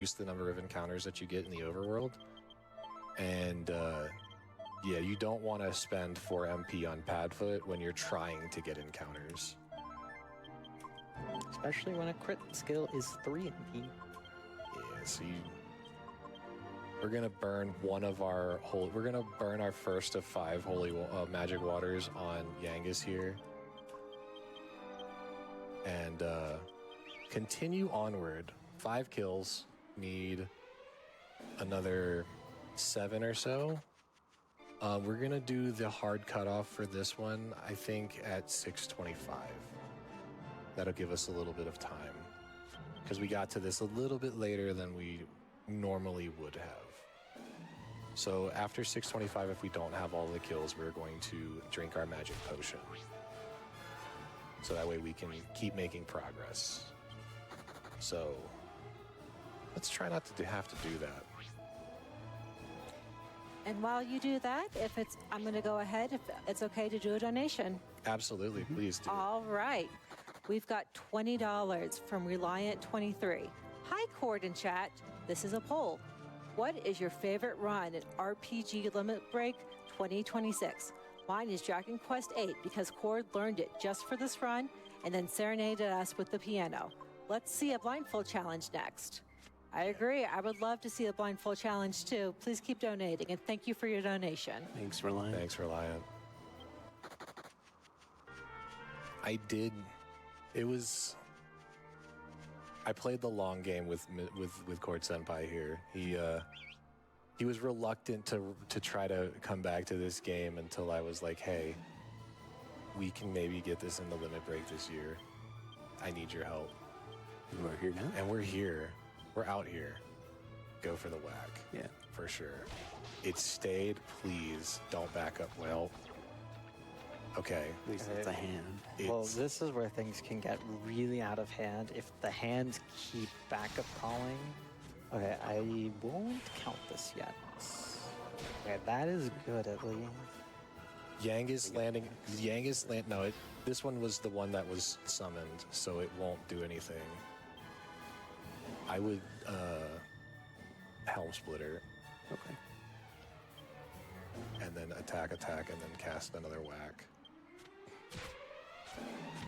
reduce the number of encounters that you get in the overworld. And yeah, you don't want to spend 4 MP on Padfoot when you're trying to get encounters. Especially when a crit skill is 3 MP. Yeah, so we're gonna burn we're gonna burn our first of 5 holy magic waters on Yangus here, and continue onward. 5 kills, need another 7 or so. We're gonna do the hard cutoff for this one, I think, at 625. That'll give us a little bit of time, because we got to this a little bit later than we normally would have. So after 625, if we don't have all the kills, we're going to drink our magic potion. So that way we can keep making progress. So let's try not to have to do that. And while you do that, I'm going to go ahead, if it's okay to do a donation. Absolutely, please do. All right. We've got $20 from Reliant23. Hi, Cord and chat. This is a poll. What is your favorite run at RPG Limit Break 2026? Mine is Dragon Quest VIII because Cord learned it just for this run and then serenaded us with the piano. Let's see a blindfold challenge next. I agree. I would love to see a blindfold challenge too. Please keep donating, and thank you for your donation. Thanks, Reliant. Thanks, Reliant. I played the long game with Cord Senpai here. He was reluctant to try to come back to this game until I was like, hey, we can maybe get this in the Limit Break this year. I need your help. We're here now. And we're here. We're out here. Go for the whack. Yeah. For sure. It stayed. Please don't back up. Well, okay. At least it's a hand. Well, this is where things can get really out of hand if the hands keep backup calling. Okay, I won't count this yet. Okay, that is good at least. Yangus landing. No, this one was the one that was summoned, so it won't do anything. I would Helm Splitter. Okay. And then attack, and then cast another whack.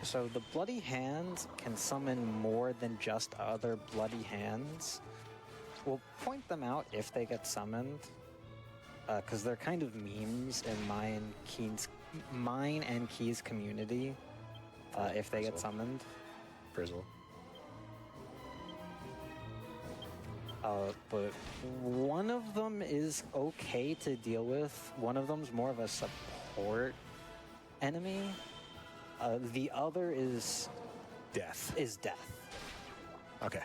So the Bloody Hands can summon more than just other Bloody Hands. We'll point them out if they get summoned, because they're kind of memes in mine and Key's community. If they get summoned. Frizzle. But one of them is okay to deal with. One of them's more of a support enemy. The other is death. Okay.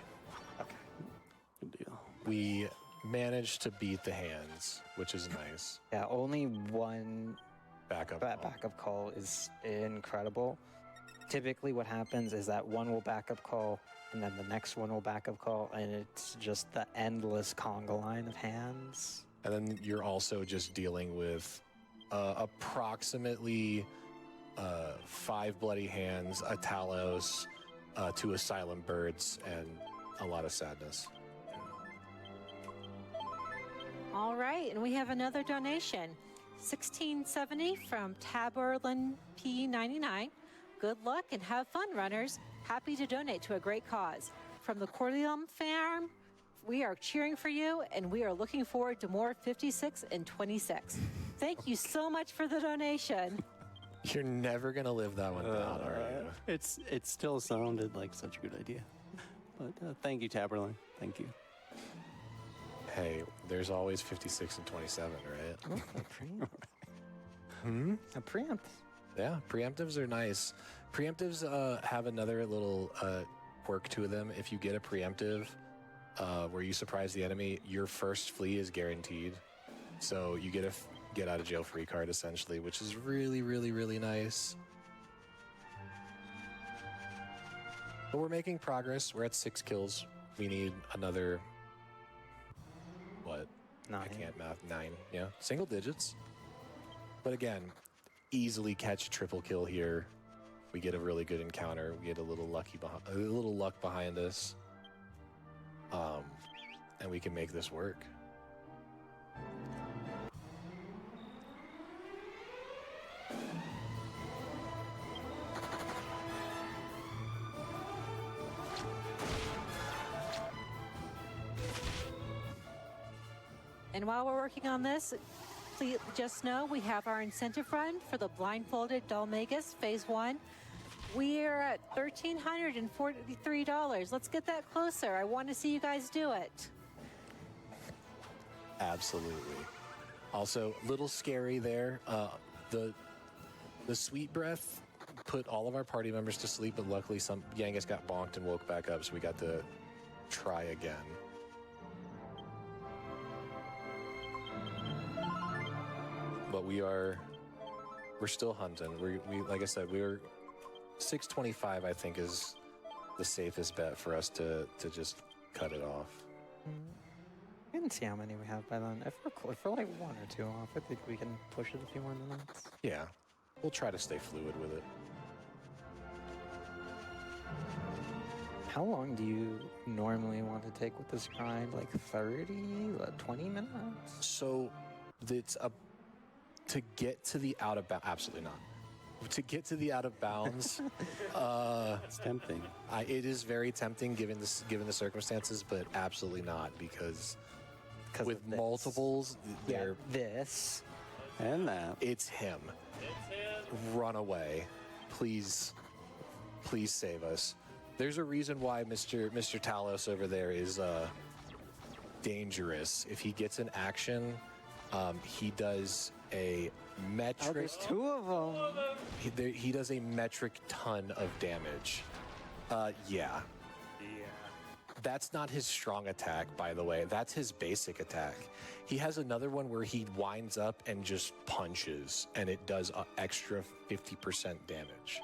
Good deal. We managed to beat the hands, which is nice. Yeah, only one backup call is incredible. Typically what happens is that one will backup call, and then the next one will backup call, and it's just the endless conga line of hands. And then you're also just dealing with approximately 5 Bloody Hands, a Talos, 2 Asylum Birds, and a lot of sadness. All right, and we have another donation. 1670 from Taberlin P99. Good luck and have fun, runners. Happy to donate to a great cause. From the Cordellium farm, we are cheering for you, and we are looking forward to more 56 and 26. Thank you so much for the donation. You're never going to live that one down, are you? It still sounded like such a good idea. But thank you, Taberlin. Thank you. Hey, there's always 56 and 27, right? A preempt. A preempt. Yeah, preemptives are nice. Preemptives have another little quirk to them. If you get a preemptive where you surprise the enemy, your first flee is guaranteed. So you get a get out of jail free card, essentially, which is really, really, really nice. But we're making progress. We're at 6 kills. We need another... What? 9. I can't math. 9. Yeah, single digits. But again, easily catch a triple kill here. We get a really good encounter. We get a little luck behind us. and we can make this work. And while we're working on this, please just know we have our incentive run for the blindfolded Dulmagus Phase 1. We're at $1,343. Let's get that closer. I want to see you guys do it. Absolutely. Also, little scary there. The sweet breath put all of our party members to sleep, but luckily some Yangus got bonked and woke back up, so we got to try again. But we're still hunting. We like I said, we're 625. I think is the safest bet for us to just cut it off. We can see how many we have by then. If we're like 1 or 2 off, I think we can push it a few more minutes. Yeah, we'll try to stay fluid with it. How long do you normally want to take with this grind? Like 30, 20 minutes? So it's to get to the out of bounds. Absolutely not. To get to the out of bounds, It's tempting. it is very tempting given the circumstances, but absolutely not because with of this. multiples, Yeah, this. And that. it's him. Run away, please save us. There's a reason why Mr. Talos over there is dangerous. If he gets an action, he does a metric. Oh, there's 2 of them. He does a metric ton of damage. Yeah. That's not his strong attack, by the way. That's his basic attack. He has another one where he winds up and just punches, and it does an extra 50% damage.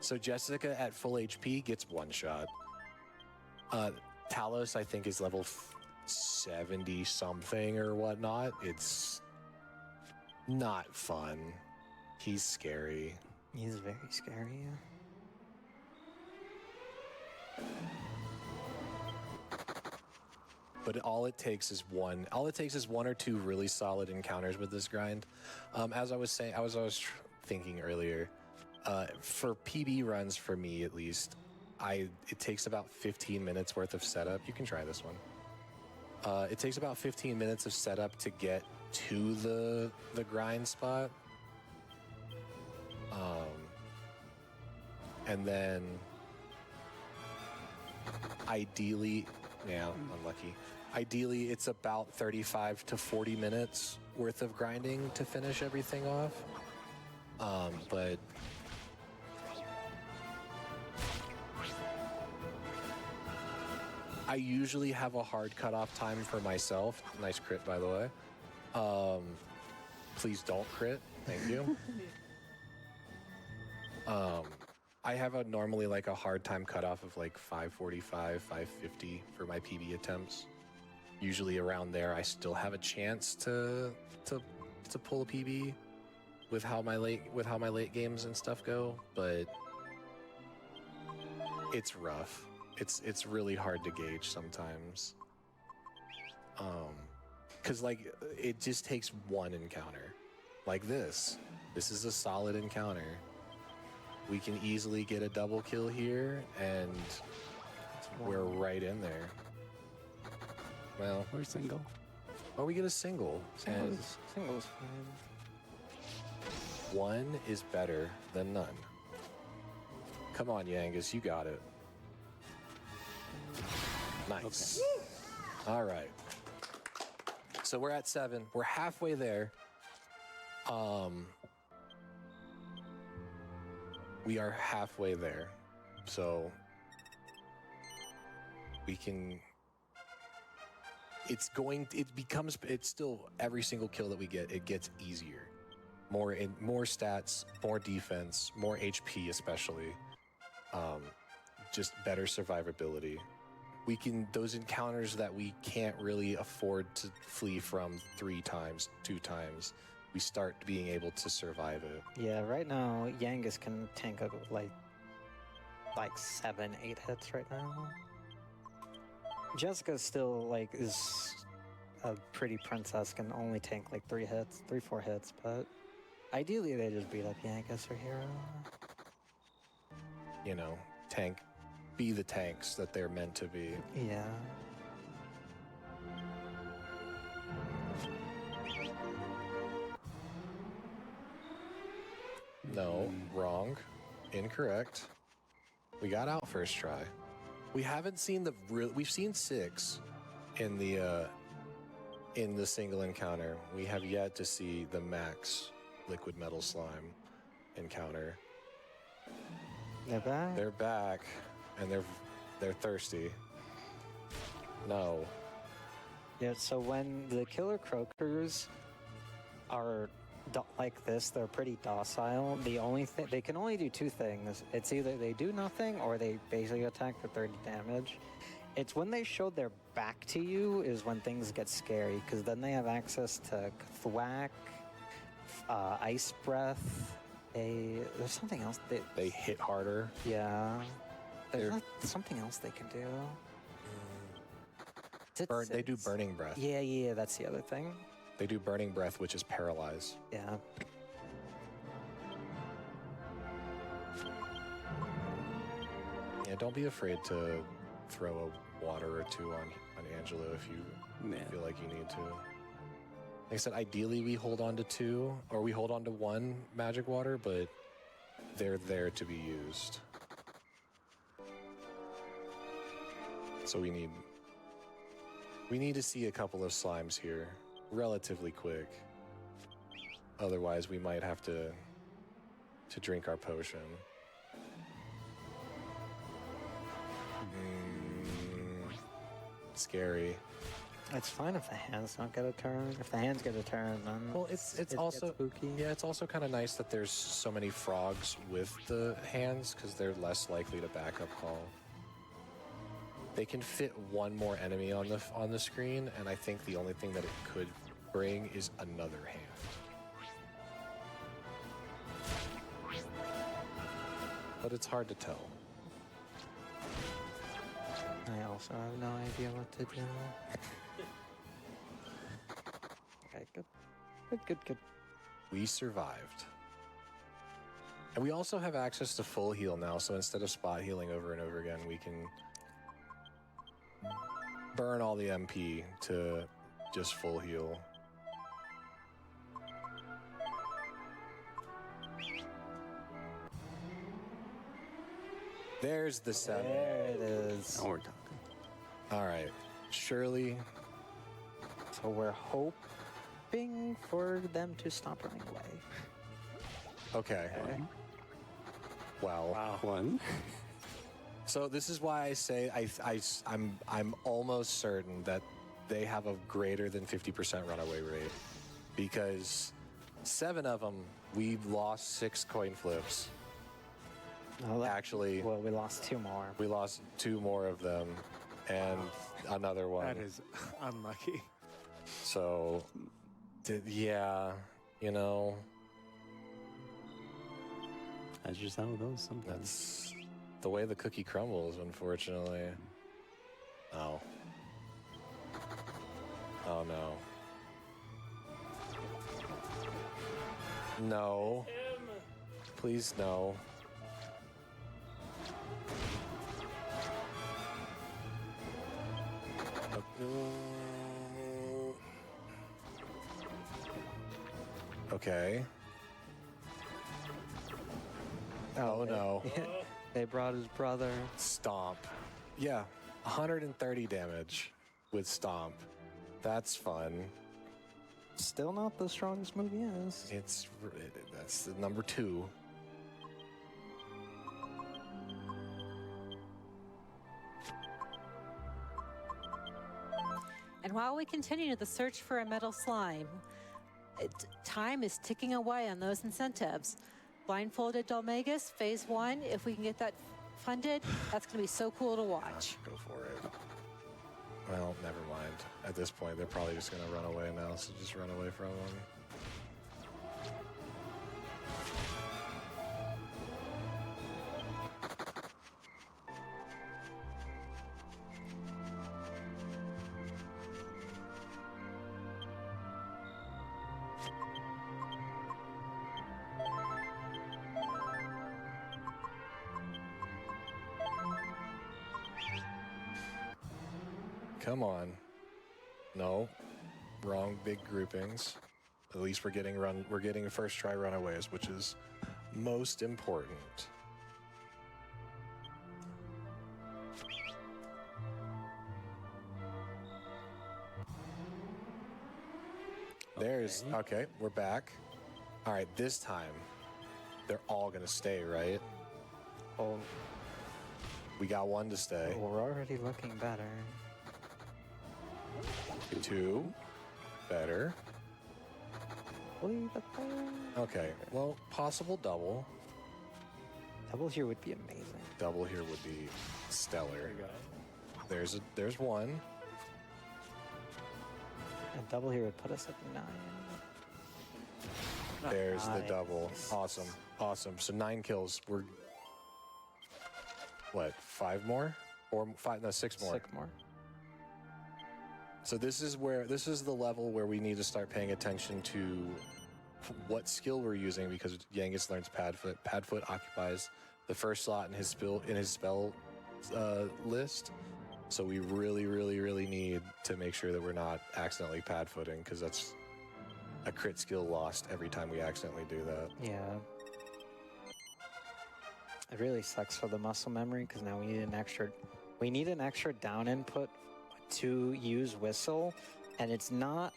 So Jessica at full HP gets 1 shot. Talos, I think, is level 70 something or whatnot. It's not fun. He's scary. He's very scary. But all it takes is one or 2 really solid encounters with this grind. As I was saying, I was thinking earlier, for PB runs, for me at least, it takes about 15 minutes worth of setup. You can try this one. It takes about 15 minutes of setup to get to the grind spot. And then ideally, unlucky. Ideally, it's about 35 to 40 minutes worth of grinding to finish everything off. But I usually have a hard cutoff time for myself. Nice crit, by the way. Please don't crit. Thank you. I have normally like a hard time cutoff of like 545, 550 for my PB attempts. Usually around there, I still have a chance to pull a PB with how my late games and stuff go, but it's rough. It's really hard to gauge sometimes. Cause like it just takes one encounter, like this. This is a solid encounter. We can easily get a double kill here, and we're right in there. Well, We're single. or we get a single, and Singles fine. one is better than none. Come on, Yangus, you got it. Nice. All right. So we're at 7. We're halfway there. We are halfway there. So we can... It's still every single kill that we get, it gets easier. More stats, more defense, more HP especially. Just better survivability. Those encounters that we can't really afford to flee from 3 times, 2 times, we start being able to survive it. Yeah, right now, Yangus can tank like 7, 8 hits right now. Jessica still like is a pretty princess, can only tank like 4 hits, but ideally they just beat up Yankees or Hero. You know, be the tanks that they're meant to be. Yeah. No, wrong, incorrect. We got out first try. We haven't seen the real. We've seen 6 in the single encounter. We have yet to see the max liquid metal slime encounter. They're back. They're back, and they're thirsty. No. Yeah, so when the killer croakers are like this, they're pretty docile. The only thing they can only do 2 things. It's either they do nothing or they basically attack for 30 damage. It's when they show their back to you is when things get scary, because then they have access to thwack, ice breath. There's something else They hit harder. yeah. There's something else they can do. They do burning breath. Yeah, that's the other thing. They do burning breath, which is paralyze. Yeah. Yeah, don't be afraid to throw a water or 2 on Angelo if you feel like you need to. Like I said, ideally we hold on to 2, or we hold on to 1 magic water, but they're there to be used. So we need to see a couple of slimes here relatively quick. Otherwise, we might have to drink our potion. Scary. It's fine if the hands don't get a turn. If the hands get a turn, then Well, it's it also gets spooky. yeah, it's also kind of nice that there's so many frogs with the hands because they're less likely to backup call. They can fit 1 more enemy on the screen, and I think the only thing that it could bring is another hand. But it's hard to tell. I also have no idea what to do. Okay, good. We survived. And we also have access to full heal now, so instead of spot healing over and over again, we can burn all the MP to just full heal. There's the 7. There it is. Now we're talking. All right. Surely. So we're hoping for them to stop running away. Okay. Well. Wow. 1. So this is why I say I'm almost certain that they have a greater than 50% runaway rate, because 7 of them we lost 6 coin flips. Actually, Well, we lost 2 more. we lost 2 more of them, and another one. That is unlucky. So, yeah, you know, That's just how it goes sometimes. that's the way the cookie crumbles, unfortunately. Oh. Oh, no. No. Please, no. Okay. Oh, no. They brought his brother. Stomp. Yeah, 130 damage with Stomp. That's fun. Still not the strongest move he is. That's the number 2. And while we continue the search for a metal slime, time is ticking away on those incentives. Blindfolded Dolmagus, phase 1, if we can get that funded, that's going to be so cool to watch. Go for it. Well, never mind. At this point, they're probably just going to run away now, so just run away from them. Come on. No. Wrong big groupings. At least we're getting first try runaways, which is most important. There's okay, we're back. All right, this time they're all gonna stay, right? Oh, We got one to stay. we're already looking better. 2. Better. Leave it there. Okay, well, possible double. Double here would be amazing. Double here would be stellar. There's one. And double here would put us at 9. There's the Nice. double. Awesome. Awesome. So 9 kills. We're what, 5 more? Or 5, no, 6 more. 6 more. So this is the level where we need to start paying attention to what skill we're using, because Yangus learns Padfoot. Padfoot occupies the first slot in his spell list. So we really need to make sure that we're not accidentally Padfooting, because that's a crit skill lost every time we accidentally do that. Yeah. It really sucks for the muscle memory, because now we need an extra down input to use whistle, and it's not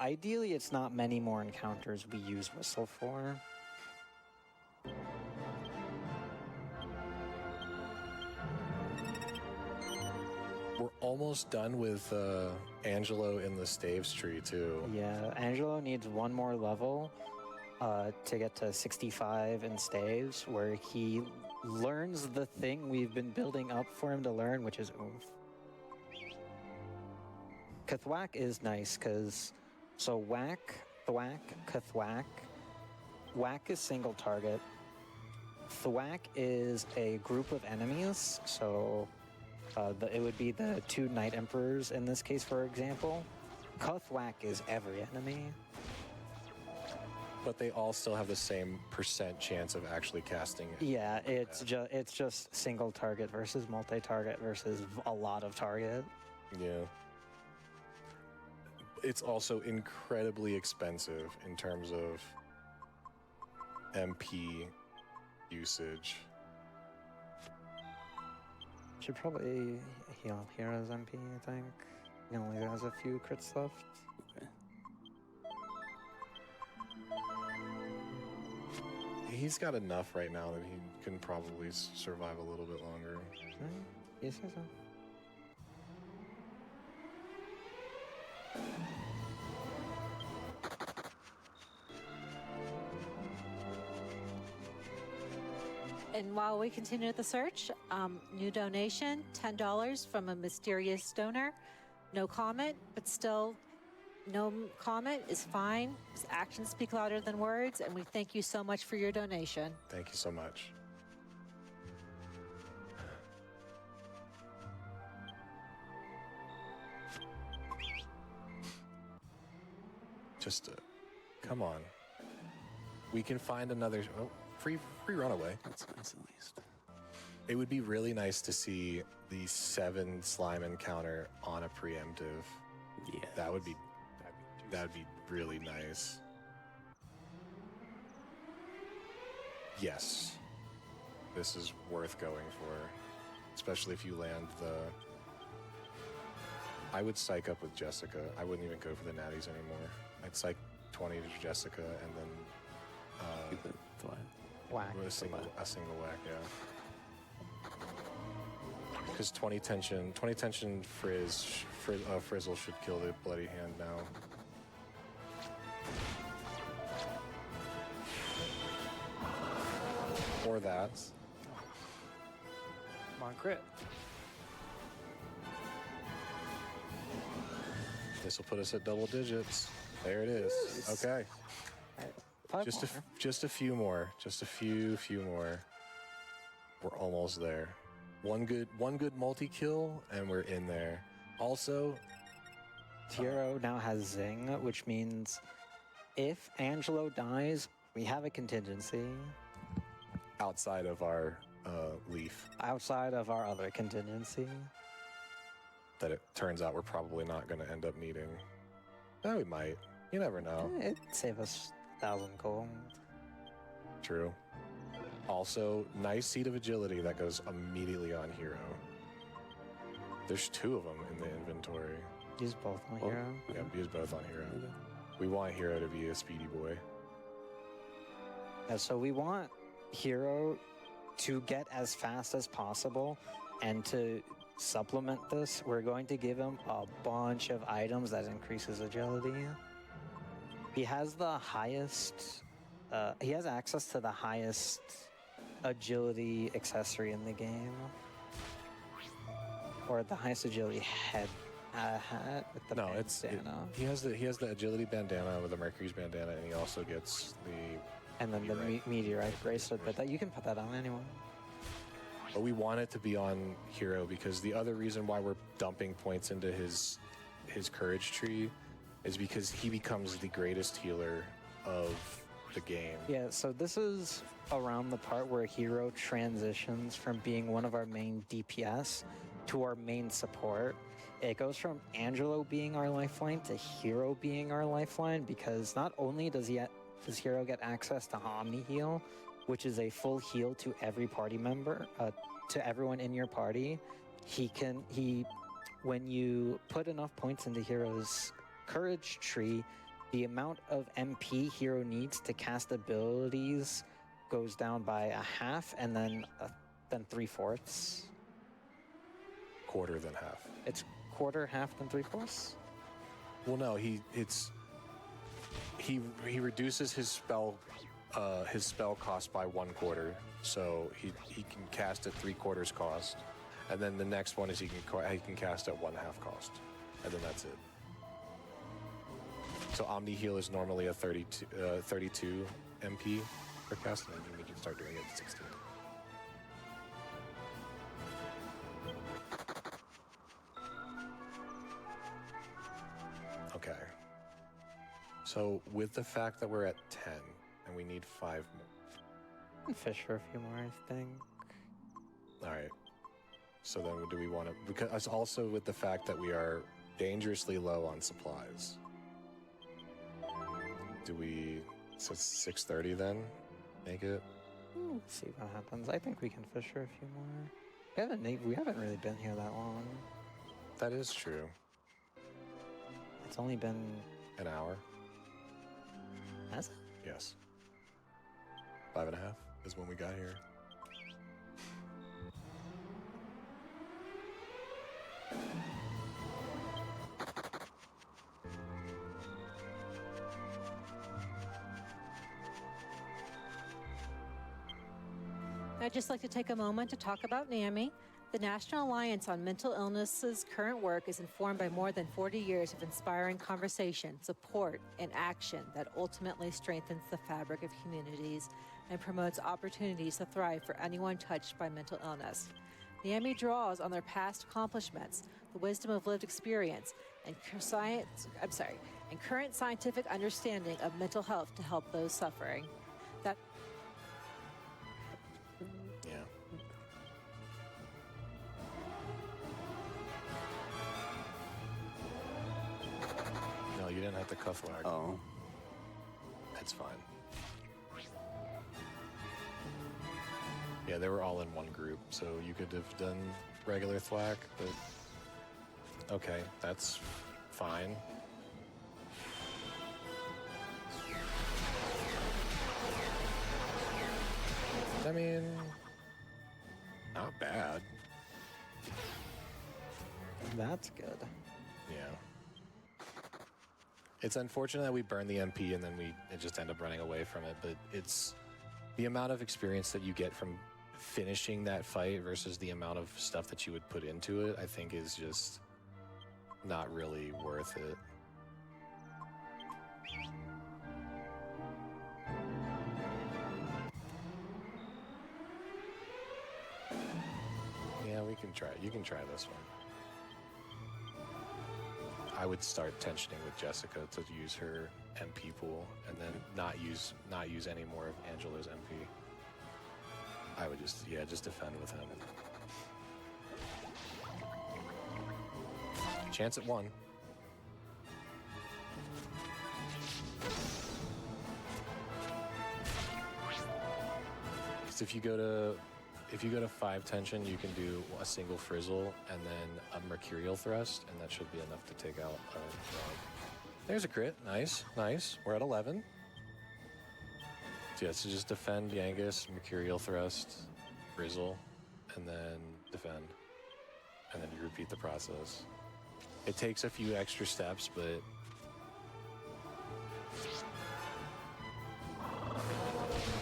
many more encounters we use whistle for. We're almost done with Angelo in the Staves tree too. Yeah, Angelo needs one more level to get to 65 in Staves, where he learns the thing we've been building up for him to learn, which is Oomph. Kathwack is nice, because so whack, thwack, kathwack. Whack is single target. Thwack is a group of enemies, so it would be the 2 Knight Emperors in this case, for example. Kathwack is every enemy. But they all still have the same % chance of actually casting it. Yeah, it's just single target versus multi-target versus a lot of target. Yeah. It's also incredibly expensive in terms of MP usage. Should probably heal Hero's MP, I think. He only has a few crits left. Okay. He's got enough right now that he can probably survive a little bit longer. You say so. And while we continue the search, new donation, $10 from a mysterious donor. No comment, but still, no comment is fine. His actions speak louder than words, and we thank you so much for your donation. Thank you so much. Come on. We can find another free runaway. That's nice at least. It would be really nice to see the 7 slime encounter on a preemptive. Yeah. That'd be really nice. Yes. This is worth going for. Especially if you land the... I would psych up with Jessica. I wouldn't even go for the natties anymore. I'd psych 20 to Jessica and then Keep it flat. Whack. with a single whack, yeah. Because 20 tension Frizzle should kill the bloody hand now. Or that. Come on, crit. This will put us at double digits. There it is. Okay. 5 Just more. just a few more. Just a few more. We're almost there. One good multi-kill and we're in there. Also, Hero now has Zing, which means if Angelo dies, we have a contingency outside of our leaf. outside of our other contingency. that it turns out we're probably not going to end up needing. We might. You never know. It'd save us 1,000 gold. True. Also, nice seed of agility that goes immediately on hero. There's 2 of them in the inventory. Use both on hero. Yeah, use both on hero. Okay. We want hero to be a speedy boy. Yeah, so we want hero to get as fast as possible, and to supplement this, we're going to give him a bunch of items that increases agility. He has the highest, he has access to the highest agility accessory in the game. Or the highest agility head with the bandana. He has the agility bandana with the Mercury's bandana, and he also gets the And then the meteorite bracelet, but that you can put that on anyone. But we want it to be on hero because the other reason why we're dumping points into his courage tree is because he becomes the greatest healer of the game. Yeah, so this is around the part where hero transitions from being one of our main DPS to our main support. It goes from Angelo being our lifeline to hero being our lifeline, because not only does hero get access to Omni Heal, which is a full heal to every party member, to everyone in your party. When you put enough points into hero's courage tree, the amount of MP hero needs to cast abilities goes down by 1/2, and then 3/4. Quarter than half. It's quarter, half, then 3/4. Well, no, he reduces his spell cost by 1/4, so he can cast at 3/4 cost, and then the next one is he can cast at 1/2 cost, and then that's it. So Omni Heal is normally a 32 MP per cast, and then we can start doing it at 16. Okay. So with the fact that we're at 10 and we need 5 more. Fish for a few more, I think. All right. So then do we want to, because also with the fact that we are dangerously low on supplies. Do we, so 6:30 then, make it? Let's see what happens. I think we can fish for a few more. We haven't really been here that long. That is true. It's only been... An hour? Has it? Yes. 5.5 is when we got here. I'd just like to take a moment to talk about NAMI. The National Alliance on Mental Illness's current work is informed by more than 40 years of inspiring conversation, support, and action that ultimately strengthens the fabric of communities and promotes opportunities to thrive for anyone touched by mental illness. NAMI draws on their past accomplishments, the wisdom of lived experience, and current scientific understanding of mental health to help those suffering. Yeah. No, you didn't have to cuff lag. Oh. That's fine. Yeah, they were all in one group, so you could have done regular thwack, but okay, that's fine. I mean, not bad. That's good. Yeah. It's unfortunate that we burn the MP and then it just end up running away from it, but it's the amount of experience that you get from finishing that fight versus the amount of stuff that you would put into it, I think is just not really worth it. Yeah, we can try. You can try this one. I would start tensioning with Jessica to use her MP pool, and then not use any more of Angela's MP. I would just defend with him. chance at 1. So if you go to 5 tension, you can do a single frizzle and then a mercurial thrust, and that should be enough to take out a frog. There's a crit. Nice, nice. We're at 11. So yeah, so just defend Yangus, mercurial thrust, frizzle, and then defend. And then you repeat the process. It takes a few extra steps, but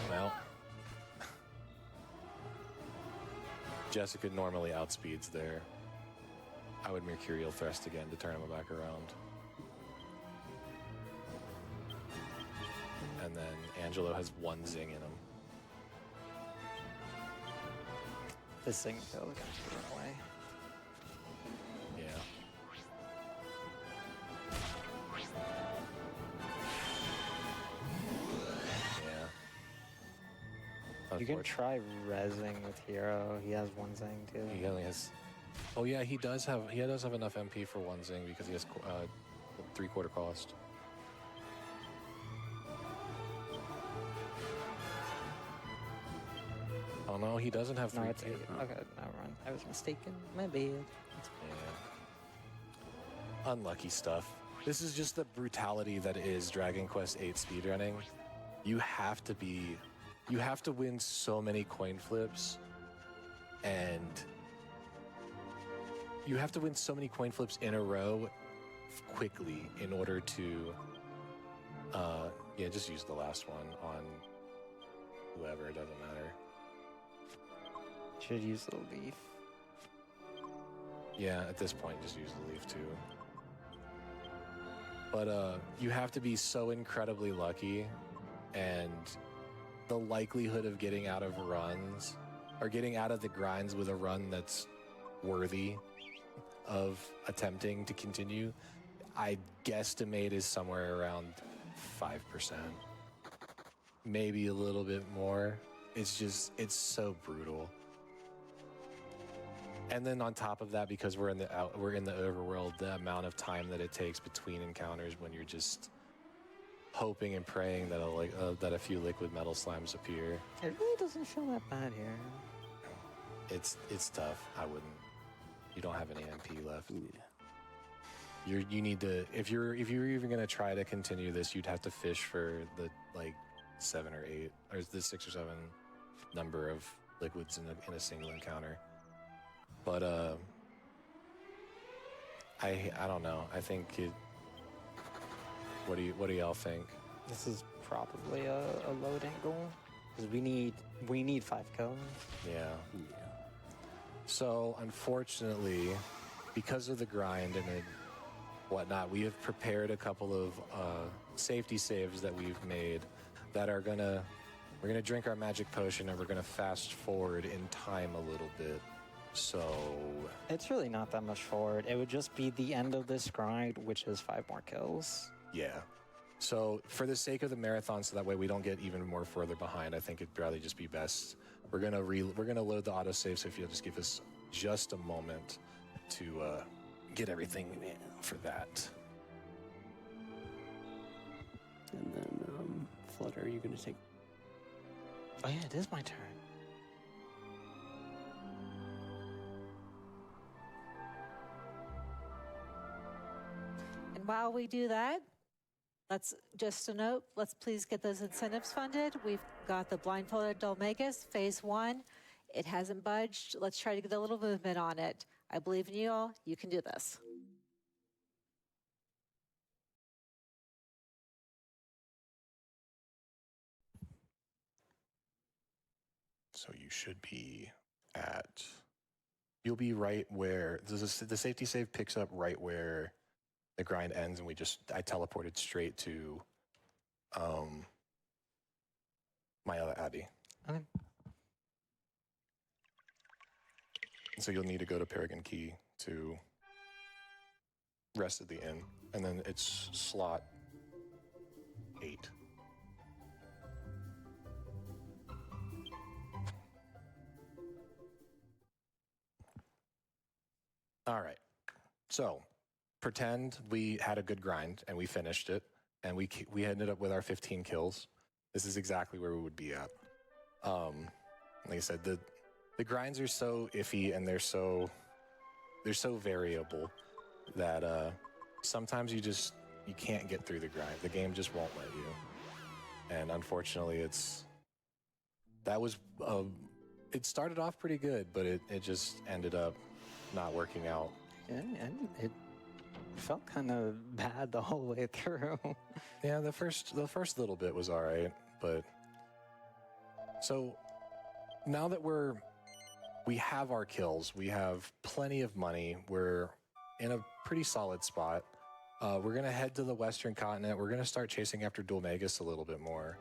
well, Jessica normally outspeeds there. I would mercurial thrust again to turn him back around. And then Angelo has 1 zing in him. This thing feels like I'm throwing away. Yeah. Yeah. You can try rezzing with Hero. He has 1 zing too. He only has. Oh yeah, he does have enough MP for 1 zing because he has 3/4 cost. Oh no, he doesn't have 3. No, it's 8. Okay, never mind. I was mistaken. My bad. Yeah. Unlucky stuff. This is just the brutality that is Dragon Quest VIII speedrunning. You have to win so many coin flips, and you have to win so many coin flips in a row quickly in order to, yeah, just use the last one on whoever, it doesn't matter. Should use the leaf. Yeah, at this point, just use the leaf too. But you have to be so incredibly lucky, and the likelihood of getting out of runs, or getting out of the grinds with a run that's worthy of attempting to continue, I guesstimate is somewhere around 5%. Maybe a little bit more. It's so brutal. And then on top of that, because we're in the overworld, the amount of time that it takes between encounters when you're just hoping and praying that that a few liquid metal slimes appear. It really doesn't feel that bad here. It's tough. I wouldn't. You don't have any MP left. Yeah. You need to, if you're even gonna try to continue this, you'd have to fish for the 7 or 8 or the 6 or 7 number of liquids in a single encounter. But I don't know. I think it. What do y'all think? This is probably a loading goal because we need 5 kills. Yeah. So unfortunately, because of the grind and whatnot, we have prepared a couple of safety saves that we've made that are we're gonna drink our magic potion and we're gonna fast forward in time a little bit. So It's really not that much forward. It would just be the end of this grind, which is 5 more kills. yeah. So for the sake of the marathon, so that way we don't get even more further behind, I think it'd probably just be best. We're gonna load the autosave. So if you'll just give us just a moment to get everything for that. And then, Flutter, are you going to take? Oh yeah, it is my turn. And while we do that, let's just a note, let's please get those incentives funded. We've got the blindfolded Dolmagus, phase 1. It hasn't budged. Let's try to get a little movement on it. I believe in you all. You can do this. So you should be you'll be right where the safety save picks up right where the grind ends, and I teleported straight to my other Abbey. Okay. So you'll need to go to Paragon Key to rest at the inn, and then it's slot 8. All right. So pretend we had a good grind and we finished it, and we ended up with our 15 kills. This is exactly where we would be at. Like I said, the grinds are so iffy and they're so variable that sometimes you can't get through the grind. The game just won't let you. And unfortunately, it started off pretty good, but it just ended up not working out. And it felt kind of bad the whole way through. Yeah, the first little bit was all right, but so now that we have our kills, we have plenty of money, we're in a pretty solid spot. We're gonna head to the Western continent. We're gonna start chasing after Dulmagus a little bit more.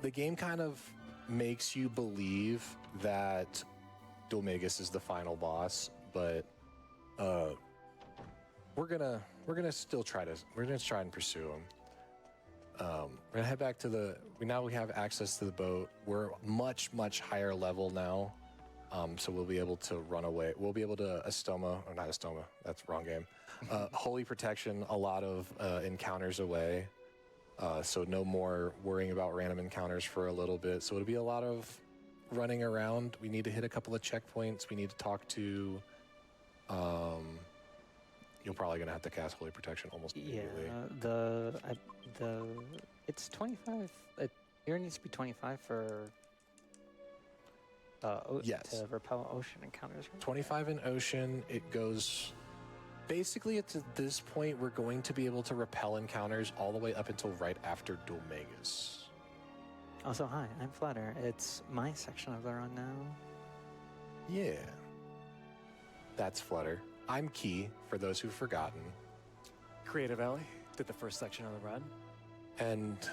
The game kind of makes you believe that Dulmagus is the final boss, but we're gonna still try and pursue him. We're gonna head back to now we have access to the boat. We're much higher level now, so we'll be able to run away. We'll be able to not Astoma. That's the wrong game. Holy Protection a lot of encounters away, so no more worrying about random encounters for a little bit. So it'll be a lot of running around. We need to hit a couple of checkpoints. We need to talk to. You're probably gonna have to cast Holy Protection almost immediately. Yeah, it's 25. Here needs to be 25 for Yes. to repel ocean encounters. Right? 25 in ocean. It goes. Basically, at this point, we're going to be able to repel encounters all the way up until right after Dulmagus. Also, hi, I'm Flutter. It's my section of the run now. Yeah. That's Flutter. I'm Key, for those who've forgotten. Creative Alley did the first section of the run. And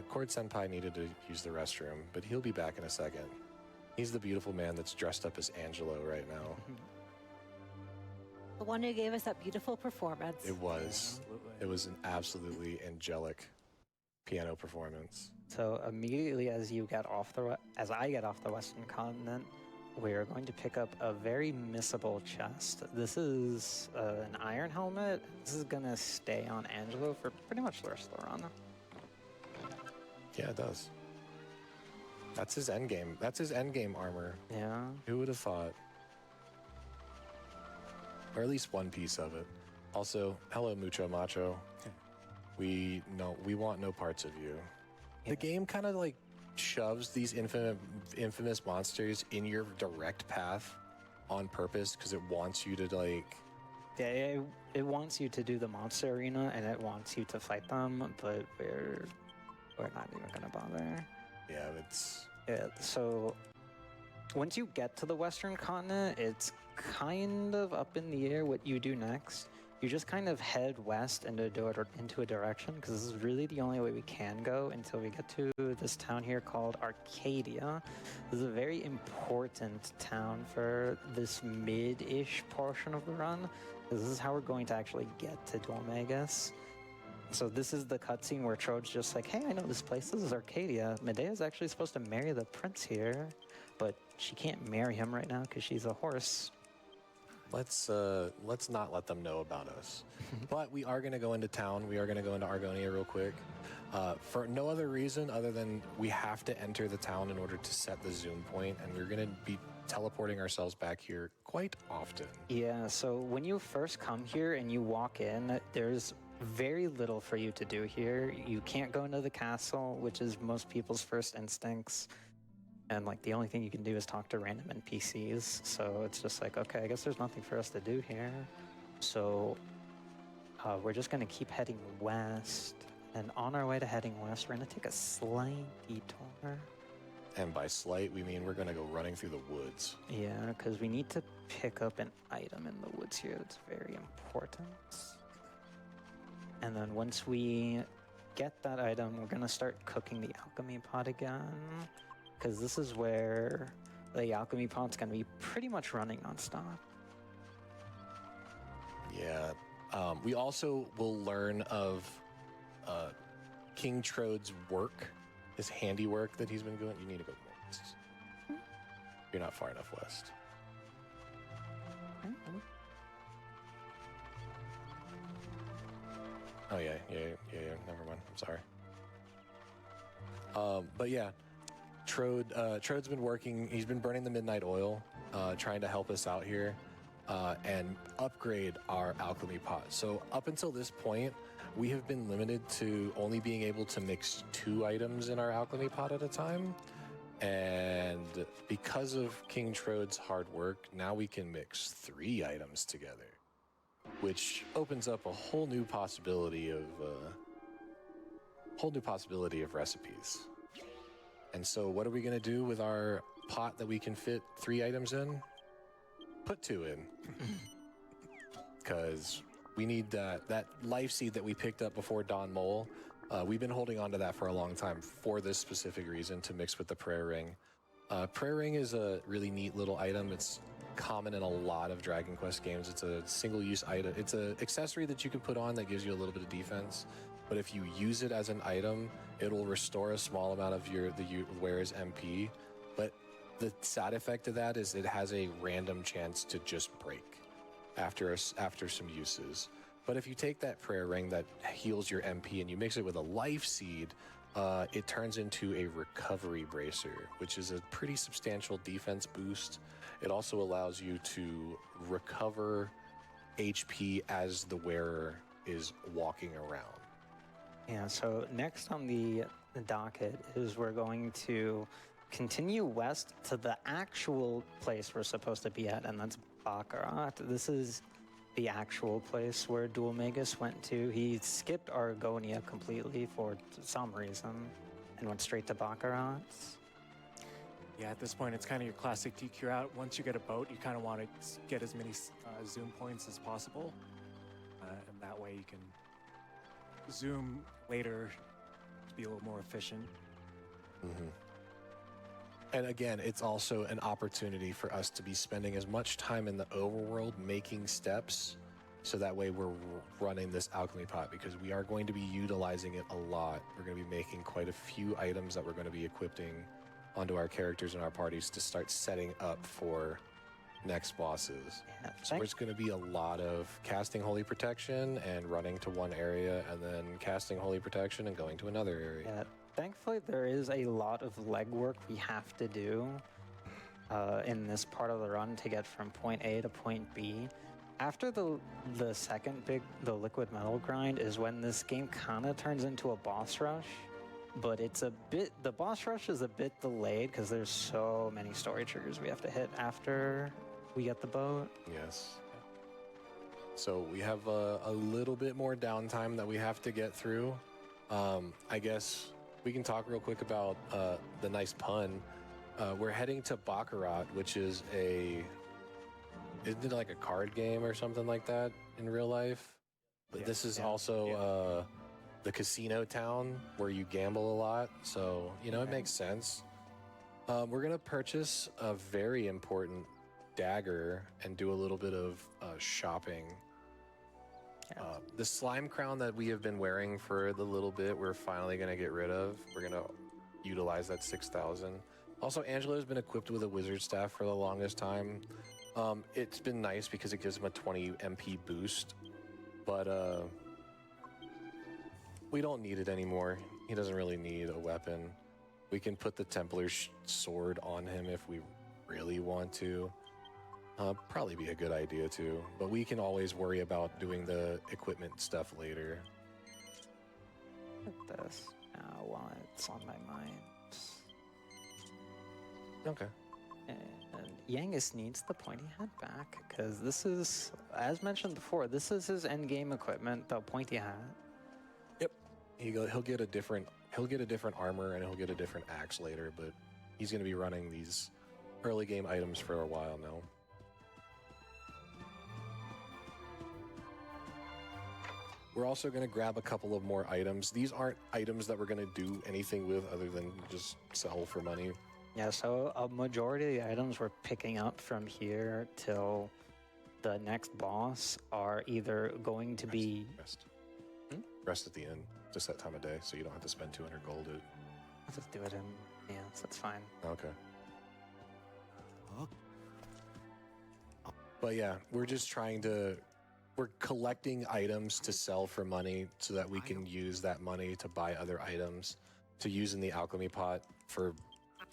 Cord Senpai needed to use the restroom, but he'll be back in a second. He's the beautiful man that's dressed up as Angelo right now. The one who gave us that beautiful performance. It was. Absolutely. It was an absolutely angelic piano performance. So immediately as I get off the Western continent, we're going to pick up a very missable chest. This is an iron helmet. This is gonna stay on Angelo for pretty much the rest of the run. Yeah, it does. That's his endgame. That's his endgame armor. Yeah. Who would have thought? Or at least one piece of it. Also, hello, Mucho Macho. We want no parts of you. Yeah. The game kind of like shoves these infamous monsters in your direct path on purpose because it wants you to like. Yeah, it wants you to do the monster arena and it wants you to fight them, but we're not even gonna bother. Yeah, it's. Yeah, so once you get to the Western continent, it's kind of up in the air what you do next. You just kind of head west into a direction, because this is really the only way we can go until we get to this town here called Arcadia. This is a very important town for this mid-ish portion of the run. This is how we're going to actually get to Dulmagus. So this is the cutscene where Trode's just like, hey, I know this place. This is Arcadia. Medea's actually supposed to marry the prince here, but she can't marry him right now because she's a horse. Let's not let them know about us. But we are going to go into town. We are going to go into Argonia real quick. For no other reason other than we have to enter the town in order to set the zoom point, and we're going to be teleporting ourselves back here quite often. Yeah, so when you first come here and you walk in, there's very little for you to do here. You can't go into the castle, which is most people's first instincts. And like the only thing you can do is talk to random NPCs. So it's just like, okay, I guess there's nothing for us to do here. So we're just gonna keep heading west. And on our way to heading west, we're gonna take a slight detour. And by slight, we mean we're going to go running through the woods. Yeah, because we need to pick up an item in the woods here that's very important. And then once we get that item, we're gonna start cooking the alchemy pot again. Because this is where the alchemy pot's going to be pretty much running nonstop. Yeah. We also will learn of King Trode's work, his handiwork that he's been doing. You need to go more west. You're not far enough west. Oh yeah. Never mind. I'm sorry. But yeah, Trode's been working. He's been burning the midnight oil, trying to help us out here, and upgrade our alchemy pot. So up until this point, we have been limited to only being able to mix 2 items in our alchemy pot at a time. And because of King Trode's hard work, now we can mix 3 items together, which opens up a whole new possibility of recipes. And so what are we going to do with our pot that we can fit 3 items in? Put 2 in. Because we need that life seed that we picked up before Don Mole. We've been holding on to that for a long time for this specific reason, to mix with the prayer ring. Prayer ring is a really neat little item. It's common in a lot of Dragon Quest games. It's a single-use item. It's an accessory that you can put on that gives you a little bit of defense. But if you use it as an item, it'll restore a small amount of the wearer's MP. But the side effect of that is it has a random chance to just break after some uses. But if you take that prayer ring that heals your MP and you mix it with a life seed, it turns into a recovery bracer, which is a pretty substantial defense boost. It also allows you to recover HP as the wearer is walking around. Yeah, so next on the docket is we're going to continue west to the actual place we're supposed to be at, and that's Baccarat. This is the actual place where Dual Magus went to. He skipped Argonia completely for some reason and went straight to Baccarat. Yeah, at this point, it's kind of your classic DQ route. Once you get a boat, you kind of want to get as many zoom points as possible. And that way you can zoom later to be a little more efficient. Mm-hmm. And again, it's also an opportunity for us to be spending as much time in the overworld making steps, so that way we're running this alchemy pot, because we are going to be utilizing it a lot. We're going to be making quite a few items that we're going to be equipping onto our characters and our parties to start setting up for next bosses. Yeah, so there's going to be a lot of casting Holy Protection and running to one area, and then casting Holy Protection and going to another area. Yeah, thankfully there is a lot of legwork we have to do in this part of the run to get from point A to point B. After the second the liquid metal grind is when this game kind of turns into a boss rush. But the boss rush is a bit delayed because there's so many story triggers we have to hit after we get the boat. Yes. So we have a little bit more downtime that we have to get through. I guess we can talk real quick about the nice pun. We're heading to Baccarat, which is isn't it like a card game or something like that in real life? But this is also the casino town where you gamble a lot. So, it makes sense. We're going to purchase a very important dagger and do a little bit of shopping. The slime crown that we have been wearing for the little bit, we're finally going to get rid of. We're going to utilize that 6,000. Also, Angelo's been equipped with a wizard staff for the longest time. It's been nice because it gives him a 20 MP boost, but we don't need it anymore. He doesn't really need a weapon. We can put the Templar's sword on him if we really want to. Probably be a good idea too, but we can always worry about doing the equipment stuff later. At this now while it's on my mind. Okay. And Yangus needs the pointy hat back because this is, as mentioned before, this is his end game equipment, the pointy hat. Yep. He'll get a different armor and he'll get a different axe later, but he's going to be running these early game items for a while now. We're also going to grab a couple of more items. These aren't items that we're going to do anything with other than just sell for money. Yeah, so a majority of the items we're picking up from here till the next boss are either going to be... Rest at the end, just that time of day, so you don't have to spend 200 gold. Let's just do it in... Yeah, so that's fine. Okay. But yeah, we're just trying to we're collecting items to sell for money so that we can use that money to buy other items to use in the alchemy pot for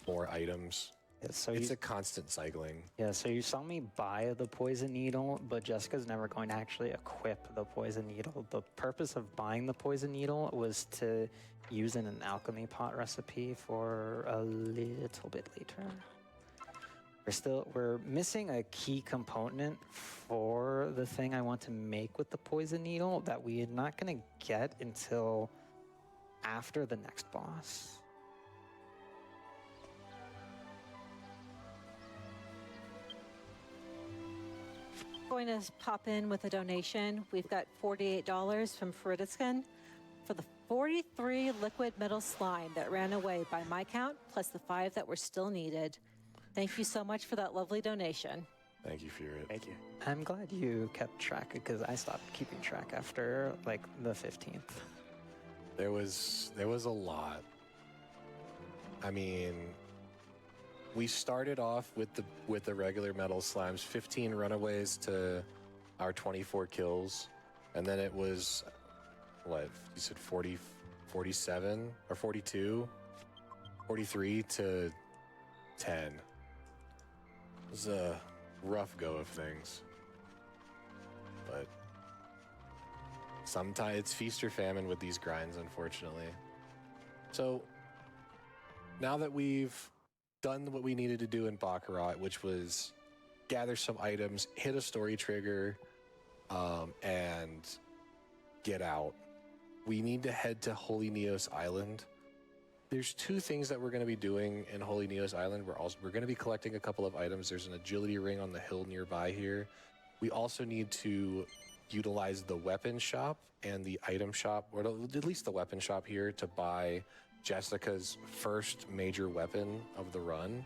more items. Yeah, so It's a constant cycling. Yeah, so you saw me buy the poison needle, but Jessica's never going to actually equip the poison needle. The purpose of buying the poison needle was to use in an alchemy pot recipe for a little bit later. We're missing a key component for the thing I want to make with the poison needle that we are not going to get until after the next boss. Going to pop in with a donation. We've got $48 from Fridiskin for the 43 liquid metal slime that ran away by my count, plus the 5 that were still needed. Thank you so much for that lovely donation. Thank you, Fury. Thank you. I'm glad you kept track because I stopped keeping track after like the 15th. There was a lot. I mean, we started off with the regular metal slimes, 15 runaways to our 24 kills, and then it was what you said 47 or 42, 43 to 10. It was a rough go of things, but sometimes it's feast or famine with these grinds, unfortunately. So now that we've done what we needed to do in Baccarat, which was gather some items, hit a story trigger, and get out, we need to head to Holy Neos Island. There's 2 things that we're going to be doing in Holy Neos Island. We're going to be collecting a couple of items. There's an agility ring on the hill nearby here. We also need to utilize the weapon shop and the item shop, or at least the weapon shop here, to buy Jessica's first major weapon of the run.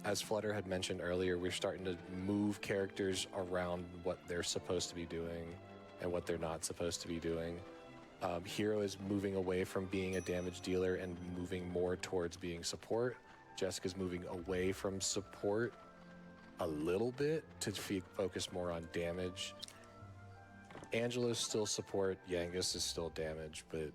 As Flutter had mentioned earlier, we're starting to move characters around what they're supposed to be doing and what they're not supposed to be doing. Hero is moving away from being a damage dealer and moving more towards being support. Jessica's moving away from support a little bit to focus more on damage. Angelo's still support, Yangus is still damage, but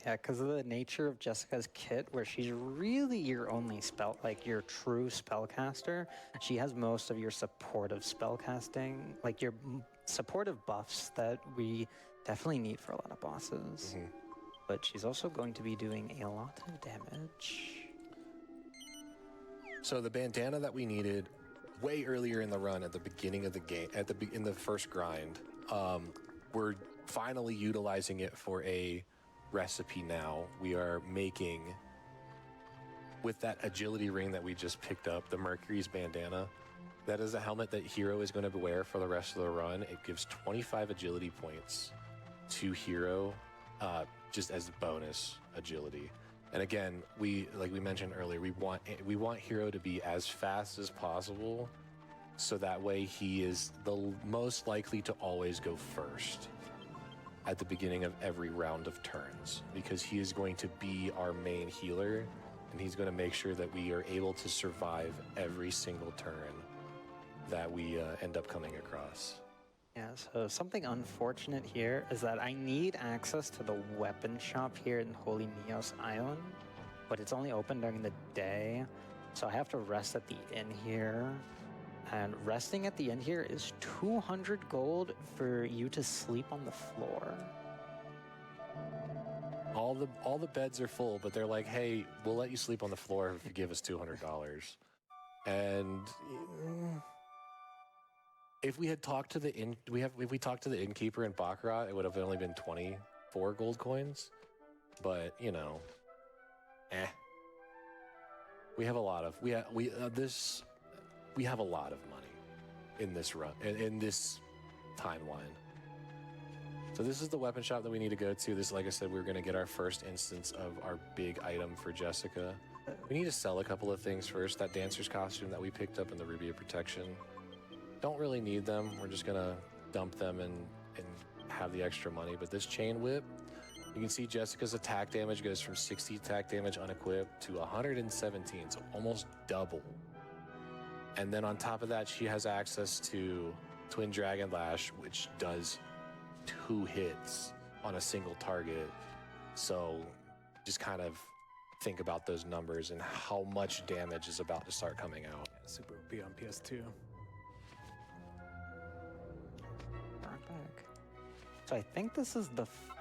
Yeah, because of the nature of Jessica's kit, where she's really your only spell, like your true spellcaster. She has most of your supportive spellcasting, like your supportive buffs that we definitely need for a lot of bosses. Mhm. But she's also going to be doing a lot of damage. So the bandana that we needed way earlier in the run, at the beginning of the game, in the first grind, we're finally utilizing it for a recipe now. We are making, with that agility ring that we just picked up, the Mercury's bandana. That is a helmet that Hero is going to wear for the rest of the run. It gives 25 agility points to Hero, just as bonus agility. And again, like we mentioned earlier, we want Hero to be as fast as possible, so that way he is the most likely to always go first at the beginning of every round of turns, because he is going to be our main healer, and he's going to make sure that we are able to survive every single turn that we end up coming across. Yeah, so something unfortunate here is that I need access to the weapon shop here in Holy Neos Island, but it's only open during the day, so I have to rest at the inn here. And resting at the inn here is 200 gold for you to sleep on the floor. All the beds are full, but they're like, hey, we'll let you sleep on the floor if you give us $200. And if we had talked to the if we talked to the innkeeper in Baccarat, it would have only been 24 gold coins. But we have a lot of we have a lot of money in this run, in this timeline. So this is the weapon shop that we need to go to. This, like I said, we're going to get our first instance of our big item for Jessica. We need to sell a couple of things first. That dancer's costume that we picked up in the Ruby of Protection. Don't really need them. We're just going to dump them and have the extra money. But this chain whip, you can see Jessica's attack damage goes from 60 attack damage unequipped to 117, so almost double. And then on top of that, she has access to Twin Dragon Lash, which does 2 hits on a single target. So just kind of think about those numbers and how much damage is about to start coming out. Super OP on PS2. Back. So I think this is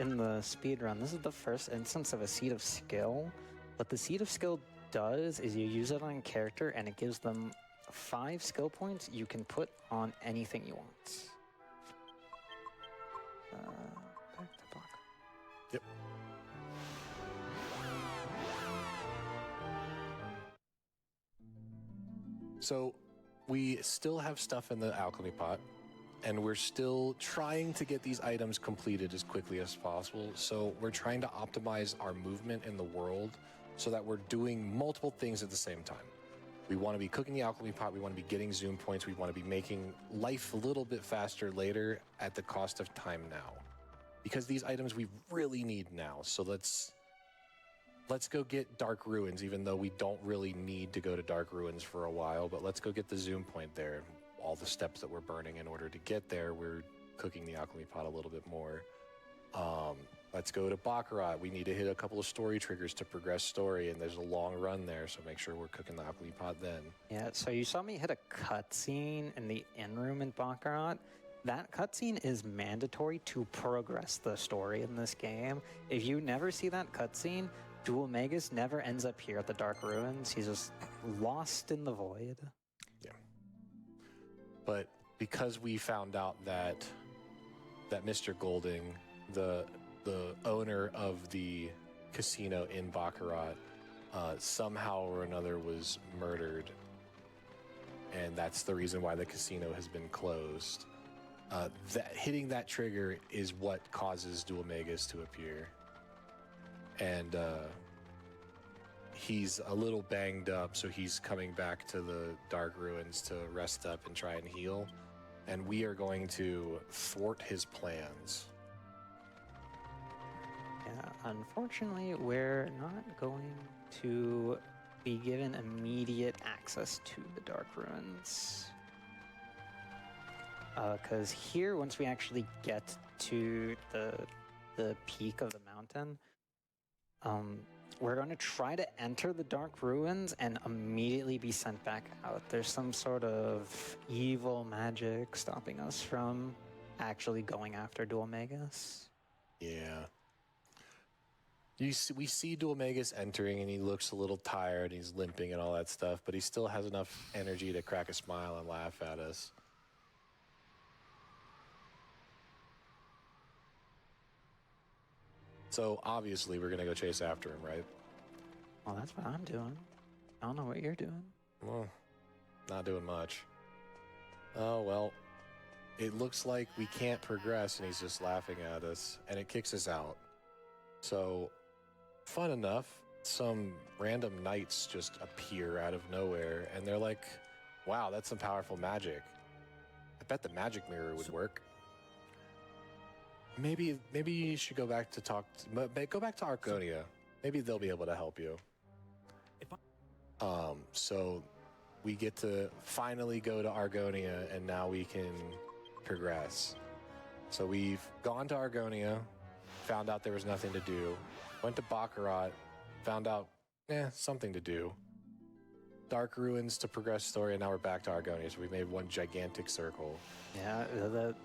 in the speed run, this is the first instance of a Seed of Skill. What the Seed of Skill does is you use it on a character and it gives them 5 skill points you can put on anything you want. Back to block. Yep. So we still have stuff in the alchemy pot, and we're still trying to get these items completed as quickly as possible. So we're trying to optimize our movement in the world so that we're doing multiple things at the same time. We want to be cooking the alchemy pot, we want to be getting zoom points, we want to be making life a little bit faster later at the cost of time now. Because these items we really need now. So let's go get Dark Ruins, even though we don't really need to go to Dark Ruins for a while, but let's go get the zoom point there. All the steps that we're burning in order to get there, we're cooking the alchemy pot a little bit more. Let's go to Baccarat. We need to hit a couple of story triggers to progress story, and there's a long run there, so make sure we're cooking the alchemy pot then. Yeah, so you saw me hit a cutscene in the inn room in Baccarat. That cutscene is mandatory to progress the story in this game. If you never see that cutscene, Dual Magus never ends up here at the Dark Ruins. He's just lost in the void. Yeah. But because we found out that Mr. Golding, the owner of the casino in Baccarat, somehow or another was murdered, and that's the reason why the casino has been closed. Hitting that trigger is what causes Dual Magus to appear. And he's a little banged up, so he's coming back to the Dark Ruins to rest up and try and heal. And we are going to thwart his plans. Yeah, unfortunately, we're not going to be given immediate access to the Dark Ruins. Because here, once we actually get to the peak of the mountain, we're going to try to enter the Dark Ruins and immediately be sent back out. There's some sort of evil magic stopping us from actually going after Dual Magus. Yeah. We see Dual Magus entering, and he looks a little tired, he's limping and all that stuff, but he still has enough energy to crack a smile and laugh at us. So obviously we're gonna go chase after him, right? Well, that's what I'm doing. I don't know what you're doing. Well, not doing much. Oh, well, it looks like we can't progress, and he's just laughing at us, and it kicks us out. So, fun enough, some random knights just appear out of nowhere, and they're like, wow, that's some powerful magic. I bet the magic mirror would work. Maybe you should go back to Arconia. Maybe they'll be able to help you. So we get to finally go to Argonia, and now we can progress. So we've gone to Argonia, found out there was nothing to do, went to Baccarat, found out, something to do. Dark Ruins to progress story, and now we're back to Argonia, so we made one gigantic circle. Yeah,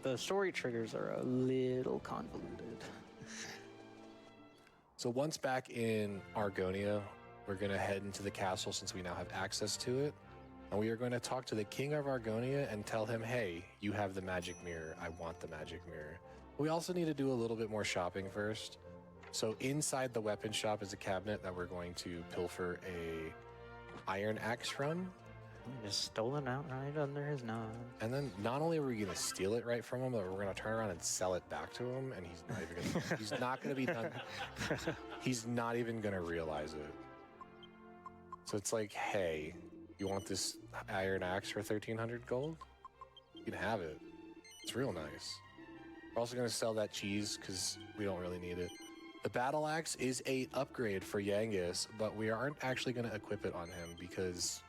the story triggers are a little convoluted. So once back in Argonia, we're going to head into the castle since we now have access to it. And we are going to talk to the king of Argonia and tell him, hey, you have the magic mirror. I want the magic mirror. We also need to do a little bit more shopping first. So inside the weapon shop is a cabinet that we're going to pilfer a iron axe from. Just stole it out right under his nose. And then not only are we going to steal it right from him, but we're going to turn around and sell it back to him, and he's not going to be done. He's not even going to realize it. So it's like, hey, you want this iron axe for 1,300 gold? You can have it. It's real nice. We're also going to sell that cheese because we don't really need it. The battle axe is an upgrade for Yangus, but we aren't actually going to equip it on him because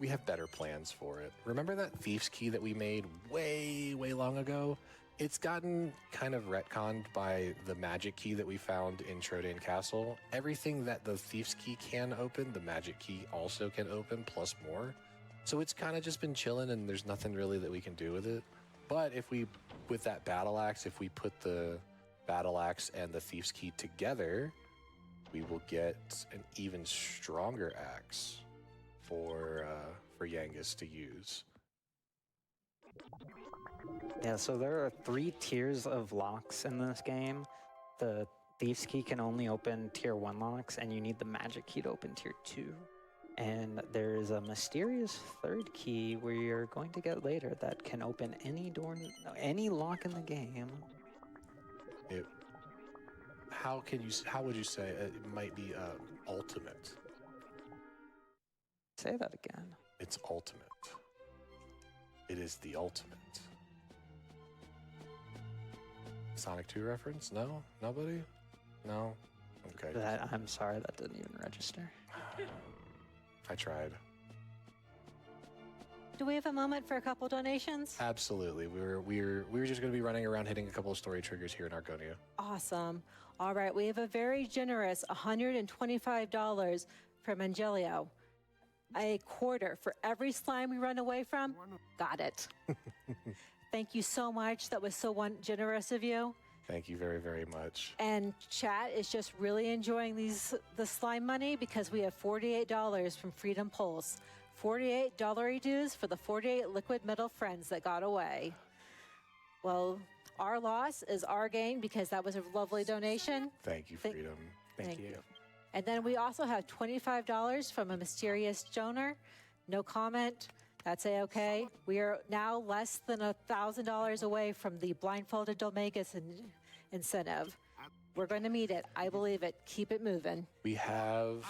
better plans for it. Remember that Thief's Key that we made way long ago? It's gotten kind of retconned by the magic key that we found in Trodan Castle. Everything that the Thief's Key can open, the magic key also can open, plus more. So it's kind of just been chilling, and there's nothing really that we can do with it. But if we, with that battle axe, if we put the battle axe and the Thief's Key together, we will get an even stronger axe for Yangus to use. Yeah, so there are 3 tiers of locks in this game. The Thief's Key can only open tier 1 locks, and you need the magic key to open tier 2. And there is a mysterious 3rd key where you're going to get later that can open any door, any lock in the game. How would you say it might be ultimate? Say that again. It's ultimate. It is the ultimate. Sonic 2 reference? No? Nobody? No? Okay. I'm sorry, that didn't even register. I tried. Do we have a moment for a couple donations? Absolutely. We were just going to be running around hitting a couple of story triggers here in Argonia. Awesome. All right, we have a very generous $125 from Angelio. A quarter for every slime we run away from. Got it. Thank you so much. That was so generous of you. Thank you very, very much. And chat is just really enjoying the slime money because we have $48 from Freedom Pulse. $48 dues for the 48 liquid metal friends that got away. Well, our loss is our gain because that was a lovely donation. Thank you, Freedom. Thank you. And then we also have $25 from a mysterious donor. No comment. That's a-okay. We are now less than $1,000 away from the blindfolded Dolmegas incentive. We're going to meet it. I believe it. Keep it moving. We have...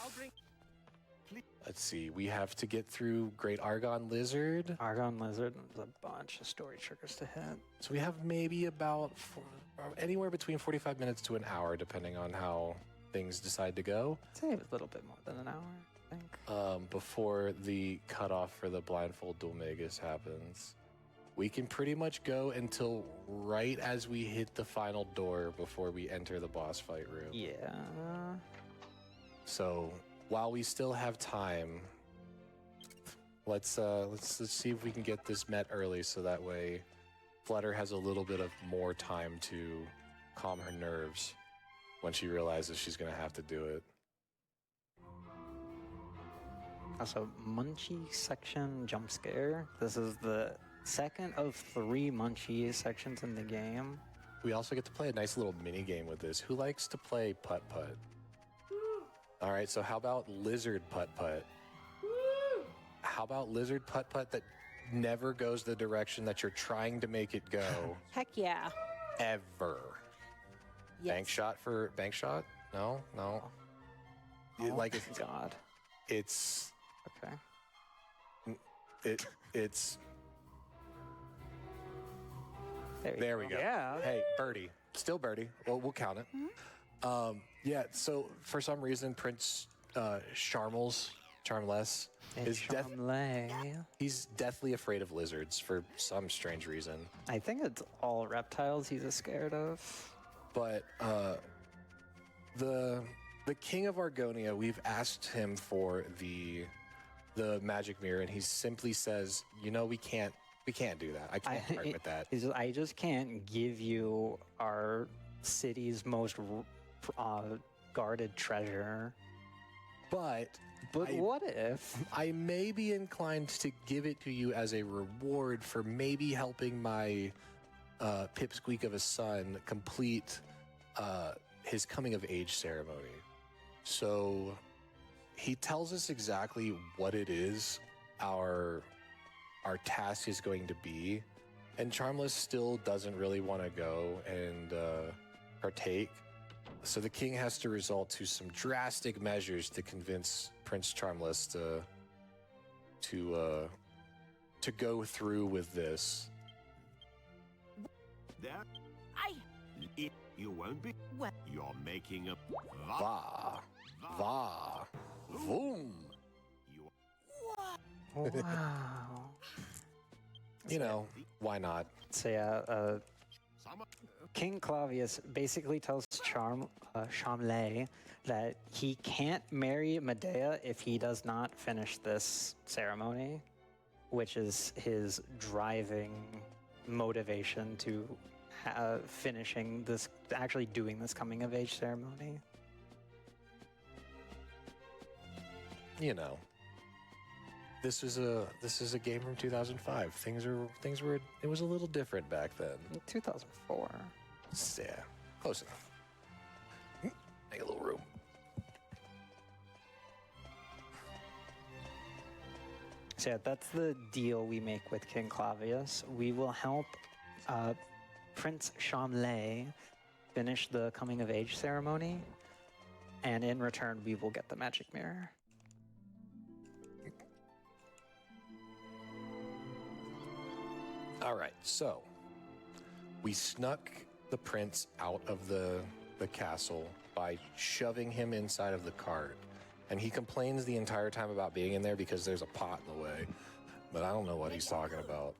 Let's see. We have to get through Great Argon Lizard. Argon Lizard, there's a bunch of story triggers to hit. So we have maybe about anywhere between 45 minutes to an hour, depending on how things decide to go. I'd say a little bit more than an hour, I think. Before the cutoff for the blindfold Dolmegas happens. We can pretty much go until right as we hit the final door before we enter the boss fight room. Yeah. So while we still have time, let's see if we can get this met early so that way Flutter has a little bit of more time to calm her nerves when she realizes she's going to have to do it. Also, Munchie section jump scare. This is the second of 3 Munchie sections in the game. We also get to play a nice little mini game with this. Who likes to play putt-putt? All right, so how about lizard putt-putt? How about lizard putt-putt that never goes the direction that you're trying to make it go? Heck yeah. Ever. Yes. Bank shot? No. Oh, God. It's Okay. it's There we go. Yeah. Hey, birdie. Still birdie. Well, we'll count it. Yeah, so for some reason, Prince Charmless is he's deathly afraid of lizards for some strange reason. I think it's all reptiles he's scared of. But the King of Argonia, we've asked him for the magic mirror, and he simply says, "You know, we can't do that. I can't part with that." I just can't give you our city's most guarded treasure. But What if? I may be inclined to give it to you as a reward for maybe helping my pipsqueak of a son complete his coming of age ceremony. So he tells us exactly what it is our task is going to be, and Charmless still doesn't really want to go and partake. So the king has to resort to some drastic measures to convince Prince Charmless to go through with this. That you won't be. What? You're making a Va, voom. You Wow. You know, why not? So yeah, Summer. King Clavius basically tells Shamlay that he can't marry Medea if he does not finish this ceremony, which is his driving motivation to finishing this, actually doing this coming of age ceremony. You know, this is a game from 2005. Things were it was a little different back then. 2004. Yeah, close enough. Make a little room. So yeah, that's the deal we make with King Clavius. We will help Prince Shamlay finish the coming of age ceremony, and in return, we will get the magic mirror. All right, so we snuck the prince out of the castle by shoving him inside of the cart. And he complains the entire time about being in there because there's a pot in the way. But I don't know what he's talking about.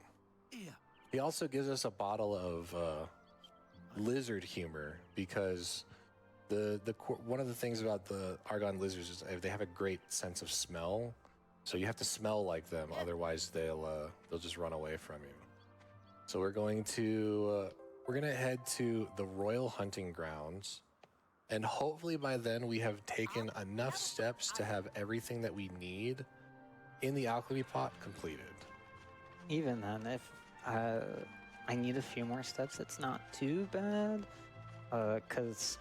He also gives us a bottle of lizard humor because one of the things about the Argon lizards is they have a great sense of smell. So you have to smell like them, otherwise they'll just run away from you. So we're gonna head to the Royal Hunting Grounds, and hopefully by then we have taken enough steps to have everything that we need in the alchemy pot completed. Even then, if I need a few more steps, it's not too bad. Because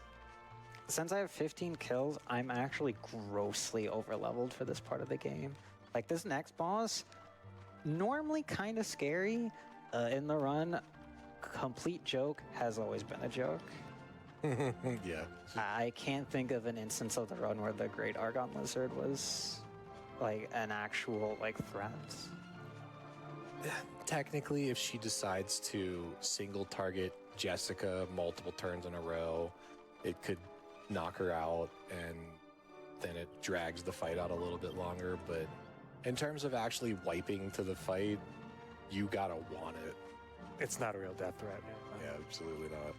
since I have 15 kills, I'm actually grossly overleveled for this part of the game. Like this next boss, normally kind of scary. In the run, complete joke has always been a joke. Yeah. I can't think of an instance of the run where the Great Argon Lizard was like an actual like threat. Technically, if she decides to single target Jessica multiple turns in a row, it could knock her out, and then it drags the fight out a little bit longer. But in terms of actually wiping to the fight, you gotta want it. It's not a real death threat. Yeah, absolutely not.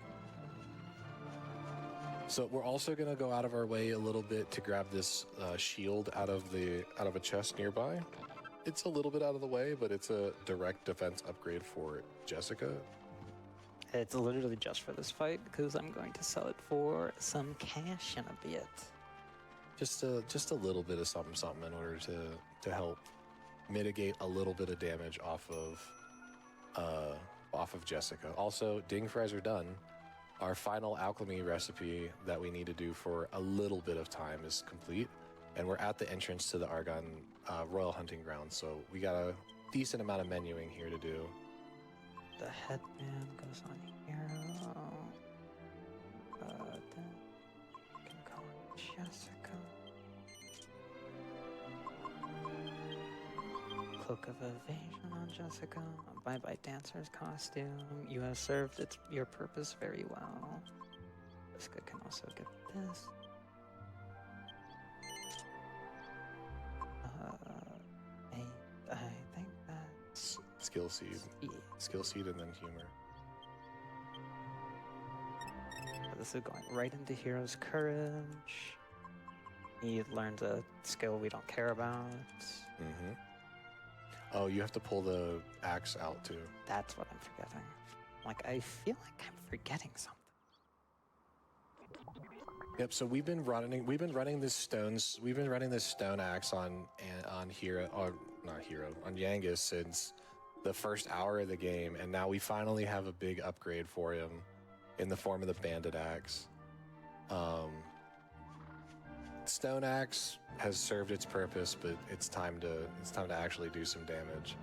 So we're also gonna go out of our way a little bit to grab this shield out of a chest nearby. It's a little bit out of the way, but it's a direct defense upgrade for Jessica. It's literally just for this fight because I'm going to sell it for some cash in a bit. Just a little bit of something in order to help mitigate a little bit of damage off of Jessica. Also, ding fries are done. Our final alchemy recipe that we need to do for a little bit of time is complete, and we're at the entrance to the Argon Royal Hunting Ground, so we got a decent amount of menuing here to do. The headband goes on here. Then you can call it Jessica. Cloak of Evasion on Jessica. Bye-bye Dancer's costume. You have served your purpose very well. Jessica can also get this. I think that's Skill seed. yeah. Skill seed and then humor. This is going right into Hero's Courage. He learns a skill we don't care about. Mm-hmm. Oh, you have to pull the axe out too. That's what I'm forgetting. Like, I feel like I'm forgetting something. Yep. So we've been running this stone axe on Hero, or not Hero, on Yangus since the first hour of the game, and now we finally have a big upgrade for him in the form of the bandit axe. Stone axe has served its purpose, but it's time to actually do some damage.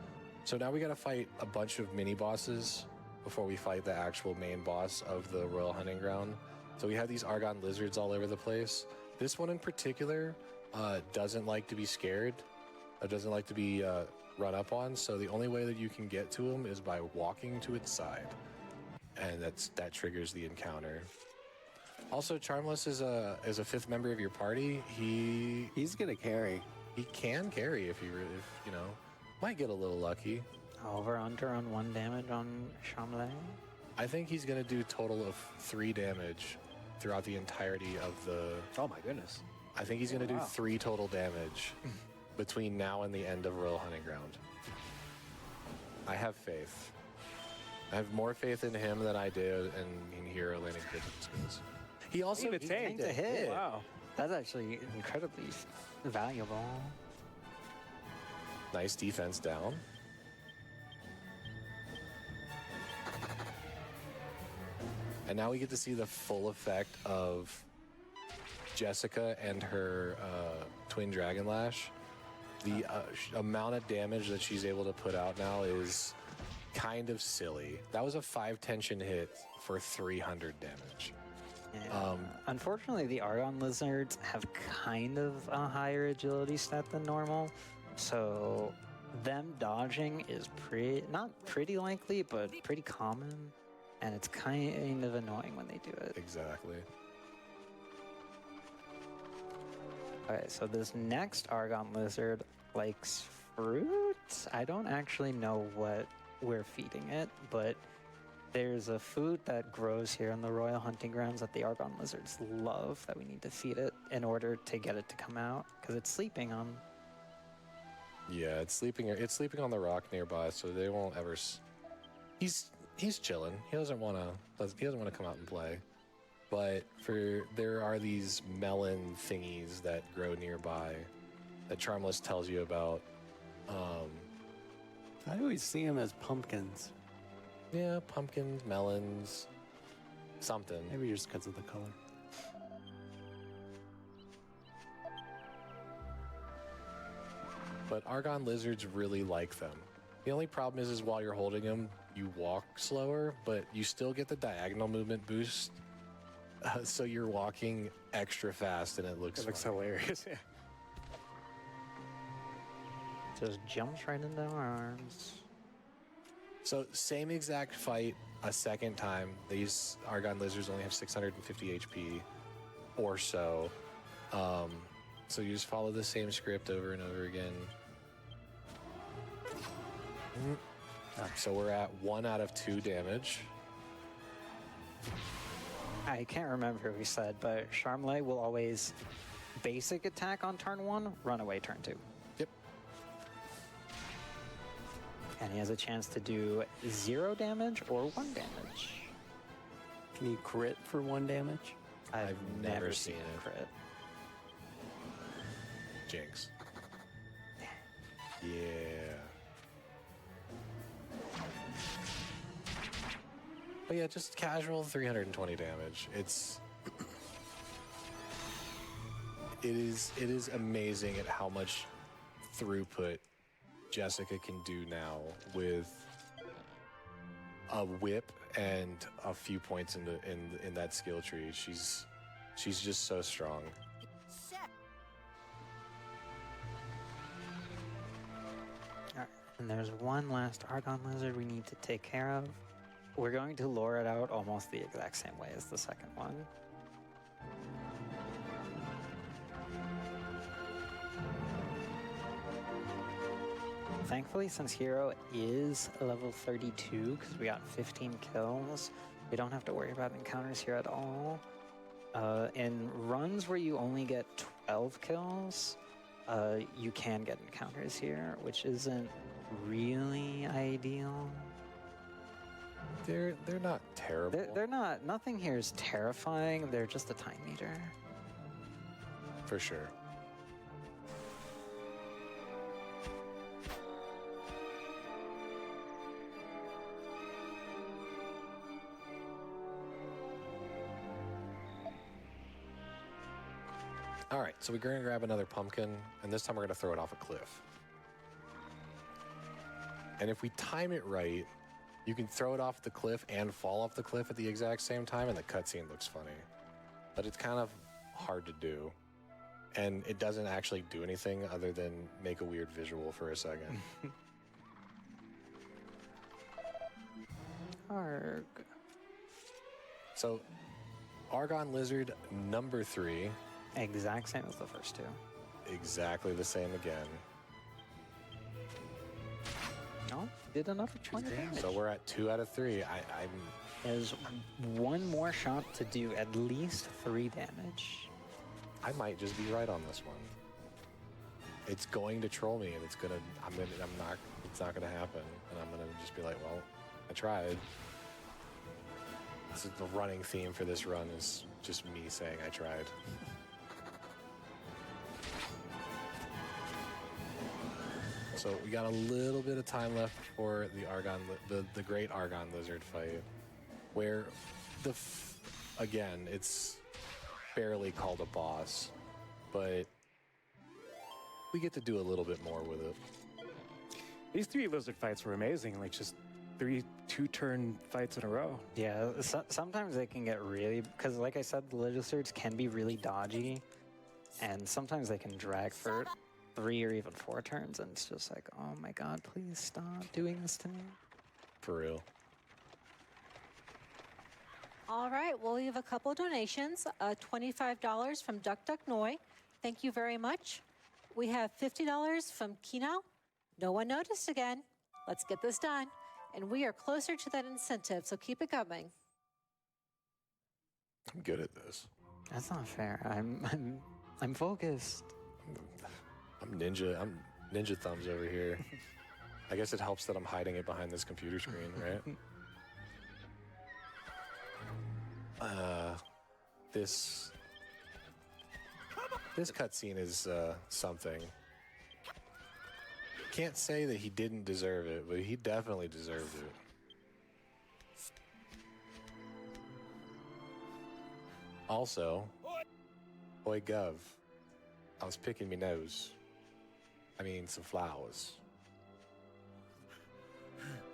So now we got to fight a bunch of mini bosses before we fight the actual main boss of the Royal Hunting Ground. So we have these Argon lizards all over the place. This one in particular doesn't like to be scared. It doesn't like to be run up on. So the only way that you can get to him is by walking to its side, and that triggers the encounter. Also, Charmless is a fifth member of your party. He's gonna carry. He can carry if you know. Might get a little lucky. Over under on 1 damage on Shamlay. I think he's going to do a total of 3 damage throughout the entirety of the... Oh my goodness. I think he's going to do Wow. 3 total damage between now and the end of Royal Hunting Ground. I have faith. I have more faith in him than I did in hero landing critical skills. He also Even tanked a hit. Wow. That's actually incredibly valuable. Nice defense down. And now we get to see the full effect of Jessica and her twin dragon lash. The amount of damage that she's able to put out now is kind of silly. That was a 5 tension hit for 300 damage. Yeah. Unfortunately, the Argon Lizards have kind of a higher agility stat than normal, so them dodging is not pretty likely, but pretty common, and it's kind of annoying when they do it. Exactly. Okay, so this next Argon Lizard likes fruit? I don't actually know what we're feeding it, but there's a food that grows here in the Royal Hunting Grounds that the Argon Lizards love that we need to feed it in order to get it to come out, because it's sleeping on... Yeah, it's sleeping on the rock nearby, so they won't ever... He's chilling. He doesn't want to come out and play. But there are these melon thingies that grow nearby that Charmless tells you about. I always see them as pumpkins. Yeah, pumpkins, melons, something. Maybe just because of the color. But Argon lizards really like them. The only problem is while you're holding them, you walk slower, but you still get the diagonal movement boost. So you're walking extra fast, and it looks hilarious. Yeah. Just jumps right into our arms. So same exact fight a second time. These Argon lizards only have 650 HP or so. So you just follow the same script over and over again. So we're at 1 out of 2 damage. I can't remember who we said, but Charmlay will always basic attack on turn 1, run away turn 2. Yep. And he has a chance to do 0 damage or 1 damage. Can you crit for 1 damage? I've never seen a it. crit. Jinx. Yeah. But yeah, just casual 320 damage. It is amazing at how much throughput Jessica can do now with a whip and a few points in that skill tree. She's just so strong. Alright, and there's one last Argon Lizard we need to take care of. We're going to lure it out almost the exact same way as the second one. Thankfully, since Hero is level 32, because we got 15 kills, we don't have to worry about encounters here at all. In runs where you only get 12 kills, you can get encounters here, which isn't really ideal. They're not terrible. They're not. Nothing here is terrifying. They're just a time meter. For sure. All right, so we're going to grab another pumpkin, and this time we're going to throw it off a cliff. And if we time it right, you can throw it off the cliff and fall off the cliff at the exact same time, and the cutscene looks funny. But it's kind of hard to do. And it doesn't actually do anything other than make a weird visual for a second. Arg. So, Argon Lizard number 3. Exact same as the first two. Exactly the same again. Did another 20 damage. So we're at 2 out of 3. I'm There's one more shot to do at least 3 damage. I might just be right on this one. It's going to troll me, and it's not gonna happen, and I'm gonna just be like, well, I tried. This is the running theme for this run is just me saying I tried. So we got a little bit of time left for the great Argon Lizard fight, where again, it's barely called a boss, but we get to do a little bit more with it. These 3 lizard fights were amazing. Like just 3 2-turn fights in a row. Yeah, sometimes they can get really, because like I said, the lizards can be really dodgy, and sometimes they can drag for 3 or even 4 turns, and it's just like, oh my god, please stop doing this to me. For real. All right, well, we have a couple of donations. $25 from Duck Duck Noi. Thank you very much. We have $50 from Kino. No one noticed again. Let's get this done. And we are closer to that incentive, so keep it coming. I'm good at this. That's not fair. I'm focused. I'm ninja thumbs over here. I guess it helps that I'm hiding it behind this computer screen, right? This cutscene is something. Can't say that he didn't deserve it, but he definitely deserved it. Also, boy Gov, I was picking me nose. I mean, some flowers.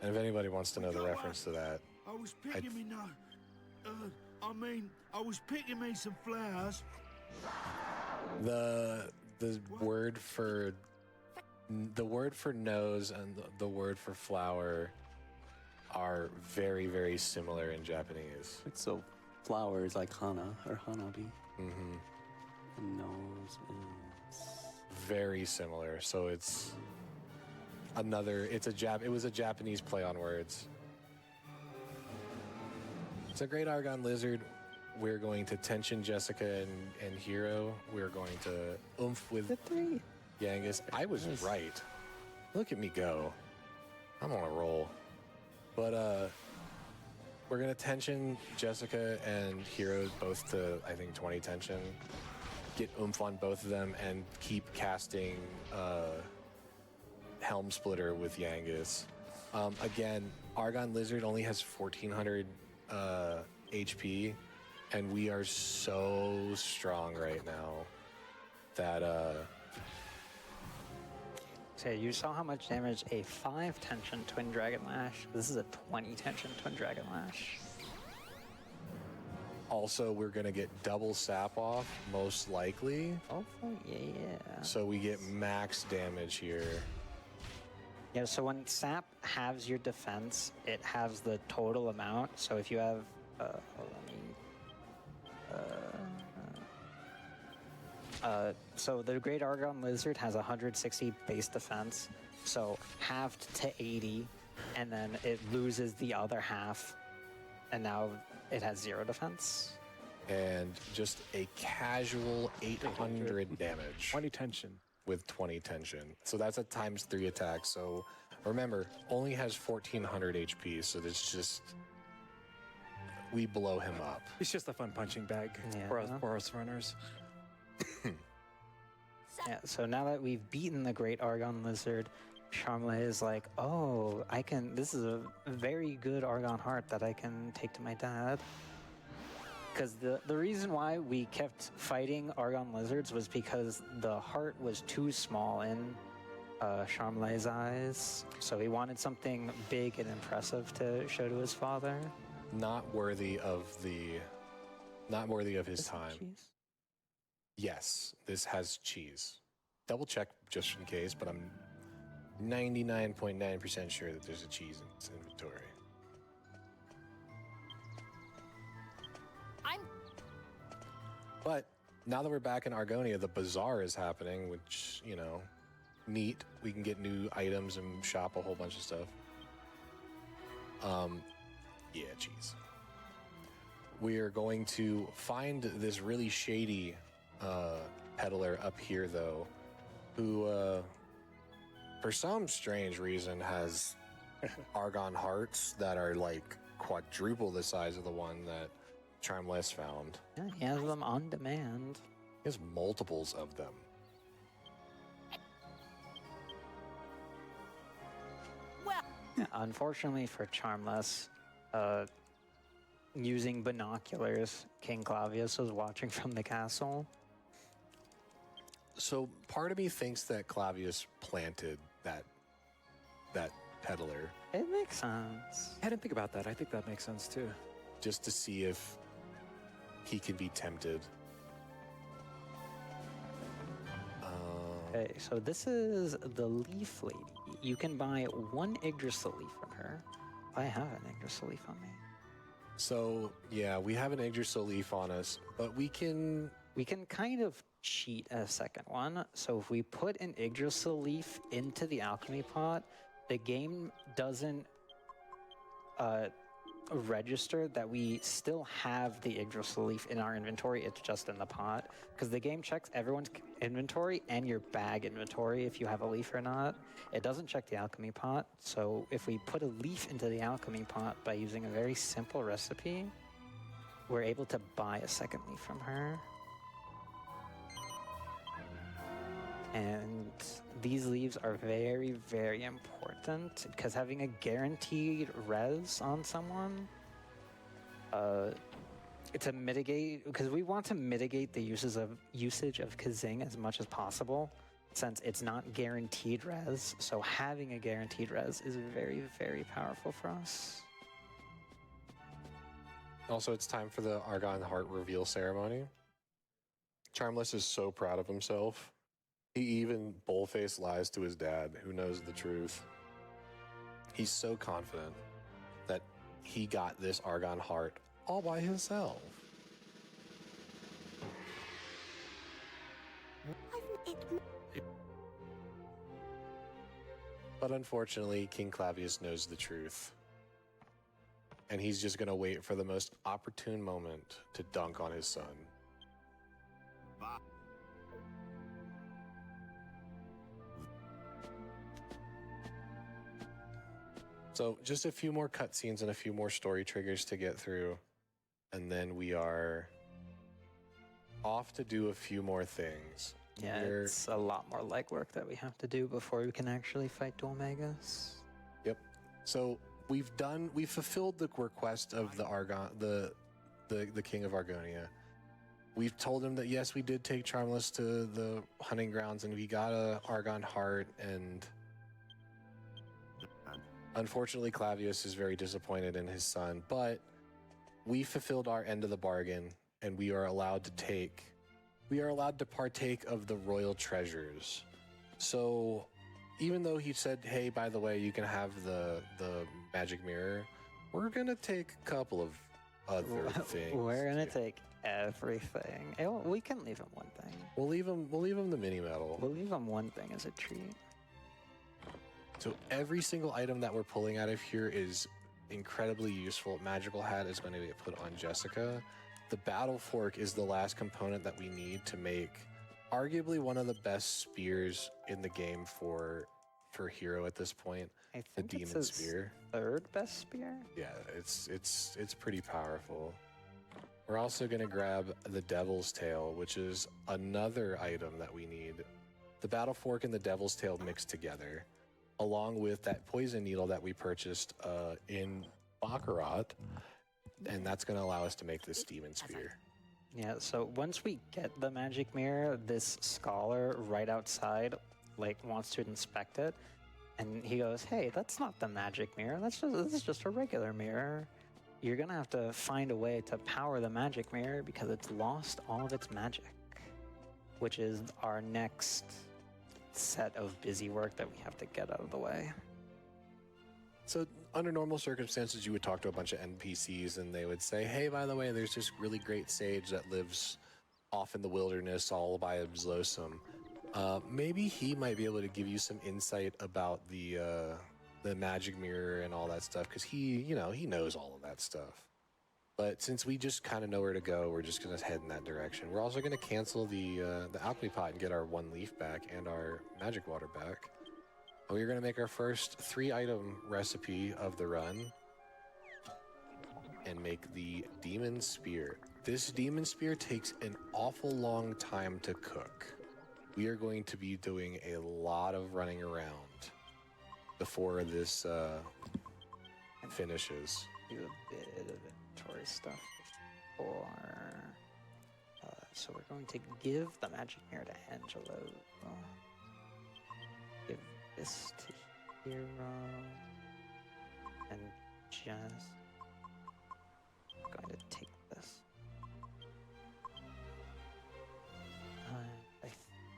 And if anybody wants to know the reference to that, I was picking me no. I was picking me some flowers. the word for nose and the word for flower are very, very similar in Japanese. So flower is like hana or hanabi. Mm-hmm. And nose is Very similar. So it was a Japanese play on words. It's a great Argon Lizard. We're going to tension Jessica and Hero. We're going to oomph with The 3. Yangus. I was right. Look at me go. I'm on a roll. But we're going to tension Jessica and Hero both to, I think, 20 tension. Get oomph on both of them and keep casting Helm Splitter with Yangus. Again, Argon Lizard only has 1,400 HP, and we are so strong right now that So you saw how much damage a 5 tension Twin Dragon Lash. This is a 20 tension Twin Dragon Lash. also we're going to get double sap off, most likely. Hopefully, yeah. So we get max damage here. Yeah, so when sap halves your defense, it halves the total amount. So if you have, so the Great Argon Lizard has 160 base defense, so halved to 80, and then it loses the other half, and now it has 0 defense. And just a casual 800 damage 20 tension. with 20 tension. So that's a ×3 attack. So remember, only has 1,400 HP, so it's just, we blow him up. It's just a fun punching bag for us runners. Yeah, so now that we've beaten the Great Argon Lizard, Charmeleigh is like, oh, this is a very good Argon Heart that I can take to my dad. Because the reason why we kept fighting Argon Lizards was because the heart was too small in Charmeleigh's eyes. So he wanted something big and impressive to show to his father. Not worthy of his time. Cheese? Yes, this has cheese. Double check just in case, but I'm 99.9% sure that there's a cheese in its inventory. But now that we're back in Argonia, the bazaar is happening, which, neat. We can get new items and shop a whole bunch of stuff. Yeah, jeez. We are going to find this really shady peddler up here, though, who, for some strange reason, has argon hearts that are like quadruple the size of the one that Charmless found. Yeah, he has them on demand. He has multiples of them. Yeah, unfortunately for Charmless, using binoculars, King Clavius was watching from the castle. So part of me thinks that Clavius planted that peddler It makes sense. I didn't think about that. I think that makes sense too. just to see if he can be tempted. Okay, so this is the Leaf Lady. You can buy one Yggdrasil leaf from her. I have an Yggdrasil leaf on me. So yeah, we have an Yggdrasil leaf on us, but we can kind of cheat a second one. So if we put an Yggdrasil leaf into the alchemy pot, the game doesn't register that we still have the Yggdrasil leaf in our inventory. It's just in the pot because the game checks everyone's inventory and your bag inventory if you have a leaf or not. It doesn't check the alchemy pot. So if we put a leaf into the alchemy pot by using a very simple recipe, we're able to buy a second leaf from her. And these leaves are very, very important because having a guaranteed res on someone to mitigate, because we want to mitigate the usage of Kazing as much as possible since it's not guaranteed res. So having a guaranteed res is very, very powerful for us. Also, it's time for the Argon Heart reveal ceremony. Charmless is so proud of himself. He even bullface lies to his dad, who knows the truth. He's so confident that he got this Argon Heart all by himself. But unfortunately, King Clavius knows the truth. And he's just gonna wait for the most opportune moment to dunk on his son. So just a few more cutscenes and a few more story triggers to get through. And then we are off to do a few more things. Yeah, it's a lot more legwork that we have to do before we can actually fight Dwarmagus. Yep. So we've fulfilled the request of the the King of Argonia. We've told him that yes, we did take Charmless to the hunting grounds and we got a Argon Heart, and unfortunately Clavius is very disappointed in his son, but we fulfilled our end of the bargain and we are allowed to partake of the royal treasures. So even though he said, hey, by the way, you can have the magic mirror, we're gonna take a couple of other things. We're gonna take everything. We can leave him one thing. We'll leave him the mini medal. We'll leave him one thing as a treat. So every single item that we're pulling out of here is incredibly useful. Magical Hat is going to get put on Jessica. The Battle Fork is the last component that we need to make arguably one of the best spears in the game for hero at this point. I The think Demon it's his Spear. third best spear. Yeah, it's pretty powerful. We're also going to grab the Devil's Tail, which is another item that we need. The Battle Fork and the Devil's Tail mixed together, along with that poison needle that we purchased in Baccarat, and that's going to allow us to make this demon spear. Yeah, so once we get the magic mirror, this scholar right outside wants to inspect it, and he goes, hey, that's not the magic mirror, this is just a regular mirror. You're gonna have to find a way to power the magic mirror because it's lost all of its magic, which is our next set of busy work that we have to get out of the way. So under normal circumstances, you would talk to a bunch of NPCs and they would say, hey, by the way, there's this really great sage that lives off in the wilderness all by his lonesome. Maybe he might be able to give you some insight about the the magic mirror and all that stuff because he knows all of that stuff. But since we just kind of know where to go, we're just going to head in that direction. We're also going to cancel the alchemy pot and get our 1 leaf back and our magic water back. And we're going to make our first 3-item recipe of the run and make the demon spear. This demon spear takes an awful long time to cook. We are going to be doing a lot of running around before this finishes. Do a bit of inventory stuff before. So we're going to give the magic mirror to Angelo. Give this to Hero. And just going to take this.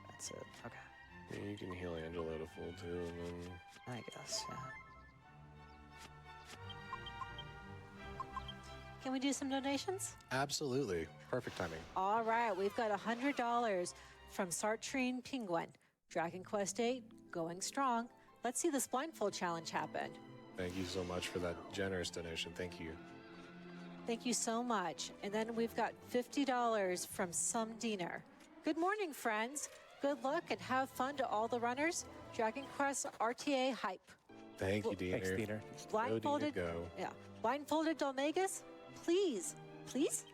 That's it. Okay. Yeah, you can heal Angelo to full too, and then I guess, yeah. Can we do some donations? absolutely perfect timing. All right, we've got $100 from Sartrine Penguin. Dragon Quest VIII, going strong. Let's see this blindfold challenge happen. Thank you so much for that generous donation. Thank you. Thank you so much. And then we've got $50 from Some Diener. Good morning, friends. Good luck and have fun to all the runners. Dragon Quest RTA hype. Thank you, Diener. Thanks, Diener. Blindfolded, go. yeah. Blindfolded Dolmegas, please, please.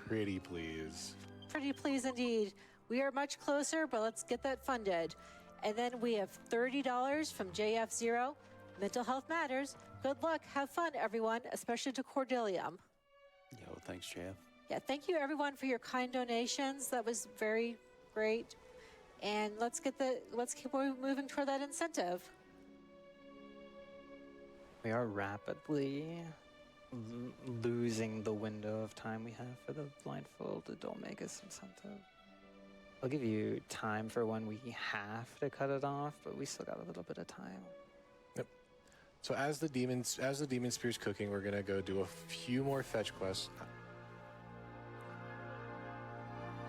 Pretty please. Pretty please indeed. We are much closer, but let's get that funded. And then we have $30 from JF0. Mental health matters. Good luck. Have fun, everyone, especially to Cordellium. Yo, thanks, Jeff. Yeah, thank you, everyone, for your kind donations. That was very great. And let's keep moving toward that incentive. We are rapidly losing the window of time we have for the blindfolded Dolmegas incentive. I'll give you time for when we have to cut it off, but we still got a little bit of time. Yep. So as the demon spear's cooking, we're gonna go do a few more fetch quests.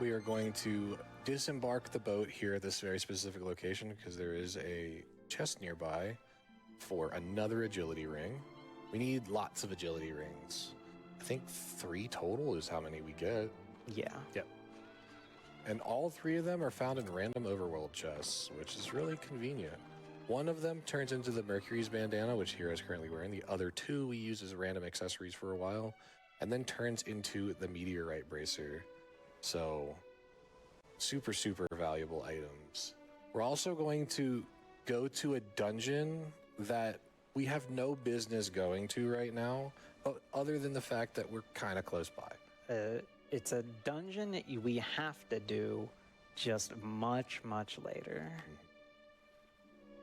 We are going to disembark the boat here at this very specific location because there is a chest nearby for another agility ring. We need lots of agility rings. I think 3 total is how many we get. Yeah. Yep. And all 3 of them are found in random overworld chests, which is really convenient. One of them turns into the Mercury's bandana, which Hero is currently wearing. The other 2 we use as random accessories for a while, and then turns into the meteorite bracer. So, super, super valuable items. We're also going to go to a dungeon that we have no business going to right now, but other than the fact that we're kind of close by. It's a dungeon that we have to do just much, much later.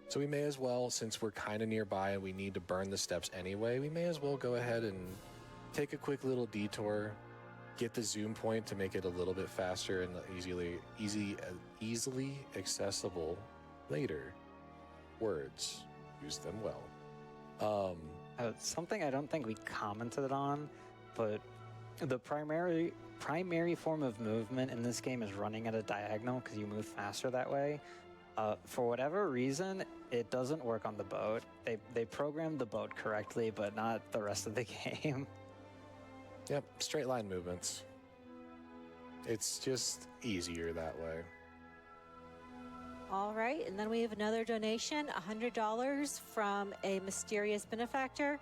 So we may as well, since we're kind of nearby and we need to burn the steps anyway, we may as well go ahead and take a quick little detour, get the zoom point to make it a little bit faster and easily accessible later. Words, use them well. Something I don't think we commented on, but the primary form of movement in this game is running at a diagonal because you move faster that way. For whatever reason, it doesn't work on the boat. They programmed the boat correctly, but not the rest of the game. Yep, straight line movements. It's just easier that way. All right, and then we have another donation, $100 from a mysterious benefactor.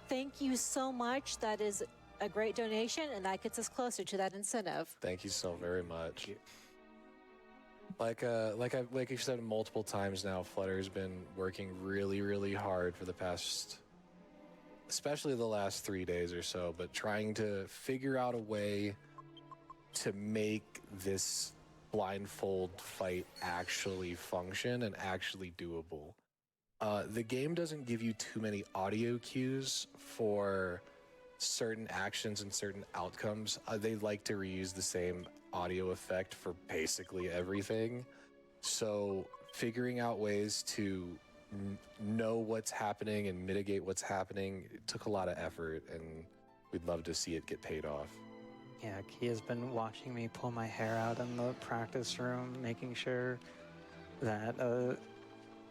Thank you so much. That is a great donation, and that gets us closer to that incentive. Thank you so very much. Like you've said multiple times now, Flutter's been working really, really hard for the past, especially the last 3 days or so, but trying to figure out a way to make this blindfold fight actually function and actually doable. The game doesn't give you too many audio cues for certain actions and certain outcomes. They like to reuse the same audio effect for basically everything. So figuring out ways to know what's happening and mitigate what's happening, it took a lot of effort, and we'd love to see it get paid off. Yeah, Key has been watching me pull my hair out in the practice room, making sure that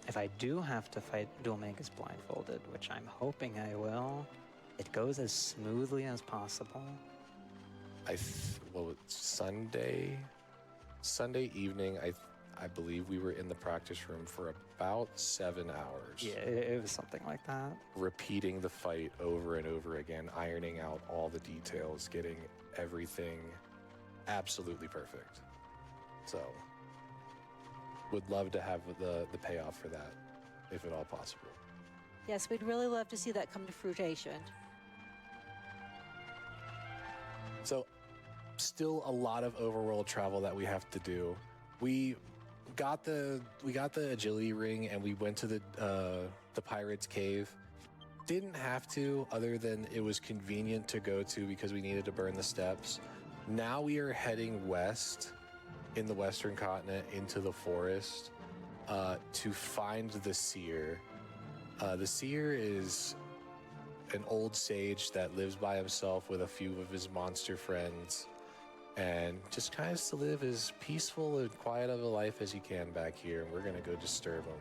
if I do have to fight Dual Magus blindfolded, which I'm hoping I will, it goes as smoothly as possible. Sunday evening, I believe we were in the practice room for about 7 hours. Yeah, it was something like that. Repeating the fight over and over again, ironing out all the details, getting everything absolutely perfect. So, would love to have the payoff for that, if at all possible. Yes, we'd really love to see that come to fruition. So, still a lot of overworld travel that we have to do. We got the agility ring and we went to the pirate's cave. Didn't have to, other than it was convenient to go to because we needed to burn the steps. Now we are heading west in the western continent into the forest to find the seer. The seer is an old sage that lives by himself with a few of his monster friends and just tries to live as peaceful and quiet of a life as he can back here, and we're going to go disturb him.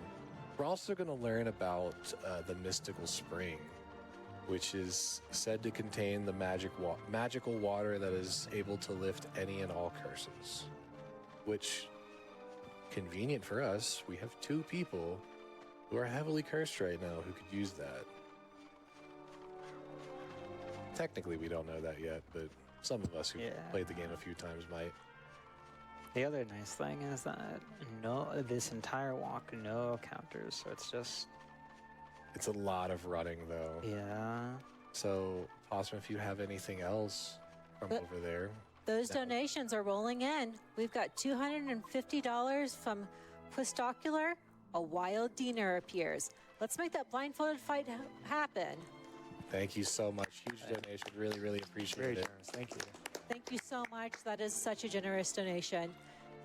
We're also going to learn about the mystical spring, which is said to contain the magical water that is able to lift any and all curses, which, convenient for us, we have 2 people who are heavily cursed right now who could use that. Technically, we don't know that yet, but some of us who played the game a few times might. The other nice thing is that this entire walk, no counters, so it's just... It's a lot of running, though. Yeah. So, Possum, if you have anything else from over there. Those donations are rolling in. We've got $250 from Quistocular. A wild Diener appears. Let's make that blindfolded fight happen. Thank you so much. Huge donation. Really, really appreciate Very it. generous. Thank you. Thank you so much. That is such a generous donation.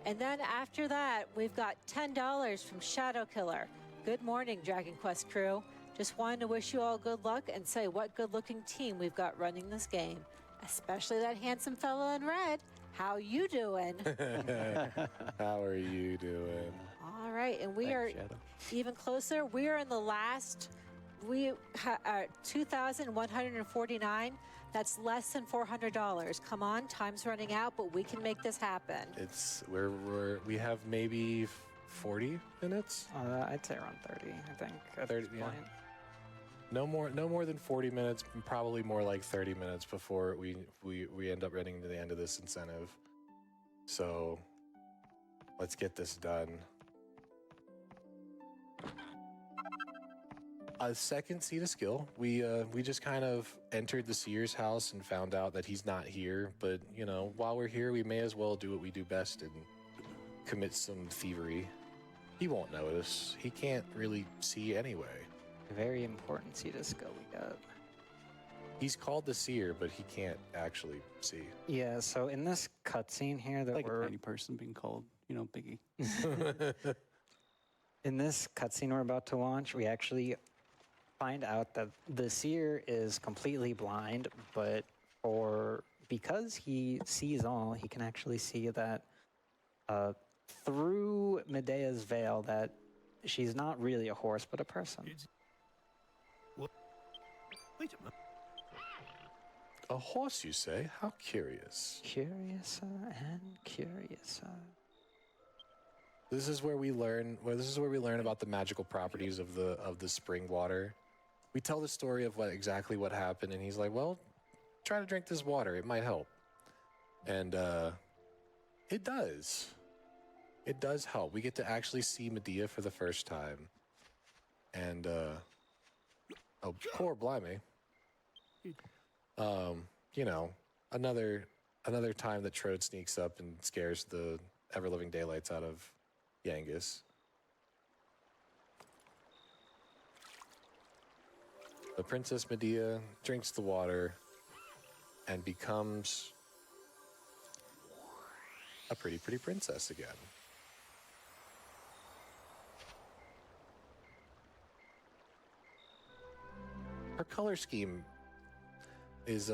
And then after that, we've got $10 from Shadow Killer. Good morning, Dragon Quest crew. Just wanted to wish you all good luck and say what good-looking team we've got running this game. Especially that handsome fellow in red. How you doing? How are you doing? All right, and we Thanks, are Shadow. even closer. We are in the last, we are 2,149. That's less than $400. Come on, time's running out, but we can make this happen. We have maybe 40 minutes. I'd say around 30, I think, at 30, this yeah. point. No more than 40 minutes, probably more like 30 minutes before we end up running to the end of this incentive. So let's get this done. A second seat of skill. We just kind of entered the seer's house and found out that he's not here. But while we're here, we may as well do what we do best and commit some thievery. He won't notice. He can't really see anyway. Very important seat of skill we got. He's called the seer, but he can't actually see. Yeah, so in this cutscene here that Like a we're... tiny person being called, Biggie. In this cutscene we're about to launch, we actually find out that the seer is completely blind, but because he sees all, he can actually see that through Medea's veil that she's not really a horse, but a person. Wait a minute. A horse, you say? How curious. Curiouser and curiouser. This is where we learn about the magical properties of the spring water. We tell the story of exactly what happened, and he's like, "Well, try to drink this water. It might help." And it does. It does help. We get to actually see Medea for the first time. And oh, poor blimey. Another time that Trode sneaks up and scares the ever-living daylights out of Yangus. The Princess Medea drinks the water and becomes a pretty princess again. Her color scheme is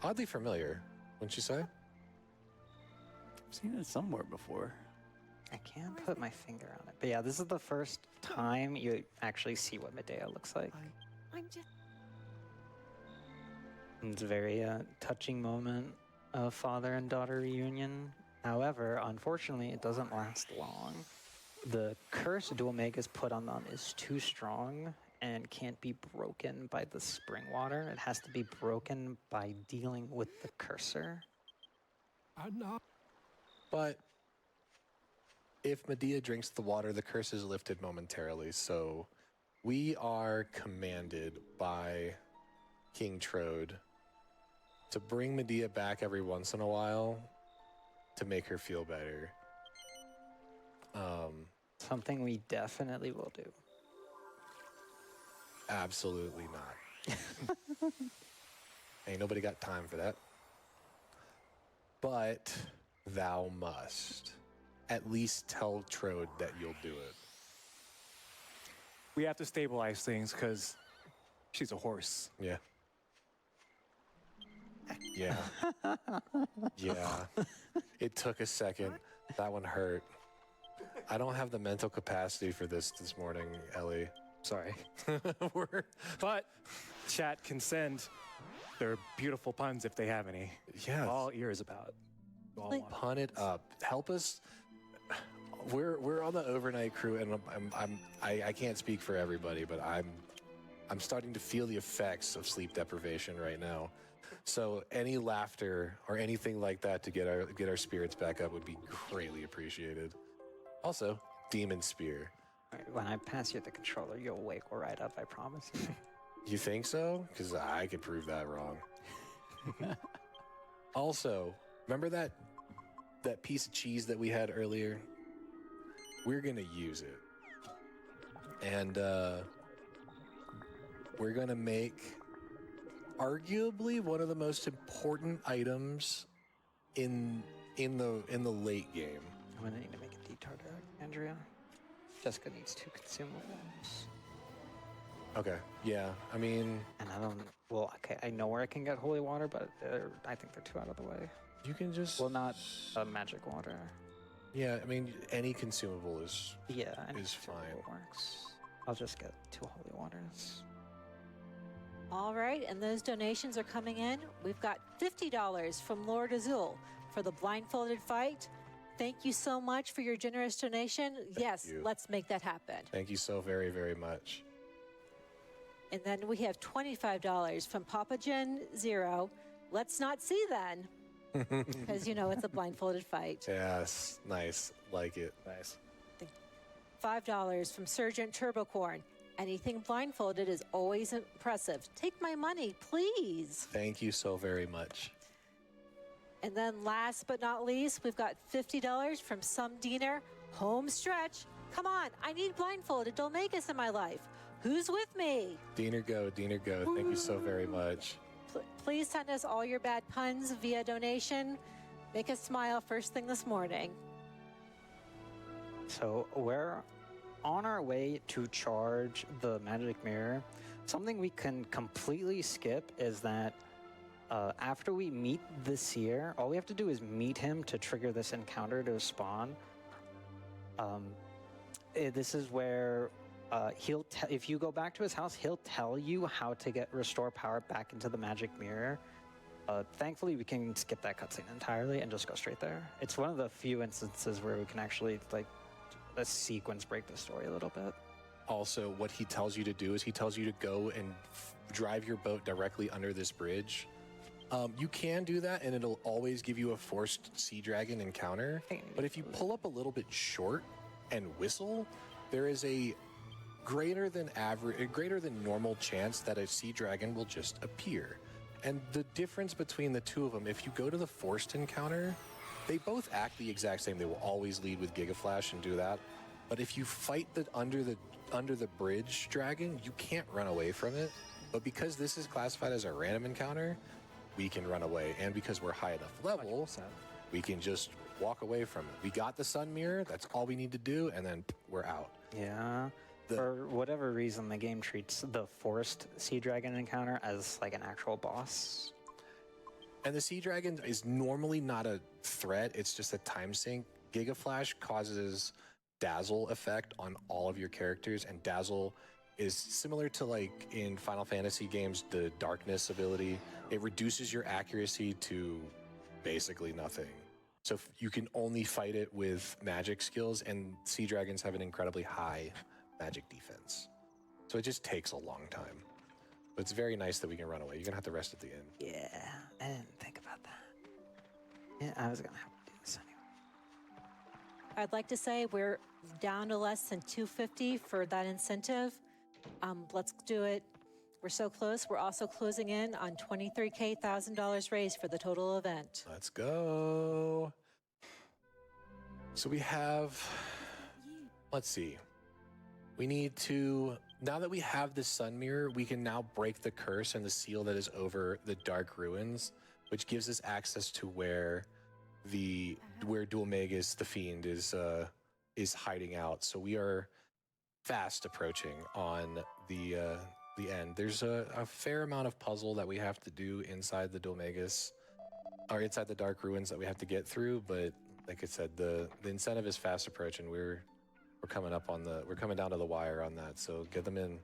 oddly familiar, wouldn't you say? I've seen it somewhere before. I can't put my finger on it. But yeah, this is the first time you actually see what Medea looks like. I'm just. It's a very touching moment of father and daughter reunion. However, unfortunately, it doesn't last long. The curse Dual Megas put on them is too strong and can't be broken by the spring water. It has to be broken by dealing with the cursor. I know. But if Medea drinks the water, the curse is lifted momentarily. So we are commanded by King Trode to bring Medea back every once in a while to make her feel better. Something we definitely will do. Absolutely not. Ain't nobody got time for that. But thou must at least tell Trode that you'll do it. We have to stabilize things because she's a horse. Yeah. Yeah. Yeah. It took a second. That one hurt. I don't have the mental capacity for this morning, Ellie. Sorry. We're, But chat can send their beautiful puns if they have any. yeah. All ears about. All Like- want. Pun it up. Help us. We're on the overnight crew, and I can't speak for everybody, but I'm starting to feel the effects of sleep deprivation right now. So any laughter or anything like that to get our spirits back up would be greatly appreciated. Also, Demon Spear. All right, when I pass you the controller, you'll wake right up, I promise. You think so? Because I could prove that wrong. Also, remember that piece of cheese that we had earlier? We're going to use it. And we're going to make arguably one of the most important items in the late game. I'm gonna need to make a detarter, Andrea. Jessica needs 2 consumables. Okay. Yeah. I mean, And I don't, well, okay, I know where I can get holy water, but I think they're 2 out of the way. you can just. Well, not magic water. Yeah. I mean, any consumable is. Yeah, I Is consumable fine. works. I'll just get 2 holy waters. All right, and those donations are coming in. We've got $50 from Lord Azul for the blindfolded fight. Thank you so much for your generous donation. Yes, you. let's make that happen. Thank you so very, very much. And then we have $25 from Papa Gen Zero. Let's not see then, because you know it's a blindfolded fight. Yes. Nice. Like it. Nice. $5 from Sergeant Turbocorn. Anything blindfolded is always impressive. Take my money, please. Thank you so very much. And then last but not least, we've got $50 from Some Diener. Home stretch. Come on, I need blindfolded Dolmagus in my life. Who's with me? Diener go. Diener go. Thank you so very much. Please send us all your bad puns via donation. Make us smile first thing this morning. So we're on our way to charge the magic mirror. Something we can completely skip is that after we meet the seer, all we have to do is meet him to trigger this encounter to spawn. This is where if you go back to his house, he'll tell you how to restore power back into the magic mirror. Thankfully, we can skip that cutscene entirely and just go straight there. It's one of the few instances where we can actually a sequence break the story a little bit. Also, what he tells you to do is he tells you to go and drive your boat directly under this bridge. You can do that, and it'll always give you a forced sea dragon encounter. But if you pull up a little bit short and whistle, there is a greater than normal chance that a sea dragon will just appear. And the difference between the two of them, if you go to the forced encounter, they both act the exact same. They will always lead with Giga Flash and do that. But if you fight under the bridge dragon, you can't run away from it. But because this is classified as a random encounter, we can run away. And because we're high enough level, 100%. we can just walk away from it. We got the sun mirror. That's all we need to do. And then we're out. Yeah. For whatever reason, the game treats the forced sea dragon encounter as like an actual boss. And the sea dragon is normally not a threat. It's just a time sink Giga Flash causes dazzle effect on all of your characters, and dazzle is similar to like in Final Fantasy games, the darkness ability. It reduces your accuracy to basically nothing. So you can only fight it with magic skills, and sea dragons have an incredibly high magic defense. So it just takes a long time. But it's very nice that we can run away. You're gonna have to rest at the end. Yeah, I didn't think about that. Yeah, I was gonna have to do this anyway. I'd like to say we're down to less than 250 for that incentive. Let's do it. We're so close. We're also closing in on $23K $1,000 raised for the total event. Let's go. So we have, let's see. We need to, now that we have the sun mirror, we can now break the curse and the seal that is over the dark ruins, which gives us access to where Dulmagus the Fiend is hiding out. So we are fast approaching on the end. There's a fair amount of puzzle that we have to do inside the Dulmagus, or inside the dark ruins that we have to get through, but like I said, the incentive is fast approaching. We're coming down to the wire on that, so get them in.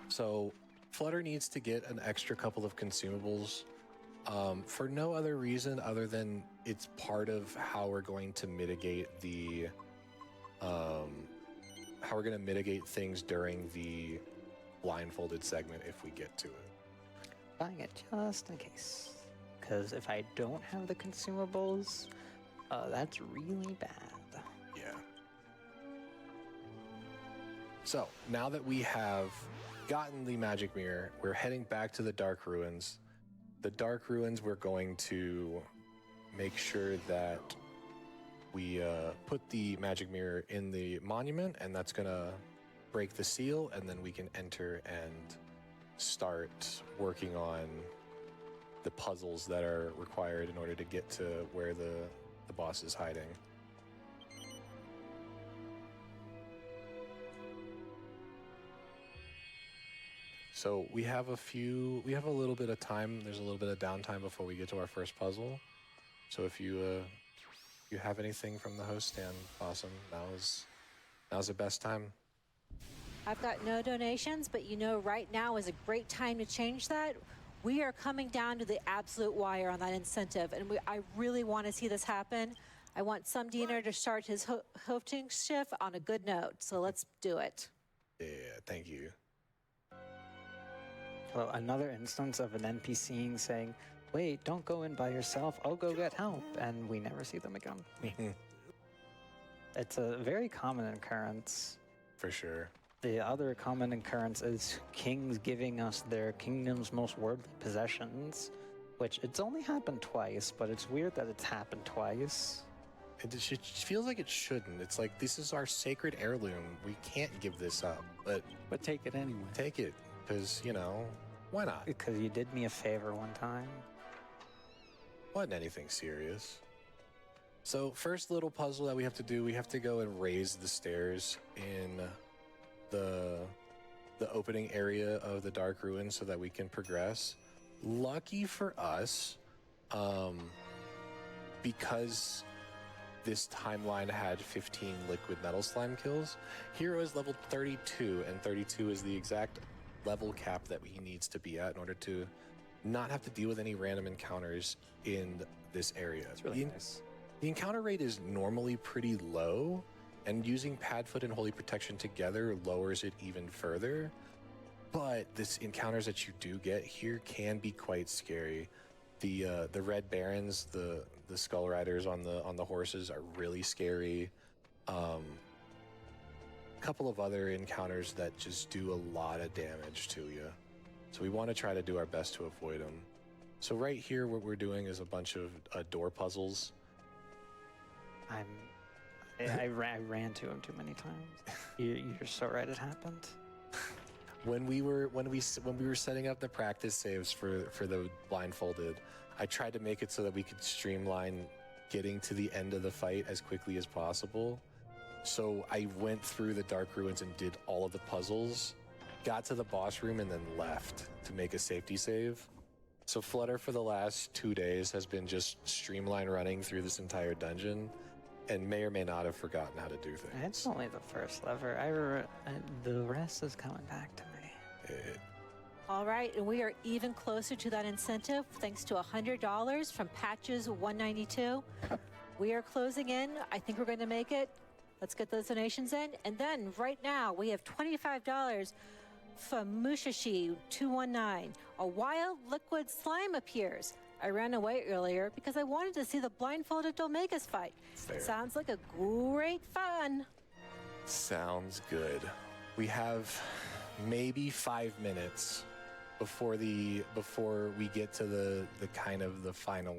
So Flutter needs to get an extra couple of consumables for no other reason other than it's part of how we're going to mitigate things during the blindfolded segment if we get to it. Buying it just in case. Because if I don't have the consumables, that's really bad. Yeah. So now that we have gotten the magic mirror, we're heading back to the dark ruins. The dark ruins, we're going to make sure that we put the magic mirror in the monument, and that's gonna break the seal, and then we can enter and start working on the puzzles that are required in order to get to where the boss is hiding. So we have a little bit of time. There's a little bit of downtime before we get to our first puzzle. So if you have anything from the host stand, awesome. Now's the best time. I've got no donations, but you know right now is a great time to change that. We are coming down to the absolute wire on that incentive, and I really want to see this happen. I want some diener to start his hosting shift on a good note, so let's do it. Yeah, thank you. Well, another instance of an NPC saying, wait, don't go in by yourself, I'll go get help, and we never see them again. It's a very common occurrence. For sure. The other common occurrence is kings giving us their kingdom's most worldly possessions, which it's only happened twice, but it's weird that it's happened twice. It feels like it shouldn't. It's like, this is our sacred heirloom. We can't give this up, but take it anyway. Take it, because, why not? Because you did me a favor one time. Wasn't anything serious. So first little puzzle that we have to do, we have to go and raise the stairs in the opening area of the dark ruins so that we can progress. Lucky for us, because this timeline had 15 liquid metal slime kills, Hero is level 32, and 32 is the exact level cap that he needs to be at in order to not have to deal with any random encounters in this area. That's really nice. The encounter rate is normally pretty low, and using Padfoot and Holy Protection together lowers it even further. But this encounters that you do get here can be quite scary. The Red Barons, the Skull Riders on the horses are really scary. A couple of other encounters that just do a lot of damage to you. So we want to try to do our best to avoid them. So right here, what we're doing is a bunch of door puzzles. I ran to him too many times. You're so right, it happened. When we were setting up the practice saves for the blindfolded, I tried to make it so that we could streamline getting to the end of the fight as quickly as possible. So I went through the dark ruins and did all of the puzzles, got to the boss room, and then left to make a safety save. So Flutter for the last 2 days has been just streamline running through this entire dungeon and may or may not have forgotten how to do things. It's only the first lever. The rest is coming back to me. All right, and we are even closer to that incentive thanks to $100 from Patches 192. We are closing in. I think we're going to make it. Let's get those donations in. And then right now we have $25 from Mushashi 219. A wild liquid slime appears. I ran away earlier because I wanted to see the blindfolded Domegas fight. Fair. Sounds like a great fun. Sounds good. We have maybe 5 minutes before we get to the final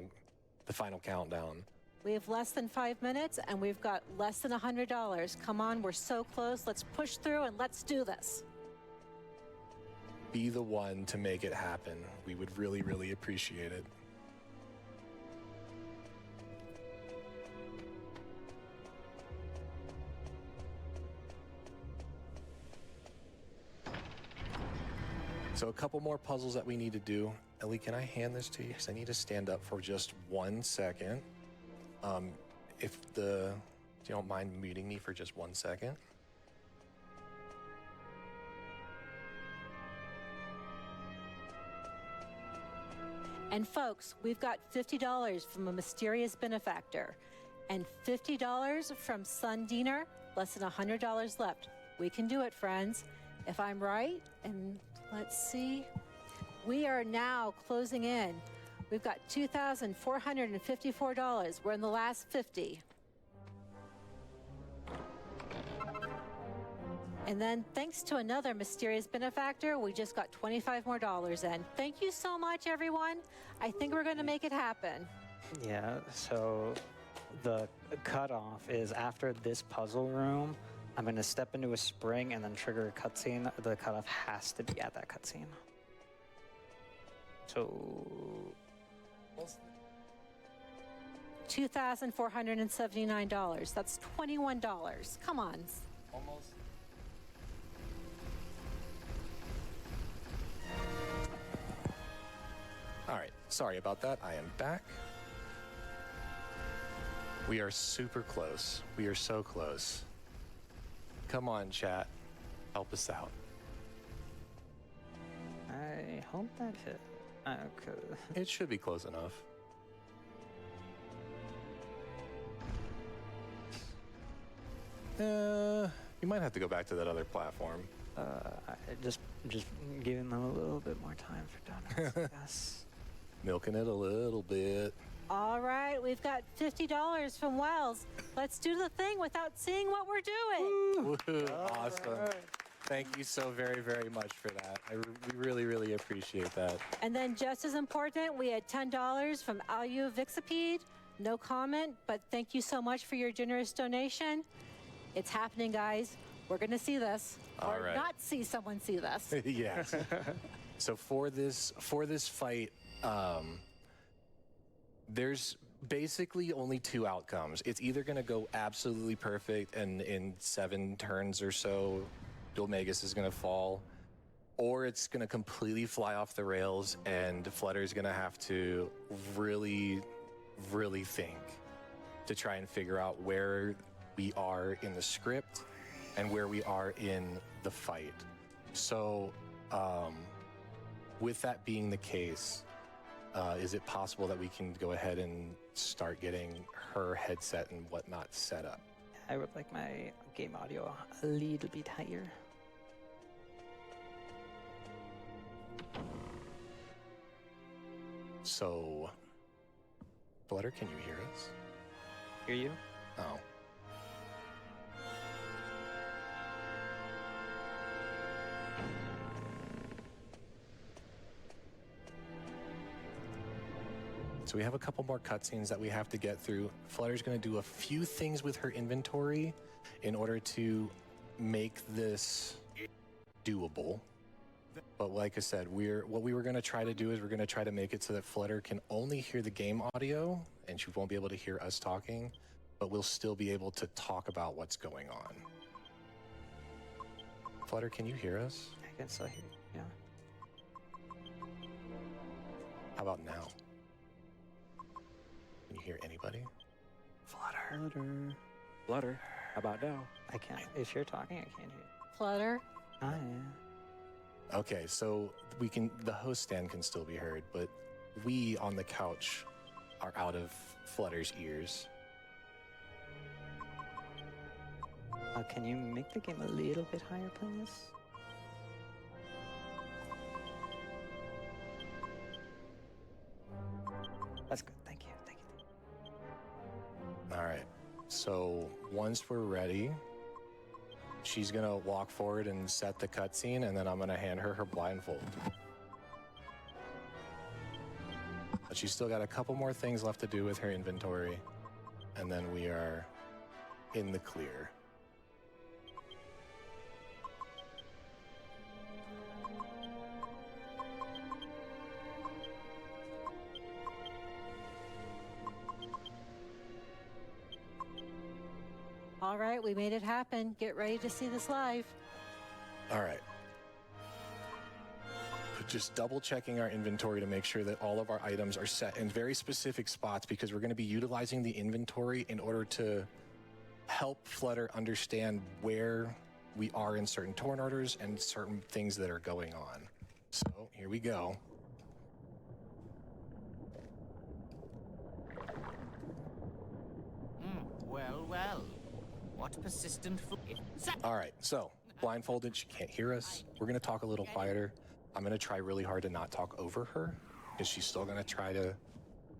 countdown. We have less than 5 minutes and we've got less than $100. Come on, we're so close. Let's push through and let's do this. Be the one to make it happen. We would really, really appreciate it. So a couple more puzzles that we need to do. Ellie, can I hand this to you? Because I need to stand up for just 1 second. If you don't mind muting me for just 1 second. And folks, we've got $50 from a mysterious benefactor and $50 from Sundiner, less than $100 left. We can do it, friends. If I'm right, and let's see, we are now closing in. We've got $2,454. We're in the last 50. And then thanks to another mysterious benefactor, we just got $25 more in. Thank you so much, everyone. I think we're going to make it happen. Yeah, so the cutoff is after this puzzle room, I'm going to step into a spring and then trigger a cutscene. The cutoff has to be at that cutscene. So $2,479. That's $21. Come on. Almost. All right, sorry about that. I am back. We are super close. We are so close. Come on, chat. Help us out. I hope that hit. Okay. It should be close enough. You might have to go back to that other platform. Just giving them a little bit more time for donuts, I guess. Milking it a little bit. All right, we've got $50 from Wells. Let's do the thing without seeing what we're doing. Woohoo! Awesome. Thank you so very, very much for that. We really, really appreciate that. And then just as important, we had $10 from Alu Vixipede. No comment, but thank you so much for your generous donation. It's happening, guys. We're going to see this. All or right. not see someone see this. Yes. So for this fight, there's basically only 2 outcomes. It's either going to go absolutely perfect and in 7 turns or so, Dolmegas is going to fall, or it's going to completely fly off the rails and Flutter's going to have to really, really think to try and figure out where we are in the script and where we are in the fight. So, with that being the case, is it possible that we can go ahead and start getting her headset and whatnot set up? I would like my game audio a little bit higher. So, Flutter, can you hear us? Hear you? Oh. So we have a couple more cutscenes that we have to get through. Flutter's going to do a few things with her inventory in order to make this doable. But like I said, what we were going to try to do is we're going to try to make it so that Flutter can only hear the game audio and she won't be able to hear us talking, but we'll still be able to talk about what's going on. Flutter, can you hear us? I can still hear you, yeah. How about now? Can you hear anybody? Flutter. Flutter. Flutter. How about now? I can't. If you're talking, I can't hear you. Flutter. Ah, yeah. Okay, so the host stand can still be heard, but we on the couch are out of Flutter's ears. Can you make the game a little bit higher, please? That's good. Thank you. Thank you. All right. So once we're ready, she's gonna walk forward and set the cutscene, and then I'm gonna hand her her blindfold. But she's still got a couple more things left to do with her inventory, and then we are in the clear. All right, we made it happen. Get ready to see this live. All right. But just double checking our inventory to make sure that all of our items are set in very specific spots, because we're going to be utilizing the inventory in order to help Flutter understand where we are in certain turn orders and certain things that are going on. So here we go. Well, well. What persistent All right, so blindfolded, she can't hear us. We're going to talk a little quieter. I'm going to try really hard to not talk over her, because she's still going to try to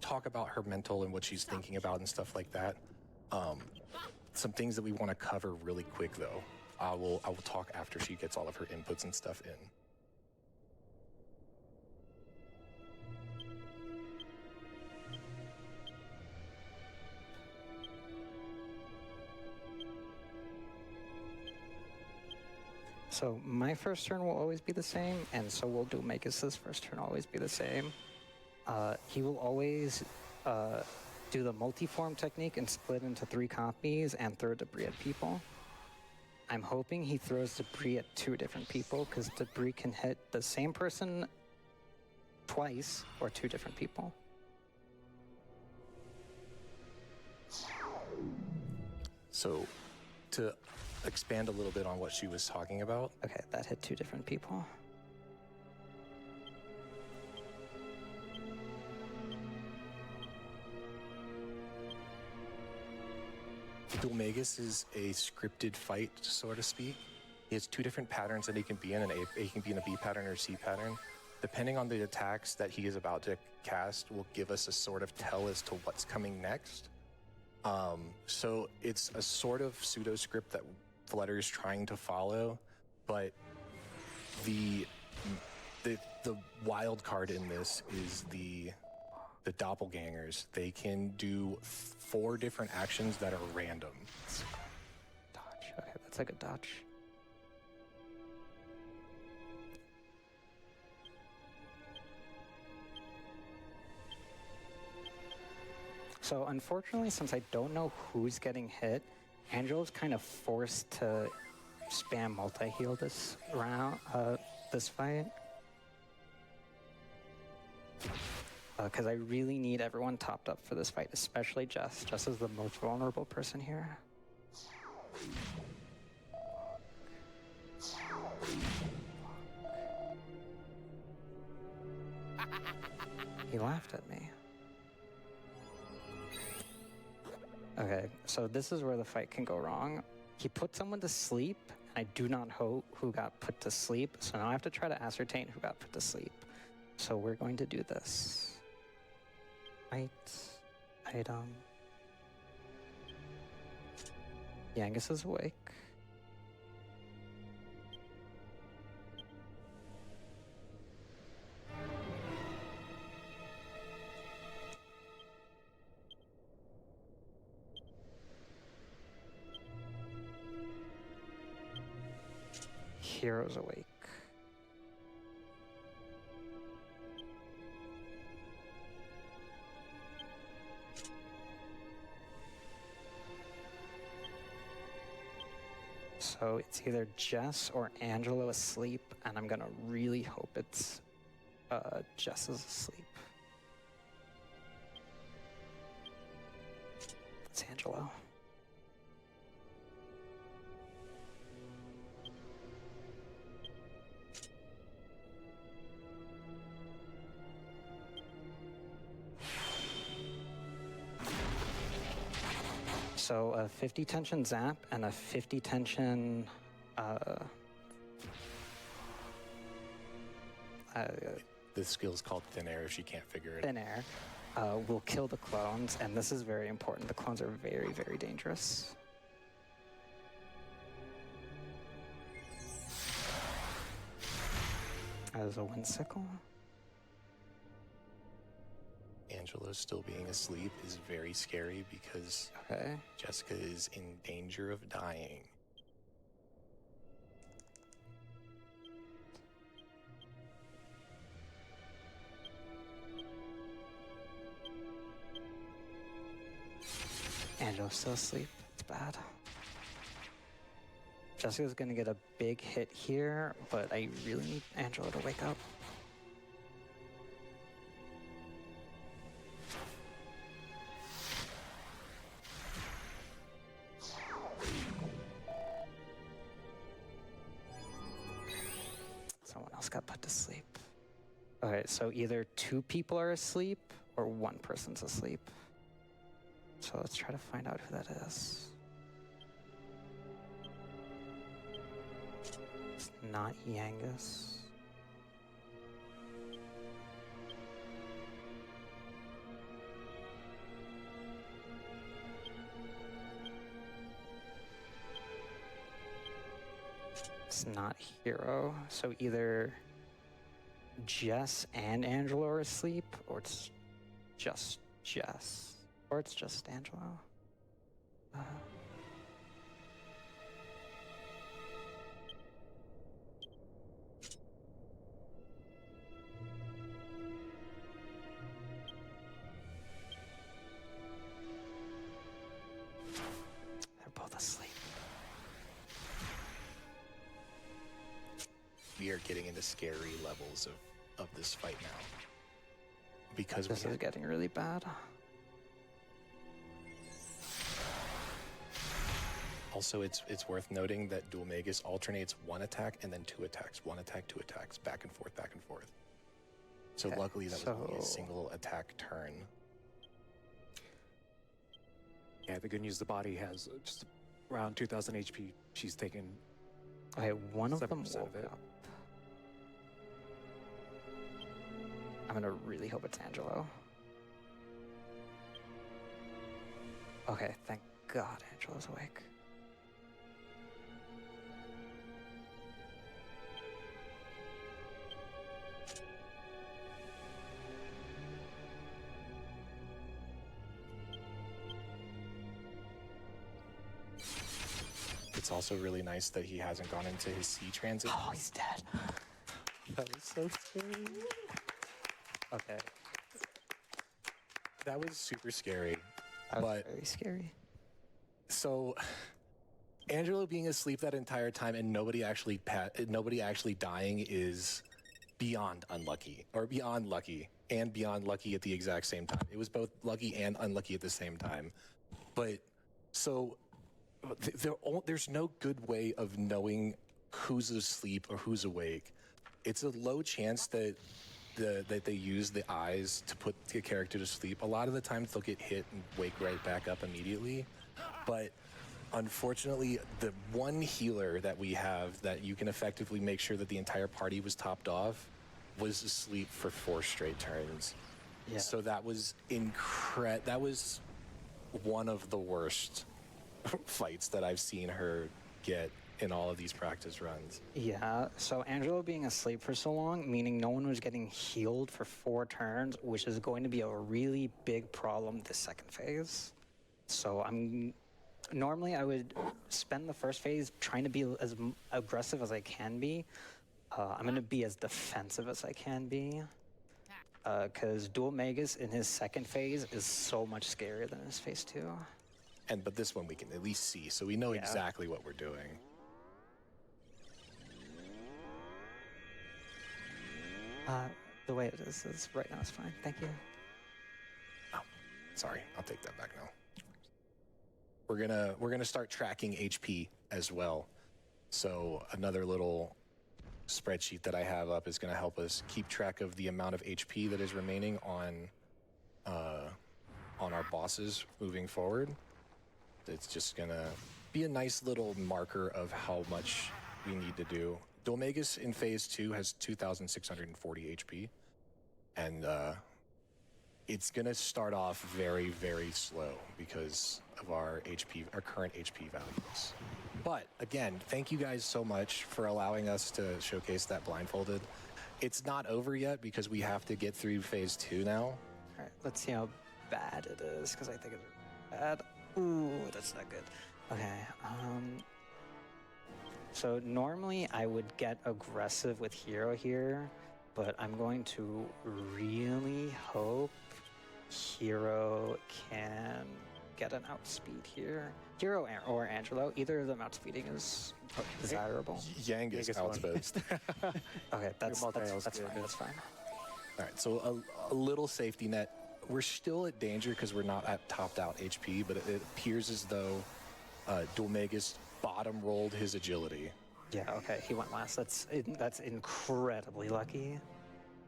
talk about her mental and what she's thinking about and stuff like that. Some things that we want to cover really quick, though. I will talk after she gets all of her inputs and stuff in. So my first turn will always be the same, and so will do Magus' first turn always be the same. He will always do the multi-form technique and split into 3 copies and throw debris at people. I'm hoping he throws debris at 2 different people, because debris can hit the same person twice or 2 different people. So to expand a little bit on what she was talking about. Okay, that hit 2 different people. Magus is a scripted fight, so to speak. He has 2 different patterns that he can be in, he can be in a B pattern or a C pattern. Depending on the attacks that he is about to cast will give us a sort of tell as to what's coming next. So it's a sort of pseudo script that Flutter is trying to follow, but the wild card in this is the doppelgangers. They can do 4 different actions that are random. Dodge. Okay, that's like a dodge. So unfortunately, since I don't know who's getting hit, Angelo's kind of forced to spam multi-heal this round, this fight. Because I really need everyone topped up for this fight, especially Jess. Jess is the most vulnerable person here. He laughed at me. Okay, so this is where the fight can go wrong. He put someone to sleep, and I do not know who got put to sleep, so now I have to try to ascertain who got put to sleep. So we're going to do this. Right, item. Yangus is awake. Hero's awake. So it's either Jess or Angelo asleep, and I'm gonna really hope it's Jess is asleep. Angelo. So a 50 tension zap and a 50 tension The skill's called Thin Air if she can't figure it. thin air will kill the clones, and this is very important. The clones are very, very dangerous. As a Windsickle. Angelo still being asleep is very scary because Okay. Jessica is in danger of dying. Angelo's still asleep. It's bad. Jessica's gonna get a big hit here, but I really need Angelo to wake up. Someone else got put to sleep. Okay, so either 2 people are asleep or 1 person's asleep. So let's try to find out who that is. It's not Yangus. It's not Hero. So either Jess and Angelo are asleep, or it's just Jess. Or it's just Angelo. They're both asleep. We are getting into scary levels of this fight now. Because This is getting really bad. Also, it's worth noting that Dual Magus alternates 1 attack and then 2 attacks. 1 attack, 2 attacks, back and forth, back and forth. So Okay, luckily that was only a so- single attack turn. Yeah, the good news, the body has just around 2,000 HP. She's taken. Okay, one of them 7% of woke it. up. I'm gonna really hope it's Angelo. Okay, thank God Angelo's awake. It's also really nice that he hasn't gone into his C transit. Oh, he's dead. That was so scary. Okay, That was super scary. that was But- very scary. So, Angelo being asleep that entire time and nobody actually dying is beyond unlucky, or beyond lucky, and beyond lucky at the exact same time. It was both lucky and unlucky at the same time. But so there's no good way of knowing who's asleep or who's awake. It's a low chance that that they use the eyes to put the character to sleep. A lot of the times they'll get hit and wake right back up immediately. But unfortunately, the one healer that we have that you can effectively make sure that the entire party was topped off was asleep for 4 straight turns. Yeah. So that was that was one of the worst fights that I've seen her get in all of these practice runs. Yeah, so Angelo being asleep for so long, meaning no one was getting healed for 4 turns, which is going to be a really big problem this second phase. So normally I would spend the first phase trying to be as aggressive as I can be. I'm going to be as defensive as I can be. Because Dual Magus in his second phase is so much scarier than his phase 2. But this one we can at least see, so we know Yeah. exactly what we're doing. The way it is right now is fine. Thank you. Oh, sorry, I'll take that back now. we're gonna start tracking HP as well. So another little spreadsheet that I have up is gonna help us keep track of the amount of HP that is remaining on our bosses moving forward. It's just gonna be a nice little marker of how much we need to do. Dulmagus in phase 2 has 2,640 HP, and it's gonna start off very, very slow because of our current HP values. But again, thank you guys so much for allowing us to showcase that blindfolded. It's not over yet because we have to get through phase 2 now. All right, let's see how bad it is, because I think it's bad. Ooh, that's not good. Okay, so normally I would get aggressive with Hero here, but I'm going to really hope Hero can get an outspeed here. Hero or Angelo, either of them outspeeding is desirable. Yang is outspaced. Okay, that's fine. multi-else That's good. fine. That's fine. All right, so a little safety net. We're still at danger because we're not at topped out HP, but it appears as though Dulmagus bottom rolled his agility. Yeah. Okay, he went last. That's incredibly lucky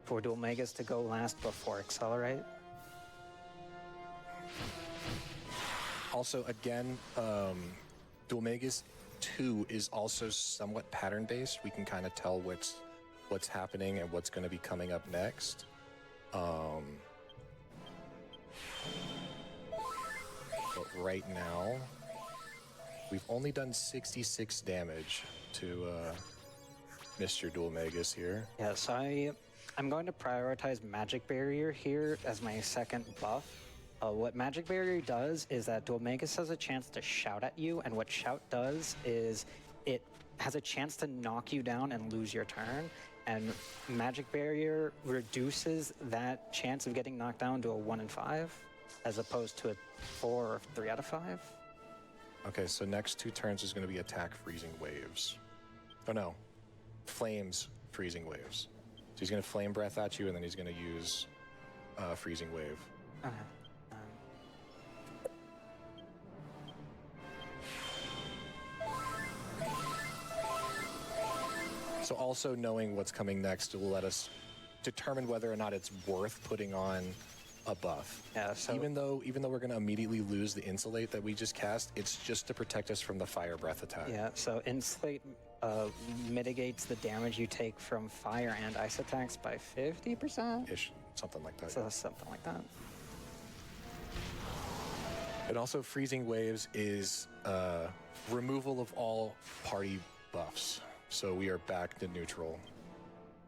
for Dulmagus to go last before Accelerate. Also, again, Dulmagus 2 is also somewhat pattern-based. We can kind of tell what's happening and what's going to be coming up next. But right now, we've only done 66 damage to Mr. Dulmagus here. Yeah. So I'm going to prioritize Magic Barrier here as my second buff. What Magic Barrier does is that Dulmagus has a chance to shout at you, and what shout does is it has a chance to knock you down and lose your turn, and Magic Barrier reduces that chance of getting knocked down to a 1 in 5, as opposed to a 4 or 3 out of 5. Okay, so next 2 turns is going to be attack freezing waves. Oh no, flames freezing waves. So he's going to flame breath at you, and then he's going to use freezing wave. Okay. So also knowing what's coming next will let us determine whether or not it's worth putting on a buff. Yeah, so Even though we're going to immediately lose the insulate that we just cast, it's just to protect us from the fire breath attack. yeah, so Insulate mitigates the damage you take from fire and ice attacks by 50%. Ish, something like that. So something like that. And also freezing waves is removal of all party buffs. So we are back to neutral.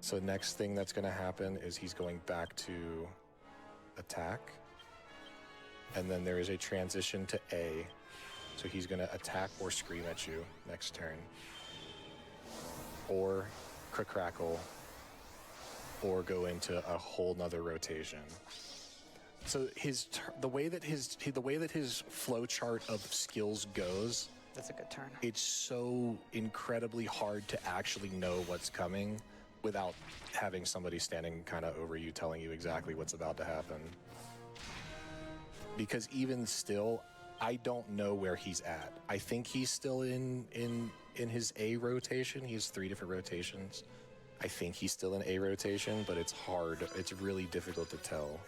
So next thing that's going to happen is he's going back to attack. And then there is a transition to A. So he's going to attack or scream at you next turn. Or crackle. Or go into a whole nother rotation. So the way that his flow chart of skills goes, That's a good turn. it's so incredibly hard to actually know what's coming without having somebody standing kind of over you telling you exactly what's about to happen. Because even still, I don't know where he's at. I think he's still in his A rotation. He has 3 different rotations. I think he's still in A rotation, but it's hard. It's really difficult to tell.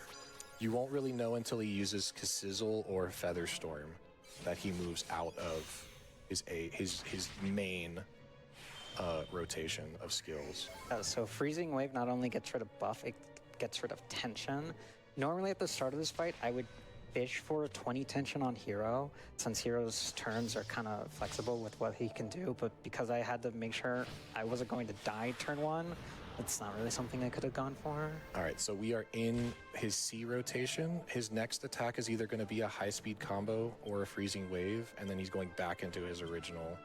You won't really know until he uses Sizzle or Featherstorm that he moves out of his main rotation of skills. So Freezing Wave not only gets rid of buff, it gets rid of tension. Normally at the start of this fight, I would fish for a 20 tension on Hero, since Hero's turns are kind of flexible with what he can do, but because I had to make sure I wasn't going to die turn 1, it's not really something I could have gone for. All right, so we are in his C rotation. His next attack is either going to be a high-speed combo or a freezing wave, and then he's going back into his original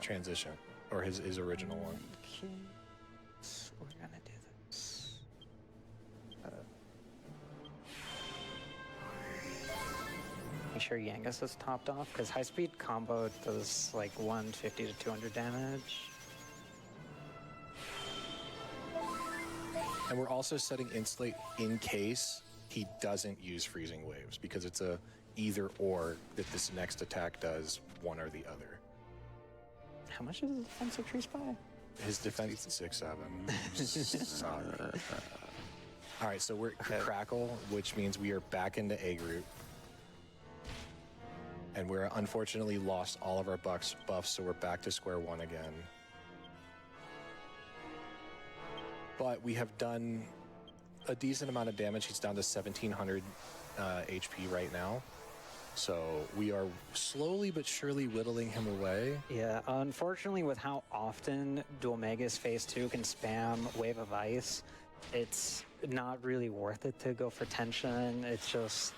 transition, or his original one. Okay, so we're gonna do this. Make sure Yangus is topped off, because high-speed combo does like 150 to 200 damage. And we're also setting Insulate in case he doesn't use freezing waves, because it's a either or that this next attack does one or the other. How much is the defense of Tree Spy? His defense is 6-7. Sorry. All right, so we're Crackle, which means we are back into A group. And we're unfortunately lost all of our buffs, so we're back to square one again. But we have done a decent amount of damage. He's down to 1,700 HP right now. So we are slowly but surely whittling him away. Yeah, unfortunately, with how often Dualmega's Phase 2 can spam Wave of Ice, it's not really worth it to go for tension. It's just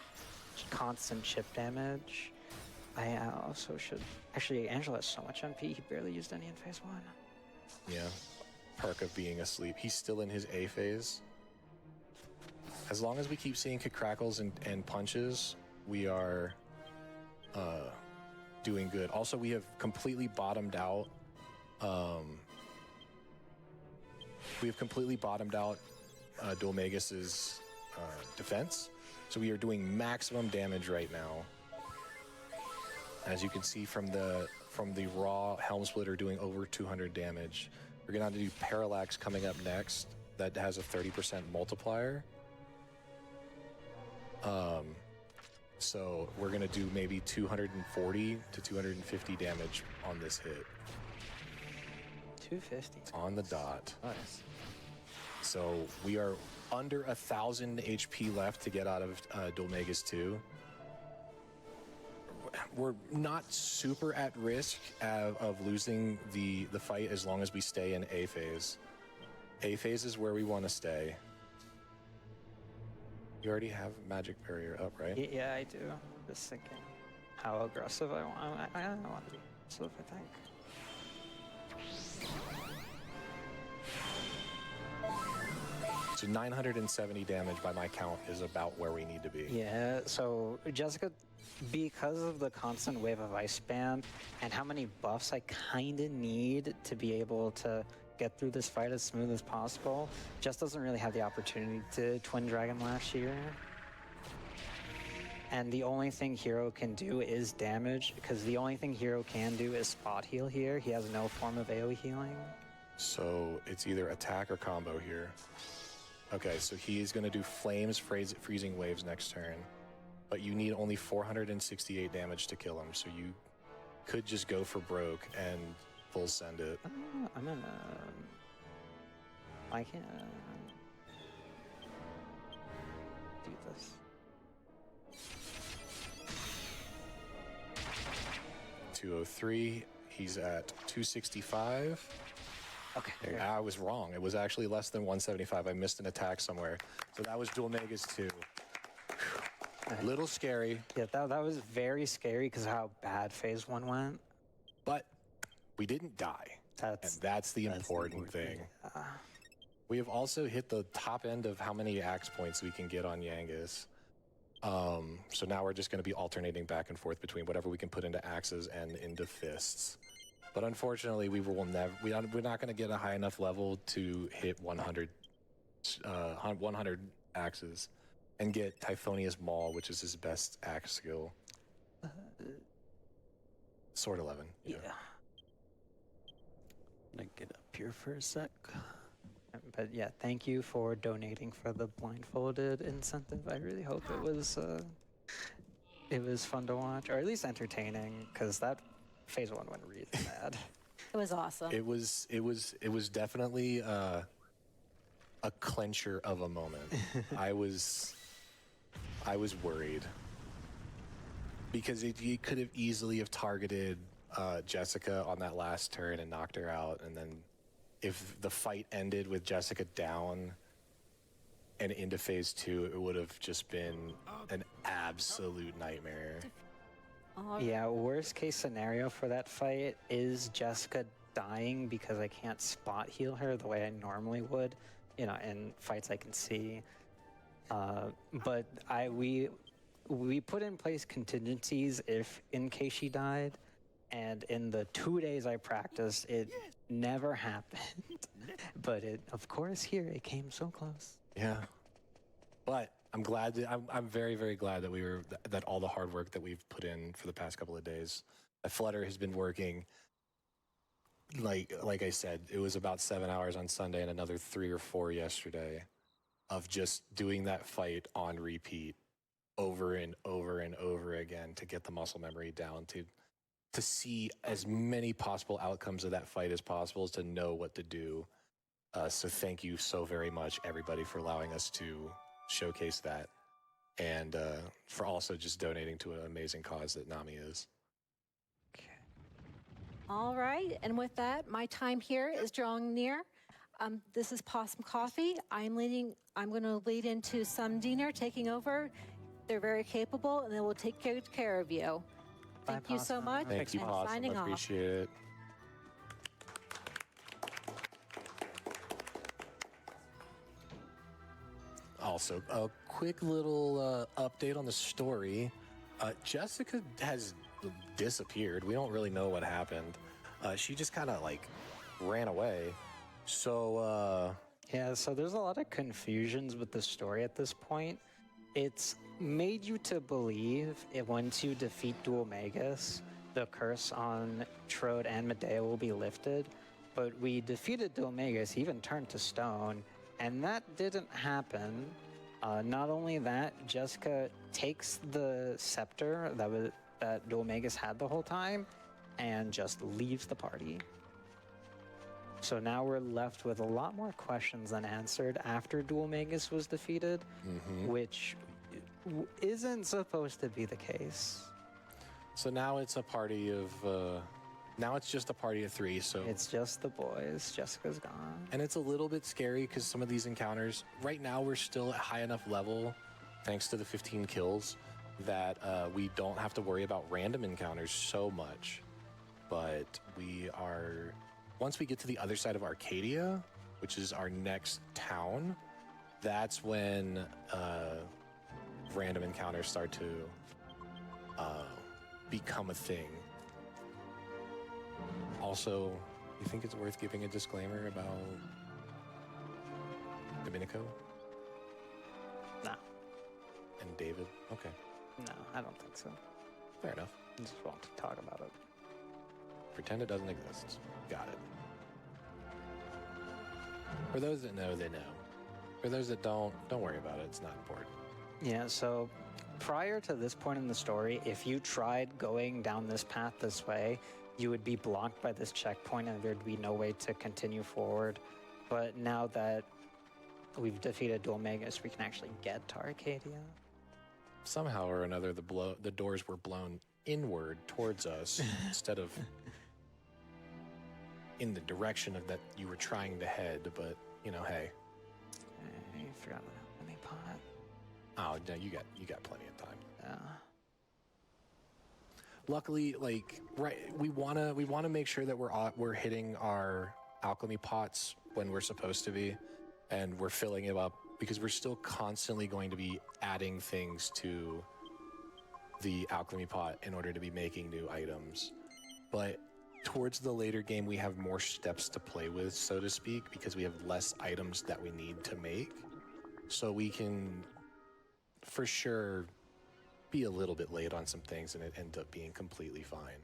constant chip damage. I also should... Actually, Angela has so much MP, he barely used any in Phase 1. Yeah, perk of being asleep. He's still in his A phase. As long as we keep seeing crackles and punches, we are doing good. Also, we have completely bottomed out. Dualmegus' defense, so we are doing maximum damage right now. As you can see from the raw Helm Splitter doing over 200 damage. We're gonna have to do Parallax coming up next. That has a 30% multiplier. So we're gonna do maybe 240 to 250 damage on this hit. 250. On the dot. Nice. So we are under 1,000 HP left to get out of Dualmegus 2. We're not super at risk of losing the fight as long as we stay in A phase. A phase is where we want to stay. You already have Magic Barrier up, right? Yeah, I do. Just thinking how aggressive I want. I don't want to be aggressive, I think. So 970 damage by my count is about where we need to be. Yeah, so Jessica, because of the constant Wave of Ice spam and how many buffs I kind of need to be able to get through this fight as smooth as possible, Jess doesn't really have the opportunity to Twin Dragon last year. And the only thing Hero can do is damage, because the only thing Hero can do is spot heal here. He has no form of AoE healing. So it's either attack or combo here. Okay, so he's going to do Flames, Freezing Waves next turn. But you need only 468 damage to kill him, so you could just go for broke and full send it. I'm gonna... I can't... do this. .203, he's at 265. Okay. I was wrong. It was actually less than 175. I missed an attack somewhere. So that was Dualmegus 2. Little scary. Yeah, that was very scary because of how bad Phase 1 went. But we didn't die. And that's the important thing. We have also hit the top end of how many axe points we can get on Yangus. So now we're just going to be alternating back and forth between whatever we can put into axes and into fists. But unfortunately, we're not going to get a high enough level to hit 100 axes and get Typhonius Maul, which is his best axe skill. Sword 11. Yeah. I'm gonna get up here for a sec. But yeah, thank you for donating for the blindfolded incentive. I really hope it was fun to watch, or at least entertaining, because that Phase 1 went really bad. It was awesome. It was definitely a clencher of a moment. I was worried because he could have easily have targeted Jessica on that last turn and knocked her out, and then if the fight ended with Jessica down and into Phase 2, it would have just been an absolute nightmare. Yeah, worst case scenario for that fight is Jessica dying because I can't spot heal her the way I normally would, in fights I can see. But we put in place contingencies if in case she died, and in the 2 days I practiced, it never happened. But of course here, it came so close. Yeah. But I'm glad I'm very, very glad that that all the hard work that we've put in for the past couple of days, that Flutter has been working. Like I said, it was about 7 hours on Sunday and another 3 or 4 yesterday of just doing that fight on repeat over and over and over again to get the muscle memory down, to see as many possible outcomes of that fight as possible, to know what to do. So thank you so very much, everybody, for allowing us to showcase that, and for also just donating to an amazing cause that NAMI is. All right, and with that, my time here is drawing near. This is Possum Coffee. I'm going to lead into some Diener taking over. They're very capable, and they will take good care of you. Bye, Thank you so Possum. much. Thank you, and Possum. signing I off. appreciate it. Also, a quick little update on the story. Jessica has disappeared. We don't really know what happened. She just kind of like ran away. So, Yeah, so there's a lot of confusions with the story at this point. It's made you to believe once you defeat Duomegas, the curse on Trode and Medea will be lifted. But we defeated Duomegas, he even turned to stone, and that didn't happen. Not only that, Jessica takes the scepter that Duomegas had the whole time and just leaves the party. So now we're left with a lot more questions than answered after Duomegas was defeated, which isn't supposed to be the case. so now it's a party of, now it's just a party of 3. So It's just the boys. Jessica's gone. and it's a little bit scary because some of these encounters, right now we're still at high enough level, thanks to the 15 kills, that we don't have to worry about random encounters so much. But once we get to the other side of Arcadia, which is our next town, that's when random encounters start to become a thing. Also, you think it's worth giving a disclaimer about Domenico No, and David? Okay, no, I don't think so. fair enough. I just want to talk about it. Pretend it doesn't exist. Got it. For those that know, they know. For those that don't worry about it. It's not important. Yeah, so prior to this point in the story, if you tried going down this path this way, you would be blocked by this checkpoint and there'd be no way to continue forward. But now that we've defeated Duomegas, we can actually get to Arcadia. Somehow or another, the doors were blown inward towards us instead of in the direction of that you were trying to head. But hey. I forgot about the honey pot. Oh no, you got plenty of time. Yeah. Luckily, we wanna make sure that we're hitting our alchemy pots when we're supposed to be, and we're filling it up because we're still constantly going to be adding things to the alchemy pot in order to be making new items. But towards the later game, we have more steps to play with, so to speak, because we have less items that we need to make. So we can, for sure, be a little bit late on some things and it end up being completely fine.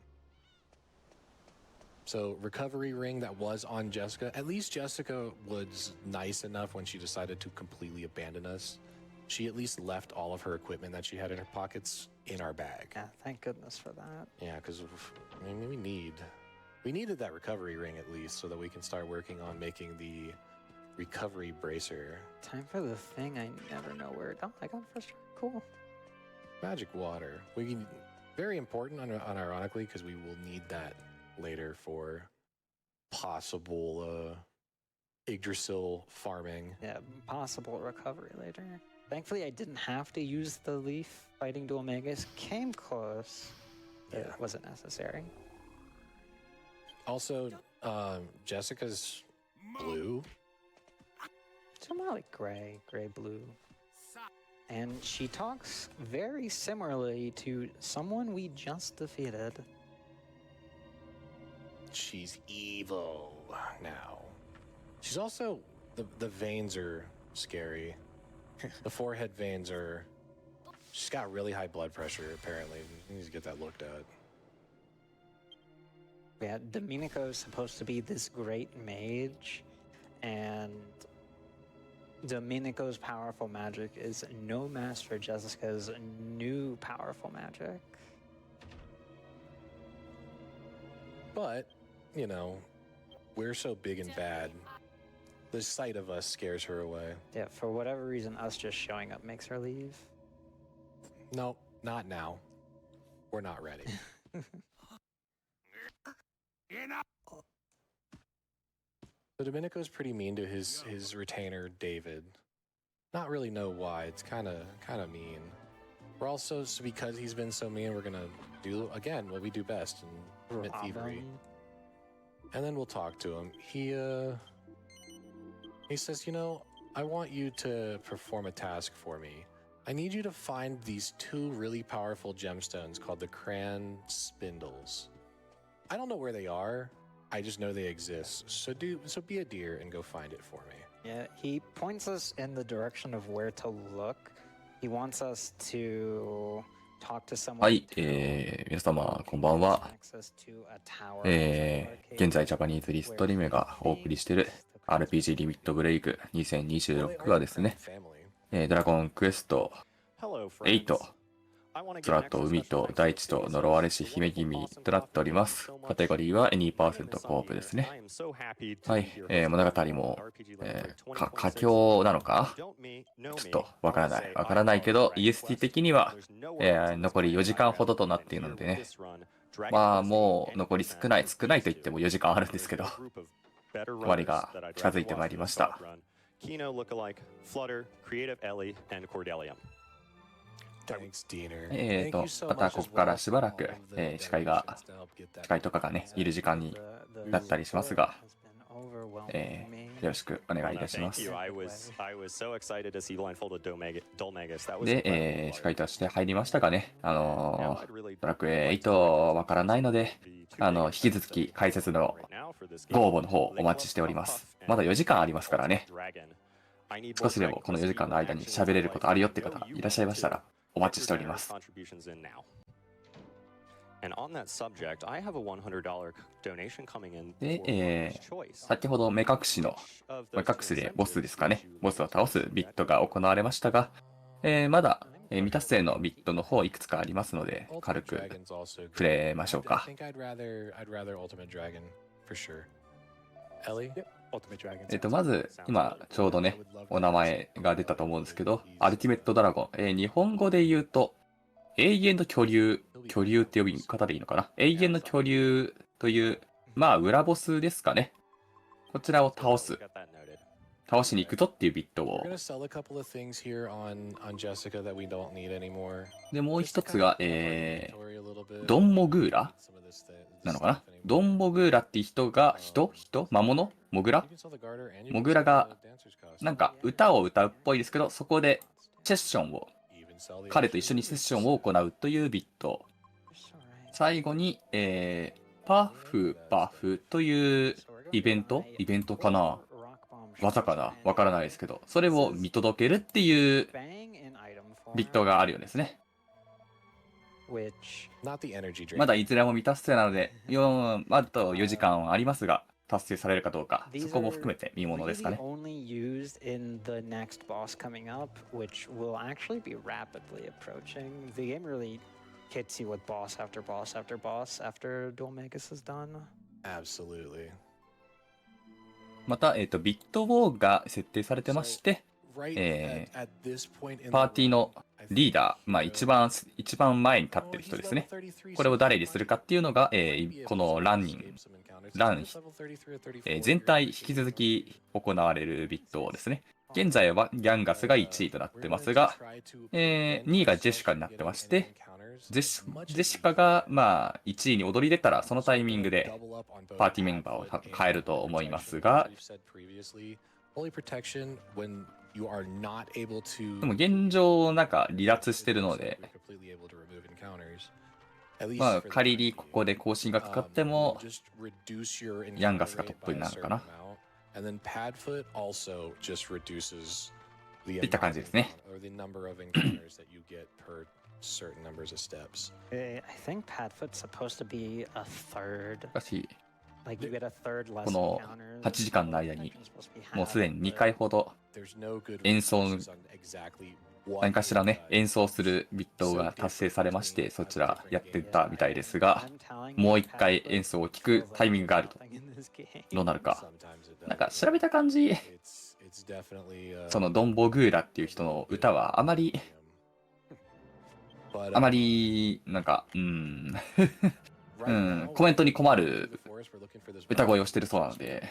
So recovery ring that was on Jessica, at least Jessica was nice enough when she decided to completely abandon us. She at least left all of her equipment that she had in her pockets in our bag. Yeah, thank goodness for that. Yeah, because we needed that recovery ring at least so that we can start working on making the recovery bracer. Time for the thing I never know where. Oh, I got it first try. Cool. Magic water. Very important, unironically, because we will need that later for possible Yggdrasil farming. Yeah, possible recovery later. Thankfully, I didn't have to use the leaf fighting Duomegas. Came close. But Yeah. It wasn't necessary. Also, Jessica's blue. It's more like gray, blue. And she talks very similarly to someone we just defeated. She's evil now. She's also, the veins are scary. The forehead veins are. She's got really high blood pressure, apparently. We need to get that looked at. Yeah, Domenico is supposed to be this great mage, and Domenico's powerful magic is no match for Jessica's new powerful magic. But, you know, we're so big and bad. The sight of us scares her away. Yeah, for whatever reason, us just showing up makes her leave. No, not now. We're not ready. So Domenico's pretty mean to his retainer, David. Not really know why. It's kind of mean. We're also, because he's been so mean, we're going to do, again, what we do best and commit thievery. And then we'll talk to him. He says, you know, I want you to perform a task for me. I need you to find these two really powerful gemstones called the Cran Spindles. I don't know where they are. I just know they exist. So be a dear and go find it for me. Yeah, he points us in the direction of where to look. He wants us to talk to someone. はい、皆様こんばんは。現在ジャパニーズリストリメがお送りしている RPG リミットブレイク2026はですね、ドラゴンクエスト8、空と海と大地と呪われし姫君となっております。カテゴリーは 2% コープですね。はい、物語も、佳境なのかちょっとわからないけど、EST 的には、残り4時間ほどとなっているのでね。まあもう残り少ないと言っても4時間あるんですけど、終わりが近づいてまいりました。keeanolookalike, Flutter, Creative Ellie, and Cordellium. またここからしばらく、司会とかがね、いる時間になったりしますが、よろしくお願いいたします。で、司会として入りましたがね、ドラクエ8わからないので、引き続き解説のご応募の方お待ちしております。まだ4時間ありますからね。少しでもこの4時間の間に喋れることあるよって方いらっしゃいましたら、お待ちしております。で、先ほど目隠しでボスですかね。ボスを倒すビットが行われましたが、まだ未達成のビットの方いくつかありますので、軽く触れましょうか。まず、今、ちょうどね、お名前が出たと思うんですけど、アルティメットドラゴン。日本語で言うと、永遠の巨竜って呼び方でいいのかな。永遠の巨竜という、まあ、裏ボスですかね。こちらを倒しに行くぞっていうビットを。で、もう一つが、ドンモグーラなのかな。ドンモグーラっていう人が、魔物モグラが、なんか歌を歌うっぽいですけど、そこで彼と一緒にセッションを行うというビット。最後に、パフというイベントかな技かなわからないですけど、それを見届けるっていうビットがあるようですね。まだいずれも未達成なので、あと4時間ありますが、達成されるかどうか、そこも含めて見ものですかね。また、ビットウォーが設定されてまして、パーティーのリーダー、まあ一番前に立ってる人ですね。これを誰にするかっていうのが、この全体引き続き行われるビットですね。現在はギャンガスが1位となってますが、2位がジェシカになってまして、ジェシカがまあ1位に躍り出たらそのタイミングでパーティーメンバーを変えると思いますが、でも現状なんか離脱してるので、まあ仮にここで更新がかかってもヤンガスがトップになるかな。the いった感じですね。 or the number of encounters that you get per certain numbers of steps. I think Padfoot's supposed to be a third. しかし、 Like you get a third less この encounters. 8時間の間に You're supposed to be もうすでに half, 2回ほど There's no good 演奏 resources on exactly what 何かしらね it does. 演奏するビットが達成されましてそちらやってたみたいですが I'm telling もう you, 一回演奏を聞くタイミングがあると something in this game. どうなるか Sometimes it なんか does. 調べた感じ It's definitely そのドンボグーラっていう人の歌はあまり But, あまりなんかコメントに困る歌声をしてるそうなので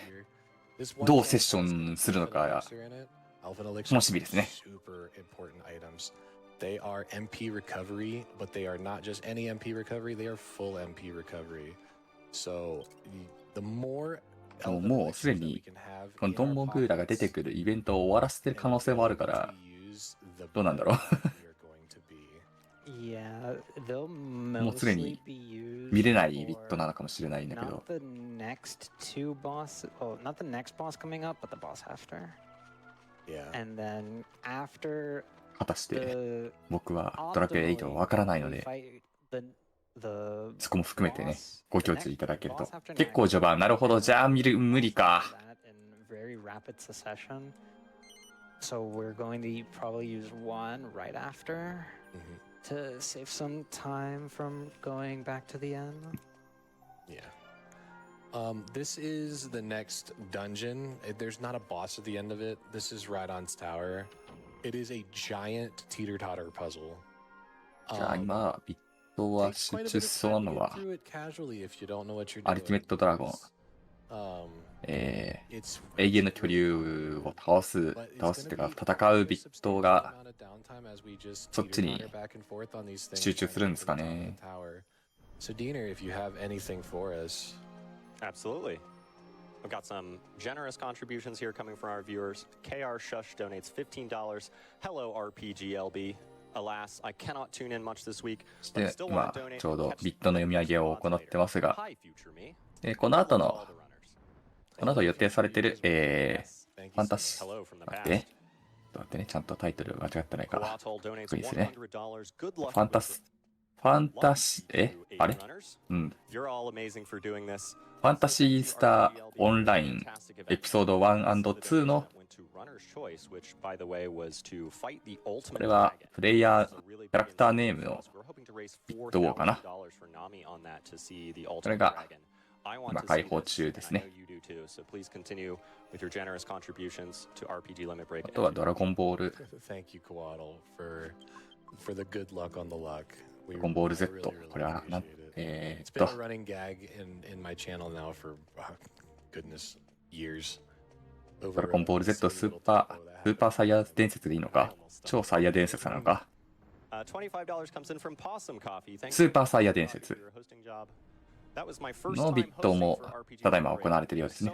どうセッションするのか楽しみですね。 They are MP recovery, but they are not just any MP recovery, they are full MP recovery. So the more もうすでにこのドンボグーラが出てくるイベントを終わらせてる可能性もあるからどうなんだろう Yeah, they'll もうすでに mostly be used 見れないビットなのかもしれないんだけ not ど the next two boss, well, not the next boss coming up, but the boss after. Yeah. And then after 果たして the 僕はドラクエ8わからないので the そこも含めてね boss, ご the 教 next 示いただける boss と after 結構 next 序盤なるほどじゃあ無理か that in very rapid succession. So we're going to probably use one right after to save some time from going back to the end. Yeah. This is the next dungeon. There's not a boss at the end of it. This is Radon's Tower. It is a giant teeter-totter puzzle. じゃあ今ビットは Takes quite a 集 bit 中 of しそうな time to の get は through it casually if you don't know what you're アルティメッ doing. トドラゴン Um, 永 it's 遠の巨竜を倒す but it's 倒すっていう gonna か be 戦うビットが substantial amount of downtime as we just そっちに teeter-totter back and forth on these things 集中するんですか trying to ね get to the top of the tower. So Diener, if you have anything for us. Absolutely. We've got some generous contributions here coming from our viewers. KR Shush donates $15. Hello, RPGLB. Alas, I cannot tune in much this week, そし but I て still 今 want to donate ちょうど catch ビットの読み上げを行ってますが Hi, future me. この後 Hello, の all the runners. この後予定されてる Thank フ you ァンタ so シ much. Hello from the 待っ past. てちょっと待ってねちゃんとタイトル間違ってないか Coatl donates これですね $100. Good luck ファンタ with スファンタシ to あれ 8 runners. うん You're all amazing for doing this. ファンタシースターオンラインエピソード 1&2 のこれはプレイヤーキャラクターネームのビットウォーかなそれが今開放中ですねあとはドラゴンボール Thank you, Coatl, for the good luck on the luck. ドラゴンボール Z これはなん It's been a running gag in my channel now for goodness years. ドラゴンボール Z スーパーサイヤ伝説でいいのか超サイヤ伝説なのかスーパーサイヤ伝説のビットもただいま行われているようですね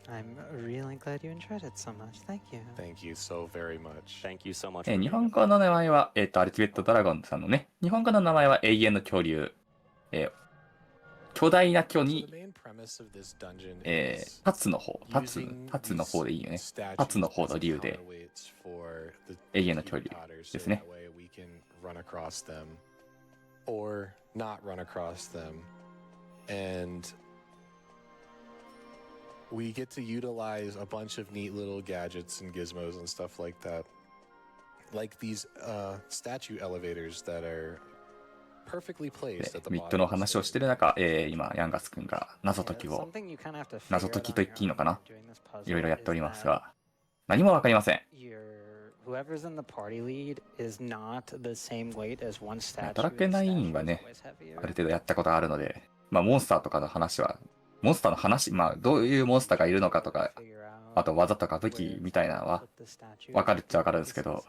I'm really glad you enjoyed it so much. Thank you. Thank you so very much. Thank you so much. 日本語の名前は、アルティメットドラゴンさんのね、日本語の名前は永遠の恐竜。巨大な巨 So に the、main premise of this dungeon タツの方、タ using ツの方でいいよね。 statues タツの方の竜で counterweights for the 永遠の恐竜 teeter-totters, で so すね。 that way we can run across them or not run across them. And we get to utilize a bunch of neat little gadgets and gizmos and stuff like that. Like these statue elevators that are perfectly で placed at the ミッ bottom ドの of the 話を stage. してる中、今、ヤンガス君が謎解き Yeah, を something you kind of have to 謎 figure 解 out きと on 言っていい your のかな own doing this puzzle いろいろやっており is ます that が、何もわかりません。 whoever's in the party lead is not the same weight as one statue. ドラクエ The 9 は statue ね is always heavier. ある程度やったことがあるので、まあ、モンスターとかの話は、モンスターの話、まあ、どういうモンスターがいるのかとか、 Figure out あと技とか武器みたいなのは what the statue わかるっちゃわかるんですけど、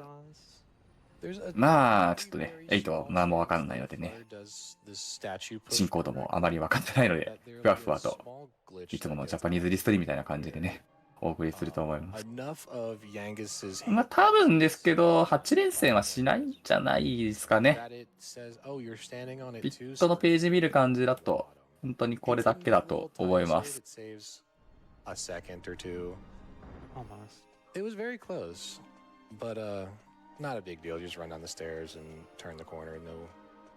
There's a まあ、ちょっとね、 very 8は small 何もわかんないので chance ね、 where does this statue push 進行度もあまりわかってないの that で、 there ふわ will be ふ a わと small glitch いつもの that ジャ gets パニーズリストリーみたいな感じでね、お送りすると思います。 enough of Yangus's まあ、多分ですけど、8連戦はしないんじゃないですかね。 that it says, oh, you're standing on it ビ too, ットのページ見る感じだと、本当にこれだけだと思います。a second or two. Almost. It was very close, but not a big deal. You just run down the stairs and turn the corner.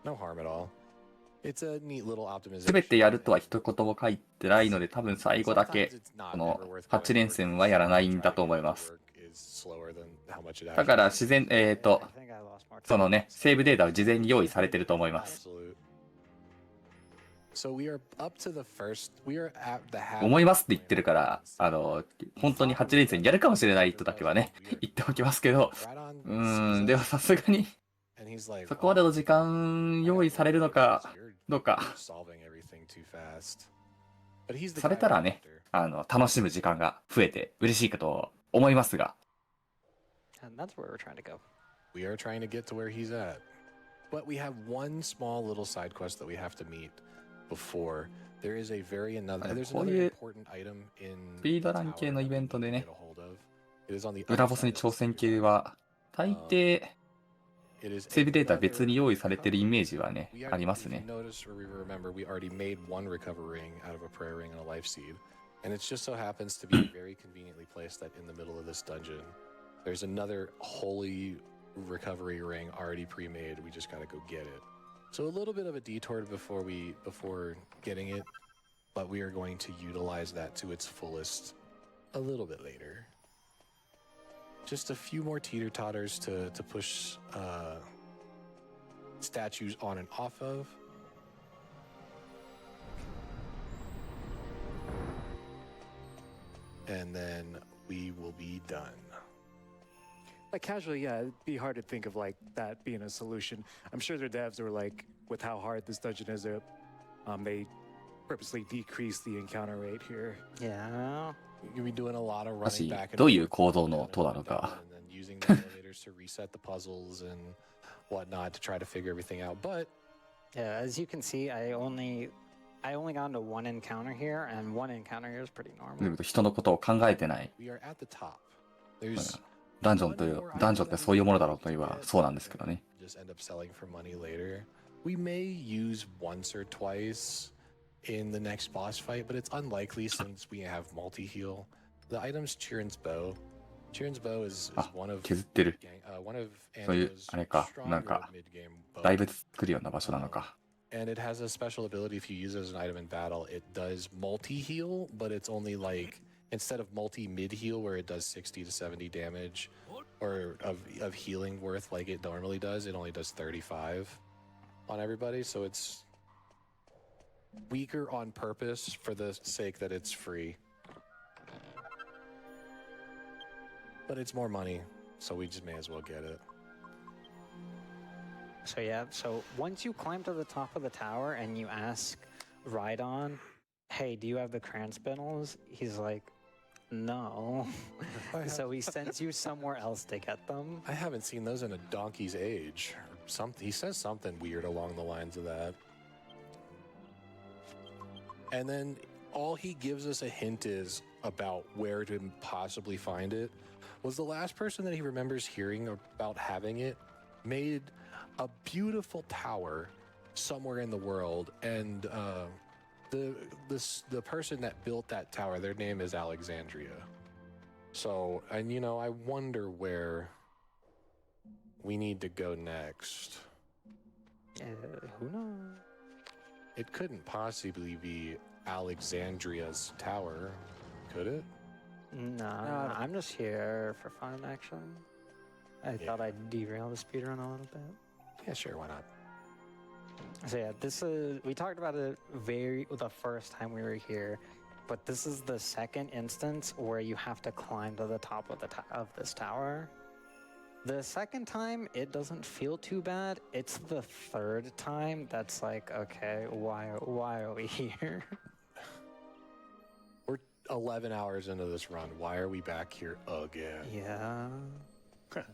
No harm at all. It's a neat little optimization. すべてやるとは一言も書いてないので、多分最後だけ、この8連戦はやらないんだと思います。だから自然、そのね、セーブデータは事前に用意されてると思います。思いますって言ってるから、本当に8連戦やるかもしれない人だけはね、言っておきますけど、でもさすがに、そこまでの時間用意されるのかどうか。されたらね、楽しむ時間が増えて嬉しいかと思いますが。We are trying to get to where he's at. But we have one small little side quest that we have to meet before. There's another important item in スピードラン系のイベントでね、裏ボスに挑戦系は大抵セーブデータ別に用意されてるイメージはね、ありますね。And it just so happens to be very conveniently placed that in the middle of this dungeon, there's another holy recovery ring already pre-made. We just gotta go get it. So a little bit of a detour before getting it, but we are going to utilize that to its fullest a little bit later. Just a few more teeter-totters to push statues on and off of. And then we will be done. Like casually, yeah, it'd be hard to think of like that being a solution. I'm sure their devs were like, with how hard this dungeon is, they purposely decreased the encounter rate here. Yeah. You'll be doing a lot of running back and どういう構造の塔なのか。and then using the elevators to reset the puzzles and whatnot to try to figure everything out. But yeah, as you can see, I only got into one encounter here, and one encounter here is pretty normal. 人のことを考えてない。 we are at the top. There's ダンジョンってそういうものだろうと言えばそうなんですけどね。just end up selling for money later. We may use once or twice in the next boss fight, but it's unlikely since we have multi-heal. The item's Chirin's bow. Chirin's bow is one of 削ってる。 one of そういう Anno's あれか、なん stronger か mid-game bows. 大仏作るような場所なのか。 And it has a special ability if you use it as an item in battle. It does multi-heal, but it's only like instead of multi-mid-heal where it does 60 to 70 damage or of healing worth like it normally does, it only does 35 on everybody. So it's weaker on purpose for the sake that it's free. But it's more money, so we just may as well get it. So yeah, so once you climb to the top of the tower and you ask Rhydon, hey, do you have the crayon spindles? He's like, no. So he sends you somewhere else to get them. I haven't seen those in a donkey's age. Or something. He says something weird along the lines of that. And then all he gives us a hint is about where to possibly find it. Was the last person that he remembers hearing about having it made a beautiful tower somewhere in the world, and the person that built that tower, their name is Alexandria. So, and you know, I wonder where we need to go next. Who knows? It couldn't possibly be Alexandria's tower, could it? No, I'm just here for fun, actually. I thought I'd derail the speedrun a little bit. Yeah, sure, why not? So yeah, we talked about it the first time we were here, but this is the second instance where you have to climb to the top of this tower. The second time, it doesn't feel too bad. It's the third time that's like, okay, why are we here? We're 11 hours into this run. Why are we back here again? Yeah. Can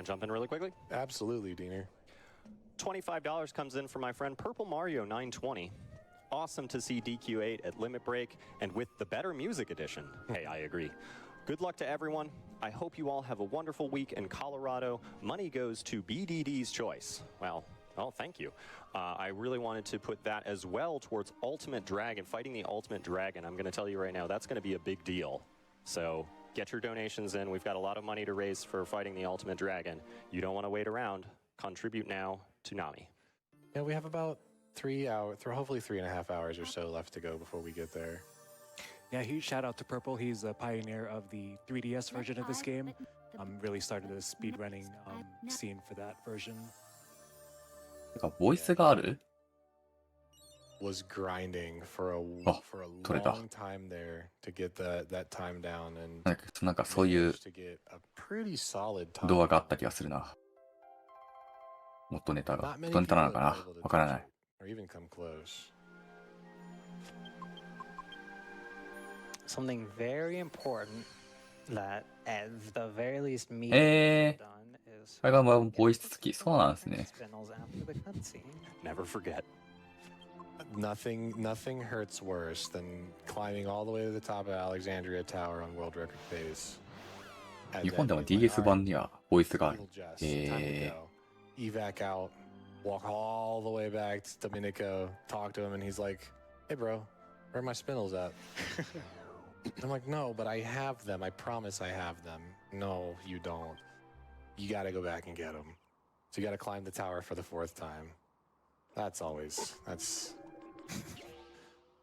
I jump in really quickly? Absolutely, Diener. $25 comes in from my friend Purple Mario 920. Awesome to see DQ8 at Limit Break, and with the better music edition. Hey, I agree. Good luck to everyone. I hope you all have a wonderful week in Colorado. Money goes to BDD's choice. Well, thank you. I really wanted to put that as well towards Ultimate Dragon, fighting the Ultimate Dragon. I'm going to tell you right now, that's going to be a big deal. So get your donations in. We've got a lot of money to raise for fighting the Ultimate Dragon. You don't want to wait around. Contribute now to NAMI. Yeah, we have about 3 hours, hopefully 3.5 hours or so left to go before we get there. Yeah, huge shout out to Purple. He's a pioneer of the 3DS version of this game. Really started the speedrunning scene for that version. てか、ボイスがある Was grinding for a取れた。 long time there to get that time down, and なんかそういう managed to get a pretty solid time. 動画があった気がするな。元ネタが。元ネタなのかなわからない。Or even come close. Something very important that at the very least me これがボイス付き。そうなんですね。 Never forget. Nothing hurts worse than climbing all the way to the top of Alexandria Tower on world record pace. 日本でも DS 版にはボイスがある。 Evac out, walk all the way back to Domenico, talk to him, and he's like, "Hey, bro, where are my spindles at?" I'm like, "No, but I have them. I promise I have them." "No, you don't. You gotta go back and get them. So you gotta climb the tower for the 4th time."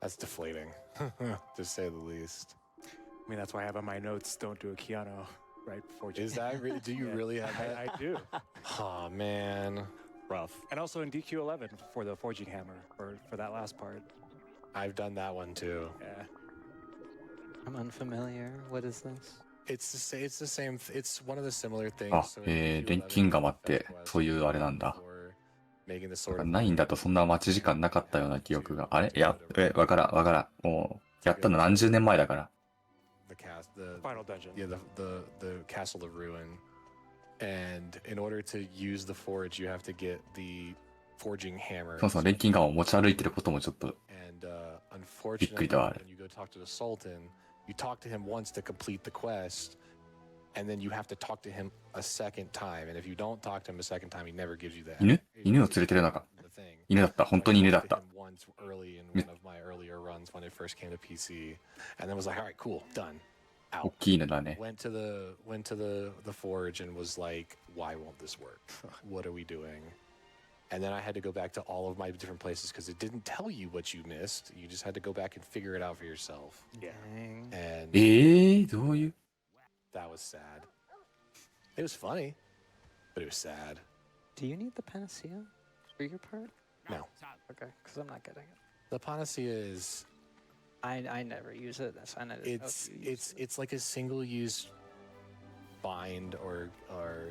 That's deflating, to say the least. I mean, that's why I have on my notes, don't do a Keanu right before. Is that do you really have that? I do. Oh man, Rough. And also in DQ11 for the forging hammer for that last part. I've done that one too. Yeah. I'm unfamiliar. What is this? It's the same. It's one of the similar things. あ、 So in 錬金釜ってそういうあれなんだ。 making the sword of 9だとそんな待ち時間なかったような記憶が。あれいや、わからん。もう、やったの何十年前だから。the Final dungeon. yeah, the castle of ruin. And in order to use the forge, you have to get the forging hammer. そもそも錬金釜を持ち歩いてることもちょっと And びっくり unfortunately, だわあれ。 when you go talk to the Sultan, you talk to him once to complete the quest, and then you have to talk to him a second time. And if you don't talk to him a second time, he never gives you that. 犬を連れてるのか。 The thing. 犬だった。本当に犬だっ I た。 talked to him once early in one of my earlier runs when it first came to PC, and then was like, "All right, cool, done." 大 Out. きい犬だね。 Went to the forge and was like, "Why won't this work? What are we doing?" And then I had to go back to all of my different places because it didn't tell you what you missed. You just had to go back and figure it out for yourself. Dang. And どういう that was sad. It was funny, but it was sad. Do you need the panacea for your part? No, Okay, because I'm not getting it. the panacea is I never use it. I never it's like a single-use bind or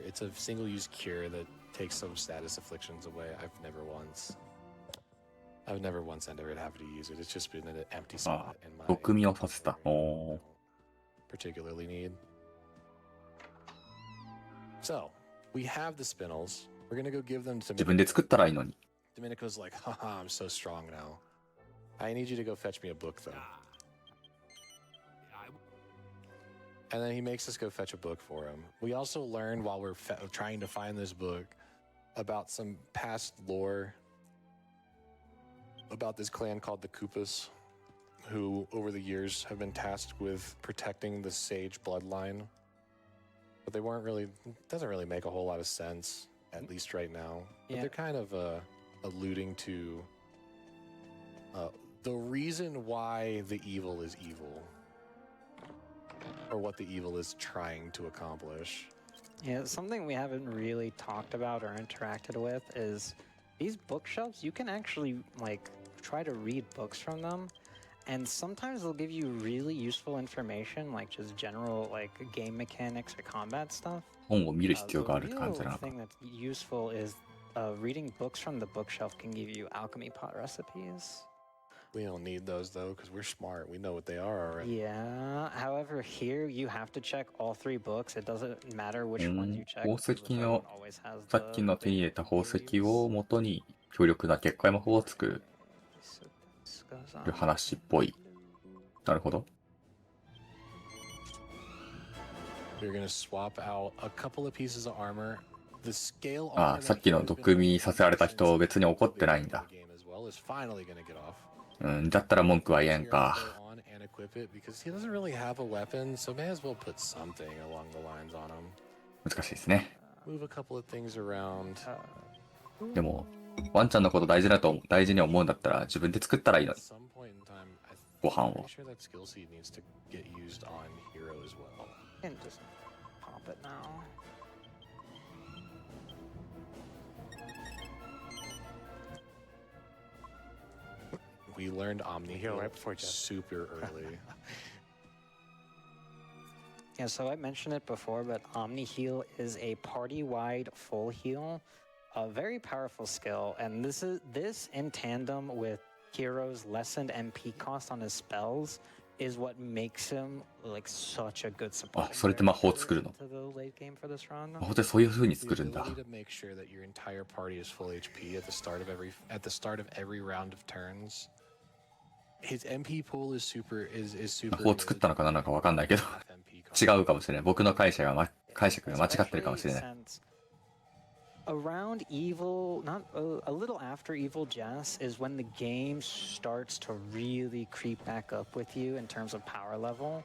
it's a single-use cure that takes some status afflictions away. I've never once endeavored having to use it. It's just been an empty あ spot in my 毒味をさせた。おー particularly need. So we have the spinels. We're gonna go give them to 自分で作ったらいいのに。 Domenico's like, haha, I'm so strong now. I need you to go fetch me a book, though. And then he makes us go fetch a book for him. We also learn while we're trying to find this book about some past lore about this clan called the Koopas, who over the years have been tasked with protecting the Sage bloodline. But they weren't really, doesn't really make a whole lot of sense, at least right now. But Yeah. they're kind of alluding to the reason why the evil is evil, or what the evil is trying to accomplish. Yeah, something we haven't really talked about or interacted with is these bookshelves. You can actually like try to read books from them, and sometimes they'll give you really useful information, like just general like game mechanics or combat stuff. 本を見る必要 The があるって感じ real なのか。 thing that's useful is reading books from the bookshelf can give you alchemy pot recipes. We don't need those though, because we're smart. We know what they are already. Yeah, however, here you have to check all 3 books. It doesn't matter which ones you check. 宝 because the 石 third の one always has さっきの手に入れた宝石を元に強力な結界魔法を作る。goes る on. 話っぽい。なるほど。 You're gonna swap out a couple of pieces of armor. The scale あ armor あ、さっ that きの Hero's 毒 been 味 using させられた since 人 the 別に怒ってない beginning ん of だ。 the game as well is finally gonna get off. うん、だったら文句は言えん Hero か。 go on and equip it because he doesn't really have a weapon, so may as well put something along the lines on him. 難しいですね。 Move a couple of things around. でも、ワンちゃんのこと大事に思うんだったら自分で作ったらいいの At に。 some point in time,ご飯を。 I'm pretty sure that skill seed needs to get used on Hero as well. And just pop it now. We learned Omni Heal Heal right before Jeff. super early. Yeah, so I mentioned it before, but Omni Heal is a party-wide full heal, a very powerful skill, and this in tandem with Hero's lessened MP cost on his spells is what makes him like such a good support. あ、それって魔法作るの？ To the late game for this run. 魔法ってそういう風に The 作るんだ。 ability to make sure that your entire party is full HP at the start of every round of turns. His MP pool is super 魔 super 法作ったのかなんかわかんないけど、 MP cost. 違うかもしれない。僕の解釈が間違ってるかもしれない。 Since around evil, not a little after evil Jess is when the game starts to really creep back up with you in terms of power level.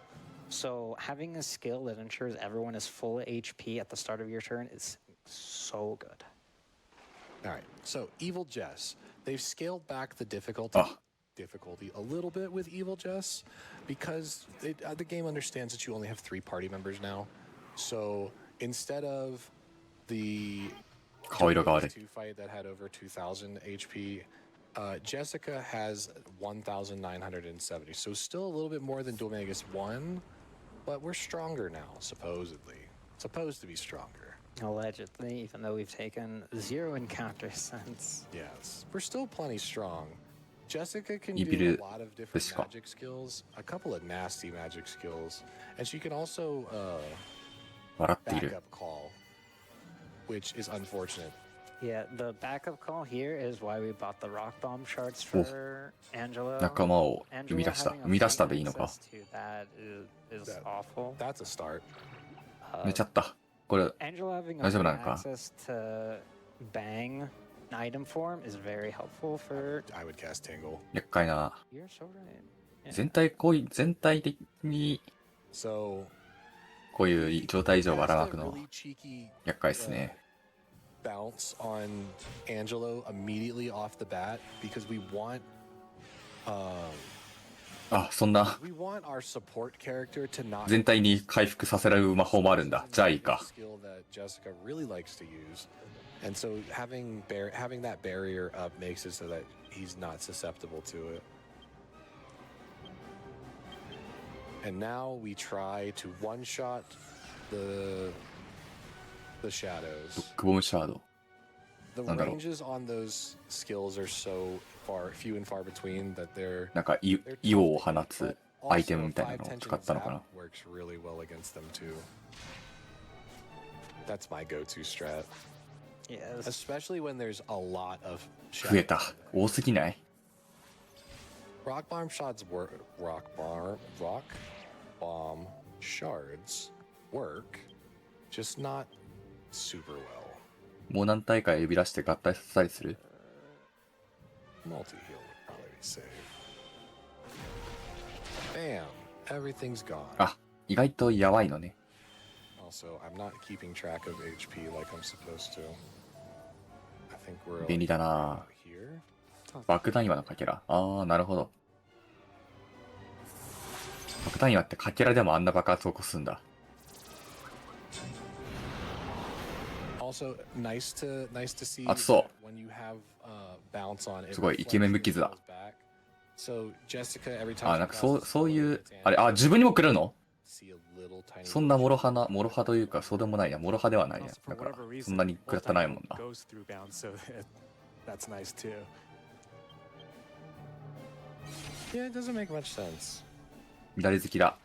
So having a skill that ensures everyone is full HP at the start of your turn is so good. All right, so Evil Jess. They've scaled back the difficulty Ah. a little bit with Evil Jess because the game understands that you only have 3 party members now. So instead of the 顔色が悪い。 2 fight that had over 2,000 HP, Jessica has 1,970. So still a little bit more than Dominguez 1, but we're stronger now, supposedly. Supposed to be stronger. Allegedly, even though we've taken 0 encounters since. Yes, we're still plenty strong. Jessica can イビ do ル a lot of で different しか。 magic skills, a couple of nasty magic skills, and she can also 笑ってい backup る。 call, which is unfortunate. Yeah, the backup call here is why we bought the rock bomb shards for Angelo. 仲間を生み Angelo 出した。 having 生み出したでいい a のか。 access to that is That- awful. That's a start. 寝ちゃった。これ、 Angelo having 大丈夫な a のか？ access to bang item form is very helpful for. I would cast Tingle. 厄介な。 You're so right. Yeah. 全体的に So こういう状態以上ばらま cast く a の really cheeky 厄介ですね。 bounce on Angelo immediately off the bat because we want あ、そんな we want our support character to not 全体に回復させられる魔法もあるんだ。じゃあいいか。 skill that Jessica really likes to use. And so having that barrier up makes it so that he's not susceptible to it. And now we try to one-shot the ド shadows. ッグボムシャード。 The なんだろう。 ranges on those skills are so few and far between that they're なんかイ they're オを tough 放 to hit, つ but アイテ also ムみたいな five のを tension 使ったのかな。 zap works really well against them too. That's my go-to strat, Yes. especially when there's a lot of 増え shadows. た。多すぎない？ Rock bomb shards work, just not super well. もう何大会呼び出して合体させたりする？ Multi-heal would probably be safe. Bam! Everything's gone. あ、意外とやばいのね。 Also, I'm not keeping track of HP like I'm supposed to. I think we're 便利だな。 out here. 爆弾岩のかけら。ああ、なるほど。爆弾岩ってかけらでもあんな爆発を起こすんだ。 Also, nice to see 熱そう。 when you have bounce on it. すごいイケメン無傷だ。 So Jessica, every time あ、なんかそういう、あれ、あ、自分にも来るの？ see a little tiny そんな諸刃というか、そうでもないや。諸刃ではないや。 Also, だ for から whatever、そんな reason, に食らってないもん multi-heal な。 goes through bounds, so that's nice too. Yeah, it doesn't make much sense. 乱れ好きだ。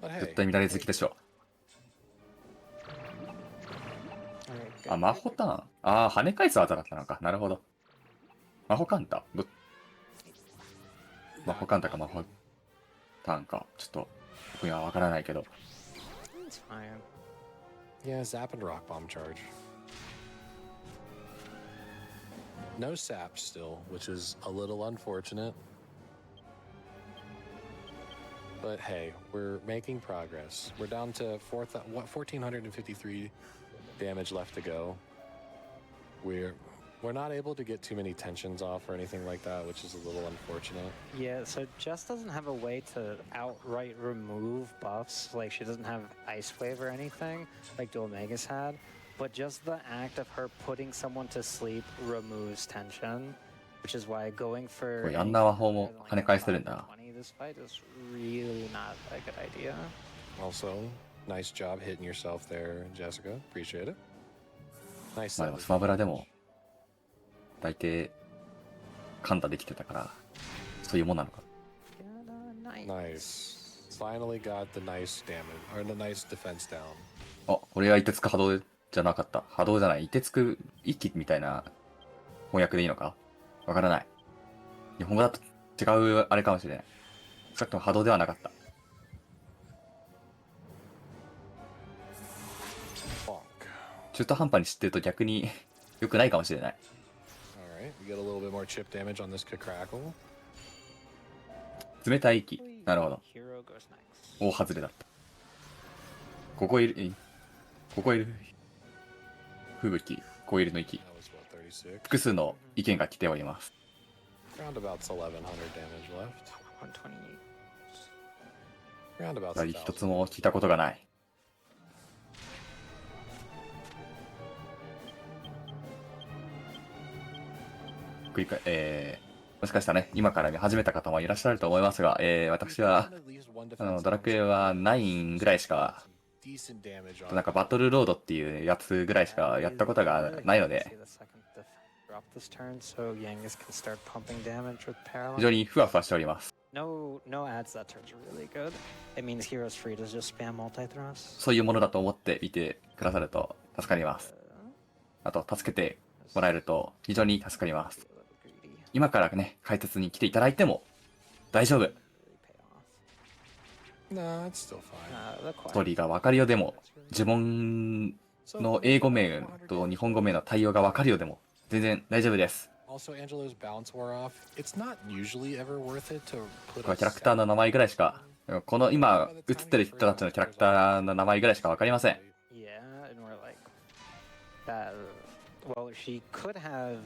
But hey, 絶対乱れ好きでしょ。 Alright, あ、魔法ターン。ああ、跳ね返す技だったのか。なるほど。魔法カウンター。魔法カンタか魔法ターンか、ちょっと僕にはわからないけど。It's fine. Yeah, zap and rock bomb charge. No sap still, which is a little unfortunate. But hey, we're making progress. We're down to 1,453 damage left to go. We're not able to get too many tensions off or anything like that, which is a little unfortunate. Yeah, so Jess doesn't have a way to outright remove buffs. Like, she doesn't have Ice Wave or anything, like Dual Magus had. But just the act of her putting someone to sleep removes tension, which is why going for これあんな魔法も跳ね返せるんだな。 20 this fight is really not a good idea. Also, nice job hitting yourself there, Jessica. Appreciate it. Nice まあでも save. スマブラでも大抵カンタできてたからそういうもんなのか。 Nice. Nice. Finally got the nice damage, or the nice defense down. あ、これは凍てつく波動じゃなかった。波動じゃない。凍てつく一気みたいな翻訳でいいのかわからない。日本語だと違うあれかもしれない。さっきの波動ではなかった。Bonk. 中途半端に知ってると逆に良くないかもしれない。Alright, we get a little bit more chip damage on this Crackle. 冷たい息。なるほど。 Hero goes next. 大外れだった。ここいる、吹雪、ここいるの息。 That was what, 36? 複数の意見が来ております。 Roundabouts 1,100 damage left. 128. Roundabouts 一つ 1,000. も聞いたことがない。繰り返もしかしたらね、今から見始めた方もいらっしゃると思いますが、私はドラクエは9ぐらいしか、Decent damage on なんかバトルロードっていうやつぐらいしかやったことがないので、 Drop this turn so Yangus can start pumping damage with 非常 paralyze. にふわふわしております。 No ads, that turn's really good. It means hero's free to just spam multi-thrust. そういうものだと思って見てくださると助かります。あと、助けてもらえると非常に助かります。 Greedy. 今からね、解説に来ていただいても大丈夫。 Really pay off. Nah, it's still fine. The ストーリーが分かるようでも、呪文の英語名と日本語名の対応が分かるようでも、全然大丈夫です。 Also, Angelo's bounce wore off. It's not usually ever worth it to こ put れは a キャラクターの名前ぐらいしか、この今映ってる人たちのキャラクターの名前ぐらいしか分かりません。 Yeah, and we're like that. Well, she could have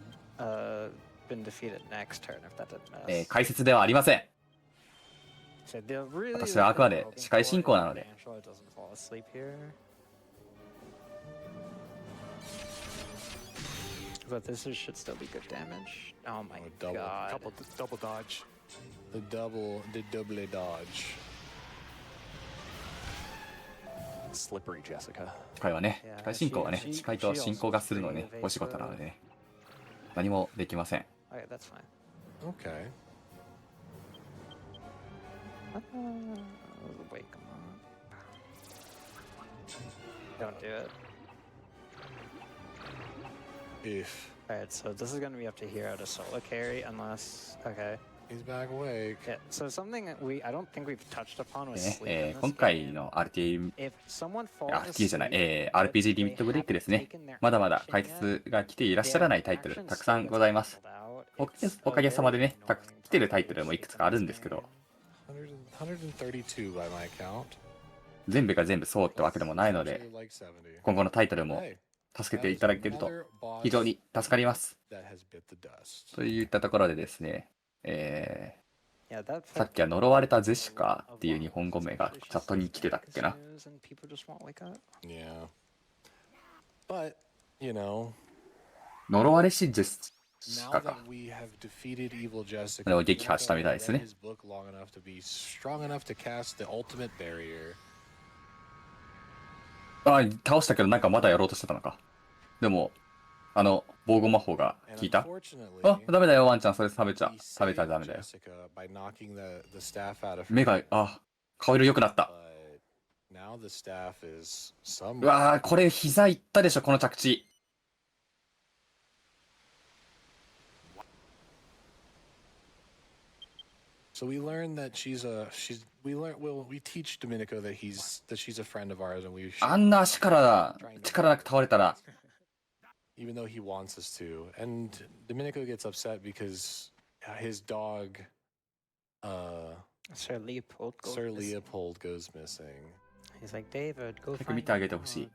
been defeated next turn if that didn't miss. 解説ではありません。 So the really 私はあくまで司会進行なので。 Angelo doesn't fall asleep here. But this should still be good damage. Oh my double. god. Double dodge. the double dodge. Slippery, Jessica. 司会はね、司会進行はね、司会と進行がするのはね、お仕事なのでね、何もできません。 Okay, that's fine. Okay. Wake him up. Don't do it. If Alright, so this is gonna be up to hero to solo carry unless okay. he's back awake. Yeah, so something that I don't think we've touched upon was ね sleep in this 今回 game. の RT If someone falls あ、RT じゃない、 asleep, RPG リミットブレイクですね。まだまだ解説が来ていらっしゃらないタイトル、たくさんございます。おかげさまでね、来てるタイトルもいくつかあるんですけど、 132 by my count. 全部が全部そうってわけでもないので、 Actually, like 70. 今後のタイトルも Hey, 助けていただけると非常に助かります。 that has bit the dust. といったところでですね、 Yeah, that さっきは呪われたゼシカっていう日本語名がチャットに来てたっけな。 and people just won't wake up. Yeah. But, you know, 呪われしゼシ now カか。 that we have defeated evil Jessica, これを撃破したみたいですね。 his book long enough to be strong enough to cast the ultimate barrier. あ、倒したけどなんかまだやろうとしてたのか。でも、防護魔法が And 効いた。 unfortunately, あ、ダメだよ、ワンちゃん。それ食べ he たら saved ダメだよ。 Jessica by knocking the staff out of her 目が、 hand, あ、顔色良くなった。 but now the staff is う somewhere. わー、これ膝いったでしょ、この着地。So we learned that we teach Domenico that she's a friend of ours, and we あんな足から力なく倒れたら、 even though he wants us to. And Domenico gets upset because his dog, Sir Leopold goes Sir missing. Leopold goes missing. He's like, David, go 早く find 見てあ your げてほし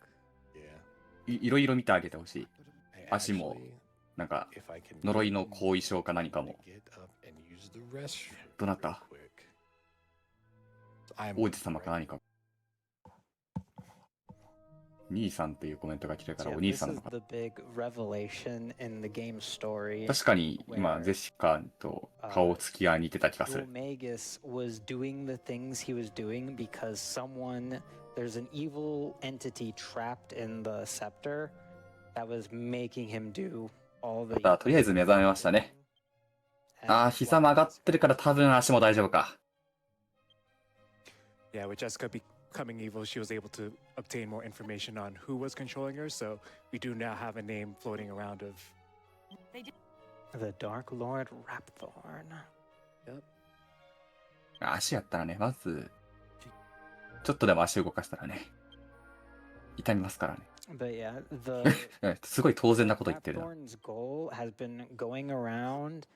Yeah. い。いろいろ見てあげてほしい。 Hey, 足も actually, なんか if I can 呪いの後遺症か何か get も。 up and use the restroom どうなった？ quick. I'm 王子様か何か。兄さんっていうコメントが来てるから Yeah, お兄 this さん is のか。 the big revelation in the game story. 確かに今ジェシカと顔つきが似てた気がする。 Magus was doing the things he was doing because there's an evil entity trapped in the scepter that was making him do all the. とりあえず目覚めましたね。ああ、膝曲がってるから多分足も大丈夫か。 Yeah, with Jessica becoming evil, she was able to obtain more information on who was controlling her. So we do now have a name floating around of The Dark Lord Rapthorn. 足やったらね、まず、ちょっとでも足動かしたらね、痛みますからね。 But yeah, the すごい当然なこと言ってるな。 Rapthorn's goal has been going around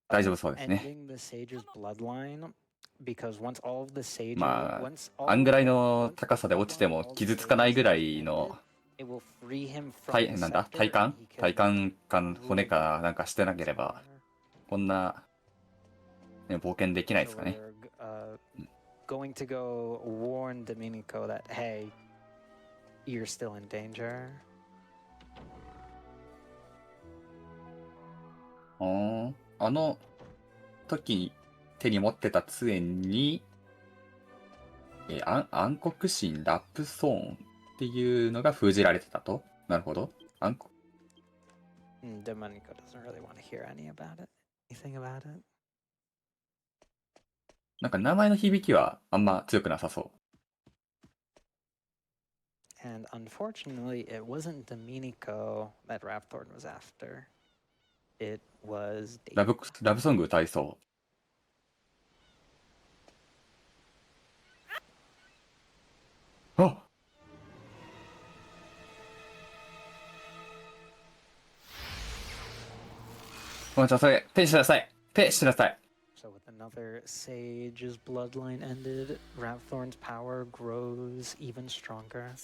大丈夫そうですね。 ending the sage's bloodline because once all of the sages ま once あ、 all あんぐらいの高さで落ちても傷つかないぐらいの、 it will free him from the なんだ scepter 体 and 幹 he can 体幹か骨かなんかしてなければ、こんな、ね、冒険できないですかね。 So we're, going to go warn Domenico that hey, you're still in danger. あの時に手に持ってた杖に、暗黒神ラプソーンっていうのが封じられてたと。なるほど。Domenico doesn't really want to hear anything about it. なんか名前の響きはあんま強くなさそう。 And unfortunately, it wasn't Domenico that Rapthorn was after. It was ラブソング歌いそう。あじゃあそれ、ペイしなさい。ペイしなさい。 So with another sage's bloodline ended, Rapthorn's power grows even stronger.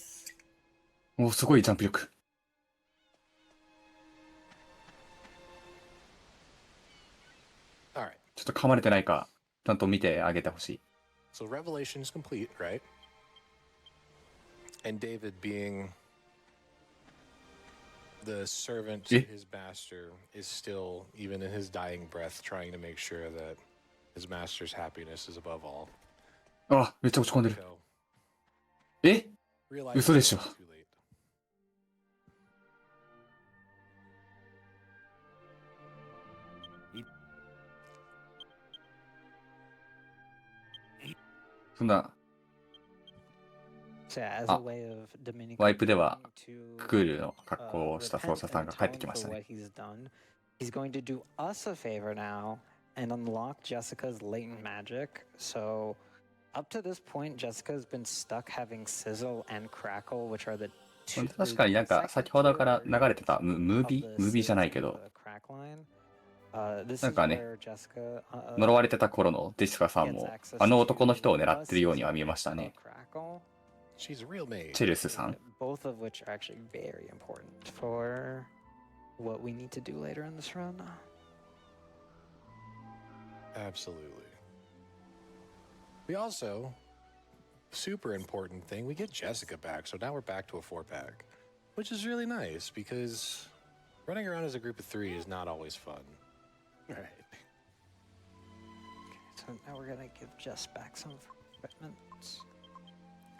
おすごいジャンプ力。 All right. ちょっと噛まれてないか、ちゃんと見てあげてほしい。 So revelation is complete, right? And David being the servant to his master is still, even in his dying breath, trying to make sure that his master's happiness is above all. あ、めっちゃ落ち込んでる。 So え realize 嘘でしょ。 it's too late. そんな So yeah, as a way of Domenico ワイプでは to クールの格好をした奏者さんが帰ってきました for ね。 what he's done, he's going to do us a favor now and unlock Jessica's latent magic. So up to this point, Jessica's been stuck having Sizzle and Crackle, which are the two 確かになんか先ほどから流れてたムービーじゃないけど、なんかね、呪われてた頃のジェシカさんもあの男の人を狙ってるようには見えましたね。 She's a real maid. チェルスさん。 Both of which are actually very important for what we need to do later in this run. Absolutely. We also, super important thing, we get Jessica back. So now we're back to a 4-pack, which is really nice because running around as a group of 3 is not always fun. Right. Okay, so now we're gonna give Jess back some equipment.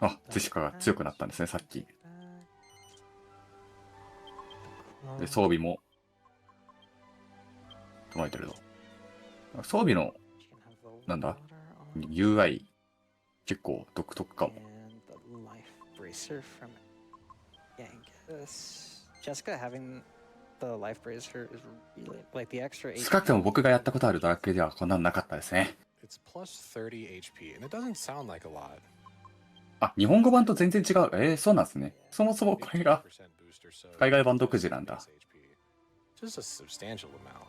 あ、ジェシカが強くなったんですね、さっき。で装備も整えてるぞ。装備のなんだ UI 結構独特かも。 Jessica having the life bracer is really like the extra 少なくとも僕がやったことあるドラクエではこんなのなかったですね。It's plus 30 HP, and it doesn't sound like a lot. あ、日本語版と全然違う。そうなんですね。そもそもこれが 8% boost or so. 海外版独自なんだ。 Just a substantial amount.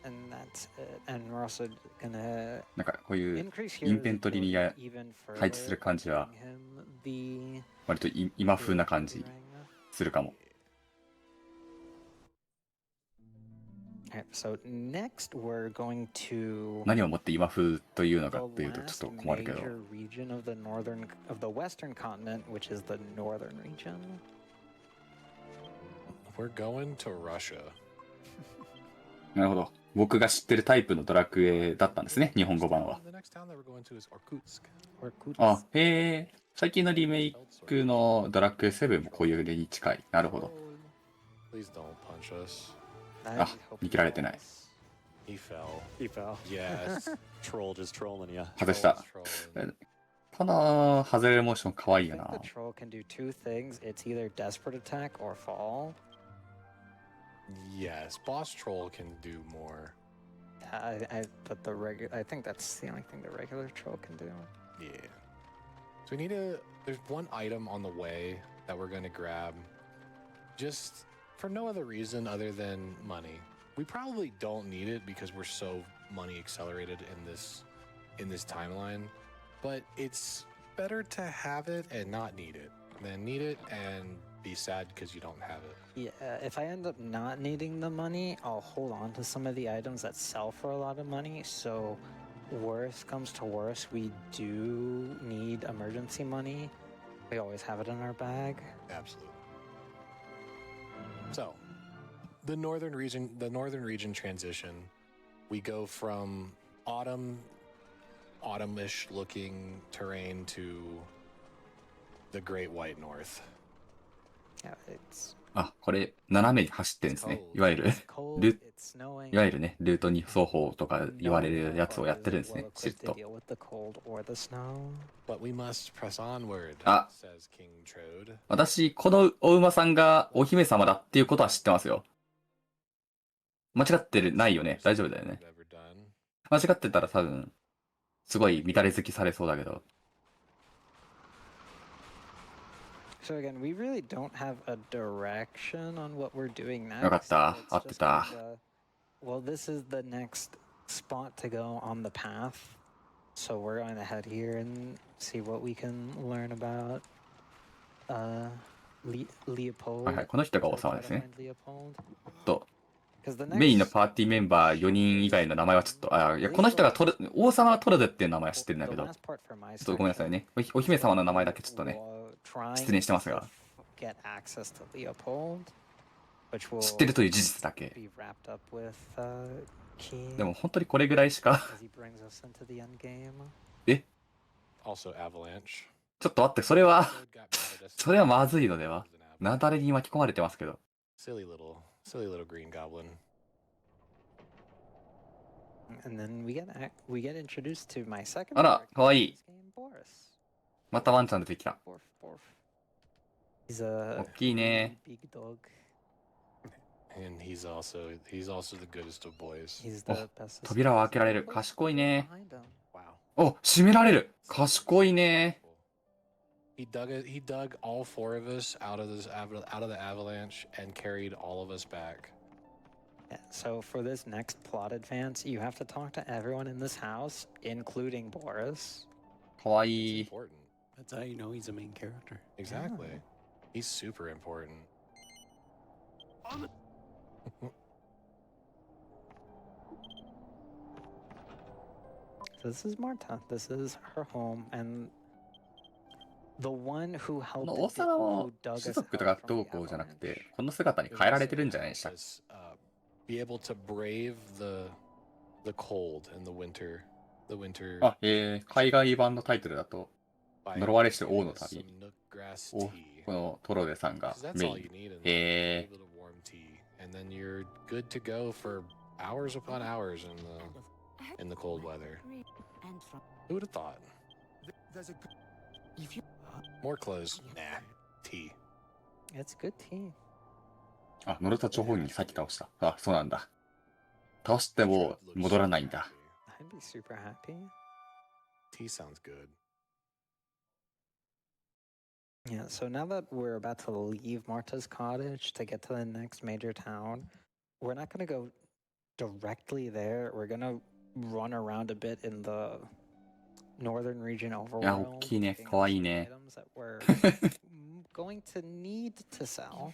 And that's it. And we're also gonna なんかこういう increase イン hero ベントリに utility even 配置する further, 感じは giving him the 割と今風な感じ ring. するかも。 Alright, so next we're going to 何をもって今風というの the かっていうとち last ょっと困るけど。 major region of the western continent, which is the northern region. We're going to Russia. なるほど。僕が知ってるタイプのドラクエだったんですね、日本語版は。 The next town that we're going to is Irkutsk. Irkutsk. あ、へえ。最近のリメイクのドラクエ7もこういう例に近い。なるほど。 Please don't punch us. I あ、 hope 見切られてない。 He fell. He fell. Yes. Troll just trolling you. 外した。 Trolling. ただ、外れるモーション可愛い I よ think な the。troll can do two things. It's either desperate attack or fall. Yes, boss troll can do more. But I think that's the only thing the regular troll can do. Yeah. So we need to. There's one item on the way that we're gonna grab, just for no other reason other than money. We probably don't need it because we're so money accelerated in this timeline, but it's better to have it and not need it than need it and be sad because you don't have it. Yeah, if I end up not needing the money, I'll hold on to some of the items that sell for a lot of money. So, worst comes to worst, we do need emergency money. We always have it in our bag. Absolutely. So, the northern region transition, we go from autumnish looking terrain to the Great White North. Yeah, it's あ、これ、斜めに走ってるんですね。 cold. いわゆる、 It's cold, ル it's snowing. いわゆるね、ルート2走法とか言われ No るやつをやってるんです one ね。 is シ well フ equipped to ト。 deal with the cold or the snow. But we must press onward, Ah. says King Trode. 私、このお馬さんがお姫様だっていうことは知ってますよ。間違ってる、ないよね。大丈夫だよね。 Ever done. 間違ってたら多分、すごい乱れ好きされそうだけど。 So again, we really don't have a direction on what we're doing next. よかった。 It's 合って just た。 kind of, well, this is the next spot to go on the path. So we're going to head here and see what we can learn about Leopold. はいはい、この人が王様ですね。 Leopold. と、 'Cause the メインの next- パーティーメンバー4人以外の名前はちょっと、いや、この人が王様はトルデっていう名前は知ってるんだ the けど、 last part for my ちょっとごめんなさいね。お姫様の名前だけちょっとね、 trying 失念してますが、 to get access to Leopold, which will 知ってるという事実だけ。 be wrapped up with Key でも本当にこれぐらいしか、 as he brings us into the end game. Also, Avalanche. ちょっと待って、それは、 Trode got mad at us. それはまずいのでは？雪崩に巻き込まれてますけど。 Silly little green goblin. And then we get introduced to my second あら、 character かわい in い。 this game, Boris. またワンちゃん出てきた。 Borf. He's a 大きいね。 big dog. And he's also the goodest of boys. He's Oh, the best. 扉を開けられる。賢いね。 Behind him. Wow. お、閉められる。賢いね。 He dug all four of us out of the avalanche and carried all of us back. Yeah, so for this next plot advance, you have to talk to everyone in this house, including Boris. かわ It's いい。 important. That's how you know he's a main character. Exactly. He's super important. So this is Marta. This is her home, and the one who こ helped の王様も who dug 種 us 族 out が from ど the うこうじゃなく avalanche. て、この姿に変えられてるんじゃないでしたっけ？ Us, be able to brave the cold and the winter. The winter. あ、海外版のタイトルだと、 by 呪われし王の some 旅 nook grass を tea. このトロデさんが 'Cause メ that's all イ you ン。 need in life, へ a little warm tea, and then you're good to go for hours upon hours in the cold weather. Who would have thought? More clothes? Nah. Tea. It's good tea. あ、ノルタ張本人さっき倒した。あ、そうなんだ。倒しても戻らないんだ。 I'd be super happy. Tea sounds good. Yeah, so now that we're about to leave Marta's cottage to get to the next major town, we're not going to go directly there. We're going to run around a bit in the northern region いや、大 overworld, きいね。 picking かわ up いい some ね。 items that we're going to need to sell.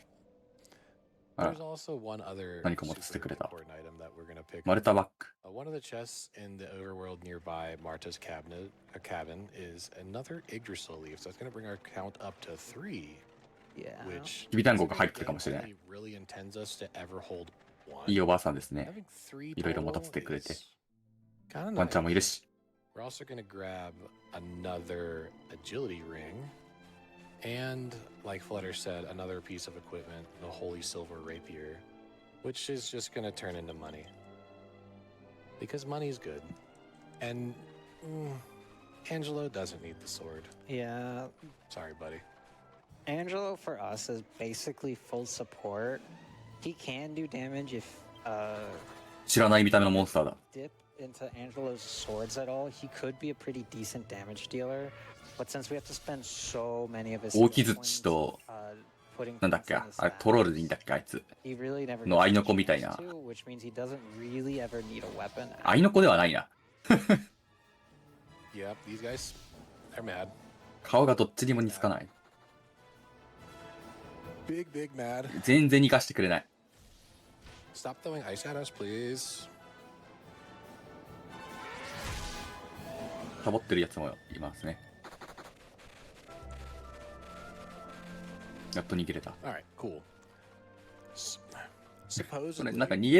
あら There's also one other 何か持たせて super くれた。 important item that we're gonna pick マルタバッグ。 One of the chests in the overworld nearby Marta's cabin is another Yggdrasil leaf, so it's going to bring our count up to 3. Yeah. Which きびだんごが considering 入っ the てるかもしれない。 game only really intends us to ever hold いい one. おばあさんですね。 Having 3いろいろ持たせ total てくれて。 is kind ワン of ちゃんもいるし。 We're also going to grab another agility ring and, like Flutter said, another piece of equipment, the holy silver rapier, which is just going to turn into money. Because money's good. And Angelo doesn't need the sword. Yeah. Sorry, buddy. Angelo for us is basically full support. He can do damage if 知らない見た目のモンスターだ。 dip into Angelo's swords at all. He could be a pretty decent damage dealer. But since we have to spend so many of his 大木 skill 槌 points, と、 putting なんだっ things け in あ his れ、トロール stats, でいいんだっけあいつ。 he really never の gets アイノ a コみたい chance な。 to, which means he doesn't really ever need a weapon. アイノコではないな。 Yep, these guys, they're mad. 顔がどっちにも似つかない。 Big mad. 全然似かしてくれない。 Stop throwing ice at us, please. サボってるやつもいますね。やっと逃げれた。 Alright, cool. これなんか逃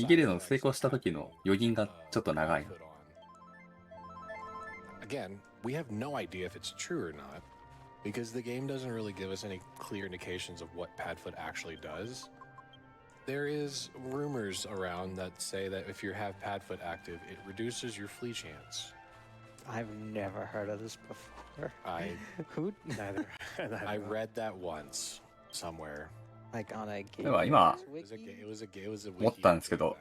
げるの成功した時の余韻がちょっと長い。 Again, we have no idea if it's true or not, because the game doesn't really give us any clear indications of what Padfoot actually does. There is rumors around that say that if you have Padfoot active, it reduces your flee chance. I've never heard of this before. Who? Neither. I read that once somewhere. Like on a で game. は今 It was a 思ったんですけど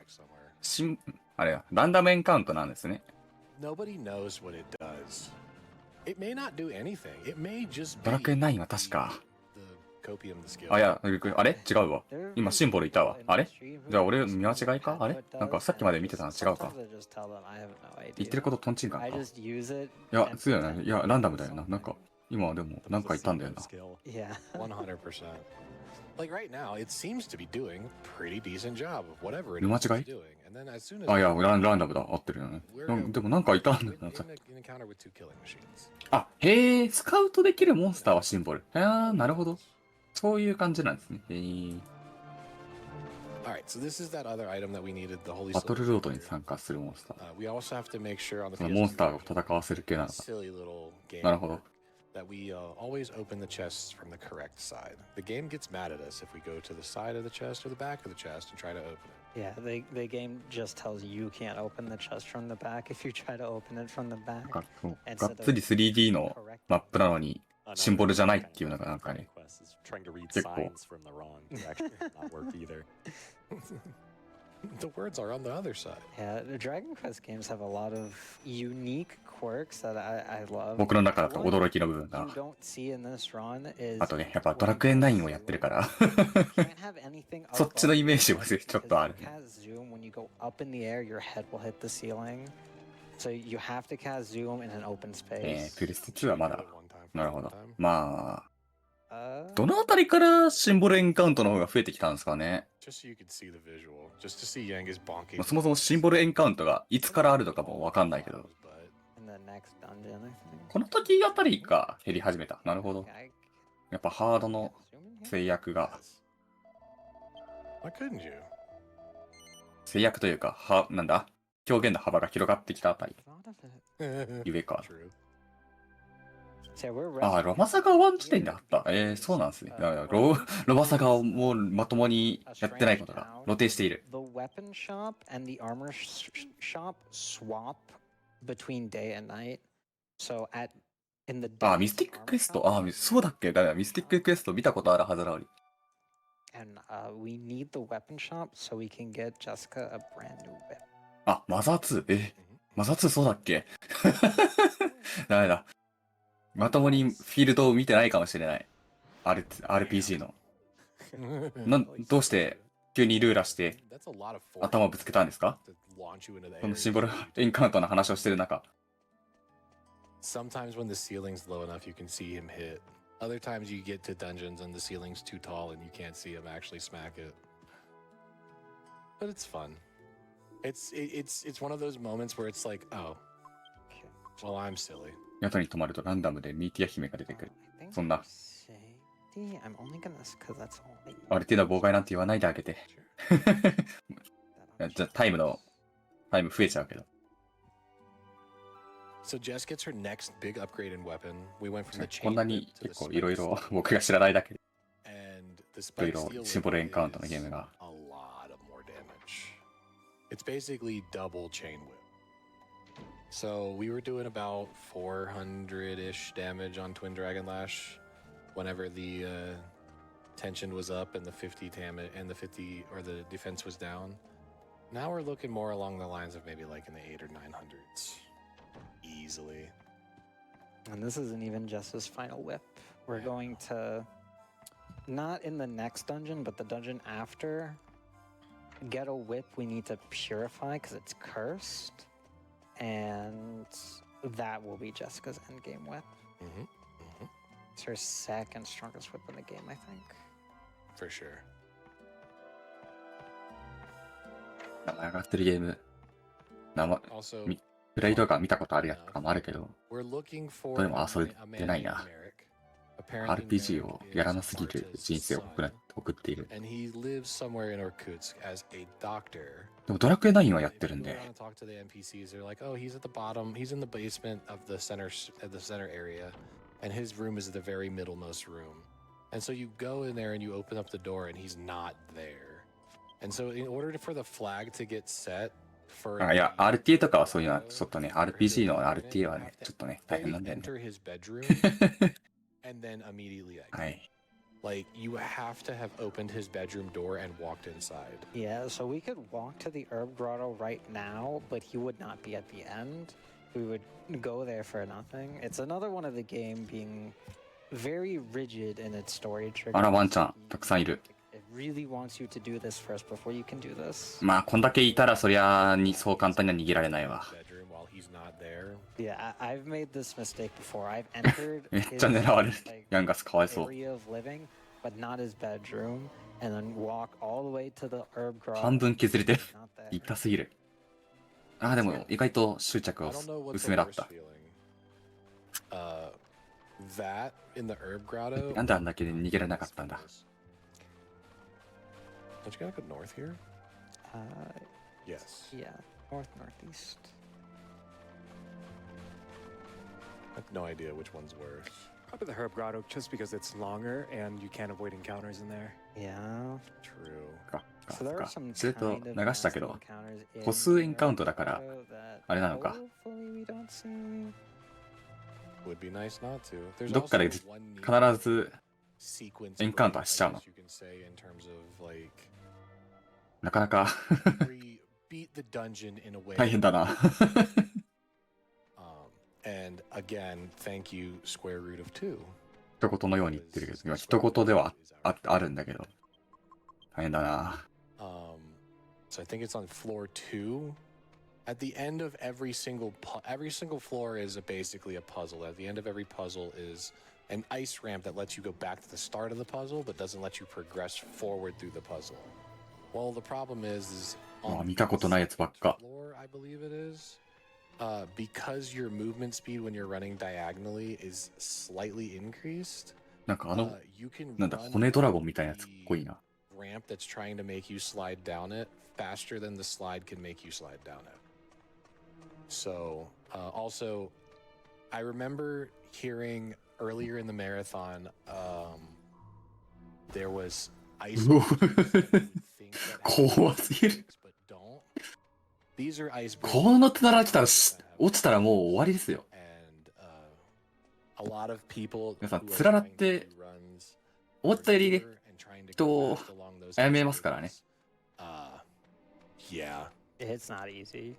somewhere. あれやランダムエンカウントなんですね。 Nobody knows what it does. It may not do anything. It may just ド be ラクエ9は確か。 the copium, the skill. あ、いや、あれ違うわ。今シンボルいたわ。あれじゃあ俺見間違いかあれなんかさっきまで見てたの違うか言ってることトンチンカンかいや、そうやな。いや、ランダムだよな。なんか、今はでもなんか言ったんだよな。 Yeah. 100%. Like right now, it seems to be doing a pretty decent job of whatever it 見間 is 違 it's い doing. And then as soon as あ、いや、ランダムだ。合ってるよね。でもなんかいたんだよ in な。さ an encounter with two killing machines. あ、へえ、スカウトできるモンスターはシンボル。なるほど。そういう感じなんですね。Alright, so this is that other item that we needed, the holy バトル silver ロードに rapier. 参加するモンスター。 We also have to make sure on the そのモンスターを PS2 戦わせる系なのか。 silly little game なるほど。 that we always open the chests from the correct side. The game gets mad at us if we go to the side of the chest or the back of the chest and try to open it. Yeah, the game just tells you can't open the chest from the back if you try to open it from the back. がっつり 3D のマップなのにシンボルじゃないっていうのがなんかね。 Trying to read結構。 signs from the wrong direction. Not work either. The words are on the other side. Yeah, the Dragon Quest games have a lot of unique quirks that I love. 僕の中だと驚きの部分 You だ。 don't see in this run is あとね、やっぱドラクエ9をやってるから。 can't have anything そっちのイメージもちょっとある。 Cast zoom when you go up in the air, your head will hit the ceiling. So you have to cast zoom in an open space. プレステ2はまだ。なるほど。まあ、 Uh, どのあたりからシンボルエンカウントの方が増えてきたんですかね。 Just so you could see the visual, just to see Yanga's bonking. まあそもそもシンボルエンカウントがいつからあるのかもわかんないけど、 in the next dungeon, I think. この時あたりが減り始めた。なるほど。 I やっぱハードの zoom in here? 制約が、 Why couldn't you? 制約というか、なんだ表現の幅が広がってきたあたり。 Thought of it. ゆえか。 True. So yeah, we're ああ、ロマサガ1時点であった。そうなんですね。いやいやロマサガをもうまともにやってないことが露呈している。 The weapon shop and the armor shop swap between day and night. So in the day, ああ、ミスティッククエスト。ああ、そうだっけだからミスティッククエスト見たことあるはずなのに。 and we need the weapon shop so we can get Jessica a brand new whip. あ、マザー2。マザ2そうだっけ？ダメだ。まともにフィールドを見てないかもしれない。RPG の。どうして急にルーラして頭をぶつけたんですか？このシンボルエンカウントの話をしてる中。Sometimes when the ceiling's low enough, you can see him hit. Other times you get to dungeons and the ceiling's too tall and you can't see him actually smack it. But it's fun. It's one of those moments where it's like, oh, well, I'm silly. 宿に泊まるとランダムでミーティア姫が出てくる。そんな。ある程度妨害なんて言わないであげて。じゃあタイム増えちゃうけど。So Jess gets her next big upgrade in weapon. We went from the chain こんな whip に to the 結構いろい spike ろ steel. 僕が知らないだけで、 And the いろい spike ろ steel シンボルエンカウントの is ゲームが。 a lot of more damage. It's basically double chain whip. So we were doing about 400-ish damage on Twin Dragon Lash whenever the tension was up and the 50 damage and the 50 or the defense was down. Now we're looking more along the lines of maybe like in the 800 or 900s. Easily. And this isn't even just his final whip. We're going to, not in the next dungeon, but the dungeon after, get a whip we need to purify because it's cursed. And that will be Jessica's endgame whip. It's her second strongest whip in the game, I think. For sure. 名前上がってるゲーム。Also, プレイ動画見たことあるやつとかもあるけど、 we're looking for どれも遊べ a て man ない named な。 Merrick. Apparently RPG を Merrick やら is なすぎる artist 人生を smart, 送っている。 and he lives somewhere in Irkutsk as a doctor. でもドラクエ9はや If ってるん you go で、 around and talk to the NPCs, they're like, "Oh, he's at the bottom. He's in the basement of the center area, and his room is the very middlemost room." And so you go in there and you open up the door, and he's not there. And so in order for the flag to get set for いや、RTA とかはそういうのはちょっとね、RPG の RTA はね、ちょっとね、大変なんだよね。 enter his bedroom and then immediately exit. はい。 Like, you have to have opened his bedroom door and walked inside. Yeah, so we could walk to the herb grotto right now, but he would not be at the end. We would go there for nothing. It's another one of the game being very rigid in its story triggers. あら、ワンちゃん、たくさんいる。It really wants you to do this first before you can do this. まあ、こんだけいたらそりゃにそう簡単には逃げられないわ。 Bedroom while he's not there. Yeah, I've made this mistake before. I've entered めっちゃ狙われる。 like, ヤンガスかわいそう。 area of living, but not his bedroom, and then walk all the way to the herb grotto. 半分削れてる。 Not there. 痛すぎる。ああ、でも意外と執着 I を don't know what 薄 the めだっ worst た。 feeling. That in the herb grotto. なんであんだけ逃げられなかったんだ。 Don't you gotta go north here? Yes. Yeah, northeast. I have no idea which one's worse. Probably the Herb Grotto, just because it's longer and you can't avoid encounters in there. Yeah. True. か So there are か some ずっと kind of 流したけ massive ど、 encounters in 個数エンカウントだから Grotto that あれなのか。 hopefully we don't see. Would be nice not to. There's どっかで also one 必ず sequence エンカウントはしちゃう I の guess。you can say in terms of like なかなか beat the dungeon in a way. 大変だな。 And again, thank you, square root of 2. 一言のように言ってるけど、今一言ではあるんだけど。大変だな。So I think it's on floor 2. At the end of every single floor is basically a puzzle. At the end of every puzzle is an ice ramp that lets you go back to the start of the puzzle, but doesn't let you progress forward through the puzzle. Well, the problem is 見たことないやつばっか。 floor, I believe it is. Because your movement speed when you're running diagonally is slightly increased. なんかyou can なんだ、 run 骨ドラゴンみたいなやつかっこいいな。 ramp that's trying to make you slide down it faster than the slide can make you slide down it. So, also, I remember hearing earlier in the marathon, there was ice. うお think that 怖すぎる。 but don't. These are ice. この手なら来たら落ちたらもう終わりですよ。 And a lot of people 皆さん who are つららっ trying to て do runs 思ったよりね and trying to 人 go を fast along those 殺めますからね。 yeah. It's not easy.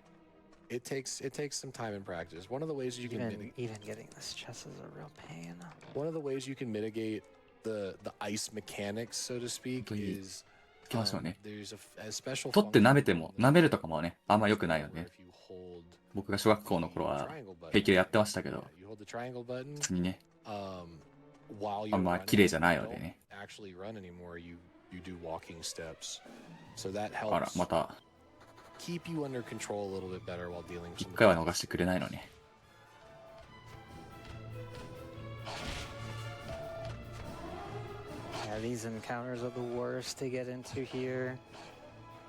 it takes some time and practice. One of the ways you can even getting this chest is a real pain. One of the ways you can mitigate the ice mechanics, so to speak, is いきましょうね。 there's a special 取って舐めても、舐めるとかもね、あんま良くないよ where ね。 if you hold 僕が小学校の頃は triangle button, 平気でやってましたけど、 you hold the triangle button, 普通にね、 while あ you're んま running, 綺麗じゃない you ので don't ね。 actually run anymore. You do walking steps, so that あら、 helps また、 keep you under control a little bit better while dealing with 一 some 回は逃してくれないのね。 Yeah, these encounters are the worst to get into here.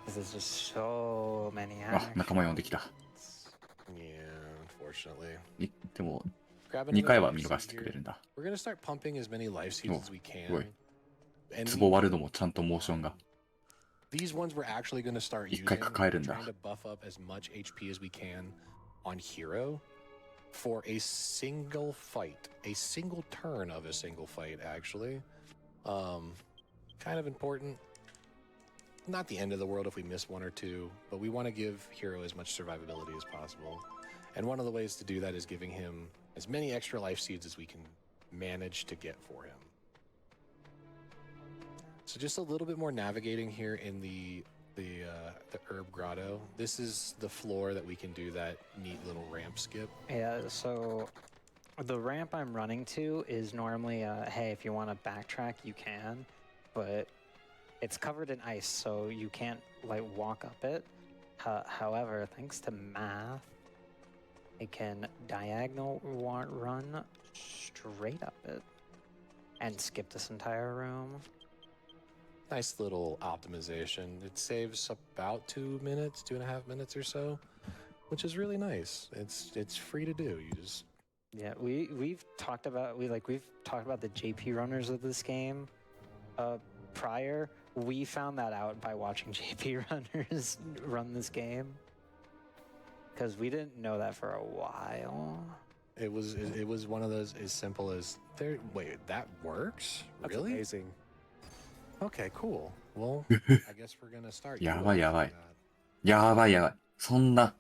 Because there's just so many あ、仲間呼んできた。 Yeah, unfortunately. でも、 Grab 2 another 回は life 見 seed 逃してく here. れるんだ。 We're gonna start pumping as many life seeds as we すごい。 can. 壺割るのもちゃんとモーションが。 These ones we're actually going to start 一 using, 回抱えるんだ。 trying to buff up as much HP as we can on hero for a single fight, a single turn of a single fight, actually. Kind of important. Not the end of the world if we miss one or two, but we want to give hero as much survivability as possible. And one of the ways to do that is giving him as many extra life seeds as we can manage to get for him. So just a little bit more navigating here in the herb grotto. This is the floor that we can do that neat little ramp skip. Yeah, so the ramp I'm running to is normally, hey, if you want to backtrack, you can, but it's covered in ice, so you can't like walk up it. However, thanks to math, it can diagonal run straight up it and skip this entire room. Nice little optimization. It saves about 2 minutes, 2.5 minutes or so, which is really nice. It's free to do. You just Yeah, we've talked about the JP runners of this game prior. We found that out by watching JP runners run this game because we didn't know that for a while. it was one of those as simple as there. Wait, that works? That's Really? amazing. Okay, cool. Well, I guess we're gonna start. やばいやばい。 that. やばいやばい。そんな、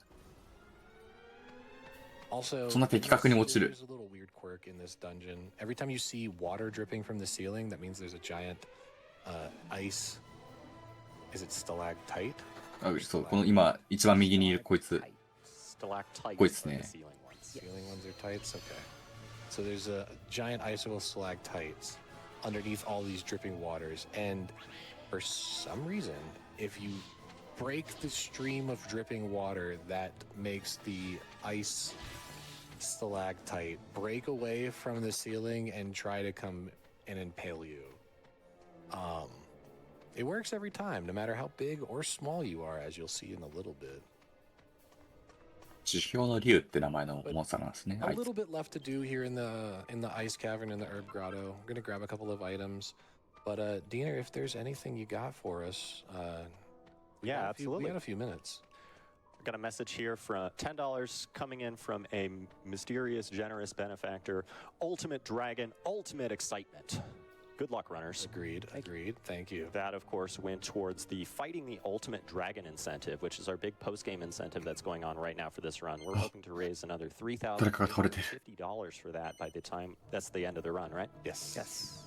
Also, そんな的確に落ちる。 there's a little weird quirk in this dungeon. Every time you see water dripping from the ceiling, that means there's a giant ice. Is it stalactite? あ、そう、この今、一番右にいるこいつ。 Stalactites Wait, are the snake. ceiling ones. Ceiling ones are tights? Okay. So there's a giant icicle stalactites underneath all these dripping waters. And for some reason, if you break the stream of dripping water, that makes the ice stalactite break away from the ceiling and try to come and impale you. It works every time, no matter how big or small you are, as you'll see in a little bit. 地表の竜って名前のモンスターなんですね。 A あいつ little bit left to do here in the ice cavern in the herb grotto. We're gonna grab a couple of items, but Diener, if there's anything you got for us, Yeah, we absolutely. got a few minutes. Got a message here from $10 coming in from a mysterious, generous benefactor. Ultimate Dragon, ultimate excitement. Good luck, runners. Agreed. Thank you. That, of course, went towards the Fighting the Ultimate Dragon incentive, which is our big post-game incentive that's going on right now for this run. We're hoping to raise another $3,050 for that by the time that's the end of the run, right? Yes. Yes.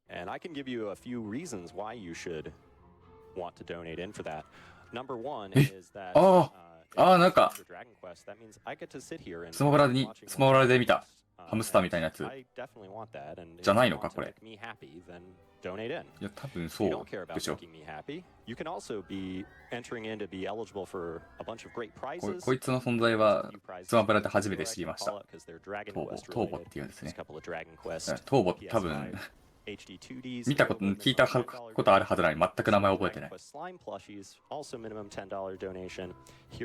And I can give you a few reasons why you should want to donate in for that. Number one is that なんか Dragon Quest, that means I get to sit here and スマブラで見たハムスターみたいなやつ I definitely want that, and じゃないのか if こ you れ want to make me happy, then donate in. いや多分そ You う don't care で about しょ making me happy. You can also be entering in to be eligible for a bunch of great こ prizes. いつの存在はスマブラで初めて知りました Because they're Dragon トーボ Quest トーボっ related. ていうんです There's a ね couple of Dragon Quest トーボ多分 PS5 HD2Ds. 見たこと聞いたことあるはずなのに全く名前覚えてない Dragon Quest Slime plushies, also minimum $10 donation.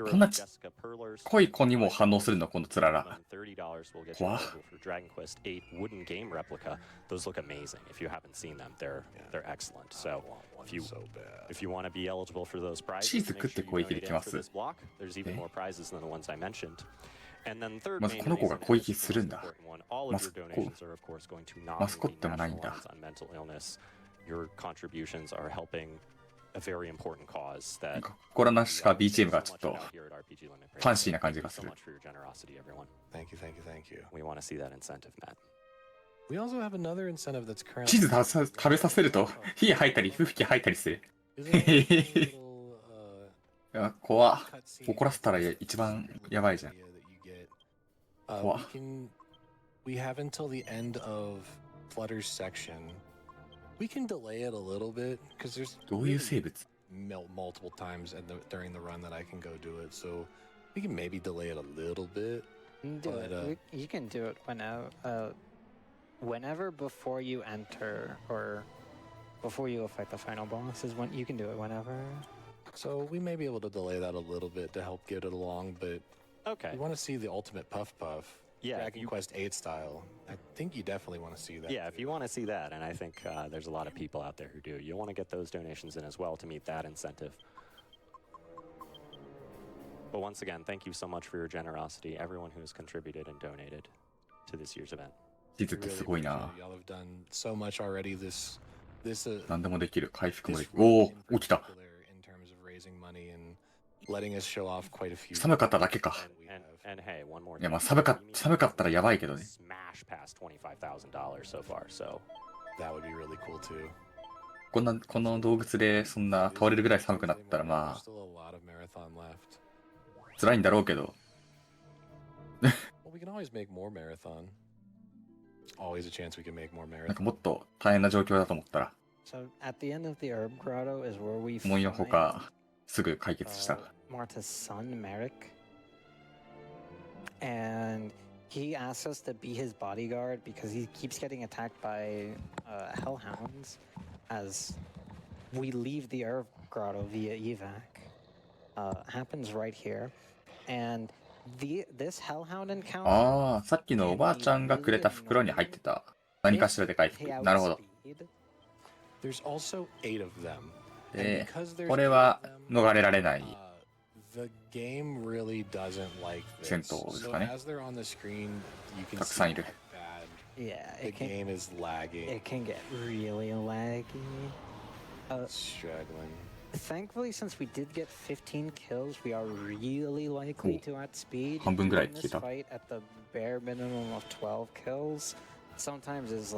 こんな Hero Jessica Perlers. 濃い子にも反応するのこのつらら $30 will get you Wow. eligible for Dragon Quest 8 wooden game replica. Those look amazing. If you haven't seen them, they're excellent. So if you want to be eligible for those prizes, チーズ食って攻撃できます for this block. There's even more prizes than the ones I mentioned. And then third まず main この子が reason, 攻 and 撃 this is す the る most んだ important one, all of マ your スコ donations are of course going to マスコッ nominally トもないんだ national ones on mental illness. Your contributions are helping a very important cause なん that か心なしか BGM がちょっ so と much about here at RPG Limit Break. ファンシーな感じ Thank が you す so る。 much for your generosity, everyone. Thank you, thank you, thank you. We want to see that incentive met. We also have another incentive that's チー currently. ズ食べさせると火吐いたり吹雪吐いたりする。 Isn't it a little, いや怖っ。 cutscene 怒らせたら一番やばいじゃん。 that you get? What? We have until the end of Flutter's section. We can delay it a little bit because there's どういう生物？ multiple times during the run that I can go do it. So we can maybe delay it a little bit. Do But, it. You can do it whenever before you enter or before you affect the final boss is when you can do it whenever. So we may be able to delay that a little bit to help get it along, but Okay. you want to see the ultimate Puff Puff, Yeah, Dragon Quest 8 style. I think you definitely want to see that. Yeah, if you want to see that, and I think there's a lot of people out there who do, you want to get those donations in as well to meet that incentive. But once again, thank you so much for your generosity, everyone who has contributed and donated to this year's event. チーズってすごいな。 Y'all have done so much already. This 何でもできる。回復もで this きる。お run お、 in 起きた。 particular in terms of raising money and letting us show off quite a few. 寒かっただけか。 And hey, one more いや、まあ thing. 寒かったらやばいけどね。 Smash past $25,000 so far, so That would be really cool too. この動物でそんな倒れるぐらい寒くなったら There's ま still a lot of marathon left. あ辛いんだろうけど。 Well, we can always make more marathon. Always a chance we can make more なん marathon. かもっと大変な状況だと思ったら、 So at the end of the herb grotto is where we 思いのほ find かすぐ解決した。 Marta's son Merrick, and he asks us to be his bodyguard because he keeps getting attacked by hellhounds as we leave the herb grotto via evac. Happens right here, and this hellhound encounter. ああ、さっきのおばあちゃんがくれた袋に入ってた。何かしらで回復。なるほど。 There's also 8 of them. で And because there's これは 8 of them, 逃れられない。 the game really doesn't like 戦 this. 闘です So かね。 た as they're on the screen, you can くさんい see る。 how bad Yeah, the it can game is lagging. it can get really laggy. Struggling. Thankfully, since we did get 15 kills, we are really likely to outspeed. 半分ぐらい In 消え this た。 fight at the bare minimum of 12 kills, sometimes is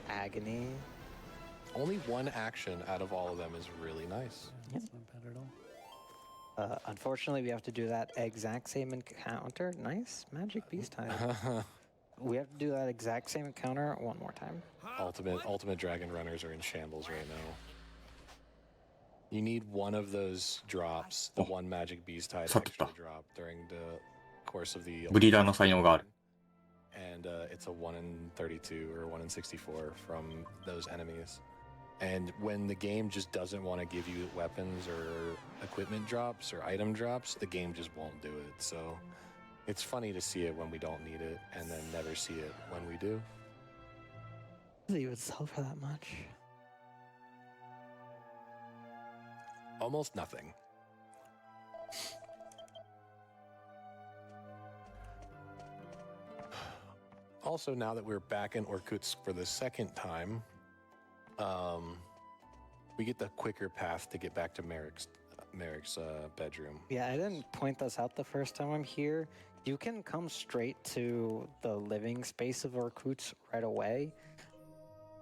agony. Only one action out of all of them is really nice. That's not bad at all. Unfortunately, we have to do that exact same encounter. Nice magic beast time. We have to do that exact same encounter one more time. Ultimate dragon runners are in shambles right now. You need one of those drops, the one magic beast type Sorry. extra drop during the course of the ブリーダーの才能がある。 and it's a 1 in 32 or 1 in 64 from those enemies. And when the game just doesn't want to give you weapons or equipment drops or item drops, the game just won't do it. So it's funny to see it when we don't need it and then never see it when we do. They would sell for that much. Almost nothing. Also, now that we're back in Irkutsk for the second time, we get the quicker path to get back to Merrick's bedroom. Yeah, I didn't point this out the first time I'm here. You can come straight to the living space of Irkutsk right away.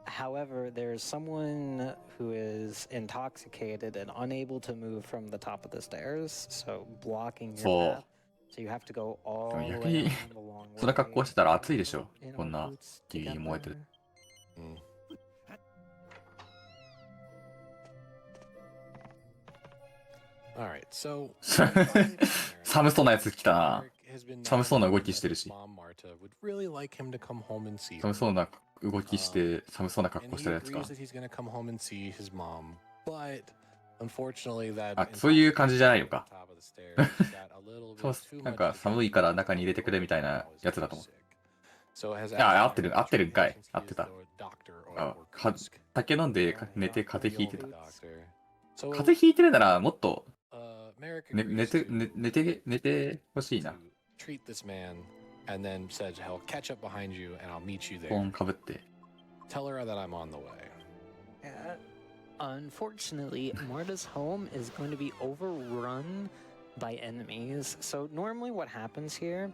However, there's someone who is intoxicated and unable to move from the top of the stairs, so blocking your So- path. So you have to go all でも the 逆 way に around the long そんな格好 way してたら暑いでしょ。 in こんな Irkutsk to ギリギリ get 燃えてる。 Mm. All right, so 寒そうなやつ来たな。 Merrick has been 寒そうな動き navigating してるし。 Mom Marta would really like him to come home and see 寒 her. そうな動きして寒そうな格 And 好し he てるやつ agrees か。 that he's going to come home and see his mom, but unfortunately that あ、そういう感じじゃないのか。 top of the stairs got a little そう bit too なん much か to 寒いから中に入れてくれみたいなやつだと思う。 So has いや、合って asked る、合ってるんかい。 since 合 he って is た。 the doctor あ or か Irkutsk. 酒飲んで寝て風邪ひいてた。 So, 風邪ひいてるならもっと、 Merrick ね、 agrees 寝てほしい to な。 treat this man and then said he'll catch up behind you and I'll meet you ポ there. ンかぶって。 Tell her that I'm on the way. Yeah. Unfortunately, Marta's home is going to be overrun by enemies. So normally what happens here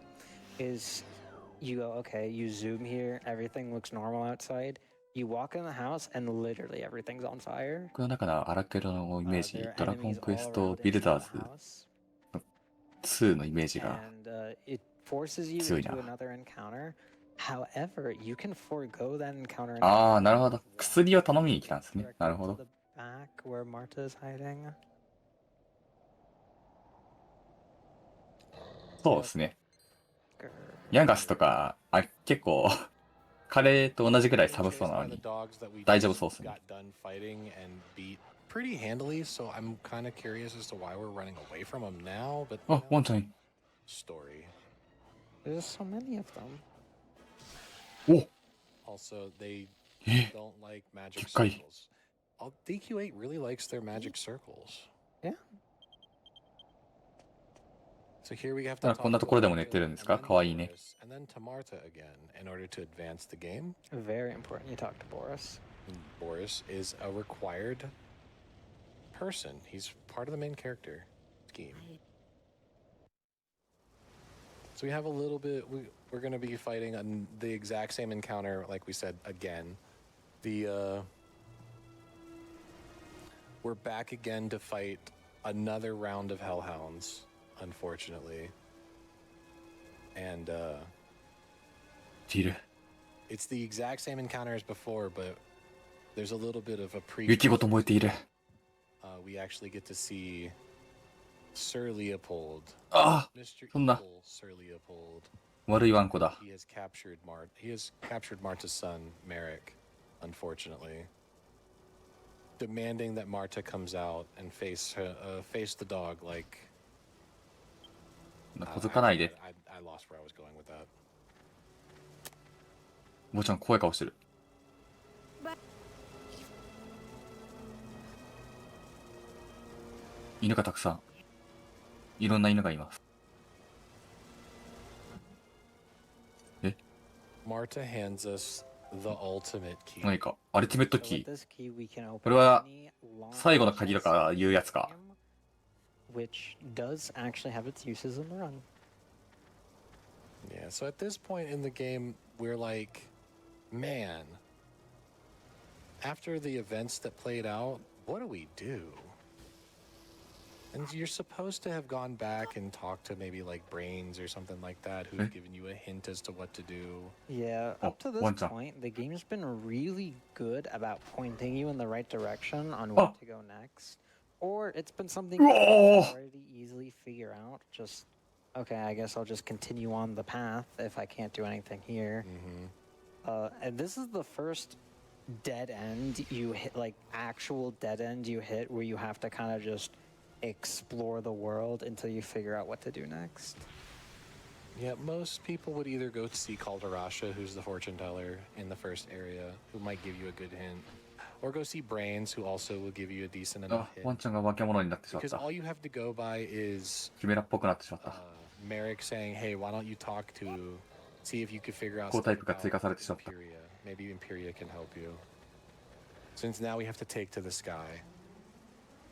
is you go, okay, you zoom here, everything looks normal outside. You walk in the house and literally everything's on fire. 僕の中の荒けのイメージ There are ドラゴン enemies クエス all ト around ビル inside ダー the ズ house. 2のイメージが And it forces you 強いな。 into another encounter. However, you can forego that encounter. ああ、なるほど。薬を頼みに来たんですね。なるほ To ど。 the back where Marta is hiding. そうですね。ヤガスとか、結構、カレーと同じぐらい寒そうなのに、大丈夫そうですね。 pretty handily, so I'm kind of curious as to why we're running away from them now, but あ、ワンちゃん。 story. There's so many of them. お Also, they え don't like magic でっかい。 circles. DQ8 really likes their magic circles. Yeah. So here we have だ to からこんなところでも寝てるんですか？かわいいね。 and then to Marta again in order to advance the game. Very important. You talk to Boris. And Boris is a required person. He's part of the main character scheme. So we have a little bit. We're going to be fighting the exact same encounter, like we said again. We're back again to fight another round of Hellhounds, unfortunately. And いる。 it's the exact same encounter as before, but there's a little bit of a 雪ごと燃えている。 we actually get to see Sir Leopold. ああ、 Mr. そんな Evil Sir Leopold. 悪いワンコだ。 He has captured Marta's son, Merrick, unfortunately. Demanding that Marta comes out and face the dog like... 小づかないで。 I lost where I was going with that. おばちゃん怖い顔してる。犬がたくさん。いろんな犬がいます。 Marta hands us the ultimate key. 何か、アルティメット So キ with ー。 this key, we can open これは any locked 最後の鍵だから言うやつか。 which does actually have its uses in the run. Yeah, so at this point in the game, we're like, man, after the events that played out, what do we do? And you're supposed to have gone back and talked to maybe like Brains or something like that, who's given you a hint as to what to do. Yeah, Oh, up to this one time. point, the game's been really good about pointing you in the right direction on where Oh. to go next. Or it's been something you can Oh. already easily figure out. Just, okay, I guess I'll just continue on the path if I can't do anything here. And this is the first dead end you hit, like actual dead end you hit, where you have to kind of just explore the world until you figure out what to do next. Yeah, most people would either go to see Calderasha, who's the fortune teller in the first area, who might give you a good hint, or go see Brains, who also will give you a decent あ enough、ワン hint. ちゃんが化け物になってしまっ Because た。 all you have to go by is キメラっぽくなってしまっ uh, た。 Merrick saying, hey, why don't you talk to, see if you could figure out 高タイ something プが追加 about されてしまった。 Imperia. Maybe Imperia can help you. Since now we have to take to the sky.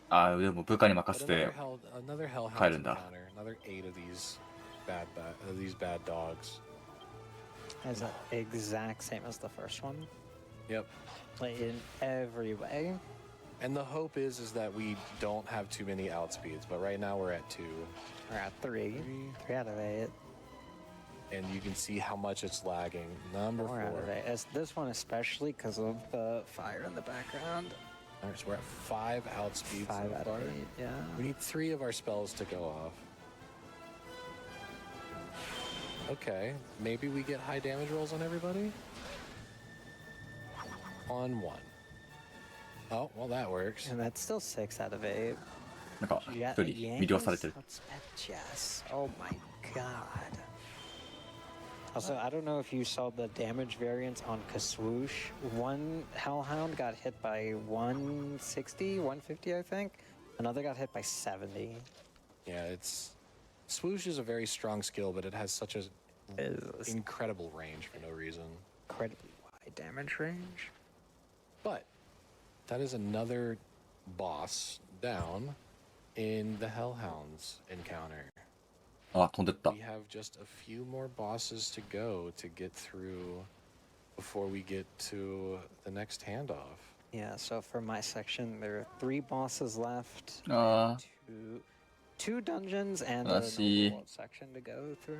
ああ、でも部下に任 But せて、 another Hellhound 帰るんだ。 encounter, another 8 of these bad dogs. Is that exact same as the first one? Yep. Like in every way. And the hope is that we don't have too many outspeeds, but right now we're at 2. We're at 3. 3 out of 8. And you can see how much it's lagging. Number 4 out of 4. 8. It's this one especially because of the fire in the background. All right, so we're at 5 outspeeds. 5 so out far. of 8, yeah. We need 3 of our spells to go off. Okay, maybe we get high damage rolls on everybody? On 1. Oh, well that works. And that's still 6 out of 8. なんか、Yeah, 一人魅了されてる。 Yes. Oh my god. Also, I don't know if you saw the damage variance on Kaswoosh. One Hellhound got hit by 160, 150, I think. Another got hit by 70. Yeah, it's... Swoosh is a very strong skill, but it has such an Is incredible range for no reason. incredibly wide damage range. But that is another boss down in the Hellhounds encounter. あ、飛んでった。 We have just a few more bosses to go to get through before we get to the next handoff. Yeah, so for my section, there are 3 bosses left. あ Two dungeons and I an see. overworld section to go through.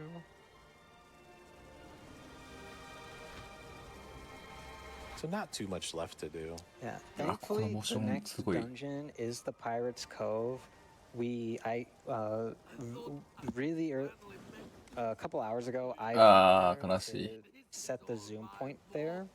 So not too much left to do. Yeah, thankfully the この next すごい。 dungeon is the Pirate's Cove. Really a couple hours ago, I went there 悲しい。 to set the zoom point there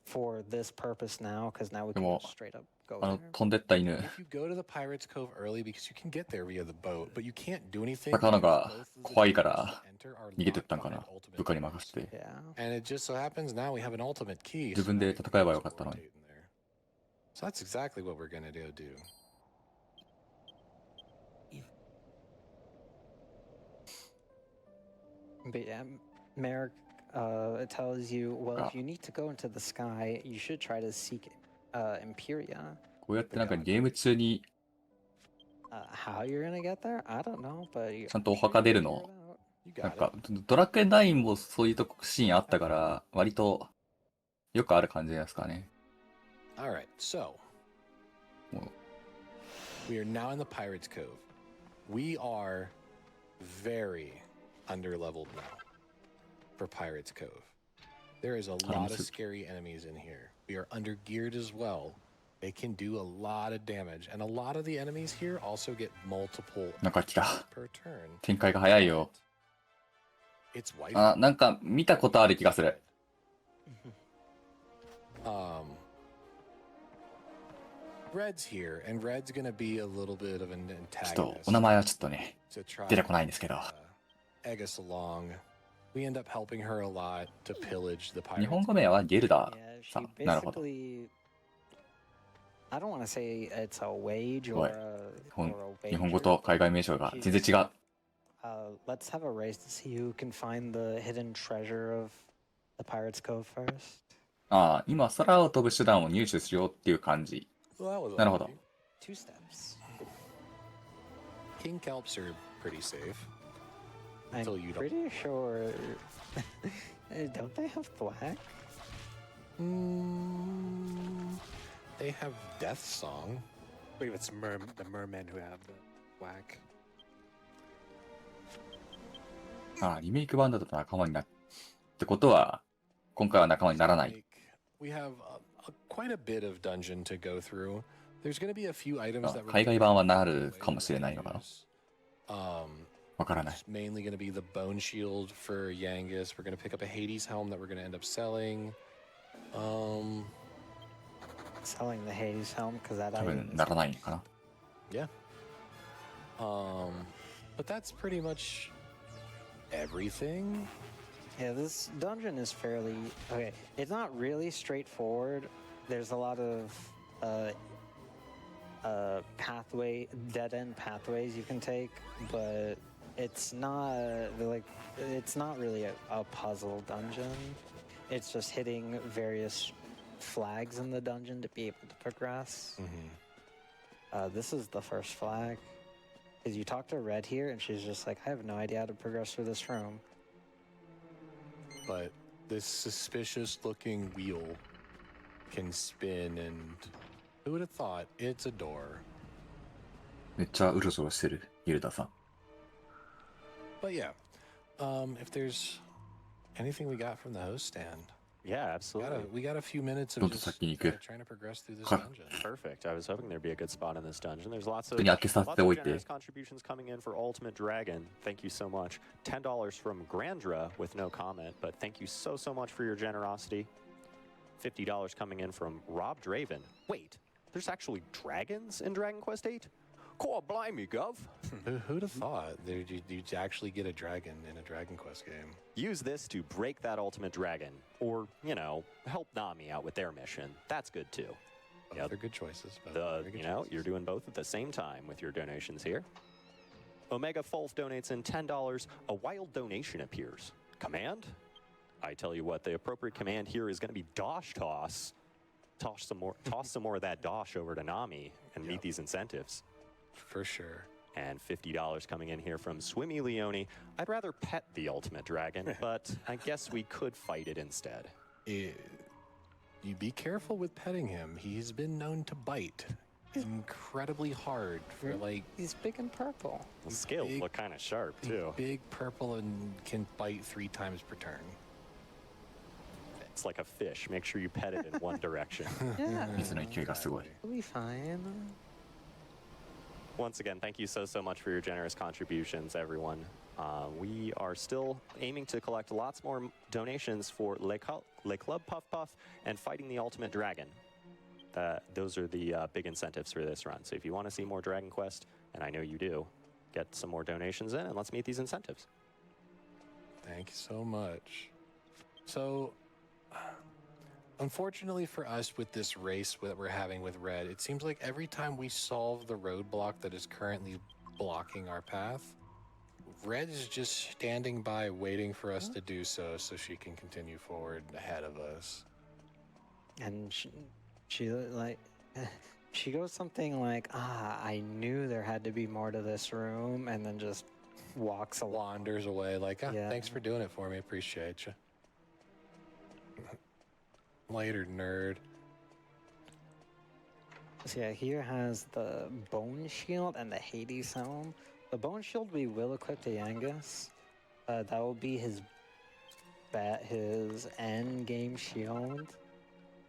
for this purpose now, because now we で can も just straight up go あの there. 飛んでった犬、 If you go to the Pirates Cove early, because you can get there via the boat, but you can't do anything. 魚が because both of the 怖いか doors ら to enter are 逃げてったん locked か behind な。 ultimate 部下に doors. 任せて。 Yeah. And it just so happens now we have an ultimate key. 自分で戦えばよかったのに。 So that's exactly what we're gonna do. But yeah, Merrick it tells you, well, if you need to go into the sky, you should try to seek Imperia. こうやってなんかゲーム中に How you're gonna get there? I don't know, but you ちゃんとお墓出るの You なん got か it. ドラクエ9もそういうとこシーンあったから割とよくある感じですかね。 All right, so we are now in the Pirates Cove. We are very underleveled now for Pirates Cove. There is a lot of scary enemies in here. We are undergeared as well. They can do a lot of damage, and a lot of the enemies here also get multiple なんか来た。 per turn. 展開が早いよ。 It's white. あ、なんか見たことある気がする。 Red's here, and Red's gonna be a little bit of an ちょっと antagonist お名前はちょっとね to try 出てこないんですけど。 egg us along. We end up helping her a lot to pillage the 日 pirates. 本語名はゲルダ Yeah, さ she ん。なるほど。 basically. I don't want to say it's a wage お or い a, or a 日本語 wager, と海外名称が全然違う。 let's have a race to see who can find the hidden treasure of the Pirate's Cove first. ああ、今空を飛ぶ手段を入手しようっていう感じ。 Well, that was なるほど。 lucky. 2 steps. King kelps are pretty safe. I'm Until you don't. pretty sure. Don't they have black? They have Death Song. I believe it's the mermen who have the whack. ああ、リメイク版だと仲間になる。ってことは、今回は仲間にならない。 We have quite a bit of dungeon to go through. There's going to be a few items あ that we're 海外版はなるかもしれないのかな。 Um, わからない。 it's mainly going to be the bone shield for Yangus. We're going to pick up a Hades helm that we're going to end up selling. Selling the Hades helm because that 多 item 分 is ならないのかな。 Yeah. But that's pretty much everything. Yeah, this dungeon is fairly okay. It's not really straightforward. There's a lot of dead end pathways you can take, but it's not it's not really a puzzle dungeon. It's just hitting various flags in the dungeon to be able to progress. This is the first flag. Because you talk to Red here, and she's just like, I have no idea how to progress through this room. But this suspicious looking wheel can spin, and who would have thought it's a door? めっちゃうろちょろしてる、ギルダさん。 But yeah, if there's anything we got from the host stand, Yeah, absolutely. we got a few minutes ど of んどん just 先に行く。 trying to progress through this か dungeon. Perfect. I was hoping there'd be a good spot in this dungeon. There's lots 普 of 通に開けさせ lots てお of いて generous contributions coming in for Ultimate Dragon. Thank you so much. $10 from Grandra with no comment, but thank you so much for your generosity. $50 coming in from Rob Draven. Wait, there's actually dragons in Dragon Quest VIII? Cool, blimey, Gov. Who'd have thought you'd actually get a dragon in a Dragon Quest game? Use this to break that Ultimate Dragon, or, you know, help Nami out with their mission. That's good too. Both Yep. are good choices. Both are very good choices. You're doing both at the same time with your donations here. Omega Fulf donates in $10. A wild donation appears. Command? I tell you what, the appropriate command here is going to be Dosh Toss. toss some more of that dosh over to Nami and meet these incentives. For sure. And $50 coming in here from Swimmy Leone. I'd rather pet the ultimate dragon, but I guess we could fight it instead. You be careful with petting him. He's been known to bite incredibly hard for like... He's big and purple. The scales look kind of sharp, too. Big, purple, and can bite 3 times per turn. It's like a fish. Make sure you pet it in one direction. Yeah. 水の勢いがすごい。 It'll be fine. Once again, thank you so much for your generous contributions, everyone. We are still aiming to collect lots more donations for Le Club Puff Puff and fighting the Ultimate Dragon. Those are the big incentives for this run. So if you want to see more Dragon Quest, and I know you do, get some more donations in and let's meet these incentives. Thank you so much. So, unfortunately for us with this race that we're having with Red, it seems like every time we solve the roadblock that is currently blocking our path, Red is just standing by waiting for us to do so she can continue forward ahead of us. And she like, she goes something like, I knew there had to be more to this room, and then just walks along. Wanders away like, thanks for doing it for me, appreciate you. Later, nerd. So yeah, here has the Bone Shield and the Hades Helm. The Bone Shield we will equip to Yangus. That will be his end game shield.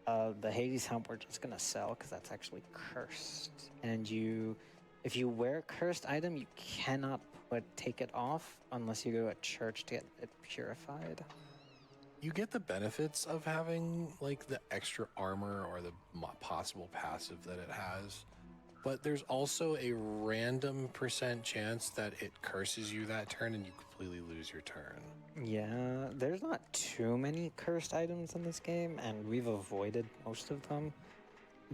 The Hades Helm we're just gonna sell because that's actually cursed. And if you wear a cursed item, you cannot take it off unless you go to a church to get it purified. You get the benefits of having like the extra armor or the possible passive that it has, but there's also a random % chance that it curses you that turn and you completely lose your turn. Yeah, there's not too many cursed items in this game, and we've avoided most of them,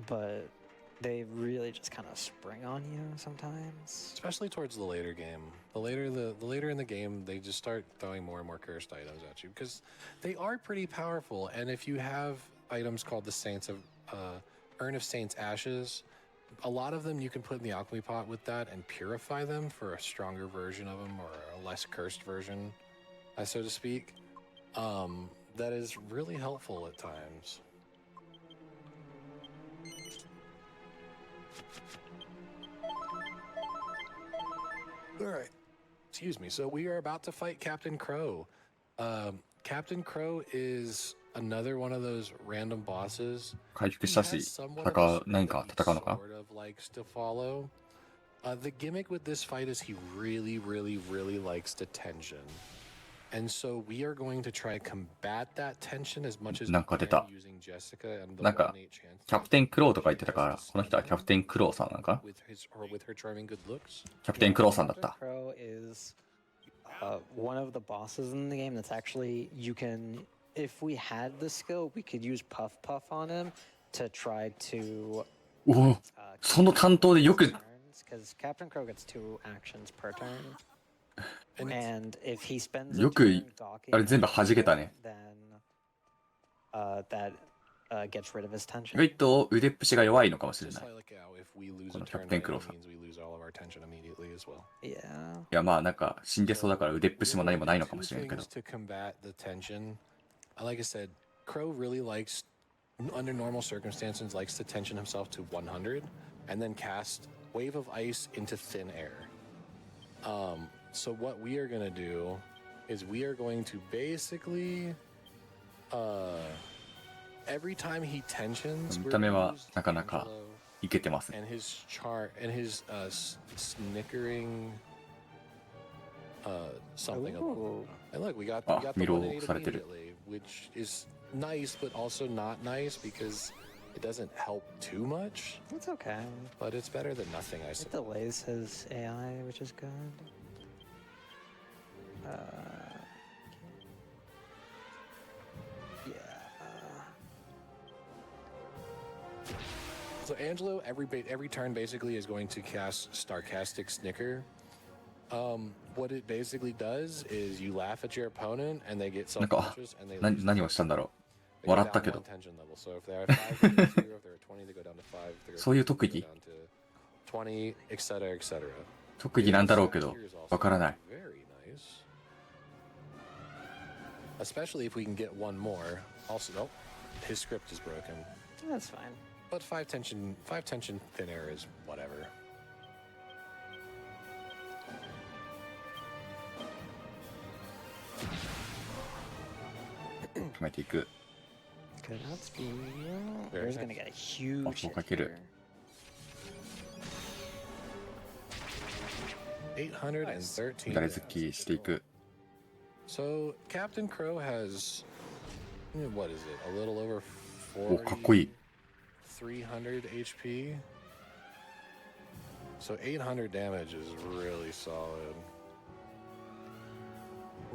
but they really just kind of spring on you sometimes. Especially towards the later game. The later in the game, they just start throwing more and more cursed items at you because they are pretty powerful. And if you have items called the Saints of Urn of Saints Ashes, a lot of them you can put in the alchemy pot with that and purify them for a stronger version of them or a less cursed version, so to speak. That is really helpful at times. All right. Excuse me. So we are about to fight Captain Crow. Captain Crow is another one of those random bosses. 回復したし、何か戦うのか? Sort of likes to follow. The gimmick with this fight is he really, really, really likes the tension. And so we are going to try to combat that tension as much as we can using Jessica and the なんか 1-8 chance. キャプテンクローとか言ってたから、この人はキャプテンクローさんなのか? With her charming good looks. キャプテンクローさんだった。 Crow is one of the bosses in the game that's actually, if we had the skill, we could use Puff Puff on him to try to... おお、その担当でよく... Because Captain Crow gets 2 actions per turn. And if he spends よくあれ全部弾けたね。 then that gets rid of his tension. 意外と腕っぷしが弱いのかもしれない。 If このキャプテンクローさん。 Yeah. いやまあなんか死んでそうだから腕っぷしも何もないのかもしれないけど。 Like I said, Crow really likes, under normal circumstances, likes to tension himself to 100 and then cast Wave of Ice into thin air. So what we are going to do is we are going to basically, every time he tensions, 見た目はなかなかいけてますね。 and his snickering something. And look, we got the 1-8 immediately, which is nice, but also not nice because it doesn't help too much. It's okay. But it's better than nothing, I It suppose. delays his AI, which is good. Yeah. So Angelo, every turn basically is going to cast Sarcastic Snicker. What it basically does is you laugh at your opponent and they get なんか self-conscious and they 何をしたんだろ They go 笑った down けど one。tension level. So if they're at 5, they go to 0. If they're at 20, they go down to 5. If they're at そういう 50, 特 they go 技 down to 20, etc., etc. 特技なんだろうけど、わからない。 Very nice. Especially if we can get one more. Also, nope, his script is broken. That's fine. But 5 tension thin air is whatever. Come めていく。 Good outspeed. Very There's gonna nice. get a huge hit かける。 here. 813. 誰突きしていく。 So Captain Crow has, what is it? A little over お、かっこいい。 300 HP. So 800 damage is really solid.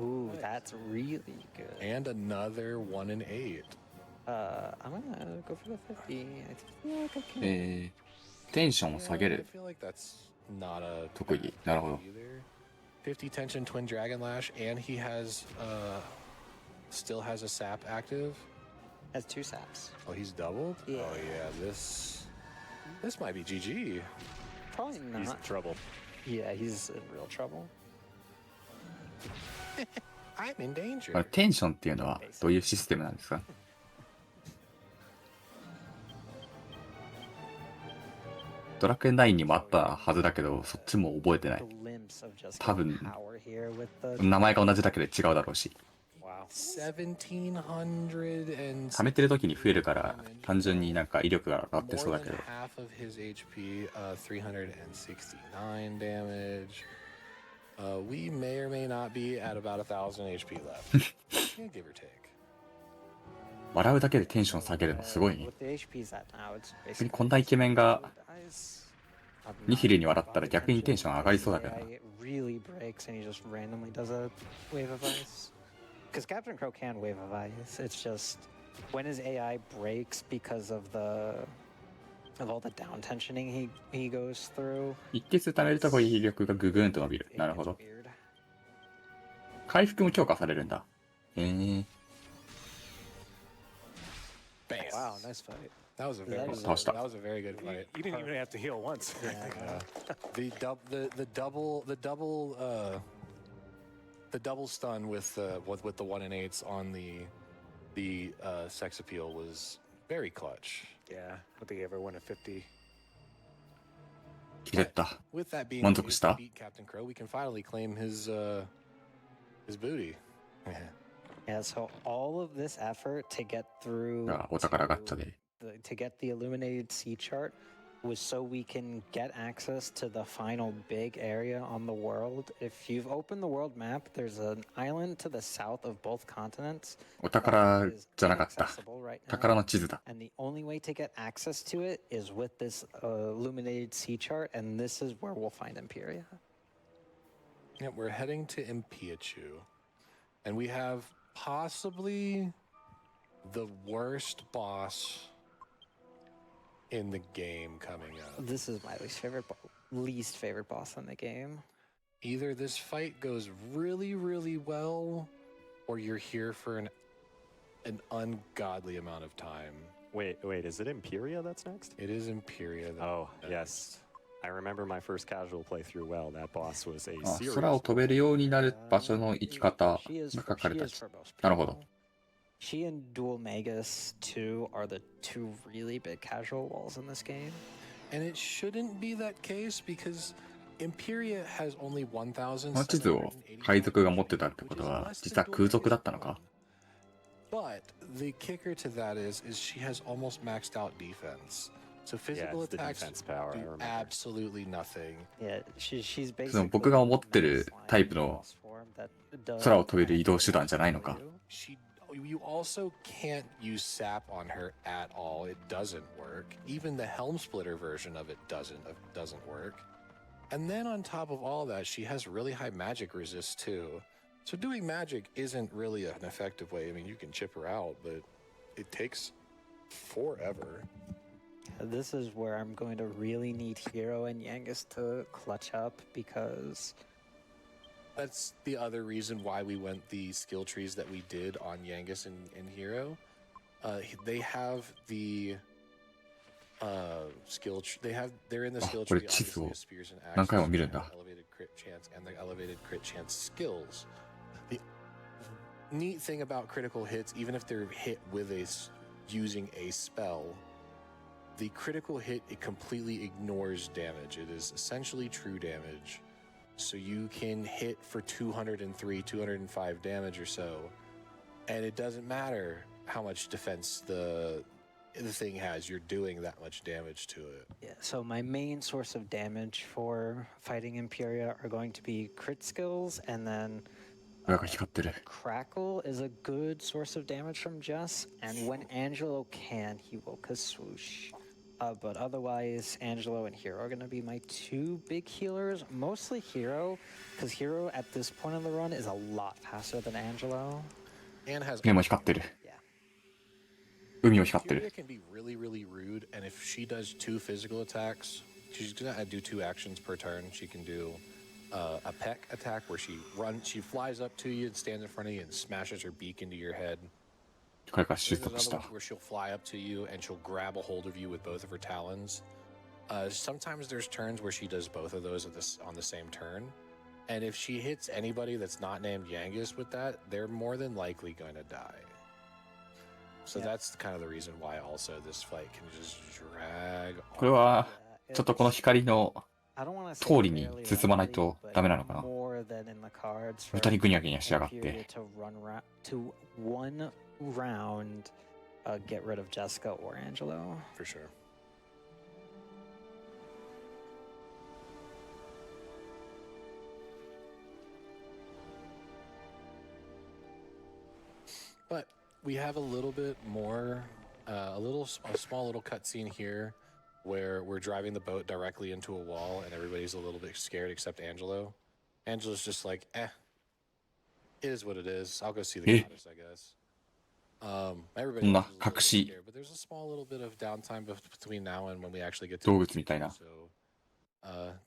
Ooh, that's really good. And another 1 in 8. I'm gonna go for the 50. I feel like I can. テンションを Yeah, 下げ I る feel like that's not a 特技。なるほど。 either. 50 tension twin dragon lash, and he has still has a sap active. Has 2 saps. Oh, he's doubled. Yeah. Oh yeah, this might be GG. Probably not. He's in trouble. Yeah, he's in real trouble. I'm in danger. これテンションっていうのはどういうシステムなんですか？ドラクエ9にもあったはずだけど、そっちも覚えてない。 Glimpse of just 多分 power here with the 名前が同じだけで違うだろうし、 Wow. 1700 and 貯めてる時に増えるから単純になんか威力が上がってそう more だ than けど、 half of his HP, 369 damage. We may or may not be at about 1000 HP left. Yeah, give or take. 笑うだけでテンション下げるのすごいね。 with the HP's at now, it's 別にこんなイケメンが dies. ニヒルに笑ったら逆にテンション上がりそうだけどな。 It really breaks and he just randomly does a wave of ice. Because Captain Crow can wave of ice. It's just when his AI breaks because of all the down tensioning he goes through. 一定数貯めると威力がググーンと伸びる。 It なるほ gets ど。 weird. 回復も強化されるんだ。Bam. Wow, nice fight. That was a very, was- that was a very good fight. You didn't even have to heal once. The double stun with the 1 in 8s on the sex appeal was very clutch. Yeah, but they gave everyone a 50. 切れた。 With that being 満足した？ beat Captain Crow, we can finally claim his booty. Yeah, so all of this effort to get through がお宝ガッチャで。 to get the illuminated sea chart was so we can get access to the final big area on the world. If you've opened the world map, there's an island to the south of both continents お宝 that is じゃなかった。 inaccessible right now. 宝の地図だ。 And the only way to get access to it is with this illuminated sea chart, and this is where we'll find Imperia. Yep, we're heading to Impiachu, and we have possibly the worst boss in the game coming up. This is my least favorite boss in the game. Either this fight goes really, really well, or you're here for an ungodly amount of time. Wait, is it Imperia that's next? It is Imperia. Oh, yes. I remember my first casual playthrough well. That boss was a あ、 serious. 空を飛べるようになる場所の生き方 She is が for, 書かれ she た is 地 for most なるほど。 people. She and Dual Magus 2 are the 2 really big casual walls in this game. And it shouldn't be that case because Imperia has only 1,000. この地図を海賊が持ってたってことは実は空賊だったのか？ But the kicker to that is she has almost maxed out defense. So physical it's the attacks defense power, I do remember. absolutely nothing. Yeah, she's その basically 僕が思ってる slime タイプの boss form that does 空を飛べる移動手段じゃないのか？ You also can't use sap on her at all. It doesn't work. Even the Helm Splitter version of it doesn't work. And then on top of all that, she has really high magic resist too. So doing magic isn't really an effective way. I mean, you can chip her out, but it takes forever. This is where I'm going to really need Hero and Yangus to clutch up because That's the other reason why we went the skill trees that we did on Yangus and Hero. They have the skill. They're in the skill これ tree. 地図 Obviously, を the spears and 何 axes 回も見るん have だ。 elevated crit chance and the elevated crit chance skills. The neat thing about critical hits, even if they're hit with using a spell, the critical hit, it completely ignores damage. It is essentially true damage. So you can hit for 203, 205 damage or so, and it doesn't matter how much defense the thing has. You're doing that much damage to it. Yeah, so my main source of damage for fighting Imperia are going to be crit skills, and then 親が光ってる。 Crackle is a good source of damage from Jess, and when Angelo can, he will Kaswoosh. But otherwise, Angelo and Hero are going to be my two big healers. Mostly Hero, because Hero at this point in the run is a lot faster than Angelo. And has 目も光ってる。 Yeah. 海も光って Imperia る。 can be really, really rude, and if she does 2 physical attacks, she's gonna do 2 actions per turn. She can do a peck attack where she flies up to you and stands in front of you and smashes her beak into your head. 彼から出 There's 発し another た one。where she'll fly up to you and she'll grab a hold of you with both of her talons. Sometimes there's turns where she does both of those on the same turn, and if she hits anybody that's not named Yangus with that, they're more than likely going to die. So Yeah. that's kind of the reason why also this fight can just drag これ on. は Yeah, ちょっとこの光の I don't want to 通りに進まないとダメなのかな。 more than in the cards for 豚にぐにゃぐにゃしやがっ Imperia て。 to one round get rid of Jessica or Angelo. For sure. But we have a little bit more, a small little cutscene here where we're driving the boat directly into a wall and everybody's a little bit scared except Angelo. Angelo's just like, it is what it is. I'll go see the goddess, I guess. Everybody Nah, else is a little bit 隠し scared, but there's a small little bit of downtime between now and when we actually get to 動物みたいな。 So,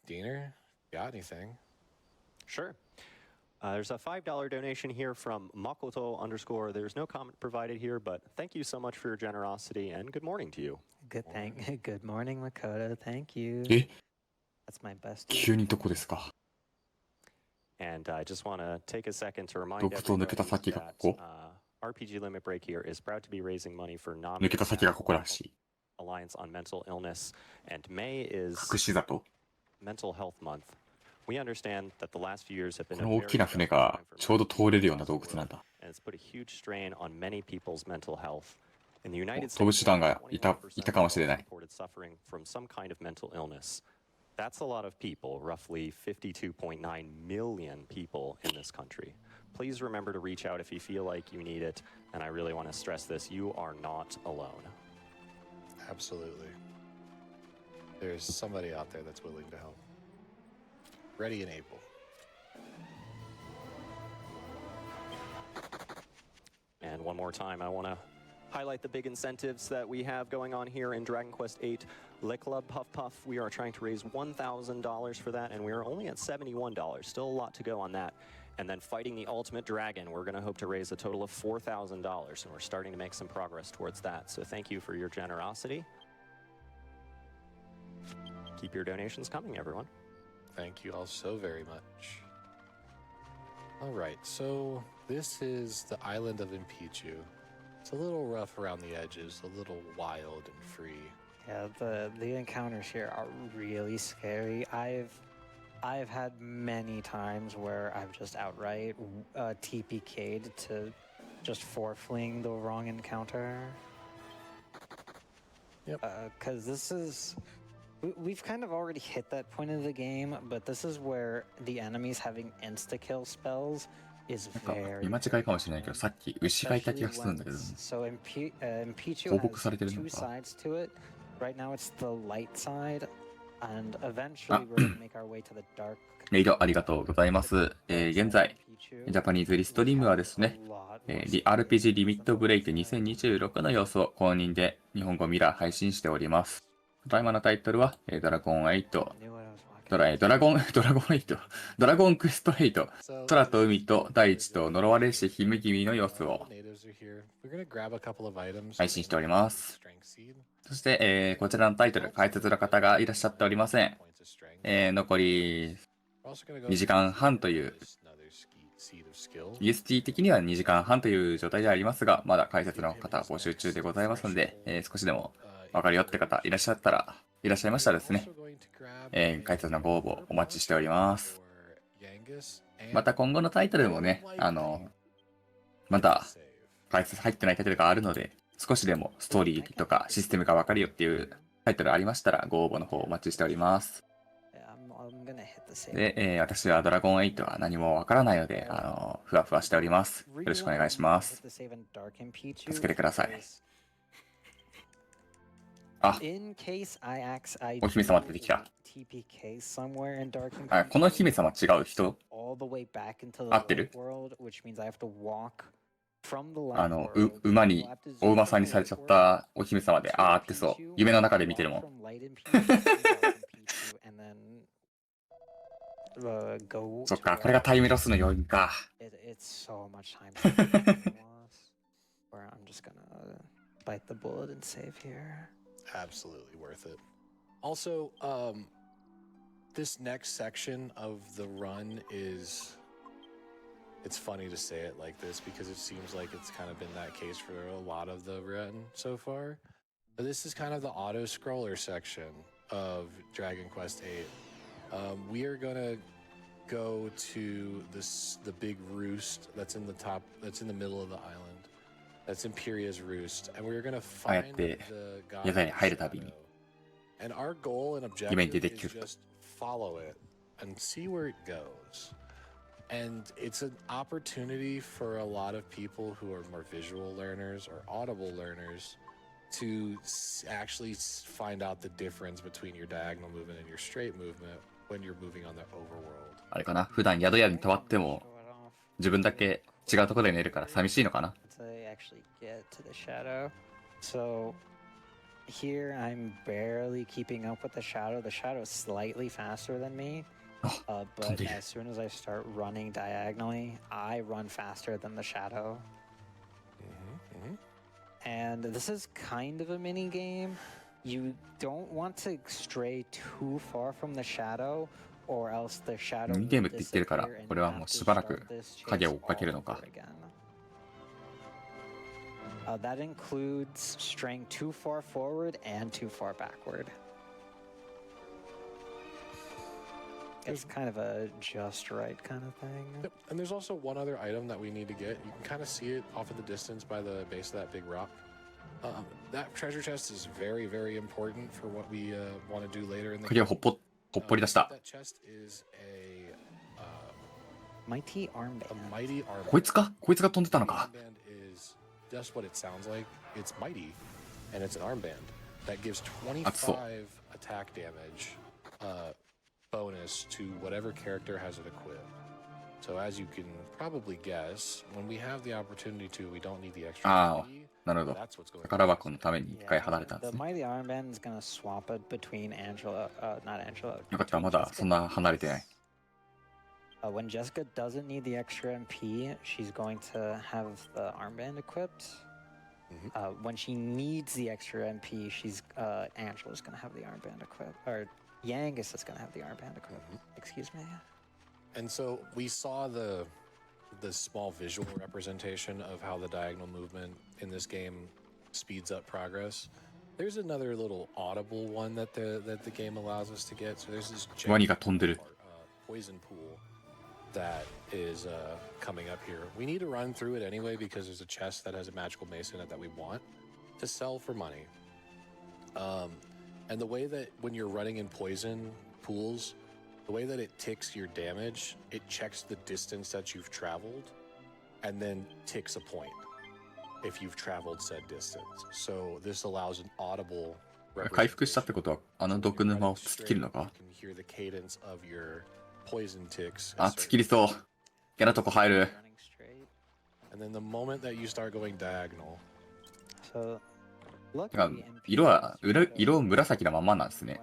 Diener, got anything? Sure. There's a $5 donation here from Makoto _ There's no comment provided here, but thank you so much for your generosity and good morning to you. Good morning, Makoto. Thank you. え、 That's my best. 急にどこですか？ And I just want to take a second to remind 洞窟を抜けた everybody 先が that ここ。 RPG Limit Break here is proud to be raising money for 抜けた先がここらしい。 Alliance on Mental Illness, and May is 隠し里。 Mental Health Month. We understand that the last few years have こ been a の very 大きな船 stressful が time for ちょうど many 通れるよう people な in 洞 this 窟なん world, だ。 and it's put a huge strain on many people's mental health. In the United 飛ぶ States, 手段が 21% いたかもしれない reported suffering from some kind of mental illness. That's a lot of people, roughly 52.9 million people in this country. Please remember to reach out if you feel like you need it, and I really want to stress this, you are not alone. Absolutely. There's somebody out there that's willing to help. Ready and able. And one more time, I want to highlight the big incentives that we have going on here in Dragon Quest VIII. Le Club Puff Puff, we are trying to raise $1,000 for that, and we are only at $71. Still a lot to go on that. And then Fighting the Ultimate Dragon, we're going to hope to raise a total of $4,000, and we're starting to make some progress towards that. So thank you for your generosity. Keep your donations coming, everyone. Thank you all so very much. All right, so this is the island of Impichu. It's a little rough around the edges, a little wild and free. Yeah, the encounters here are really scary. I've had many times where I've just outright TPK'd to just fleeing the wrong encounter. Yep. Because this is... We've kind of already hit that point of the game, but this is where the enemies having insta-kill spells is なんか very... 見間違いかもしれないけど、さっき牛がいた気がするんだけど。 So Impichu 報告されて has るの two か。 sides to it. Right now it's the light side, and eventually we're going to make our way to the dark. メイドありがとうございます。現在、ジャパニーズリストリームはですね、RPG リミットブレイク2026の様子を公認で日本語ミラー配信しております。ただいまのタイトルは、ドラゴン8ドラゴン8、ドラゴンクエスト8、空と海と大地と呪われし姫君の様子を配信しております。そして、こちらのタイトル、解説の方がいらっしゃっておりません。残り2時間半という、UST 的には2時間半という状態でありますが、まだ解説の方募集中でございますので、少しでもわかるよって方いらっしゃいましたらですね、解説のご応募お待ちしております。また今後のタイトルもね、まだ解説入ってないタイトルがあるので、少しでもストーリーとかシステムがわかるよっていうタイトルありましたらご応募の方お待ちしております。で、私はドラゴン8は何もわからないので、ふわふわしております。よろしくお願いします。助けてください。あ、お姫様出てきた。あ、この姫様違う人合ってる？馬に、お馬さんにされちゃったお姫様で、合ってそう。夢の中で見てるもん。そっか、これがタイムロスの要因か。Absolutely worth it. Also, this next section of the run is, it's funny to say it like this because it seems like it's kind of been that case for a lot of the run so far. But this is kind of the auto-scroller section of Dragon Quest VIII. We are gonna go to the big roost that's in the middle of the island. That's Imperia's Roost, and we're gonna find the god of shadow. And our goal and objective is just follow it and see where it goes. And it's an opportunity for a lot of people who are more visual learners or audible learners to actually find out the difference between your diagonal movement and your straight movement when you're moving on the overworld. あれかな、普段宿屋に泊まっても自分だけ違うところで寝るから寂しいのかな。Actually get to the shadow. So here I'm barely keeping up with the shadow. The shadow is slightly faster than me. But as soon as I start running diagonally, I run faster than the shadow. And this is kind of a mini game. You don't want to stray too far from the shadow, or else the shadow will disappear and you have to start this chase all over again. ミニゲームって言ってるから、これはもうしばらく影を追っかけるのか。That includes straying too far forward and too far backward. It's kind of a just right kind of thing. Yep. And there's also one other item that we need to get. You can kind of see it off in the distance by the base of that big rock. That treasure chest is very, very important for what we want to do later in the game. That chest is a mighty armband. A mighty armband. こいつか？こいつが飛んでたのか。Just what it sounds like. It's mighty, and it's an armband that gives 25 attack damage bonus to whatever character has it equipped. So as you can probably guess, when we have the opportunity to, we don't need the extra. なるほど。宝箱のために一回離れたんですね。The mighty armband is gonna swap it between Angela, not Angela. よかった、まだそんな離れてない。When Jessica doesn't need the extra MP, she's going to have the armband equipped. When she needs the extra MP, Angela's going to have the armband equipped. Or Yangus is going to have the armband equipped. Excuse me. And so we saw the small visual representation of how the diagonal movement in this game speeds up progress. There's another little audible one that the game allows us to get. So there's this poison pool that is coming up here. We need to run through it anyway because there's a chest that has a magical mace in it that we want to sell for money. And the way that when you're running in poison pools, the way that it ticks your damage, it checks the distance that you've traveled and then ticks a point if you've traveled said distance. So this allows an audible 回復したってことは、あの毒沼を突き切るのか？ You can hear the cadence of your poison ticks. あ、突き切りそう。嫌なとこ入る。And then the moment that you start going diagonal. So, 色は紫のままなんですね。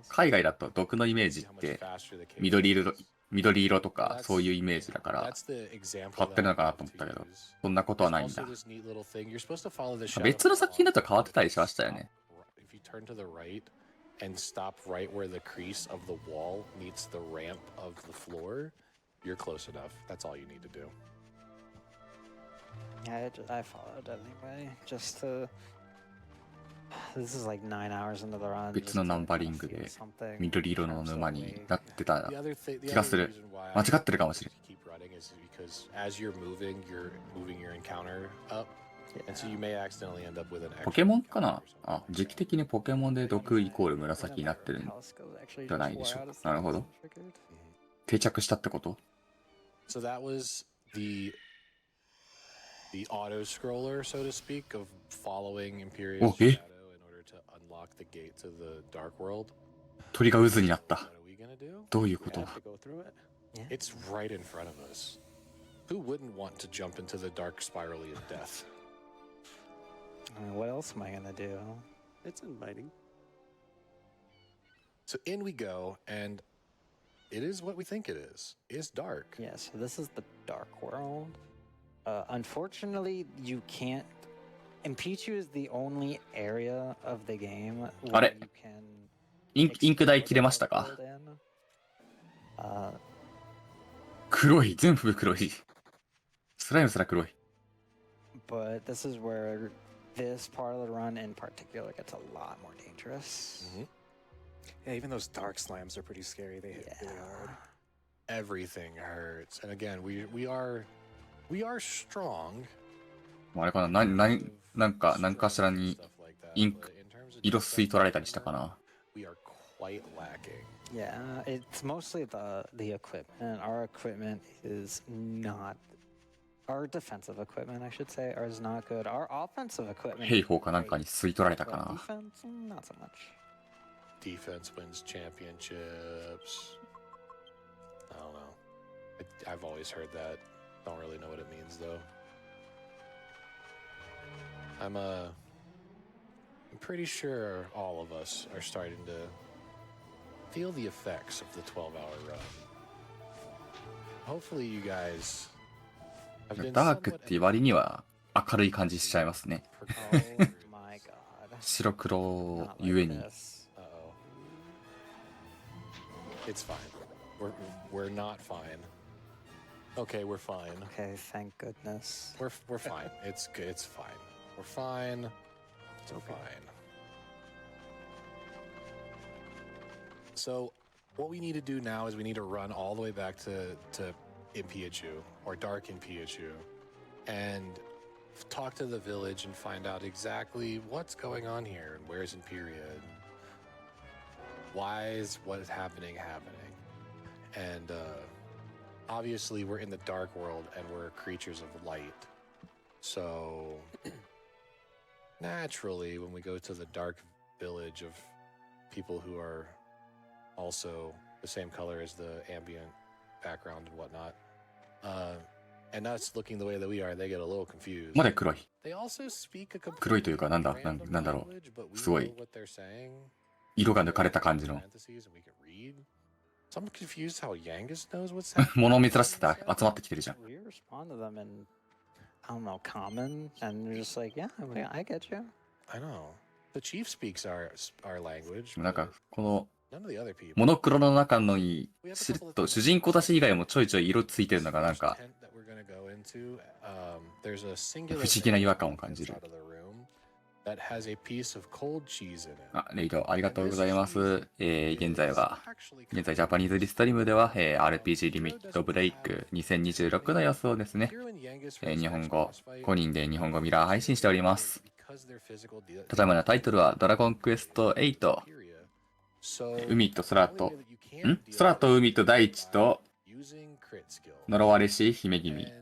海外だと毒のイメージって緑色とかそういうイメージだから変わってるのかなと思ったけど、そんなことはないんだ。別の作品だと変わってたりしましたよね。And stop right where the crease of the wall meets the ramp of the floor, you're close enough. That's all you need to do. Yeah, I followed anyway, just to... This is like 9 hours into the run. 別のナンバリングで緑色の沼になってた気がする。間違ってるかもしれん。As you're moving your encounter up. And so you may accidentally end up with an ポケモンかなあ、時期的にポケモンで毒イコール紫になってるんじゃないでしょうか。なるほど。定着したってこと？ So that was the auto scroller, so to speak, of following Imperial's shadow in order to unlock the gate to the dark world. 鳥が渦になった。どういうことだ？ It's right in front of us. Who wouldn't want to jump into the dark spirally of death? I mean, what else am I gonna do? It's inviting. So in we go, and it is what we think it is. It's dark. Yeah, so this is the dark world. Unfortunately, you can't... Impichu is the only area of the game where you can... インク台切れましたか？黒い。全部黒い。スライムすら黒い。But this is where this part of the run in particular gets a lot more dangerous. Yeah, even those dark slimes are pretty scary. They hit really hard. Everything hurts. And again, we are strong. あれかな、なんかしらに色吸い取られたりしたかな。We are quite lacking. Yeah, it's mostly the equipment. Our equipment is not... Our defensive equipment, I should say, is not good. Our offensive equipment... 兵法かなんかに吸い取られたかな。 Defense, not so much. Defense wins championships. I don't know. I've always heard that. Don't really know what it means though. I'm pretty sure all of us are starting to feel the effects of the 12-hour run. Hopefully you guys have been ダークっていう割には明るい感じしちゃいますね。白黒ゆえに。It's fine. We're not fine. Okay, we're fine. Okay, thank goodness. We're fine. It's good. It's fine. We're fine. It's fine. So, what we need to do now is we need to run all the way back to Impiachu, or Dark Impiachu, and talk to the village and find out exactly what's going on here and where's Imperia. Why is what is happening? And obviously we're in the dark world and we're creatures of light. So naturally, when we go to the dark village of people who are also the same color as the ambient background and whatnot, and us looking the way that we are, they get a little confused. まだ黒い。 They also speak a 黒いというかなんだろう。すごい。色が抜かれた感じの。So I'm confused how Yangus knows what's 物珍しさで集まってきてるじゃん。We respond to them in, I don't know, common, and they're just like, yeah, I get you. I know. The chief speaks our language. なんかこの None of the other people. モノクロの中のにしれっと主人公たち以外もちょいちょい色ついてるのがなんか不思議な違和感を感じる。あ、レイドありがとうございます。現在ジャパニーズリストリームでは、RPG リミットブレイク2026の予想ですね。日本語、5人で日本語ミラー配信しております。ただいまのタイトルはドラゴンクエスト8。海と空と、空と海と大地と呪われし姫君。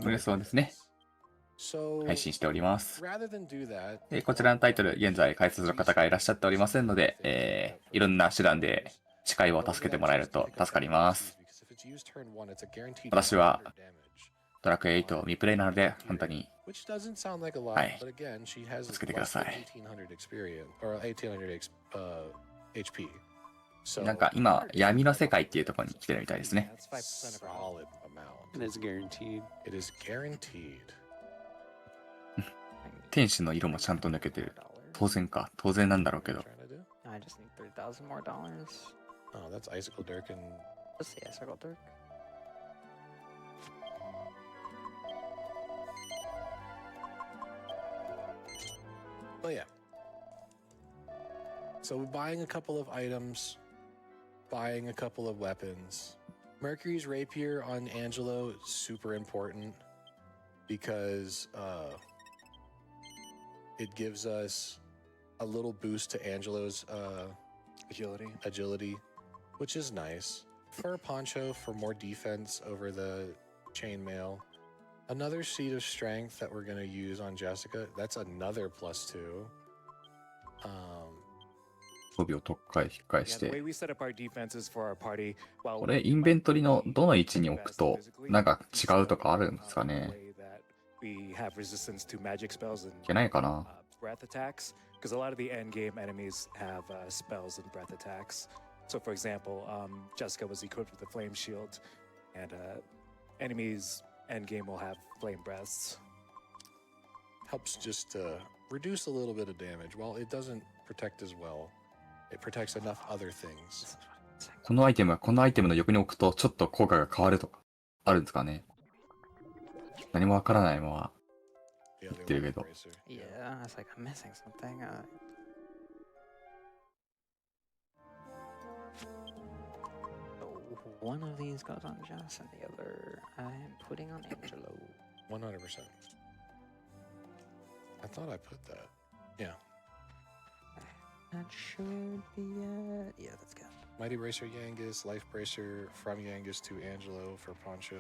の予想ですね。配信しております。こちらのタイトル、現在解説の方がいらっしゃっておりませんので、いろんな手段で視界を助けてもらえると助かります。私はドラクエ8未プレイなので、本当に which doesn't sound like a lot, Hi. but again, she has つけてくだ less さ than い。 1800 experience or 1800 HP. So なんか今、闇の世界っていうところに来てるみたいですね。 That's 5% of our solid amount. And it's guaranteed. It is guaranteed. 天使の色もちゃんと抜けてる。当然か。当然なんだろうけど。 Trying to do? I just need $3,000 more dollars. Oh, that's Icicle Dirk and Let's see, Icicle Dirk. oh yeah. So buying a couple of items, buying a couple of weapons. Mercury's rapier on Angelo is super important because it gives us a little boost to Angelo's agility, which is nice. Fur poncho for more defense over the chainmail. Another seed of strength that we're going to use on Jessica. That's another +2. 装備を特化引っ返 Yeah, し the way て。 we set up our defenses for our party, while これ、インベントリのどの位置に置くと、なんか違うとかあるんですかね。 we have resistance to magic spells and いけないかな。 breath attacks, because a lot of the end game enemies have spells and breath attacks. So, for example, Jessica was equipped with a flame shield, and enemies end game will have flame breaths. helps just to reduce a little bit of damage. While it doesn't protect as well, it protects enough other things. このアイテムはこのアイテムの横に置くとちょっと効果が変わるとかあるんですかね。何もわからないまま Yeah, 言ってるけど。 Yeah, it's like I'm missing something. So one of these goes on Jess and the other I'm putting on Angelo. 100%. I thought I put that. Yeah. That should be it. Yeah, that's good. Mighty Bracer Yangus, Life Bracer from Yangus to Angelo for Poncho,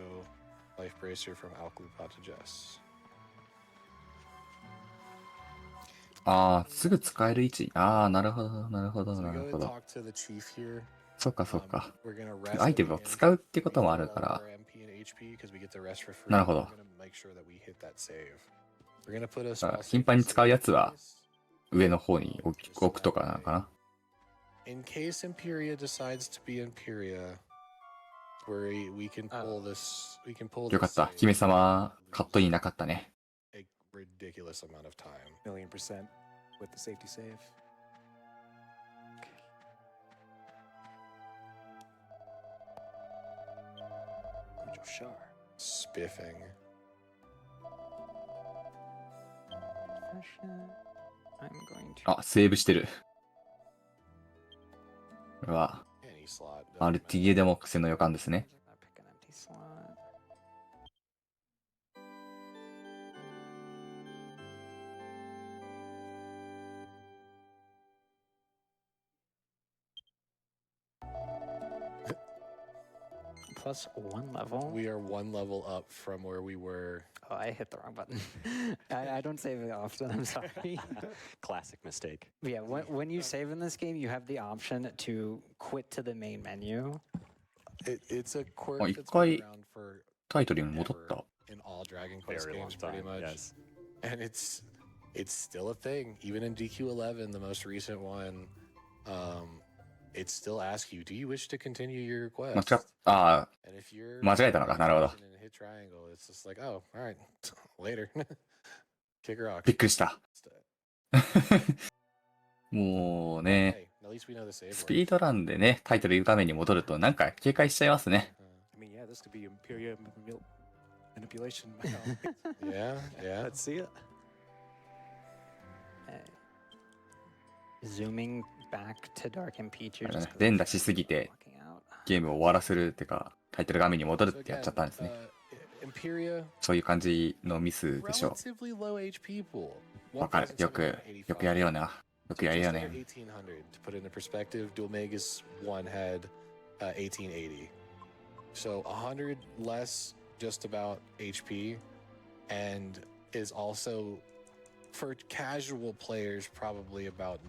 Life Bracer from Alclupa to Jess. ああ、すぐ使える位置。ああ、なるほど、なるほど、 So な we る go ほ and ど。 talk to the chief here. そっかそっか。 We're gonna rest アイテ at ムを the end. 使うってこともあ We る get か all ら our。MP and HP because we get the rest for free. なるほど。 We're gonna make sure that we hit that save. We're gonna put a だから small 頻 save 繁に in 使うやつは case. 上の方に置くとかなのかな。 In case Imperia decides to be Imperia, we can pull this. We can pull よか this った。 save 姫様、カットインなかったね。 a ridiculous amount of time. 1,000,000% with the safety save. Shar. Spiffing. I'm going to. あ、セーブしてる。これは、 Any slot. doesn't matter. RTA でも癖の予感ですね。 Pick an empty slot. Plus 1 level. We are 1 level up from where we were. Oh, I hit the wrong button. I don't save it often. I'm sorry. Classic mistake. But yeah, when you save in this game, you have the option to quit to the main menu. It's a quirk あ、一 that's 回 been around for タイトルに戻った。 in all Dragon Quest Very long games, pretty time. much. Yes. And it's still a thing. Even in DQ11, the most recent one, it still asks you, do you wish to continue your 間 quest? 違っ、あ And if you're 間違えたのか。なるほど。 and hit triangle, it's just like, oh, all right, later. Kick rock. びっくりした。もうね、 Hey, at least we know the save ス works. ピードランでね、タイトル言うために戻るとなんか警戒しちゃいますね。 I mean, yeah, this could be Imperia manipulation. Yeah, yeah. Let's see it. Zooming back to Dark and Peach. You're あれ just ね連打しすぎて blocking out. ゲームを終わらせるっていうか、タイトル画面に戻る So ってやっ again, ちゃったんですね。 Imperia, そういう感じのミスでしょ relatively low HP pool. う。わかる。よくやるよな。よくやるよ Just ね under。1800. To put it into perspective, Dual Magus 1 had 1880. So 100 less just about HP, and is also, for casual players, probably about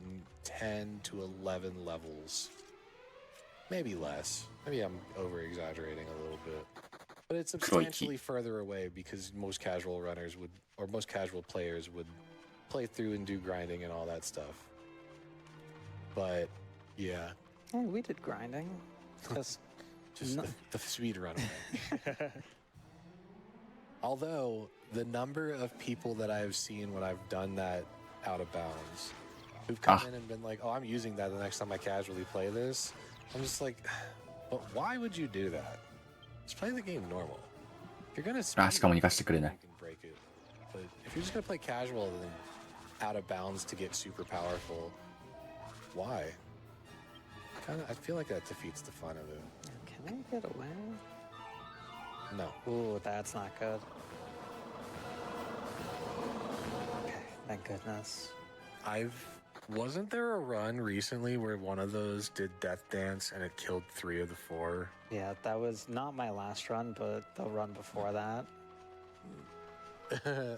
10 to 11 levels. Maybe less. Maybe I'm over exaggerating a little bit. But it's substantially further away because most casual runners would, or most casual players would play through and do grinding and all that stuff. But yeah. Hey, we did grinding. Just the speed run away. Although the number of people that I've seen when I've done that out of bounds, who've come in and been like, "Oh, I'm using that the next time I casually play this," I'm just like, but why would you do that? Just play the game normal. If you're gonna speed, しかも逃がしてくれない。 you can break it. But if you're just gonna play casual and out of bounds to get super powerful, why? I feel like that defeats the fun of it. Can I get away? No. Ooh, that's not good. Okay, thank goodness. Wasn't there a run recently where one of those did Death Dance and it killed 3 of the 4? Yeah, that was not my last run, but the run before that.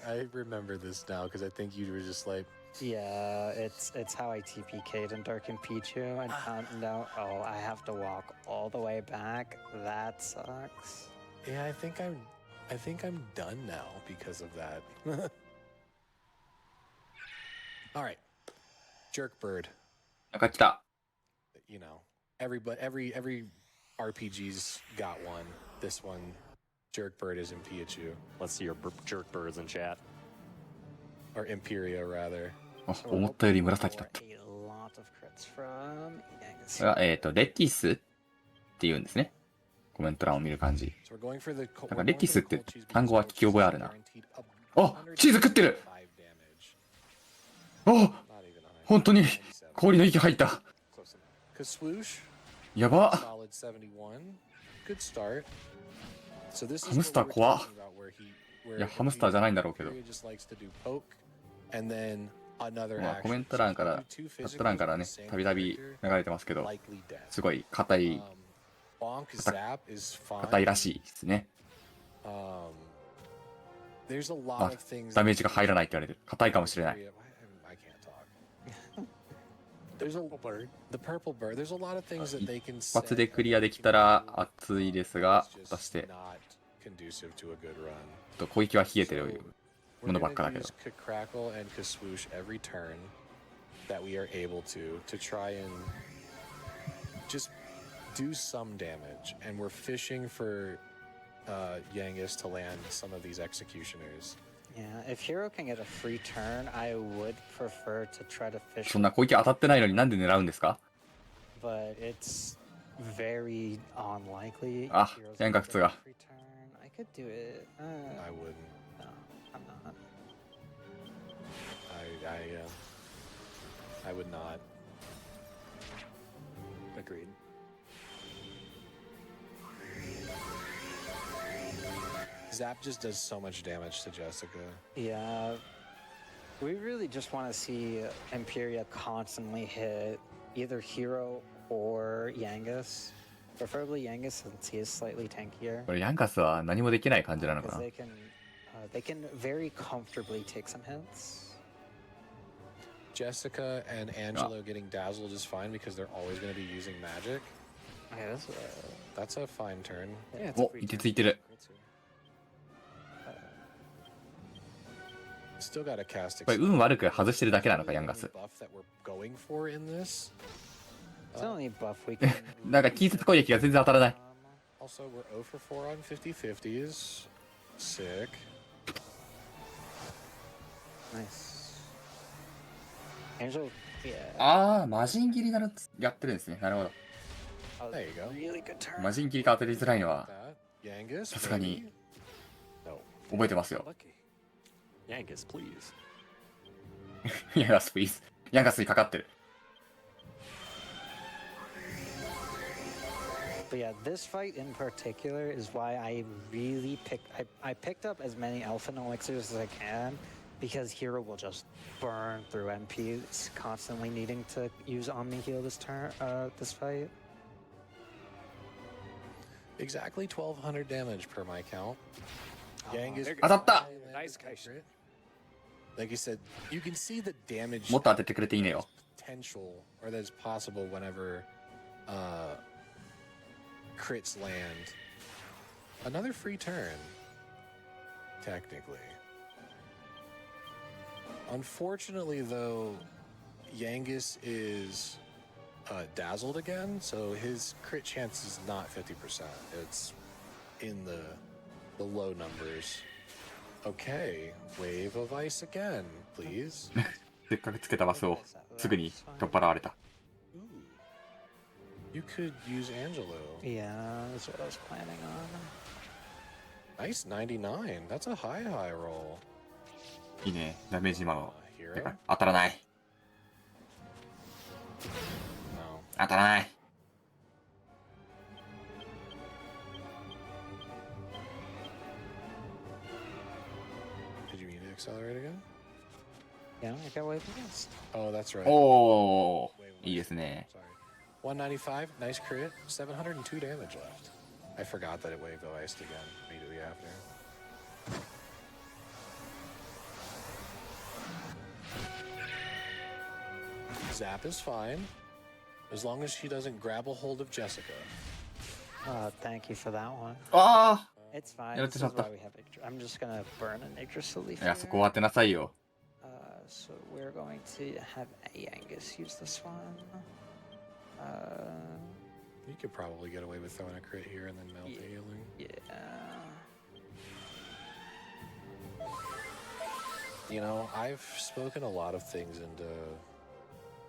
I remember this now because I think you were just like, yeah, it's how I TPK'd in Dark and Pichu, and now I have to walk all the way back. That sucks. yeah, I think I'm done now because of that. All right, Jerk Bird. なんか来た。 You know, every RPG's got one. This one, Jerk Bird is in Pichu. Let's see your jerk birds in chat. Or Imperia, rather. 思ったより紫だった。 A lot of crits from これはレティスって言うんですね。コメント欄を見る感じ。 So we're going for the なんかレティスって単語は聞き覚えあるな。あ、チーズ食ってる。あ、本当に氷の息入った。やば。ハムスター怖っ。いや、ハムスターじゃないんだろうけど。まあ、コメント欄から、チャット欄からね、たびたび流れてますけど、すごい硬いらしいですね。あ、ダメージが入らないって言われてる。硬いかもしれない。一発でクリアできたら熱いですが、果たして攻撃は冷えてるものばっかだけど。Do some damage, and we're fishing for Yangus to land some of these executioners. Yeah, if Hero can get a free turn, I would prefer to try to fish. そんな攻撃当たってないのになんで狙うんですか？ But it's very unlikely. あ、ヤンガクツが。I could do it. I wouldn't. No, I'm not. I would not. Agreed. Zap just does so much damage to Jessica. Yeah, we really just want to see Imperia constantly hit either Hero or Yangus. Preferably Yangus since he is slightly tankier. これヤンガスは何もできない感じなのかな。 They can very comfortably take some hits. Jessica and Angelo getting dazzled is fine because they're always going to be using magic. Yeah, That's a fine turn. yeah, お、いてついてる。 Still got to cast. これ運悪く外してるだけなのかヤンガス。 Buff that we're going for in this. It's the only buff we can. なんか近接攻撃が全然当たらない。 Also, we're 0 for 4 on 50/50s. Sick. Nice. Angel, yeah. ああ、魔人斬りやってるんですね。なるほど。 There you go. Really good turn. 魔人斬りが当たりづらいのは Yangus, さすがに No. 覚えてますよ。 Yangus, please. ヤンガス、プリーズ。ヤンガスにかかってる。 But yeah, this fight in particular is why I really I picked up as many Elfin elixirs as I can because Hero will just burn through MPs, constantly needing to use Omni Heal this fight. Exactly 1,200 damage per my count. Yangus. 当たった。 Nice catch. Like you said, you can see the damage もっと当ててくれていいねよ。 potential, or that's possible whenever crits land. Another free turn, technically. Unfortunately, though, Yangus is dazzled again, so his crit chance is not 50%. It's in the low numbers. Okay, wave of ice again, please. せっかくつけたバスをすぐに取っ払われた。You could use Angelo. Yeah, that's what I was planning on. Nice 99. That's a high roll. いいね、ダメージ今の。 Hero? てか当たらない。 No. 当たらない。Did you mean to accelerate again? Yeah, I got wave against. Oh, that's right. おお、いいですね。 Sorry. 195. Nice crit. 702 damage left. I forgot that it wave of ice again immediately after. Zap is fine, as long as she doesn't grab a hold of Jessica. Thank you for that one. あ It's fine. Yeah, This is that's not why we have I'm just gonna burn an Yggdrasil leaf あ、いや、そ here. こは当てなさいよ。 So we're going to have Yangus use this one. You could probably get away with throwing a crit here and then melt the healing. Yeah. You know, I've spoken a lot of things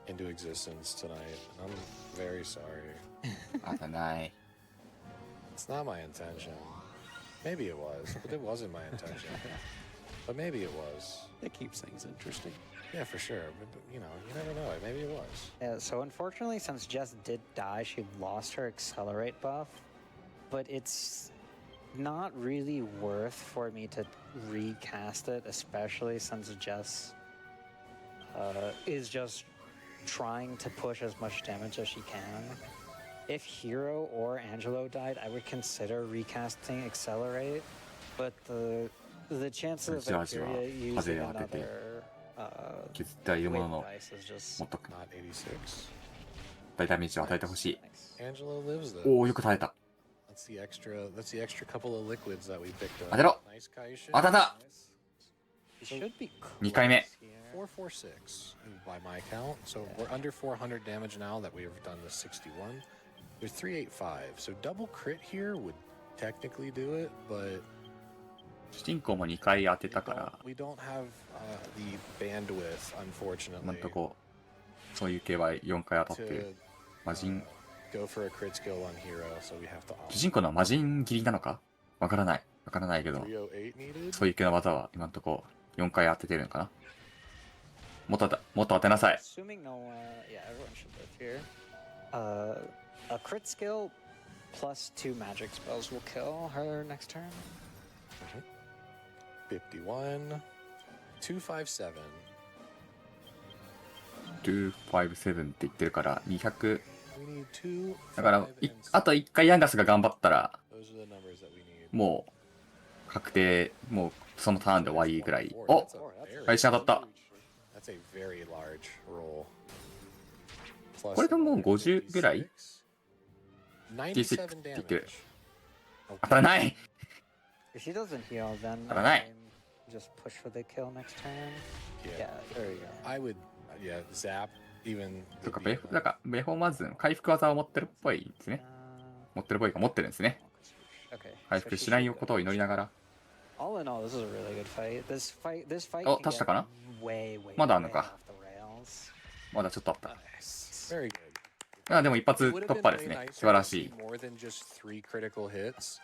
into existence tonight, and I'm very sorry. 当たらない。 It's not my intention. Maybe it was, but it wasn't my intention. But maybe it was. It keeps things interesting. Yeah, for sure. But you know, you never know. Maybe it was. Yeah, so unfortunately, since Jess did die, she lost her accelerate buff. But it's not really worth for me to recast it, especially since Jess is just trying to push as much damage as she can. If Hero or Angelo died, I would consider recasting Accelerate, but the chances of Valkyria using another 削ってはいるもの wave の、 dice is just もっと Not 86. 大ダメージを与えてほしい。 Angelo lives though. おお、よく耐えた。 That's the extra couple of liquids that we picked up. 当てろ。 Nice Kaishin. 当たった。 should be 2回目。 446 by my count. So we're under 400 damage now that we've done the 61. There's 385. So double crit here would technically do it, but 主人公も2回当てたから、 we don't have the bandwidth, 今ん unfortunately, とこ、そういう系は4回当たってる。 to 魔人、 go for a crit skill on hero. So we have to 主人公の魔人斬りなのかわからない。わからないけど、 308 needed. そういう系の技は今んとこ4回当ててるのかな。もっと当てなさい。 assuming no yeah, everyone should live here. A crit skill plus 2 magic spells will kill her next turn. 51, 257. 257って言ってるから200。 We need 2. だから、 5, and あと1回ヤンガスが頑張ったら、 those are the numbers that we need. もう、確定、もうそのターンで終わりぐらい。 Four, お that's a very 会社当たった。 That's a very large roll. これでもう50ぐらい 96 って言ってる。 damage. 当たらない If she doesn't heal, then Alright. just push for the kill next turn. Yeah, Yeah, there you go. I would, yeah, zap even. とか、だから、ベフォーマズ回復技を持ってるっぽいですね。持ってるっぽいか持ってるんですね。 Okay. 回復しないことを祈りながら。 All in all, this is a really good fight. This fight お、 can 足したかな get way, way, まだあんの way か off the rails. まだちょっとあった。 Very good. あ、でも一発 It would have 突 been 破です way ね。 nicer 素晴ら to し see い。 more than just 3 critical hits.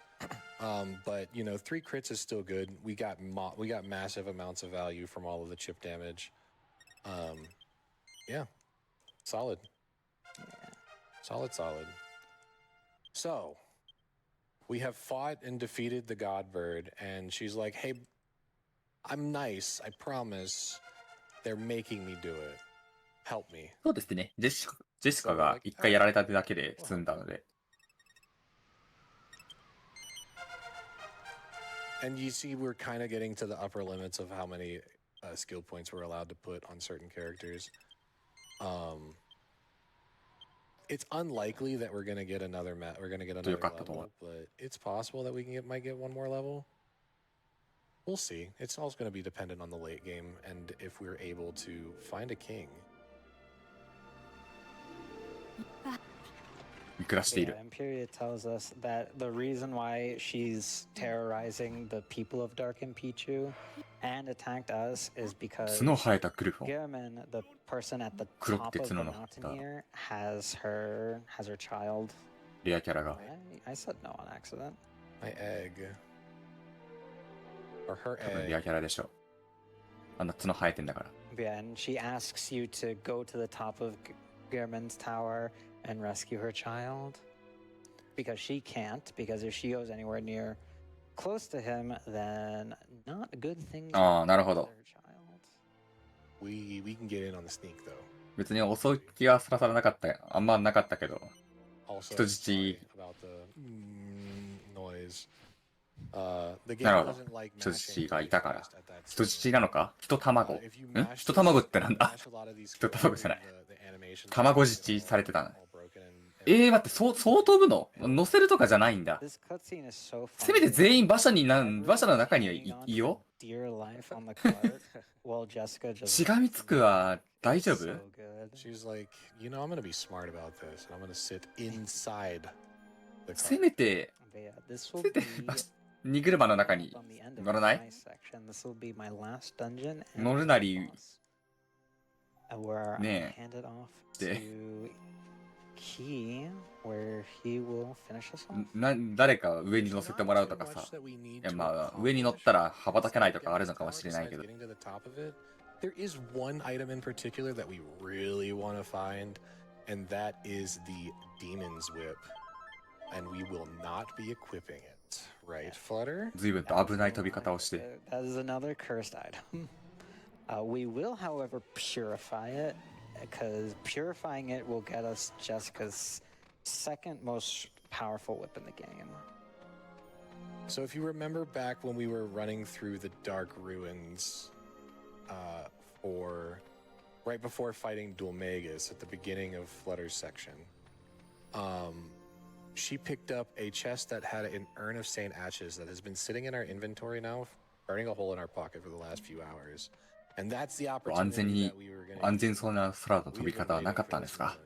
But you know, 3 crits is still good. We got massive amounts of value from all of the chip damage. Yeah, solid. Solid. So, we have fought and defeated the God Bird, and she's like, "Hey, I'm nice. I promise. They're making me do it. Help me." そうですね。ジェシカが一回やられただけで済んだので。 And you see, we're kind of getting to the upper limits of how many skill points we're allowed to put on certain characters. It's unlikely that we're gonna get another we're gonna get another level, but it's possible that we might get one more level. We'll see. It's also gonna be dependent on the late game and if we're able to find a king. 見下している。 Imperia tells us that the reason why she's terrorizing the people of Dark Impichu and attacked us is because 角生えたクルフォン。 Gehrman, the person at the 黒く top て of the 角の mountain here, has her child. レアキャラが。 I said no on accident. My egg. Or her 多分レア egg. キャラでしょ。あんな角生えてんだから。 Yeah, and she asks you to go to the top of Gehrman's tower and rescue her child. Because she can't, because if she goes anywhere near close to him, then not a good thing. ああ、なるほど。 We can get in on the sneak though. 別に襲う気はさらさらなかったよ。あんまなかったけど。 Also, 人質。 sorry about the noise. The game なるほど。 doesn't like 人 mashing 質がいたから。 fast at that 人 stage. 質なのか人卵。 If you ん mash 人卵ってなん this- だ mash a lot of these 人卵じゃない。 the animations 卵質されてたの。 all broken and- 待って、そう飛ぶの乗せるとかじゃないんだ。 This cutscene is so せめて funny. 全員馬車の中にはいいよ。 Dear life on the cart, while Jessica just しがみつくは大丈夫 so good. She's like, I'm gonna be smart about this, and I'm gonna sit inside the せ car. めて、 But yeah, this will せめて be 荷車の中に on the end of 乗らない my section. This will be my last dungeon. 乗るなり where ね I hand it off で to Key, where he will finish us off. 誰か上に乗せてもらうとかさ。いやまあ、上に乗ったら羽ばたけないとかあるのかもしれないけど。 Getting to the top of it, there is one item in particular that we really want to find, and that is the Demon's Whip. And we will not be equipping it, right, Flutter? 随分と危ない飛び方をして。 That is another cursed item. We will, however, purify it, because purifying it will get us Jessica's second most powerful whip in the game. So if you remember back when we were running through the Dark Ruins right before fighting Dulmagus at the beginning of Flutter's section, she picked up a chest that had an urn of Saint Ashes that has been sitting in our inventory now, burning a hole in our pocket for the last few hours. And that's the 安全 opportunity に that we were going 安全そうな空の飛び方はなかったんですか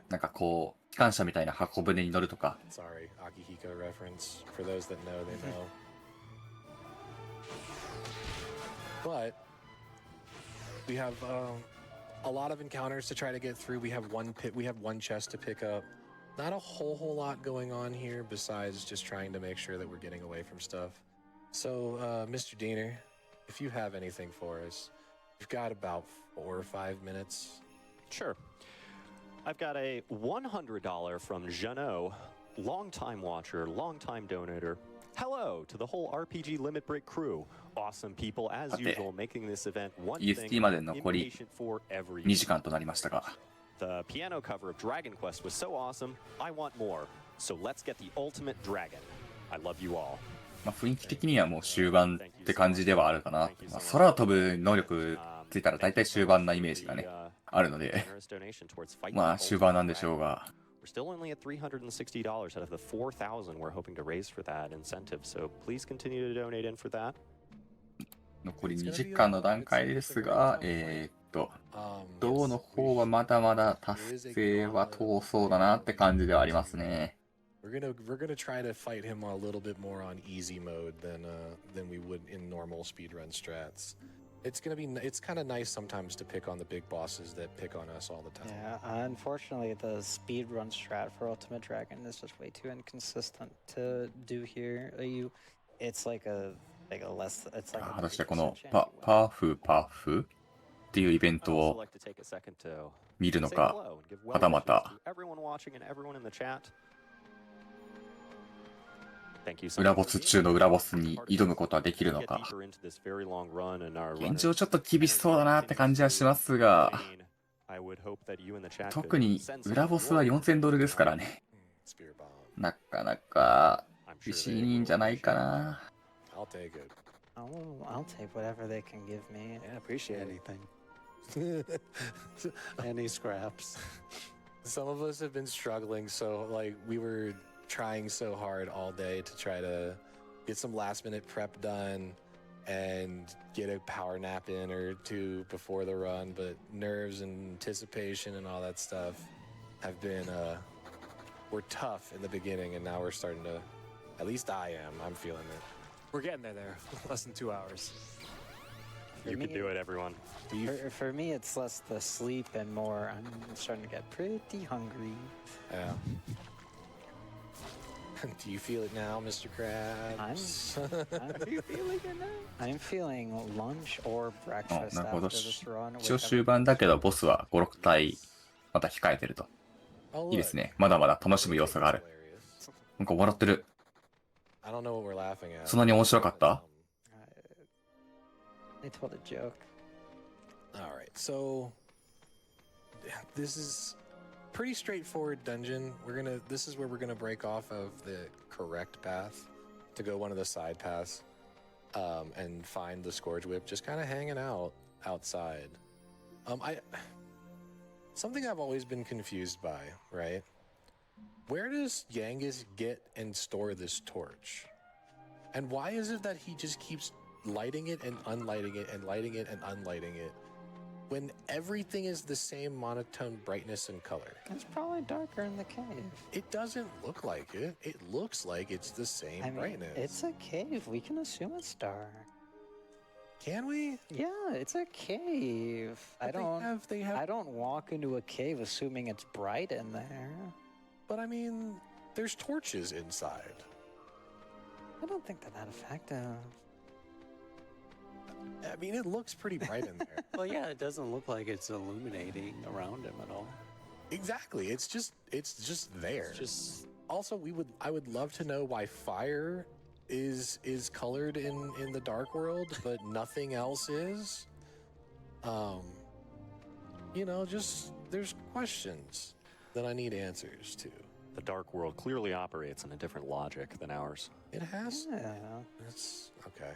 なんかこう、機関車みたいな箱舟に乗るとか。 Sorry, Akihiko reference. For those that know, they know. But we have a lot of encounters to try to get through. We have one chest to pick up. Not a whole lot going on here besides just trying to make sure that we're getting away from stuff. So, Mr. Diener, if you have anything for us, we've got about 4 or 5 minutes. Sure. I've got a $100 from Jeannot, longtime watcher, longtime donator. Hello to the whole RPG Limit Break crew. Awesome people as さて、 usual, making this event one EST thing まで残り impatient for every 2時間となりましたが。 The piano cover of Dragon Quest was so awesome. I want more. So let's get the ultimate dragon. I love you all. まあ雰囲気的にはもう終盤って感じではあるかな。まあ、空を飛ぶ能力ついたら大体終盤なイメージがね、あるので、まあ終盤なんでしょうが。 We're still only at $360 out of the 4,000 we're hoping to raise for that incentive. So please continue to donate in for that. 残り2時間の段階ですが、銅の方はまだまだ達成は遠そうだなって感じではありますね。We're gonna try to fight him a little bit more on easy mode than we would in normal speedrun strats. It's kind of nice sometimes to pick on the big bosses that pick on us all the time. Yeah, unfortunately, the speedrun strat for Ultimate Dragon is just way too inconsistent to do here. It's like a less. It's like 果たしてこ a の chance パフっていうイベント I'd を also like to take a second to 見るの say か、 hello and give はた well ま wishes た to everyone watching and everyone in the chat. Thank you so 裏 much ボ for ス being 中の裏ボス a に part of 挑 this. むことはできるの Get か。 deeper into this very long run and our 現状ちょっと厳しそうだなって感じはしますが、 I would hope that you in the chat 特に could send 裏ボスは some 4000ドルですからね。 Spear bomb. なかなか I'm 厳 sure し they いん will じゃないか appreciate it. な。 I'll take it. I'll take whatever they can give me. Yeah, appreciate anything. Any scraps. Some of us have been struggling, so like we were trying so hard all day to try to get some last minute prep done and get a power nap in or two before the run, but nerves and anticipation and all that stuff have been were tough in the beginning, and now we're starting to, at least I am, I'm feeling it. We're getting there. Less than 2 hours. You can do it, everyone. For me, it's less the sleep and more I'm starting to get pretty hungry. Yeah. Do you feel it now, Mr. Krabs? I'm feeling lunch or あ、 breakfast なるほ after ど。 this run. 一応終盤だけど、ボスは5、6体また控えてると。 Oh, いいですね。まだまだ楽しむ要素がある。なんか笑ってる。 I don't know what we're laughing at. そんなに面白かった？ I told a joke. All right, so this is pretty straightforward dungeon. This is where we're gonna break off of the correct path to go one of the side paths, and find the Scourge Whip. Just kind of hanging out outside. Something I've always been confused by, right? Where does Yangus get and store this torch? And why is it that he just keeps lighting it and unlighting it and lighting it and unlighting it when everything is the same monotone brightness and color? It's probably darker in the cave. It doesn't look like it. It looks like it's the same brightness. It's a cave. We can assume it's dark. Can we? Yeah, it's a cave. But I don't walk into a cave assuming it's bright in there. But I mean, there's torches inside. I don't think they're that effective. I mean, it looks pretty bright in there. Well, yeah, it doesn't look like it's illuminating around him at all. Exactly. It's just there. It's just Also, I would love to know why fire is colored in the dark world, but nothing else is. Just there's questions that I need answers to. The dark world clearly operates in a different logic than ours. It has. Yeah. That's okay.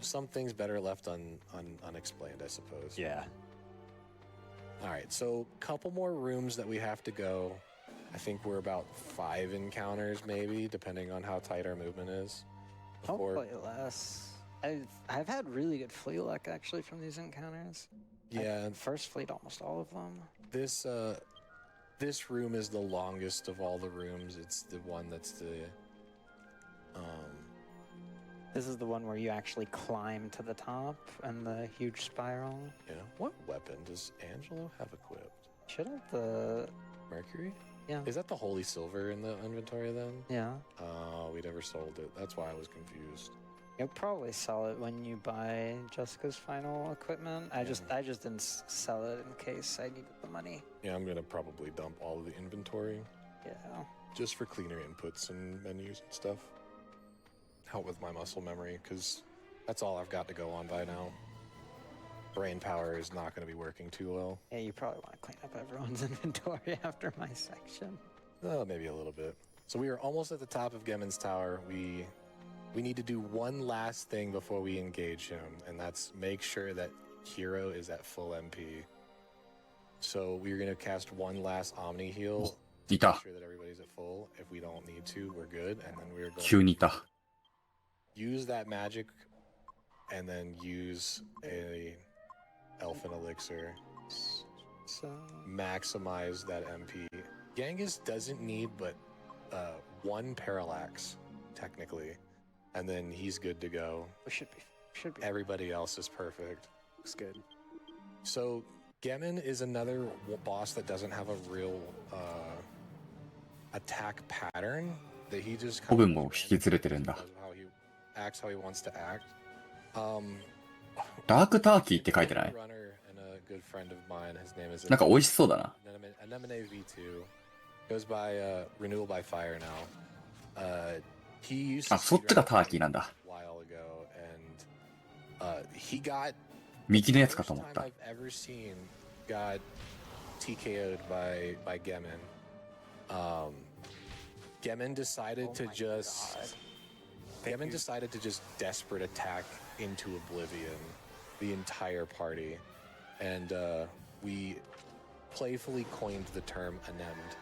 Some things better left unexplained, I suppose. Yeah. All right, so couple more rooms that we have to go. I think we're about 5 encounters, maybe, depending on how tight our movement is. Hopefully less. I've had really good fleet luck actually from these encounters. Yeah. First fleet, almost all of them. This room is the longest of all the rooms. It's the one that's This is the one where you actually climb to the top and the huge spiral. Yeah. What weapon does Angelo have equipped? Should have the Mercury? Yeah. Is that the Holy Silver in the inventory then? Yeah. Oh, we never sold it. That's why I was confused. You'll probably sell it when you buy Jessica's final equipment. I just didn't sell it in case I needed the money. Yeah, I'm gonna probably dump all of the inventory. Yeah. Just for cleaner inputs and menus and stuff. Help with my muscle memory, because that's all I've got to go on by now. Brain power is not going to be working too well. Yeah, you probably want to clean up everyone's inventory after my section. Maybe a little bit. So we are almost at the top of Gemin's Tower. We need to do one last thing before we engage him, and that's make sure that Hero is at full MP. So we're going to cast one last Omni heal. いた。 Make sure that everybody's at full. If we don't need to, we're good. And then we're going 急にいた。 use that magic and then use a elfin elixir. So Maximize that MP. Genghis doesn't need but 1 parallax, technically. And then he's good to go. we should be. Everybody else is perfect. Looks good. So Gemin is another boss that doesn't have a real attack pattern that he just 古文も引き連れてるんだ。 how he acts how he wants to act. ダークターキーって書いてない？ runner and a good friend of mine. His name is なんか美味しそうだな。 Anemone V2 goes by Renewal by Fire now. He used to あ、そっちがターキーなんだ。 a while ago, and he got 右のやつかと first 思っ time た。 I've ever seen got TKO'd by Gemin. Gemin decided to just desperate attack into oblivion the entire party, and we playfully coined the term anemmed.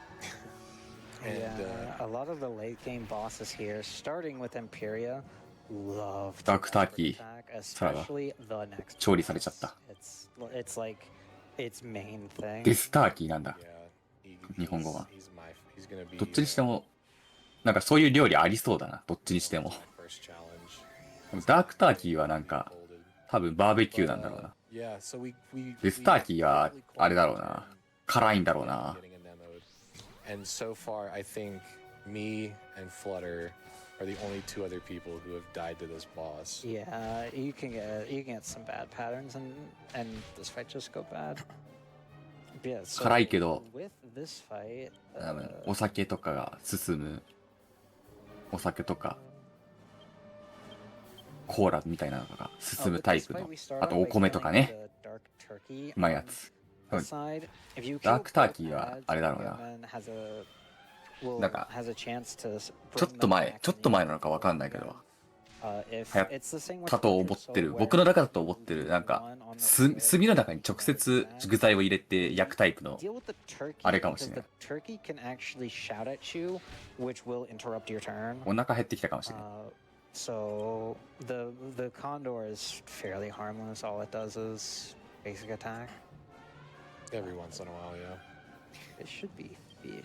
And, yeah, a lot of the late game bosses here, starting with Imperia, love to ダークターキー attack, さらが especially the next 調理されちゃった It's like its main thing. デスターキーなんだ yeah, 日本語は he's gonna be どっちにしてもなんかそういう料理ありそうだなどっちにしても first challenge. でもダークターキーはなんか多分バーベキューなんだろうな Yeah, so we デスターキーはあれだろうな辛いんだろうな getting anemoed. And so far, I think me and Flutter are the only two other people who have died to this boss. Yeah, you can get some bad patterns and this fight just go bad. Yeah, so 辛いけど with this fight, お酒とかが進むお酒とかコーラみたいなのが進むタイプのあとお米とかねうまいやつダークターキーはあれだろうななんかちょっと前なのかわかんないけど流行ったと思ってる僕の中だと思ってるなんか炭の中に直接具材を入れて焼くタイプのあれかもしれないお腹減ってきたかもしれない So the condor is fairly harmless. All it does is basic attack. Every once in a while, yeah. It should be 50.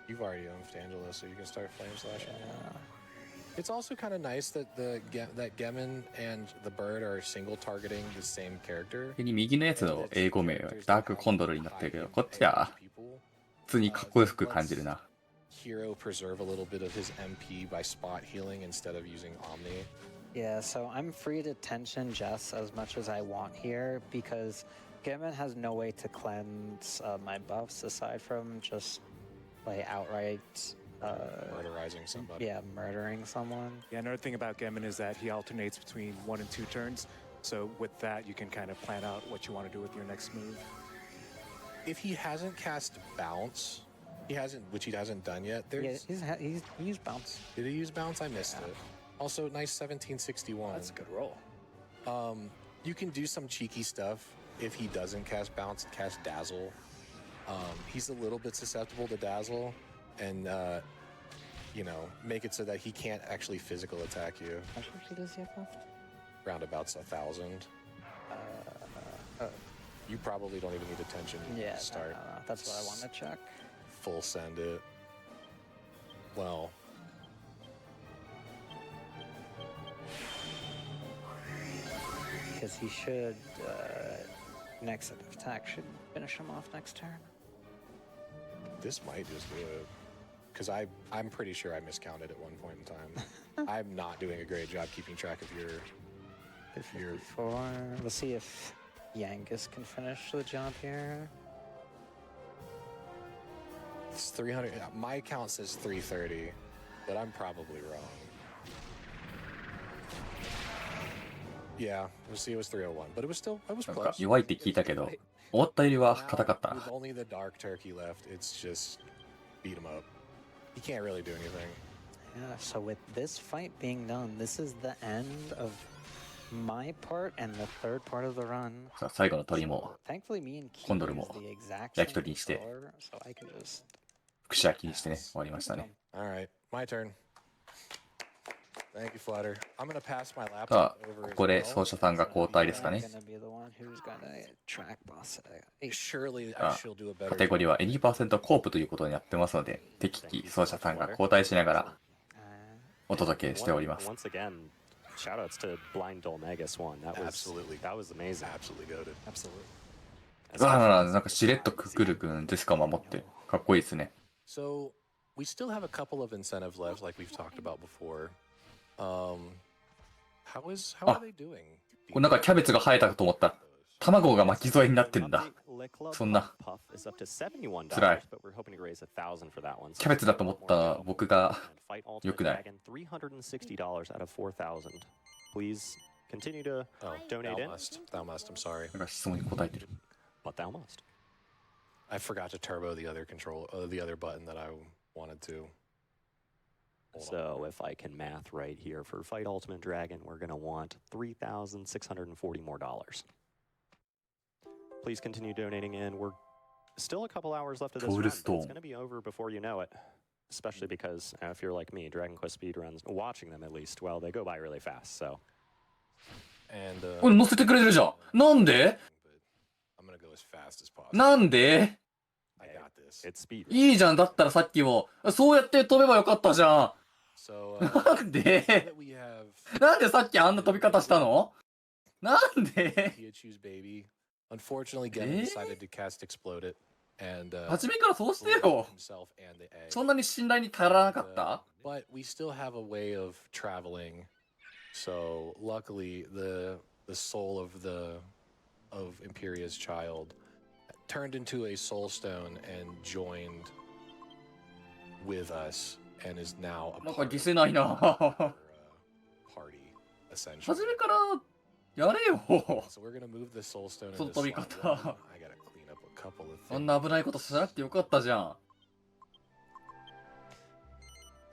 You've already owned Angela, so you can start flame slashing. Yeah. It's also kind of nice that that Gemin and the bird are single targeting the same character. 逆に右のやつの英語名はダークコンドルになってるけどこっちは普通にかっこよく感じるな Hero preserve a little bit of his MP by spot healing instead of using Omni. Yeah, so I'm free to tension Jess as much as I want here because Gemin has no way to cleanse my buffs aside from just like outright Murderizing somebody. Yeah, murdering someone. Yeah, another thing about Gemin is that he alternates between 1 and 2 turns. So with that, you can kind of plan out what you want to do with your next move. If he hasn't cast Bounce, which he hasn't done yet. Yeah, he used bounce. Did he use Bounce? I missed it. Also, nice 1761. That's a good roll. You can do some cheeky stuff if he doesn't cast Bounce, cast Dazzle. He's a little bit susceptible to Dazzle, and make it so that he can't actually physical attack you. How much does he have left? Roundabouts 1,000. You probably don't even need attention. Yeah, start. No. That's what I want to check. Full send it. Well. Because he should, next set of attack should finish him off next turn. This might just do it. Because I'm pretty sure I miscounted at one point in time. I'm not doing a great job keeping track of your... Let's see if Yangus can finish the job here. It's 300. My account says 330, but I'm probably wrong. Yeah, we'll see. It was 301, but it was close. 弱いって聞いたけど思ったよりは硬かったな With only the dark turkey left, it's just beat him up. He can't really do anything. Yeah, so with this fight being done, this is the end of my part and the third part of the run. さあ最後の鳥も Thankfully, me and コン Key ドル use も the exact 焼き same 鳥にして controller, so I can just 串焼きにしてね終わりましたね All right, my turn. Thank you, Flutter. I'm gonna pass my さ laptop あ over こ as こで well. 奏者さんが交代ですか I'm ね gonna be the one who's gonna track boss. Surely I あ shall do a better カテゴリーは 80% コープということになってますので適宜奏者さんが交代しながらお届けしております Once again, shoutouts to Blind Dolmegus one. That was amazing. Absolutely goaded. Absolutely. なんかしれっとククル君デスカ守ってかっこいいですね So we still have a couple of incentives left, like we've talked about before. How are they doing? これなんかキャベツが生えたかと思った卵が巻き添えになってるんだそんな辛いキャベツだと思った僕が良くない $360 out of 4,000. Please continue to donate in. Thou must. I'm sorry. なんか質問に答えてる But thou must. I forgot to turbo the other the other button that I wanted to. So if I can math right here for Fight Ultimate Dragon, we're going to want $3,640 more. Please continue donating in. We're Still a couple hours left of this run, but it's Corderstone. going to be over before you know it. Especially because if you're like me, Dragon Quest speedruns, watching them at least, well, they go by really fast, so. And これ乗せてくれてるじゃん。なんで I'm gonna go as fast as possible. なんで I got this. It's speed. いいじゃん。だったらさっきも、そうやって飛べばよかったじゃ So ん。なんで now that we have なんでさっきあんな飛び方したのなんで Pikachu's baby, unfortunately, Gavin decided to cast Explode It, and 初めからそうして blew よ。 himself and the egg. そんなに信頼に足らなかった But we still have a way of traveling. So luckily, the soul of Imperia's child turned into a soul stone and joined with us, and is now a なんか part 犠 of 牲ないな。 our party, essentially. 初めからやれよ。 So we're gonna move the soul stone その into 飛び slot 方。 one. I gotta clean up a couple of そん things. な危ないことしなくてよかったじゃん。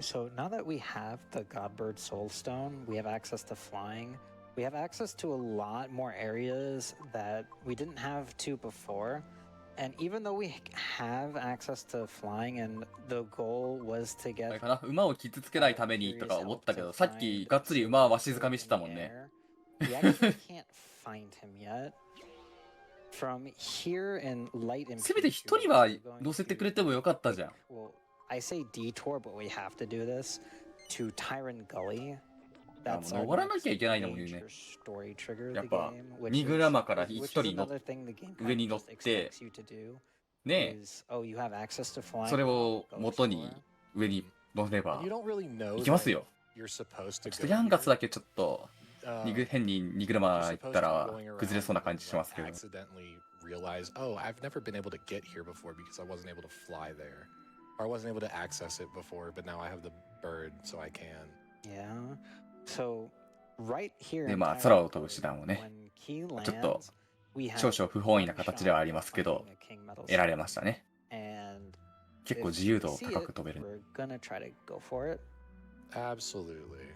So now that we have the Godbird Soul Stone, we have access to flying. We have access to a lot more areas that we didn't have to before. And even though we have access to flying and the goal was to あれ get かな、馬を傷つけないためにとか思ったけど、さっきがっつり馬はわしづかみしてたもんね。 we actually can't find him yet. From here in Light and せめて一人は乗せてくれてもよかったじゃん。 Well, I say detour, but we have to do this to Tyrant Gully. もう登らなきゃいけないんだもんね。 major story trigger of やっ the ぱ game, which ニグラマから which 一 is 人の another thing the game 上に kind 乗 of っ just て expects you to do. ね Is, oh, you have access to flying. それを Go 元に explore. 上に乗れば You don't really know 行きます that よ。 you're supposed to ちょっ go とヤンガス here. だけちょっと変にニグラマ You're 行っ supposed た to ら be going 崩れそうな around 感じ and, しますけど。 accidentally realize, oh, I've never been able to get here before because I wasn't able to fly there. Or I wasn't able to access it before, but now I have the bird, so I can. Yeah. So, right here で in まあ Tyrant 空を飛ぶ Gully, 手段をね、 when Key ちょっと lands, we have 少々不本意な one 形ではあり shot ますけど finding a king metal 得られましたね。 And 結 if 構自由 we 度 see 高 it, く飛べる。 we're gonna try to go for it. Absolutely.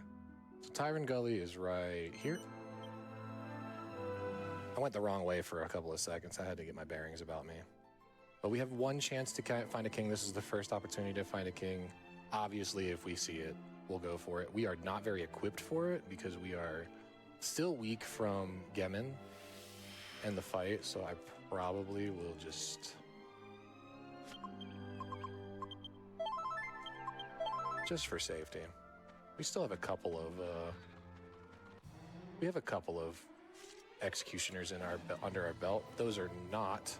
So Tyrant Gully is right here. I went the wrong way for a couple of seconds. I had to get my bearings about me. But we have one chance to find a king. This is the first opportunity to find a king. Obviously, if we see it, we'll go for it. We are not very equipped for it because we are still weak from Gemin and the fight, so I probably will just for safety. We still have a couple of executioners in under our belt. Those are not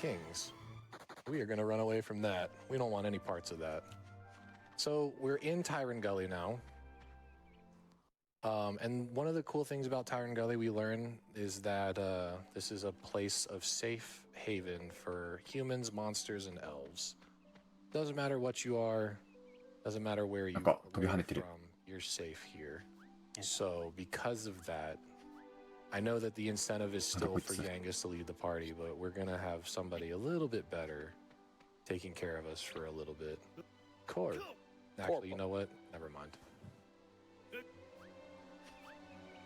kings. We are going to run away from that. We don't want any parts of that. So we're in Tyrant Gully now. And one of the cool things about Tyrant Gully we learn is that this is a place of safe haven for humans, monsters, and elves. Doesn't matter what you are, doesn't matter where you're from, you're safe here. So because of that, I know that the incentive is still for Yangus to lead the party, but we're gonna have somebody a little bit better taking care of us for a little bit. Cord. Actually, you know what? Never mind.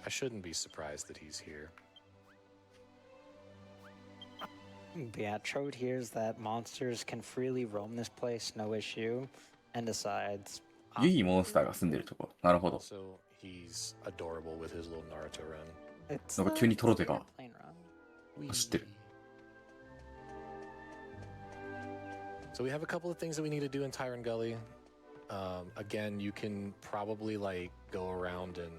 I shouldn't be surprised that he's here. But yeah, Trode hears that monsters can freely roam this place, no issue, and decides. いいモンスターが住んでるとこ。なるほど。 Also, he's adorable with his little Naruto run. It's なんか急にトロテが plane run. 走ってる。 So we have a couple of things that we need to do in Tyrant Gully. Again, you can probably like go around and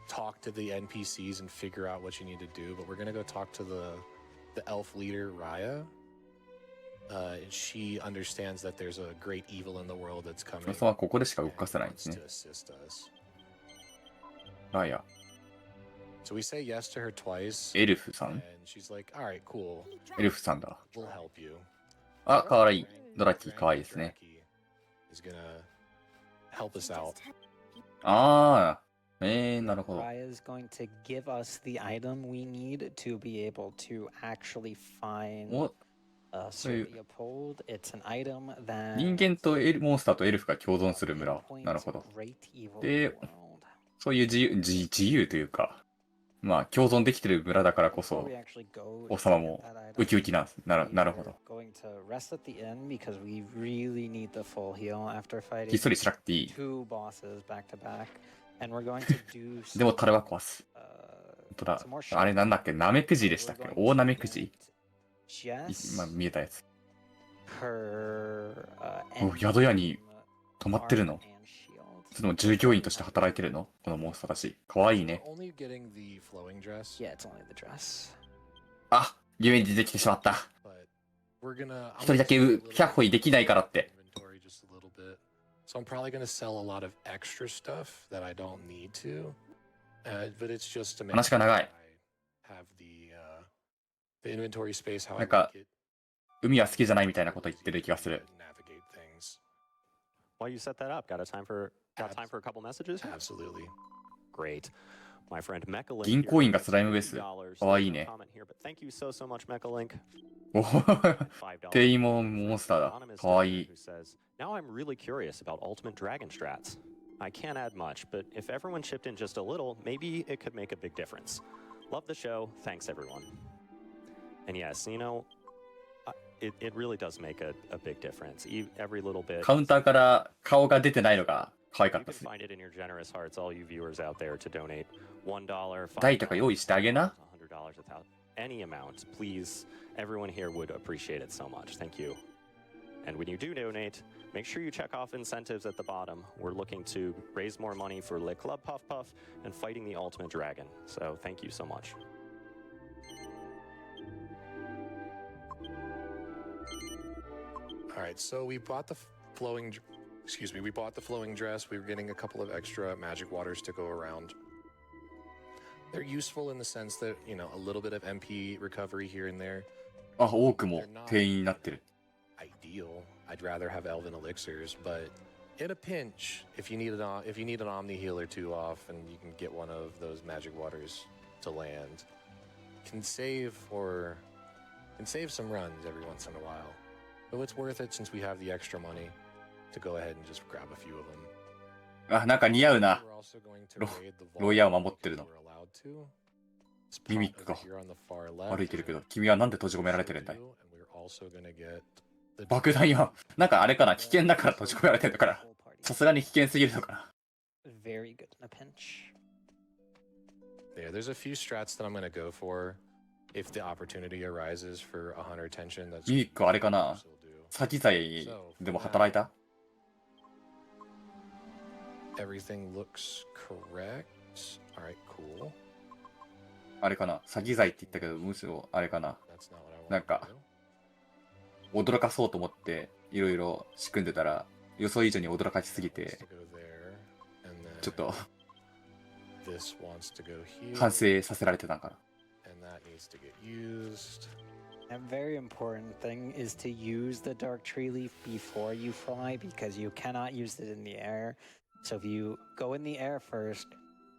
talk to the NPCs and figure out what you need to do, but we're gonna go talk to the elf leader, Raya. And she understands that there's a great evil in the world that's coming. そもここでしか動かせないんです wants ね to。assist us. ラヤ、 So we say yes to her twice, エルフさん and she's like, "All right, cool. エルフさんだ。 We'll help you." あ、かわいい。ドラキーかわいいですね。 Is gonna help us out. ああ、なるほど。 Raya is going to give us the item we need to be able to actually find お、 Sir Leopold. It's an item that 人間とモンスターとエルフが共存する村。なるほど。で、そういう自由というか、まあ共存できてる村だからこ Before そ we actually go 王様も to get that item, ウキウキなんですなるほ we're ど going to rest at the inn because we really need the full heal after ひっ fighting そりしなくていい two bosses back to back. And we're going to do でも樽は壊す uh, 本当だ some more あれなんだっけナメクジで So したっ we're け going 大 to ナメクジ Jess, 今見えたやつ her お宿屋に engine, 泊まってる arm の and shield. それとも従業員として働いてるのこのモンスターだしかわいいね Only getting the flowing dress, Yeah, it's only the dress. あ夢に出てきてしまった but we're gonna. 一人だけ100歩できないからって Inventory just a little bit. So I'm probably gonna sell a lot of extra stuff that I don't need to. But it's just to make 話が長い I have the inventory space how I なんか like it. 海は好きじゃないみたいなこと言ってる気がする Navigate things. While you set that up, got time for a couple messages? Absolutely. Great. My friend Mechalink 銀行員がスライムベース $50 かわいいね comment here, but thank you so much, Mechalink. お$5店員もモンスターだ Anonymous かわいい who says, Now I'm really curious about Ultimate Dragon strats. I can't add much, but if everyone chipped in just a little, maybe it could make a big difference. Love the show. Thanks, everyone. And yes, you know, it really does make a big difference. Every little bit. カウンターから顔が出てないのが可愛かっ You た can ですね find it in your generous hearts, all you viewers out there, to donate $1, 台とか用意してあげな $100, any amount. Please, everyone here would appreciate it so much. Thank you. And when you do donate, make sure you check off incentives at the bottom. We're looking to raise more money for Le Club Puff Puff and fighting the Ultimate Dragon. So thank you so much. All right, so we bought the flowing. We bought the flowing dress. We were getting a couple of extra magic waters to go around. They're useful in the sense that, you know, a little bit of MP recovery here and there. あ多くも店員になってる Ideal. I'd rather have elven elixirs, but in a pinch, if you need an Omni heal or two off, and you can get one of those magic waters to land, can save some runs every once in a while. But it's worth it since we have the extra money to go ahead and just grab a few of them. あなんか似合うな We're also going to raid the vault 牢屋を守ってるの if we're allowed to. It's ミミッ over クが here on the far left. 歩いてるけど君はなんで閉じ込められてるんだい And we're also gonna get the 爆弾やなんかあれかな危険だから閉じ込められてるのかなさすがに危険すぎるのかな Very good in a pinch. there. There's a few strats that I'm gonna go for if the opportunity arises for a hunter tension. That's ミミックあれかな also do. 詐欺罪でも働いた Everything looks correct. All right, cool. あれかな詐欺罪って言ったけどむしろあれかな That's not what I なん want か to do. 驚かそうと思っていろいろ仕組んでたら予想以上に驚かしすぎ Wants て to go there, and then ちょっと this wants to go here, 反省させられてたんかな and that needs to get used. A very important thing is to use the dark tree leaf before you fly because you cannot use it in the air. So if you go in the air first,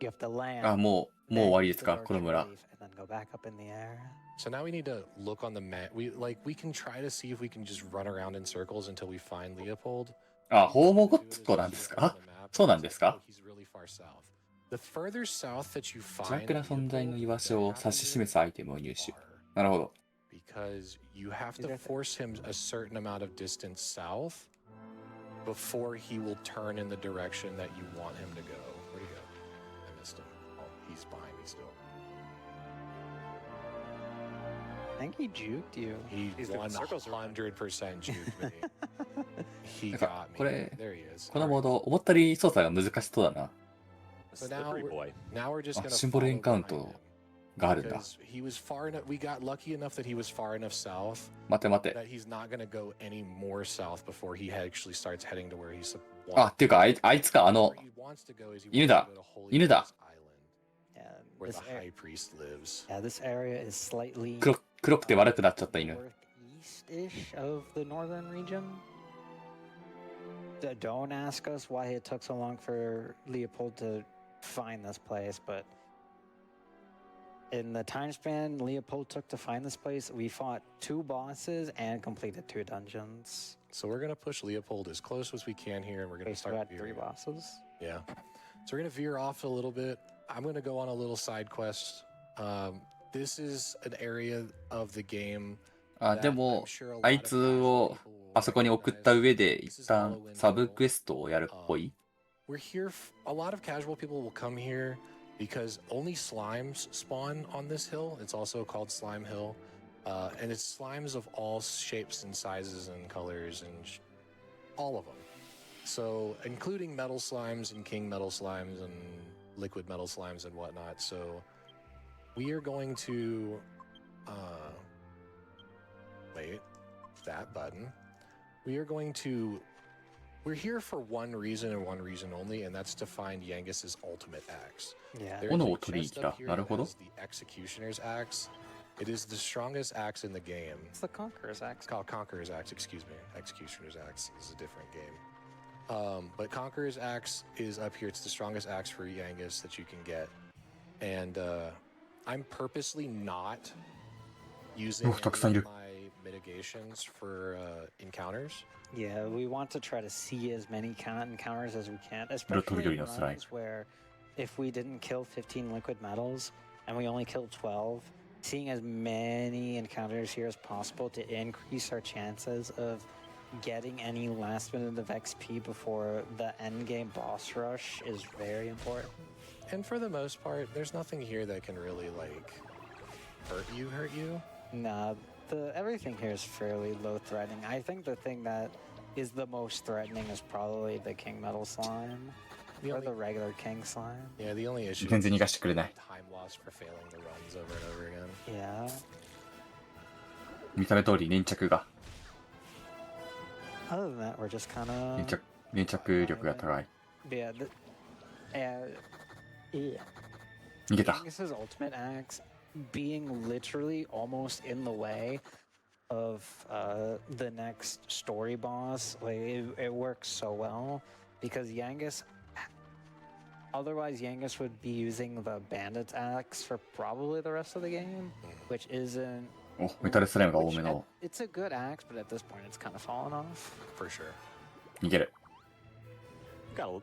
you have to land. あもう then 終わり use です the か dark この tree 村 leaf, and then go back up in the air. So now we need to look on the map. We can try to see if we can just run around in circles until we find Leopold. あ訪問ごっこなんですかそうなんですか He's really far south. The further south that you 邪 find 悪な存在の居場所を指し示すアイテムを入手 far, なるほど because you have These to are force him a certain amount of distance south before he will turn in the direction that you want him to go. Where'd he go? I missed him. Oh, he's behind me still. I think he juked you. He He's doing circles around. 100% juked me. He なんか got me. これ There he is. このモード思ったより操作が難しそうだな So now Slippery we're, boy. now we're just あ gonna シンボルエ follow ンカウン behind ト him があるんだ because he was far enough. We got lucky enough that he was far enough south 待て待て that he's not gonna go any more south before he actually starts heading to where he's あっていうかあいつか where he wants to go is he 犬 wants だ to go to Holy 犬だ Cross Island Yeah, where this the area, high priest lives. yeah, this area is slightly 黒くて悪くなっちゃった犬 northeast-ish of the northern region. Don't ask us why it took so long for Leopold to find this place, but in the time span Leopold took to find this place, we fought 2 bosses and completed 2 dungeons. So we're gonna push Leopold as close as we can here, and we're gonna We still start had 3 veering. bosses. Yeah. So we're gonna veer off a little bit. I'm gonna go on a little side quest This is an area of the game あ、で that I'm も、 sure a あ lot い of つ casual を people あ will そこに送った recognize. 上で、 This 一 is 旦 Hollow サブ Window. クエストをやるっぽい。We're here. A lot of casual people will come here because only slimes spawn on this hill. It's also called Slime Hill, and it's slimes of all shapes and sizes and colors and all of them. So, including metal slimes and king metal slimes and liquid metal slimes and whatnot. So, we are going to wait that button. We are going to. We're here for one reason and one reason only, and that's to find Yangus's ultimate axe. Yeah. There is 斧 a を取りに chest 来た。 up here なる that ほど。 has the Executioner's axe. It is the strongest axe in the game. It's the Conqueror's axe. It's called Conqueror's axe, excuse me. Executioner's axe is a different game. But Conqueror's axe is up here. It's the strongest axe for Yangus that you can get. And I'm purposely not using Oh, たくさんいる。 my mitigations for encounters. Yeah, we want to try to see as many encounters as we can, 色とり especially ど in りのスライム。 runs where if we didn't kill 15 liquid metals and we only killed 12, seeing as many encounters here as possible to increase our chances of getting any last minute of XP before the end game boss rush is very important. And for the most part, there's nothing here that can really like hurt you. Nah, everything here is fairly low threatening. I think the thing that is the most threatening is probably the king metal slime The or only- the regular king slime. Yeah, the only issue 全然逃 is がしてくれない。 time loss for failing the runs over and over again. Yeah. 見た目通り粘着が、 Other than that, we're just kind of 粘着力が高い。 yeah. Yeah. 逃げた。 Angus's ultimate axe being literally almost in the way of the next story boss, like it works so well because Yangus. Otherwise, Yangus would be using the bandit's axe for probably the rest of the game, which isn't. お、メタルスライムが多 which めの。 it's a good axe, but at this point, it's kind of fallen off. For sure. 逃げる。 Got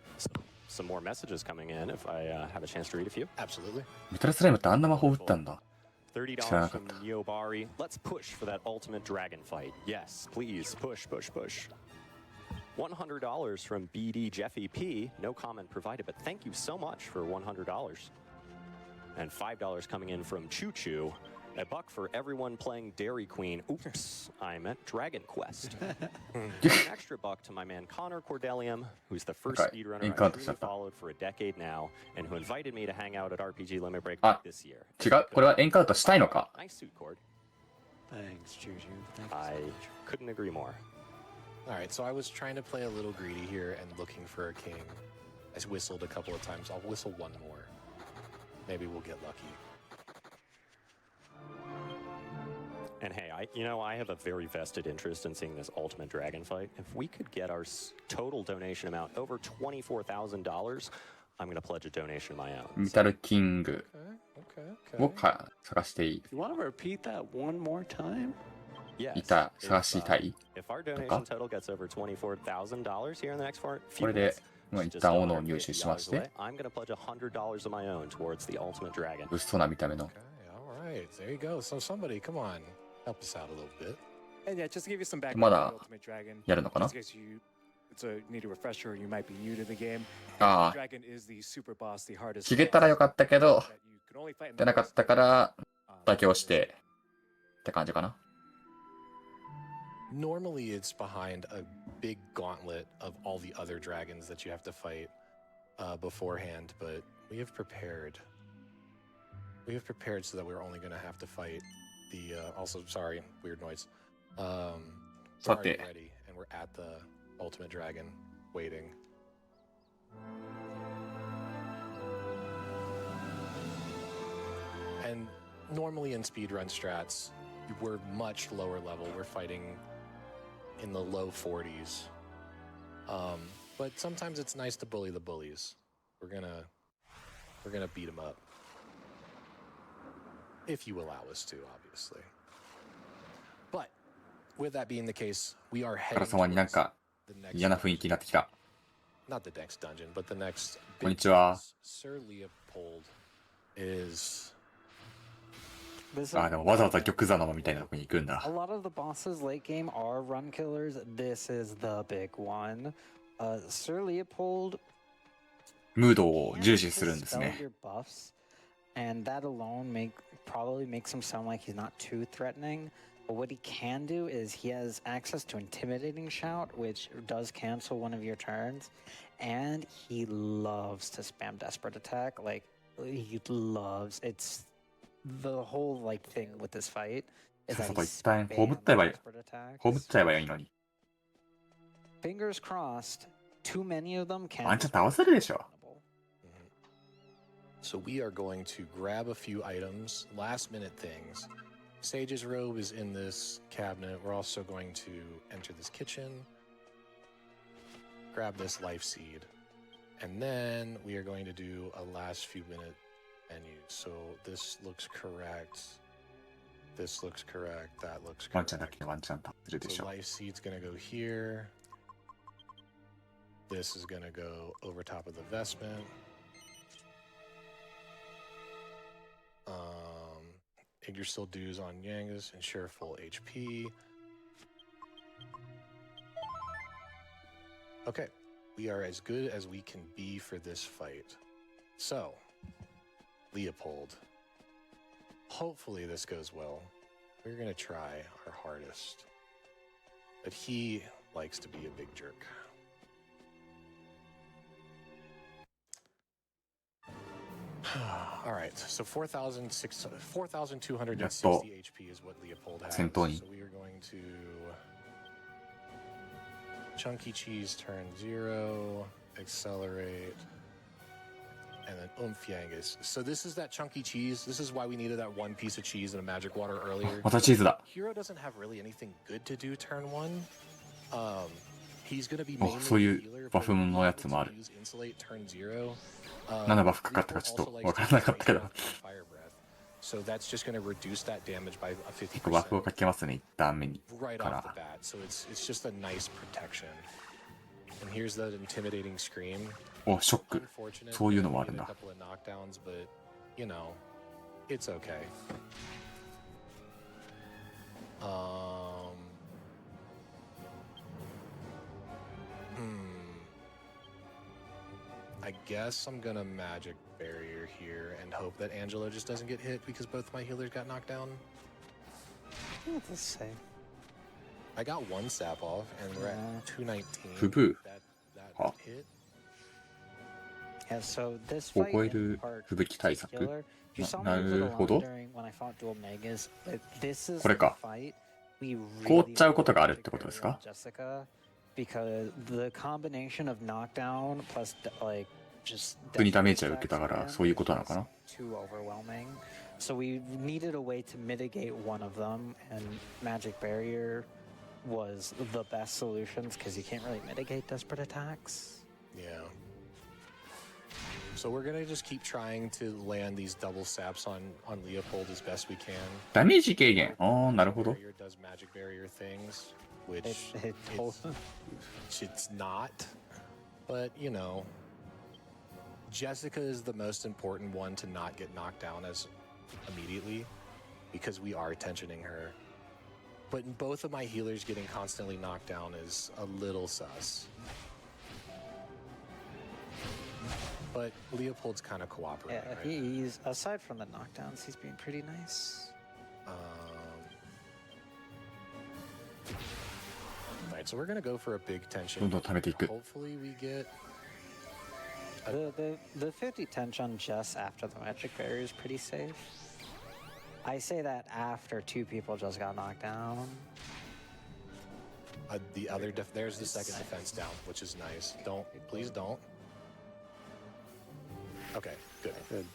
some more messages coming in if I have a chance to read a few. Absolutely. メタルスライムってあんな魔法打ったんだ。 $30 Sure. from Neobari. Let's push for that ultimate dragon fight. Yes, please. Push. $100 from BD Jeffy P. No comment provided, but thank you so much for $100. And $5 coming in from Choo Choo. $1 for everyone playing Dairy Queen. Oops, I meant Dragon Quest. An extra $1 to my man Connor Cordellium, who's the first Okay, speedrunner encounter I've truly setup. followed for a decade now, and who invited me to hang out at RPG Limit Break Ah. this year. 違う。これはエンカウントしたいのか。 Nice suit, Cord. Thanks, Juju. Thank you I so much. couldn't agree more. All right, so I was trying to play a little greedy here and looking for a king. I whistled a couple of times. I'll whistle one more. Maybe we'll get lucky. And hey, I have a very vested interest in seeing this ultimate dragon fight. If we could get our total donation amount over $24,000, I'm going to pledge a donation of my own. メタルキング Okay. を探していい。 You want to repeat that one more time? Yes. いた、探したい。 If our donation total gets over $24,000 here in the next few これで、 minutes, まあ、 just 一旦 $150 斧を入手しまして、 away, I'm going to pledge $100 of my own towards the ultimate dragon. 物騒な見た目の。 Okay, all right. There you go. So somebody, come on. Help us out a little bit. And yeah, just to give you some background ま on だ the Ultimate Dragon, やるのかな just in case you need a refresher or you might be new to the game. ああ、 Dragon is the super boss, the hardest 消えたらよかったけど、 boss that you can only fight in 出 the なかっ boss たから、 fight. 妥協して、って感じかな。 Normally, it's behind a big gauntlet of all the other dragons that you have to fight beforehand, but we have prepared. We have prepared so that we're only going to have to fight the. Also, sorry, weird noise. We're already ready, and we're at the ultimate dragon, waiting. And normally in speedrun strats, we're much lower level. We're fighting in the low 40s. But sometimes it's nice to bully the bullies. We're gonna beat them up. If you allow us to, obviously. But with that being the case, we are カラ heading 様になん towards か the next 嫌な雰囲気になってきた。 not the next dungeon, but the next こんに big ちは。 boss. Sir Leopold is This あ、でもわざわざ玉座の間みたいなとこに行くん A だ。 lot of the bosses late game are run killers. This is the big one. Sir Leopold ムードを can 重視するんです dispel ね。 your buffs, and that alone probably makes him sound like he's not too threatening. But what he can do is he has access to Intimidating Shout, which does cancel one of your turns, and he loves to spam Desperate Attack. Like he loves it's the whole like thing with this fight is さっ that さ he と一旦 spams 葬っちゃえばいい。 Desperate Attacks. 葬っちゃえばいいのに。 Fingers crossed. Too many of them ワン can. チャン倒せるでしょ。 So we are going to grab a few items, last minute things. Sage's robe is in this cabinet. We're also going to enter this kitchen, grab this life seed, and then we are going to do a last few minute menu. So this looks correct. This looks correct. That looks ワンチャンだ correct. けでワンチャン倒せるでし So ょ。 life seed's gonna go here. This is gonna go over top of the vestment. Yggdrasil dues on Yangus, ensure full HP. Okay, we are as good as we can be for this fight. So, Leopold. Hopefully this goes well. We're gonna try our hardest. But he likes to be a big jerk. All right, so 4,260 HP is what Leopold has. So 戦闘に。 we are going to Chunky Cheese turn 0, accelerate, and then Oomph Yangus. So this is that Chunky Cheese. This is why we needed that one piece of cheese and a magic water earlier. またチーズだ。 Hero doesn't have really anything good to do turn 1. He's going to be お、 mainly そういう a healer, バ but フ we のや needed つもあ to る。 use Insulate turn 0. 何のバフかかったかちょっとわからなかったけど。 So that's just going to reduce that damage by 結構バフを 50% かけますね、一旦目に。 right か off ら the。bat. So it's just a nice protection. And here's the intimidating scream. お、ショック。 Unfortunate. そういうのもあ we るん needed a だ。 couple of knockdowns, but you know, it's okay. I guess I'm gonna magic barrier here and hope that Angelo just doesn't get hit because both my healers got knocked down. It's the same. I got one sap off and we're at 219. 不ブ That は hit. Yeah, so this を fight 超え in る part 吹雪対策 particular, you saw me な use it る a ほ lot ど。 during when I fought dual megas, but this is これ the か。 fight we 凍っ really ちゃうことがあるっ magic てことです barrier か？ Jessica, because the combination of knockdown plus like just 普通にダメージ death は受けたから attacks そういうことなのかな？ too overwhelming. So we needed a way to mitigate one of them, and magic barrier was the best solutions because you can't really mitigate desperate attacks. Yeah. So we're gonna just keep trying to land these double saps on Leopold as best we can. ダメージ軽減。ああ、なるほど。 Barrier does magic barrier things, which It it's not. But you know, Jessica is the most important one to not get knocked down as immediately because we are tensioning her. But both of my healers getting constantly knocked down is a little sus. But Leopold's kind of cooperating. Yeah, right? he's aside from the knockdowns, he's being pretty nice. Alright, so we're gonna go for a big tension. どんどん貯めていく。 Hopefully we get The 50 tension just after the magic barrier is pretty safe. I say that after two people just got knocked down. the other. There's the second defense down, which is nice. Don't, please don't. Okay, good. Good.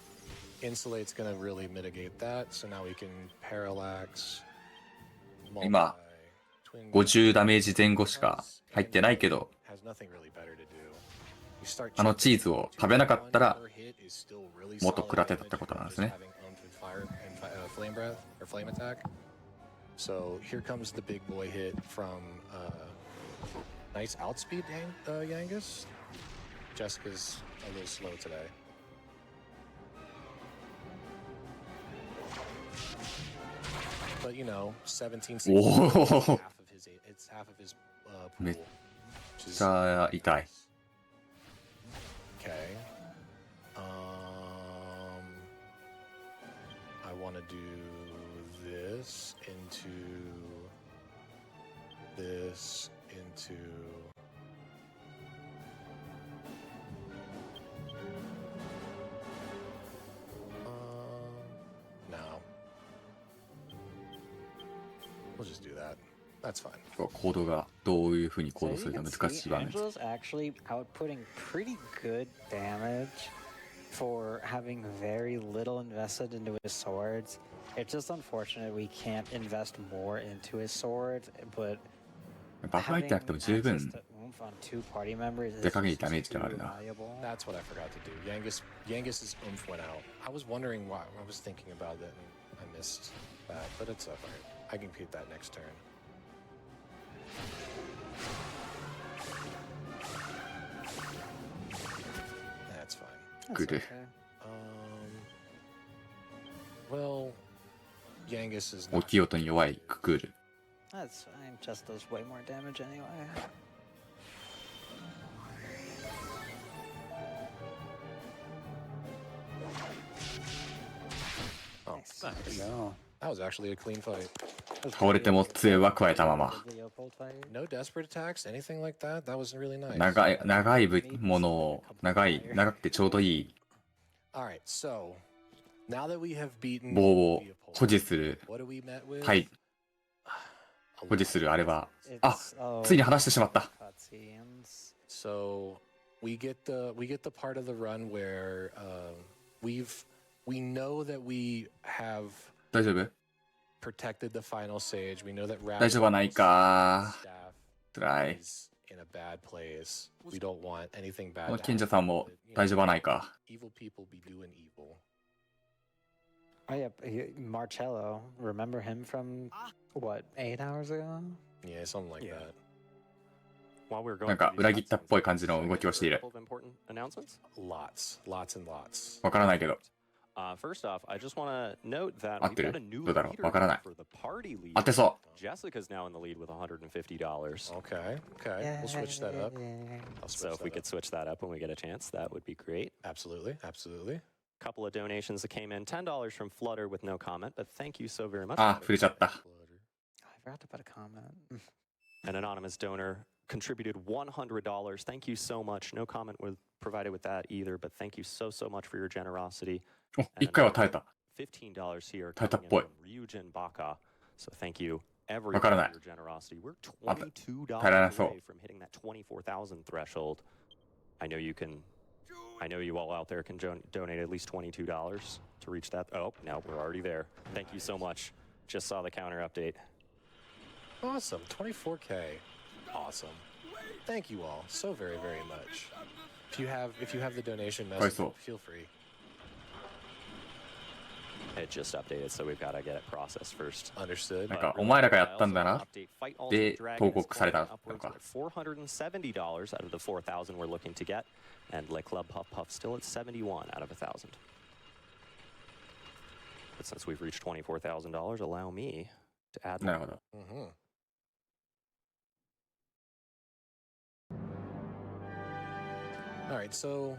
Insulate's gonna really mitigate that. So now we can parallax. 今 50ダメージ前後しか入ってないけど、 Has nothing really better to do. You start あのチーズを食べなかったら One per hit is still really 元 solid 食らってたってことなんですね。 having fire and flame breath or flame attack. So here comes the big boy hit from nice outspeed Yangus. Jessica's a little slow today. but you know, 17, 16. Whoa. It's half of his pool. めっ which ち is ゃ痛い。 okay. I want to do this into this into. No. We'll just do that. That's fine. コードがどういう風に行 So 動 you するか can 難し see い場面です。 Angela's actually outputting pretty good damage for having very little invested into his swords. It's just unfortunate we can't invest more into his swords, but バフ入ってなくても十 access 分 to oomph on two party members is でかい just ダメージではあ too るな。 valuable. That's what I forgot to do. Yangus's oomph went out. I was wondering why. I was thinking about that and I missed that, but it's alright. I can keep that next turn. That's fine. That's Good. okay. Well, Yangus is 大 not. きい音に弱いククール。 That's fine. Just does way more damage anyway. Oh, Nice. nice. No. That was actually a clean fight. 倒れても杖は加えたまま。 Leopold fight. No desperate attacks, anything like that. That was really nice. 長いものを、長くてちょうどいい All right, so now that we have beaten 棒を Leopold, 保持する、 what do we met with? はい、 A 保持 lot. するあれは、 It's- あ、 oh, ついに話してしまった。 cutscenes. So we get the part of the run where we know that we have 大丈夫 protected the final sage. We know that 大丈夫はないか。 staff 辛い。 is in a bad place. We don't want anything bad この to 賢者 happen. さんも But, you know, 大丈夫はないか。 evil people be doing evil. Oh yeah, Marcello. Remember him from what 8 hours ago? Yeah, something like Yeah. that. While we were なん going か through 裏 these 切ったっぽい感じの動きをしている couple。of important announcements. Lots and lots. わからないけど。 First off, I just want to note that 合っ we've て got る a new どうだろう leader わからない for the party lead. 合ってそ Jessica's now in the lead with $150. Okay. We'll switch that up. I'll So switch if we that could up. switch that up when we get a chance, that would be great. Absolutely. Couple of donations that came in. $10 from Flutter with no comment, but thank you so very much. う。あ、 Flutter. 触れちゃった。 I forgot to put a comment. An anonymous donor contributed $100. Thank you so much. No comment was provided with that either, but thank you so much for your generosity. お、一回は耐えた。 $15 here Taita coming in poi. from Ryujin Baka. So thank you everyone わからない。 for your generosity. We're あた $22 耐えられそう。 away from hitting that 24,000 threshold. I know you all out there can donate at least $22 to reach that. Oh, no, we're already there. Thank you so much. Just saw the counter update. Awesome. 24K. Awesome. Thank you all so very, very much. If you have the donation message, so. feel free. It just updated, so we've got to get it processed first. Understood. なんかお前らがやったんだな。で、投稿されたのか。 $470 out of the 4,000 we're looking to get, and Le Club Puff Puff still at 71 out of 1,000. But since we've reached $24,000, allow me to add なるほど。 Mm-hmm. All right, so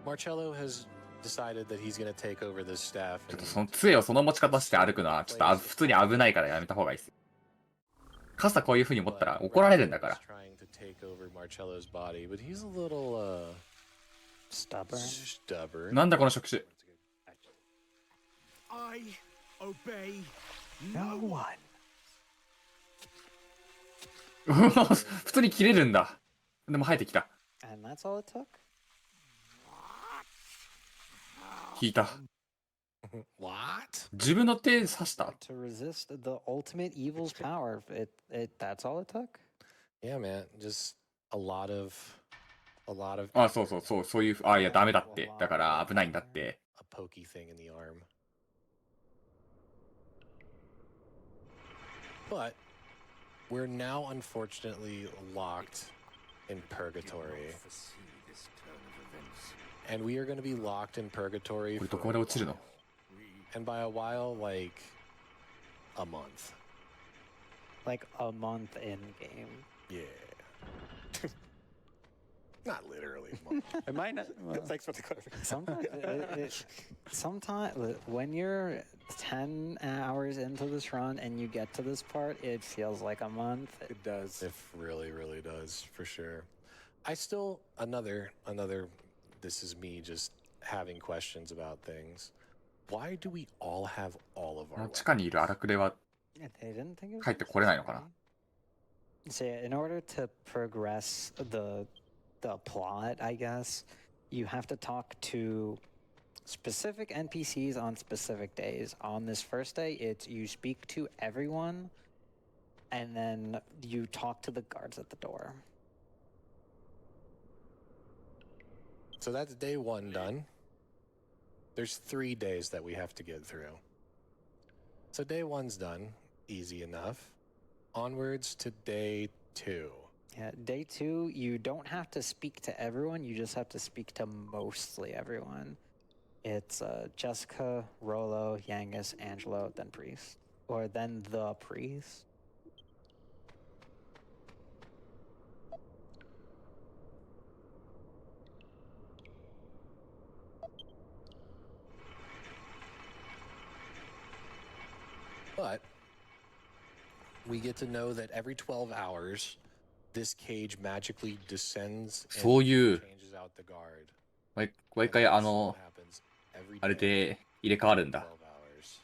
Marcello has decided that he's going to take over this staff. ちょっ And とその杖をその持ち方して歩くのは、ちょっと普通に危ないからやめた方がいいです。傘こういう風に持ったら怒られるんだから。 trying to take over Marcello's body, but he's a little Stubborn. なんだこの触手。 I obey No one. 普通に切れるんだ。でも生えてきた。 And that's all it took? 引いた。 What? 自分の手刺した。 To resist the ultimate evil's power. That's all it took? Yeah, man. Just a lot of あ、そういう、あ、いや、ダメだって。だから危ないんだって。 a pokey thing in the arm. But we're now unfortunately locked in purgatory. And we are going to be locked in purgatory これど for こまで落ちるの？ and by a while, like a month. Like a month in game. Yeah. Not literally a month. It might not. Well, Thanks for the clarification. Sometimes when you're 10 hours into this run and you get to this part, it feels like a month. It does. It really, really does, for sure. I still, another, this is me just having questions about things. Why do we all have all of こ our の地下にいる荒くれは Yeah, they didn't think it was 帰ってこれないのかな So yeah, in order to progress the plot, I guess, you have to talk to specific NPCs on specific days. On this first day, it's you speak to everyone, and then you talk to the guards at the door. So that's day 1 done. There's 3 days that we have to get through. So day 1's done, easy enough. Onwards to day 2. Yeah, day 2, you don't have to speak to everyone, you just have to speak to mostly everyone. It's Jessica, Rolo, Yangus, Angelo, then Priest. Or then the Priest. But we get to know that every 12 hours, this cage magically descends and そういう changes out the guard. 毎 And 回 this あの happens every あれ day, で入れ替わるんだ 12 hours.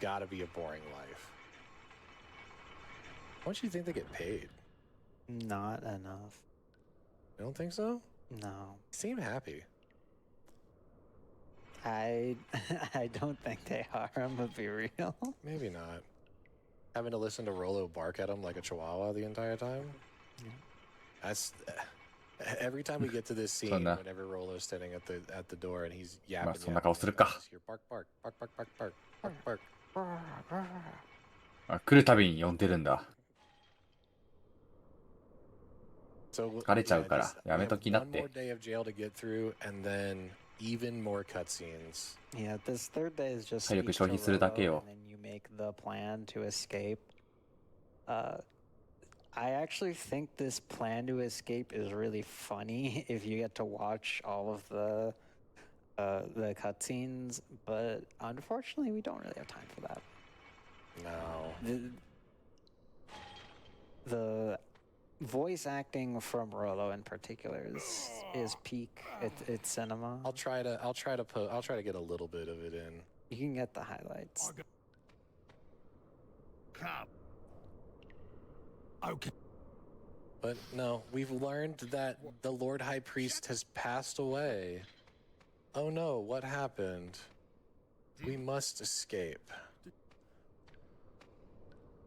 Gotta be a boring life. Don't you think they get paid? Not enough. You don't think so? No. Seem happy. I don't think they are, I'm gonna be real. Maybe not. Having to listen to Rolo bark at him like a chihuahua the entire time? That's... Every time we get to this scene, そんな whenever Rolo's standing at the door and he's まあ yapping, そんな顔するか you hear bark, bark, bark, bark, bark, bark, bark, bark. あ来るたびに呼んでるんだ So 疲れちゃう yeah, から just, やめときなっ one て more day of jail to get through, and then even more cutscenes. Yeah, this third day is just 体力 speak 消 to 費するだけ Rolo, よ and then you make the plan to escape. I actually think this plan to escape is really funny if you get to watch all of the cutscenes, but unfortunately, we don't really have time for that. No. The voice acting from Rolo in particular is peak. It's cinema. I'll try to get a little bit of it in. You can get the highlights. Come. Okay. But no, we've learned that the Lord High Priest has passed away. Oh no, what happened? We must escape.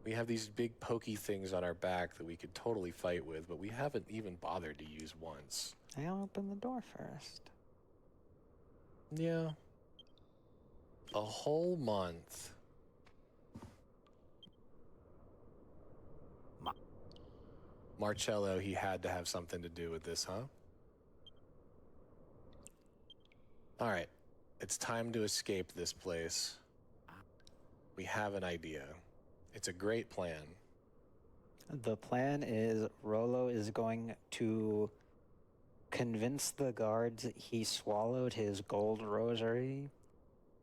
We have these big pokey things on our back that we could totally fight with, but we haven't even bothered to use once. I open the door first. Yeah. A whole month. Marcello, he had to have something to do with this, huh? All right. It's time to escape this place. We have an idea. It's a great plan. The plan is Rolo is going to convince the guards he swallowed his gold rosary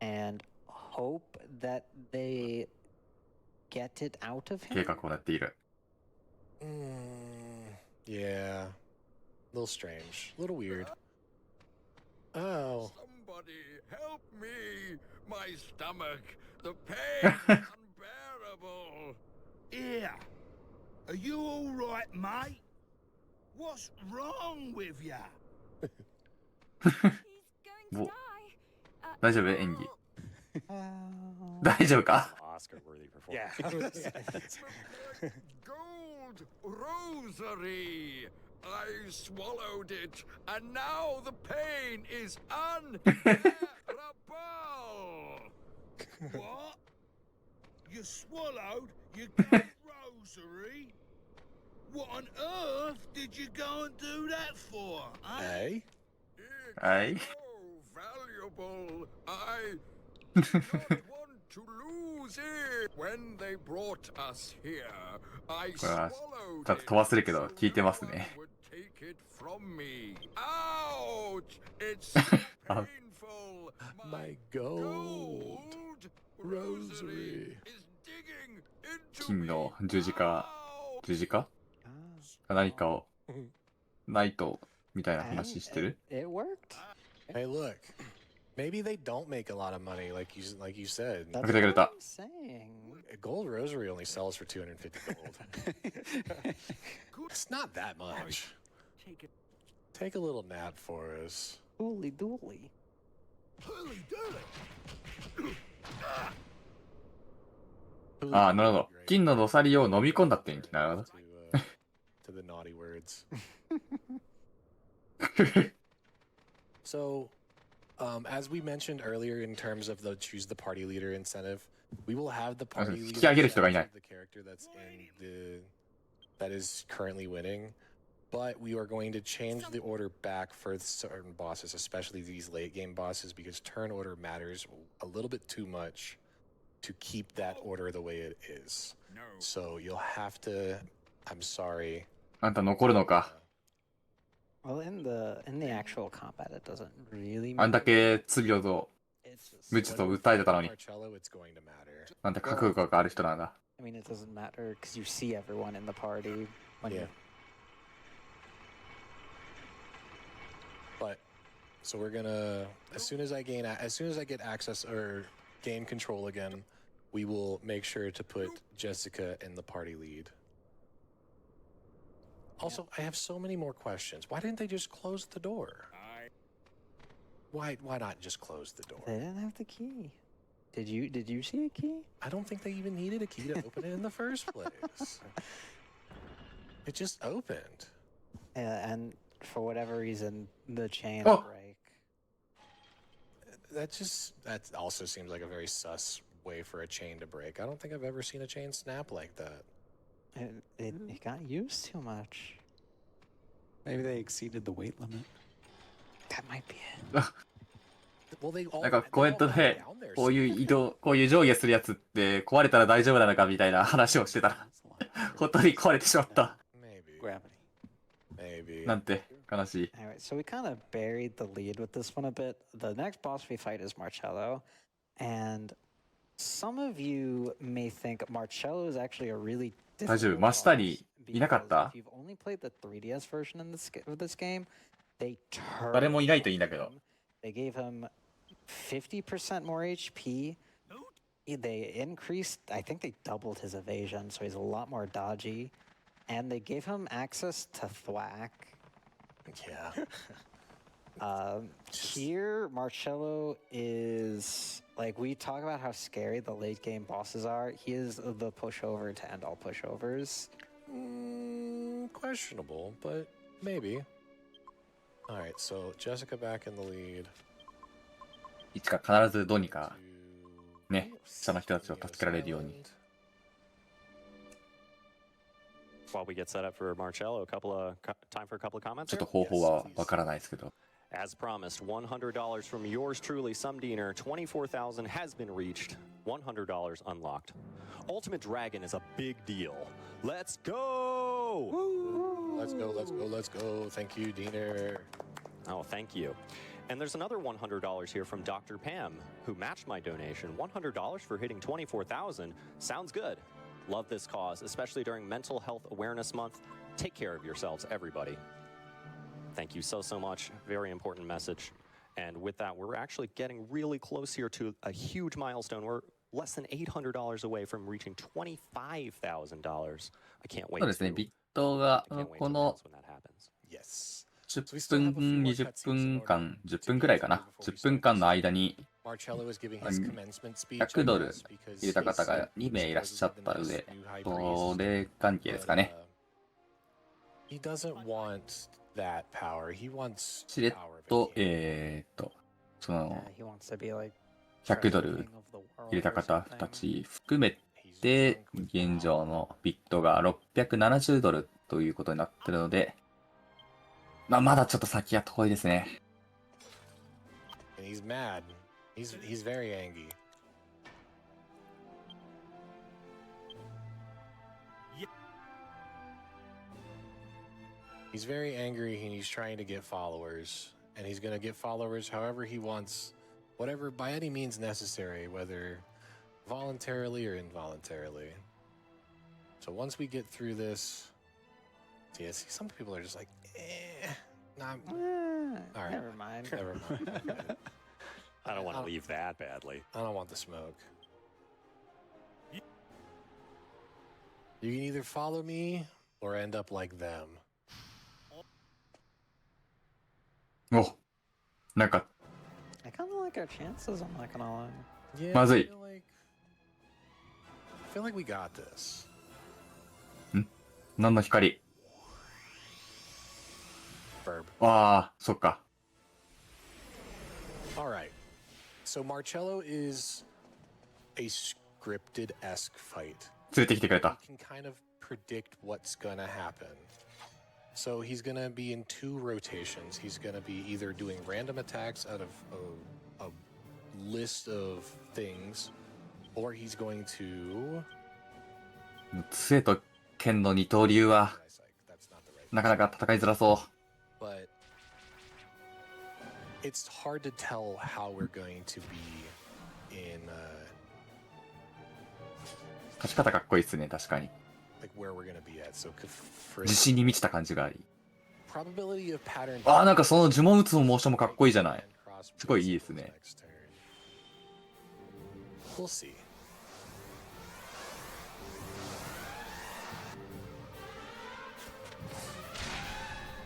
and hope that they get it out of 計 him. 画をやっている Yeah. A little strange. A little weird. Oh. Somebody help me! My stomach! The pain is unbearable! Here! Are you alright, mate? What's wrong with ya? He's going to お die. 大丈夫演技 Oh. 大丈夫か Oscar-worthy performance. Yeah. Gold rosary! I swallowed it, and now the pain is unbearable! What? You swallowed your gold rosary? What on earth did you go and do that for? Hey? It's Aye. so valuable. I did not want to lose it. When they brought us here, I これは swallowed ちょっと飛ばせるけど聞いてますね。 would take it from me. Ouch! It's Ah. painful. My gold rosary. is digging into 金 me. の十字架、 Ow! 十字架 Ah. 何かを、ナイトみたいな話してる？ It worked. Hey, look. Maybe they don't make a lot of money, like you said. That's Okay, what got I'm saying. A gold rosary only sells for 250 gold. It's not that much. Take a little nap for us. Holy dooly. Hurly durly. ああ、なるほど。金のロサリを飲み込んだってんなるほど。To the naughty words. So, as we mentioned earlier, in terms of the choose the party leader incentive, we will have the party leader 引き上げる人がいない。 the character that's in the that is currently winning, but we are going to change the order back for certain bosses, especially these late game bosses, because turn order matters a little bit too much to keep that order the way it is. So you'll have to. I'm sorry. あんた残るのか。 Well, in the actual combat, it doesn't really あんだ matter. け罪をと It's just, 無知と訴えてたのに。 Marcello, it's going to matter. なんて覚悟がある人なんだ。 I mean, it doesn't matter because you see everyone in the party when Yeah. you But so we're gonna as soon as I get access or gain control again, we will make sure to put Jessica in the party lead. Also, I have so many more questions. Why didn't they just close the door? Why not just close the door? They didn't have the key. Did you see a key? I don't think they even needed a key to open it in the first place. It just opened. And for whatever reason, the chain Oh. break. That also seems like a very sus way for a chain to break. I don't think I've ever seen a chain snap like that. It got used too much. Maybe they exceeded the weight limit. That might be it. Well, they all なんかコメント they で all got down there こういう移動、こういう上下するやつって壊れたら大丈夫なのかみたいな話をしてたら、本当に壊れてしまった。 Maybe. Gravity. Maybe. なんて悲しい。 Anyway, so we kind of buried the lead with this one a bit. The next boss we fight is Marcello, and some of you may think Marcello is actually a really 大丈夫。 difficult 真下 boss にいなかっ because た？ if you've only played the 3DS version of this game, they 誰 turned もいないといいんだけど。 They gave him 50% more HP. They increased, I think they doubled his evasion, so he's a lot more dodgy. And they gave him access to thwack. Yeah. Here, Marcello is like we talk about how scary the late game bosses are. He is the pushover to end all pushovers. Questionable, but maybe. All right, so Jessica back in the lead. いつか必ずどうにかね、下の人たちを助けられるように。 While we get set up for Marcello, time for a couple of comments ちょっと here? 方法はわからないですけど。 As promised, $100 from yours truly, Sumdiener. 24,000 has been reached. $100 unlocked. Ultimate Dragon is a big deal. Let's go! Let's go, let's go, let's go. Thank you, Diener. Oh, thank you. And there's another $100 here from Dr. Pam, who matched my donation. $100 for hitting 24,000. Sounds good. Love this cause, especially during Mental Health Awareness Month. Take care of yourselves, everybody. Thank you so much. Very important message. And with that, we're actually getting really close here to a huge milestone. We're less than $800 away from reaching $25,000. I can't wait. そうですね、ビットが I can't wait こ to の announce when that happens. Yes. 10分、20分間、10分くらいかな。10分間の間に Marcello is giving his commencement speech. 100ドル入れた方が2名いらっしゃったので、それ関係ですかね。 He doesn't want that power. He wants しれっ power of と a king.、その He wants to be like 100ドル入れた方たち含めて、現状のビットが670ドルということになってるので、まだちょっと先は遠いですね。 And he's mad. He's very angry. He's very angry and he's trying to get followers. And he's going to get followers however he wants, whatever, by any means necessary, whether voluntarily or involuntarily. So once we get through this, yeah, see, some people are just like, nah, all right. Never mind. Never mind. I don't want to leave that badly. I don't want the smoke. You can either follow me or end up like them. お、なんか I kind of like our chances, I'm not gonna lie. Yeah, まずい。 I feel like we got this. 何の光 Verb. ああ、そっか。 All right. So Marcello is a scripted-esque fight. 連れてきてくれた。 You can kind of predict what's gonna happen. So he's gonna be in 2 rotations. He's gonna be either doing random attacks out of a list of things, or he's going to... 杖と剣の二刀流は That's not the right なかなか戦いづらそう。 but it's hard to tell how we're going to be in 勝ち方かっこいいっすね、確かに。 like where we're going to be at. So 自信に満ちた感じがあり。 probability of pattern ああ、なんかその呪文打つのモーションもかっこいいじゃない。すごいいいですね。 We'll see.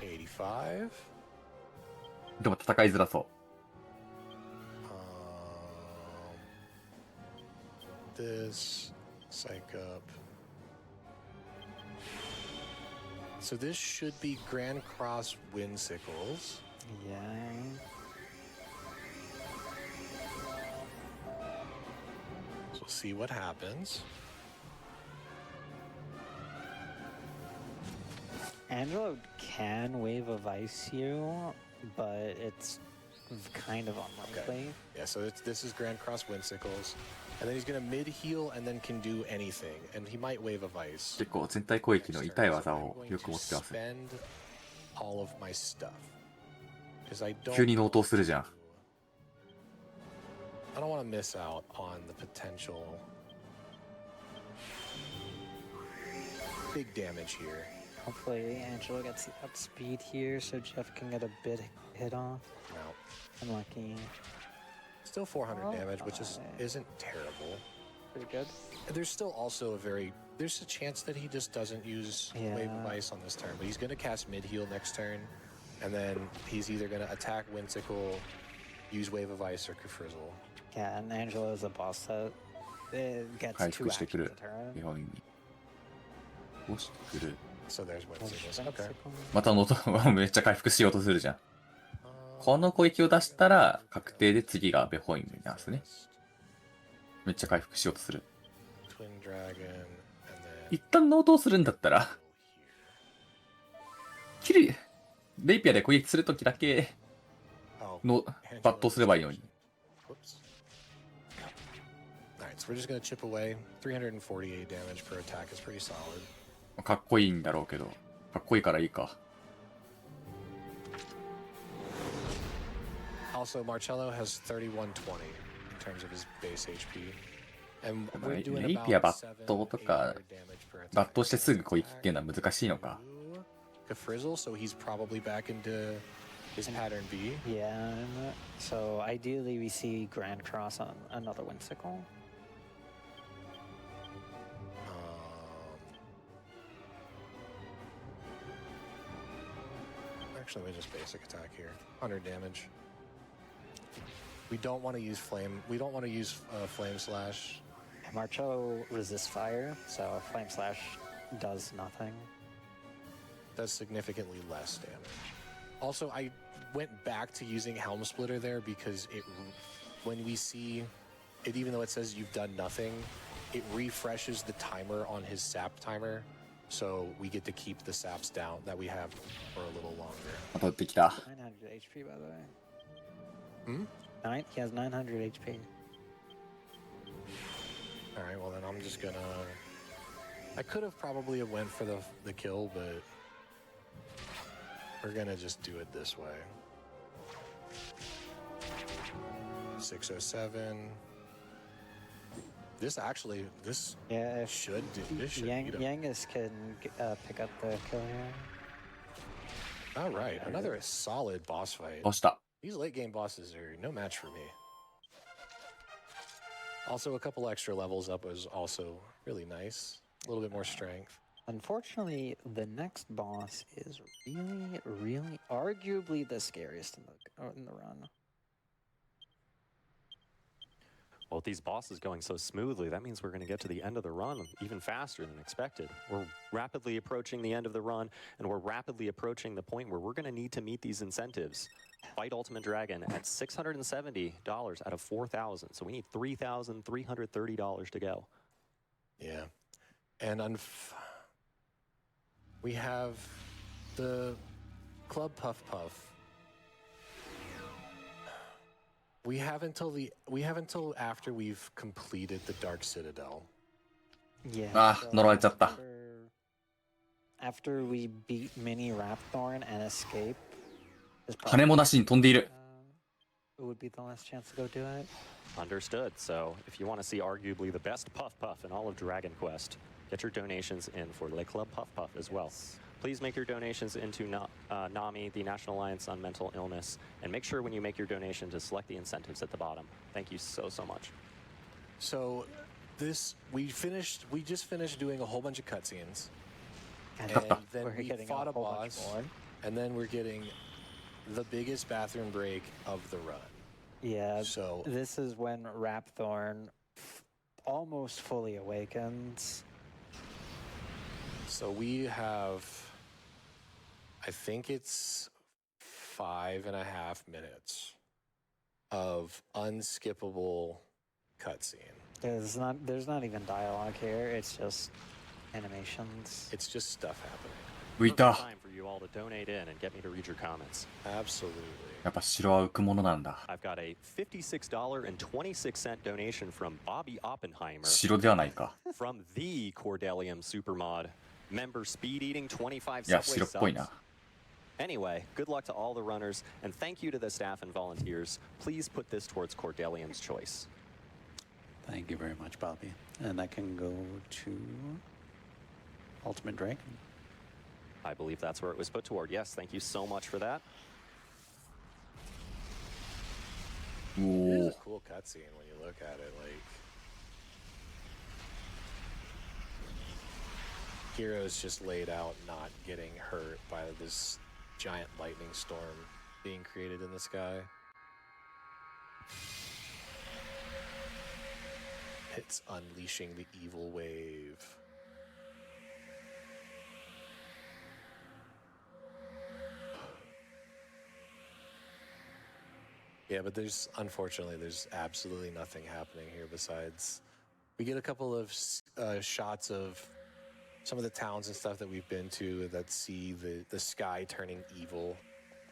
$85. でも戦いづらそう。This psych up. So this should be Grand Cross Windsickles. Yeah. So we'll see what happens. Angelo can wave of ice you, but it's kind of unlikely. Yeah, so this is Grand Cross Windsickles. And then he's going to mid-heal and then can do anything. And he might wave of ice. 結構全体攻撃の痛い技をよく持ってます。 Spend all of my stuff. 'Cause I don't 急に納刀するじゃん。 I don't want to miss out on the potential big damage here. Hopefully Angelo gets up speed here so Jeff can get a bit hit off. No. Unlucky. Still 400 Oh, damage, which isn't terrible. Pretty good. There's still also there's a chance that he just doesn't use Wave of Ice on this turn, but he's going to cast mid-heal next turn, and then he's either going to attack Windsickle, use Wave of Ice, or Kefrizzle. Yeah, and Angelo is a boss that gets 回 2 復して actions くる a。turn. 日本に。押してくる。 So there's Windsickles. Okay. まためっちゃ回復しようとするじゃん。この攻撃を出したら確定で次がベホイムなんですね。めっちゃ回復しようとする。Twin Dragon, and then 一旦納刀するんだったら、レイピアで攻撃するときだけ oh, の抜刀すればいいのに。 whoops. Alright, so we're just going to chip away. 348 damage per attack is pretty solid. かっこいいんだろうけど、かっこいいからいいか。Also, Marcello has 3120 in terms of his base HP. And we're doing レイピア about 抜刀とか 700 damage per 抜 attack. 刀してすぐ攻撃っていうのは難しいのか。 Kefrizzle, so he's probably back into his pattern B. Yeah, so ideally we see Grand Cross on another Windsickle. Actually, let me just basic attack here. 100 damage. We don't want to use flame. We don't want to use flame slash. Marcello resists fire, so Flame Slash does nothing. Does significantly less damage. Also, I went back to using Helm Splitter there because when we see it, even though it says you've done nothing, it refreshes the timer on his sap timer, so we get to keep the saps down that we have for a little longer. 当たってきた。 900 HP, by the way. Hmm? He has 900 HP. All right, well then I'm just gonna. I could have probably went for the kill, but we're gonna just do it this way. 607. This Yeah, if should beat him. Yangus can pick up the kill here. All right, another solid boss fight. どうした These late game bosses are no match for me. Also, a couple extra levels up was also really nice. A little bit more strength. Unfortunately, the next boss is really arguably the scariest in the run. Well, with these bosses going so smoothly, that means we're going to get to the end of the run even faster than expected. We're rapidly approaching the end of the run, and we're rapidly approaching the point where we're going to need to meet these incentives. Fight Ultimate Dragon at $670 out of $4,000, so we need $3,330 to go. Yeah. And we have the Club Puff Puff. We have until after we've completed the Dark Citadel. Yeah. あー、呪われちゃった。 After we beat Mini Rapthorn and escape, 金もなしに飛んでいる。 it would be the last chance to go do it. Understood. So if you want to see arguably the best Puff Puff in all of Dragon Quest, get your donations in for Le Club Puff Puff as well. Please make your donations into NAMI, the National Alliance on Mental Illness, and make sure when you make your donation to select the incentives at the bottom. Thank you so much. So we just finished doing a whole bunch of cutscenes. And then We're we getting fought a whole bunch boss, more. and then we're getting the biggest bathroom break of the run. Yeah, So this is when Rapthorn almost fully awakens. So we have, I think it's 5.5 minutes of unskippable cutscene. There's not even dialogue here. It's just animations. It's just stuff happening. 浮いた。 Time for you all to donate in and get me to read your comments. Absolutely. やっぱ城は浮くものなんだ。 I've got a $56.26 donation from Bobby Oppenheimer 城ではないか。 from the Cordellium Supermod. Member speed eating 25 いや、 subway 城っぽい subs. な。 Anyway, good luck to all the runners, and thank you to the staff and volunteers. Please put this towards Cordellium's choice. Thank you very much, Bobby. And that can go to Ultimate Dragon. I believe that's where it was put toward. Yes, thank you so much for that. お It is お a。cool cutscene when you look at it. Like, Heroes just laid out not getting hurt by this giant lightning storm being created in the sky. It's unleashing the evil wave. Yeah, but unfortunately, there's absolutely nothing happening here besides we get a couple of shots of some of the towns and stuff that we've been to that see the sky turning evil,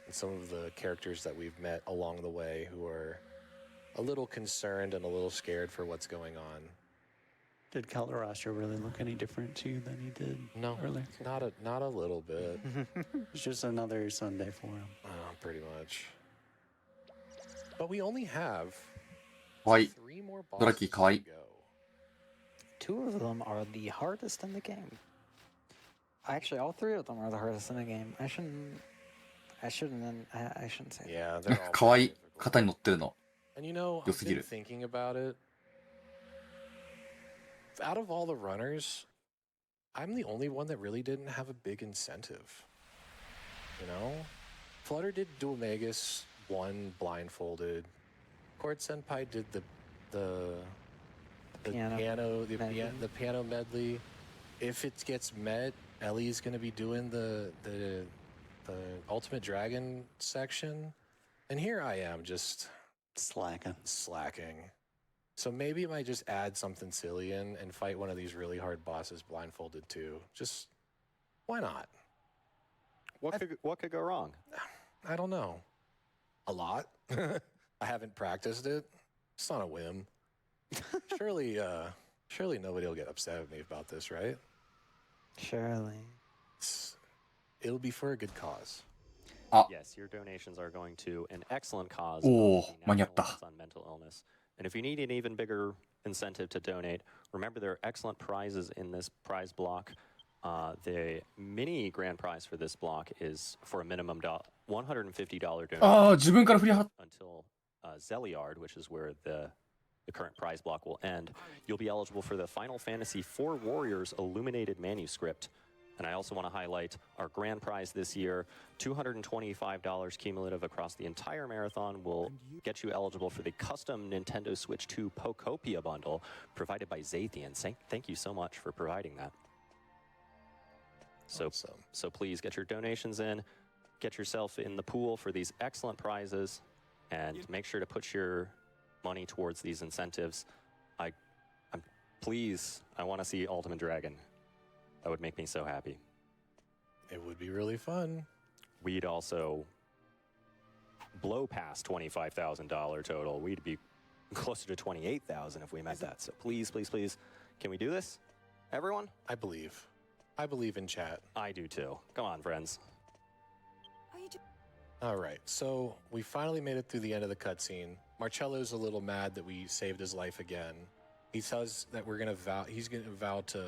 and some of the characters that we've met along the way who are a little concerned and a little scared for what's going on. Did Calderastro really look any different to you than he did earlier? Not a little bit. It's just another Sunday for him. Pretty much. But we only have かわいい。 3 more ドラキー bosses かわい to い。 go. 2 of them are the hardest in the game. Actually, all 3 of them are the hardest in the game. I shouldn't say that. Yeah, they're all かわいい。 difficult. 肩に乗ってるの。 And you know, I've been thinking about it. Out of all the runners, I'm the only one that really didn't have a big incentive. You know? Flutter did Dual Magus 1 blindfolded. Cord Senpai did the piano medley. If it gets met, Ellie's gonna be doing the Ultimate Dragon section. And here I am just slacking. So maybe I might just add something silly in and fight one of these really hard bosses blindfolded too. Just why not? What could go wrong? I don't know. A lot. I haven't practiced it. It's on a whim. Surely nobody will get upset at me about this, right? Surely. It'll be for a good cause. あ、 Yes, your donations are going to an excellent cause. おー、 of the 間に合っ National た。 Alliance on Mental Illness. And if you need an even bigger incentive to donate, remember there are excellent prizes in this prize block. The mini grand prize for this block is for a minimum $150 donation ああ、自分から振りは。 until Zeliard, which is where the current prize block will end. You'll be eligible for the Final Fantasy IV Warriors Illuminated Manuscript. And I also want to highlight our grand prize this year, $225 cumulative across the entire marathon will get you eligible for the custom Nintendo Switch 2 Pokopia bundle provided by Zathian. Thank you so much for providing that. So please get your donations in, get yourself in the pool for these excellent prizes, and make sure to put your money towards these incentives. Please, I want to see Ultimate Dragon. That would make me so happy. It would be really fun. We'd also blow past $25,000 total. We'd be closer to $28,000 if we met that. So please, please, please, can we do this? Everyone? I believe. I believe in chat. I do too. Come on, friends. All right, so we finally made it through the end of the cutscene. Marcello's a little mad that we saved his life again. He says that he's gonna vow to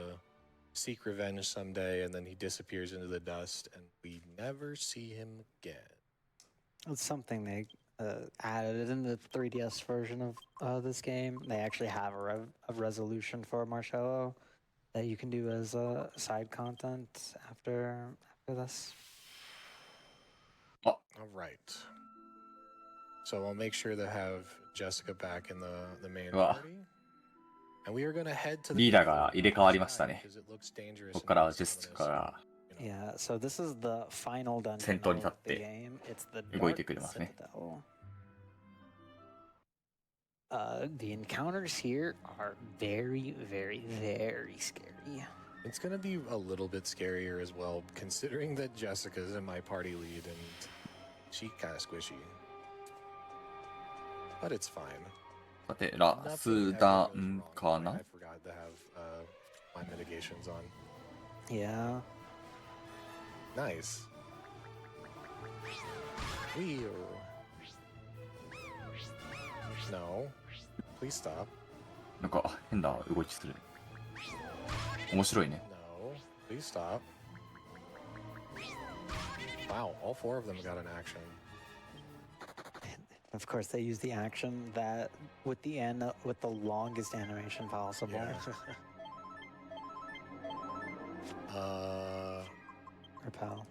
seek revenge someday, and then he disappears into the dust, and we never see him again. It's something they added in the 3DS version of this game. They actually have a resolution for Marcello that you can do as side content after this. All right. So I'll make sure to have Jessica back in the main party. And we are going to head to the リーダーが入れ替わりましたね。ここからはジェスカが Yeah, so this is the final dungeon 先頭に立っ of the て game. It's the 動いて Dark くれますね。 Citadel. The encounters here are very, very, very scary. It's going to be a little bit scarier as well, considering that Jessica's in my party lead and she's kind of squishy. But it's fine. さて、ラスダンかな I forgot to have my mitigations on. Yeah. Nice. Wheel. No. Please stop. なんか変な動きするね。面白いね。 No. Please stop. Wow, all four of them got an action. Of course, they use the action that with the longest animation possible. Yeah. Repel.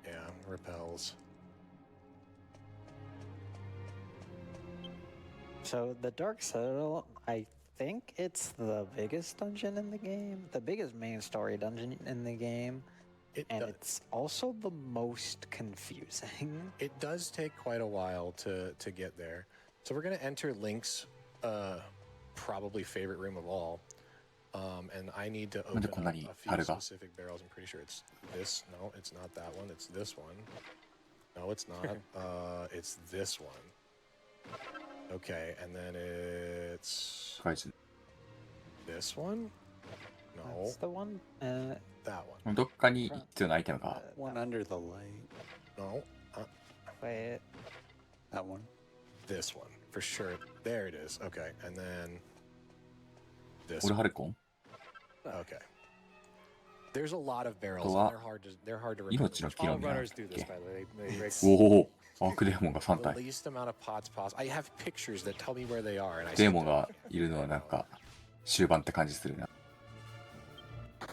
Yeah, repels. So the Dark Citadel, I think it's the biggest dungeon in the game, the biggest main story dungeon in the game, and it's also the most confusing. It does take quite a while to get there. So we're gonna enter Link's probably favorite room of all. And I need to open up a few specific barrels. I'm pretty sure it's this. No, it's not that one. It's this one. No, it's not. It's this one. Okay, and then it's this one? No. That's the one? That one. どっかに必要なアイテムが。 One under the light. No. Wait. That one. This one. For sure. There it is. Okay, and then this オル one. ハルコン Okay. There's a lot of barrels. あと And は they're hard to remember. 命の木の All 実なんだっ runners do this, け by the way. They break おお、アークデーモンが3 The 体。 least amount of pots possible. I have pictures that tell me where they are, and I デーモンがいるのはなんか終盤って感じするな。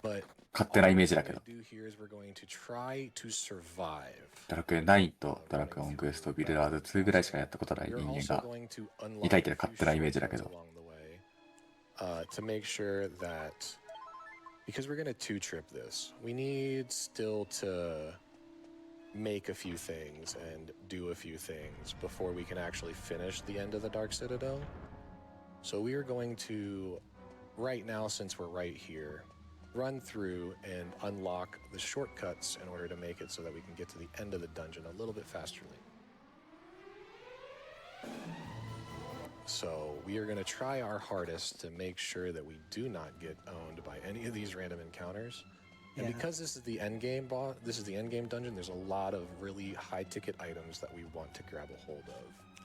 But 勝手なイメージだけど what。we're gonna do here is we're going to try to survive. ドラクエ9とドラクエオンクエストビルダーズ2ぐらいしかやったことない人 We're 間 also が going to 抱い unlock て a る勝 few 手なイメージだけ shortcuts ど。 along the way to make sure that because we're going to two trip this, we need still to make a few things and do a few things before we can actually finish the end of the Dark Citadel. So we are going to, right now, since we're right here, run through and unlock the shortcuts in order to make it so that we can get to the end of the dungeon a little bit fasterly. So we are going to try our hardest to make sure that we do not get owned by any of these random encounters. And Yeah. because this is the end game boss, this is the end game dungeon, there's a lot of really high ticket items that we want to grab a hold of.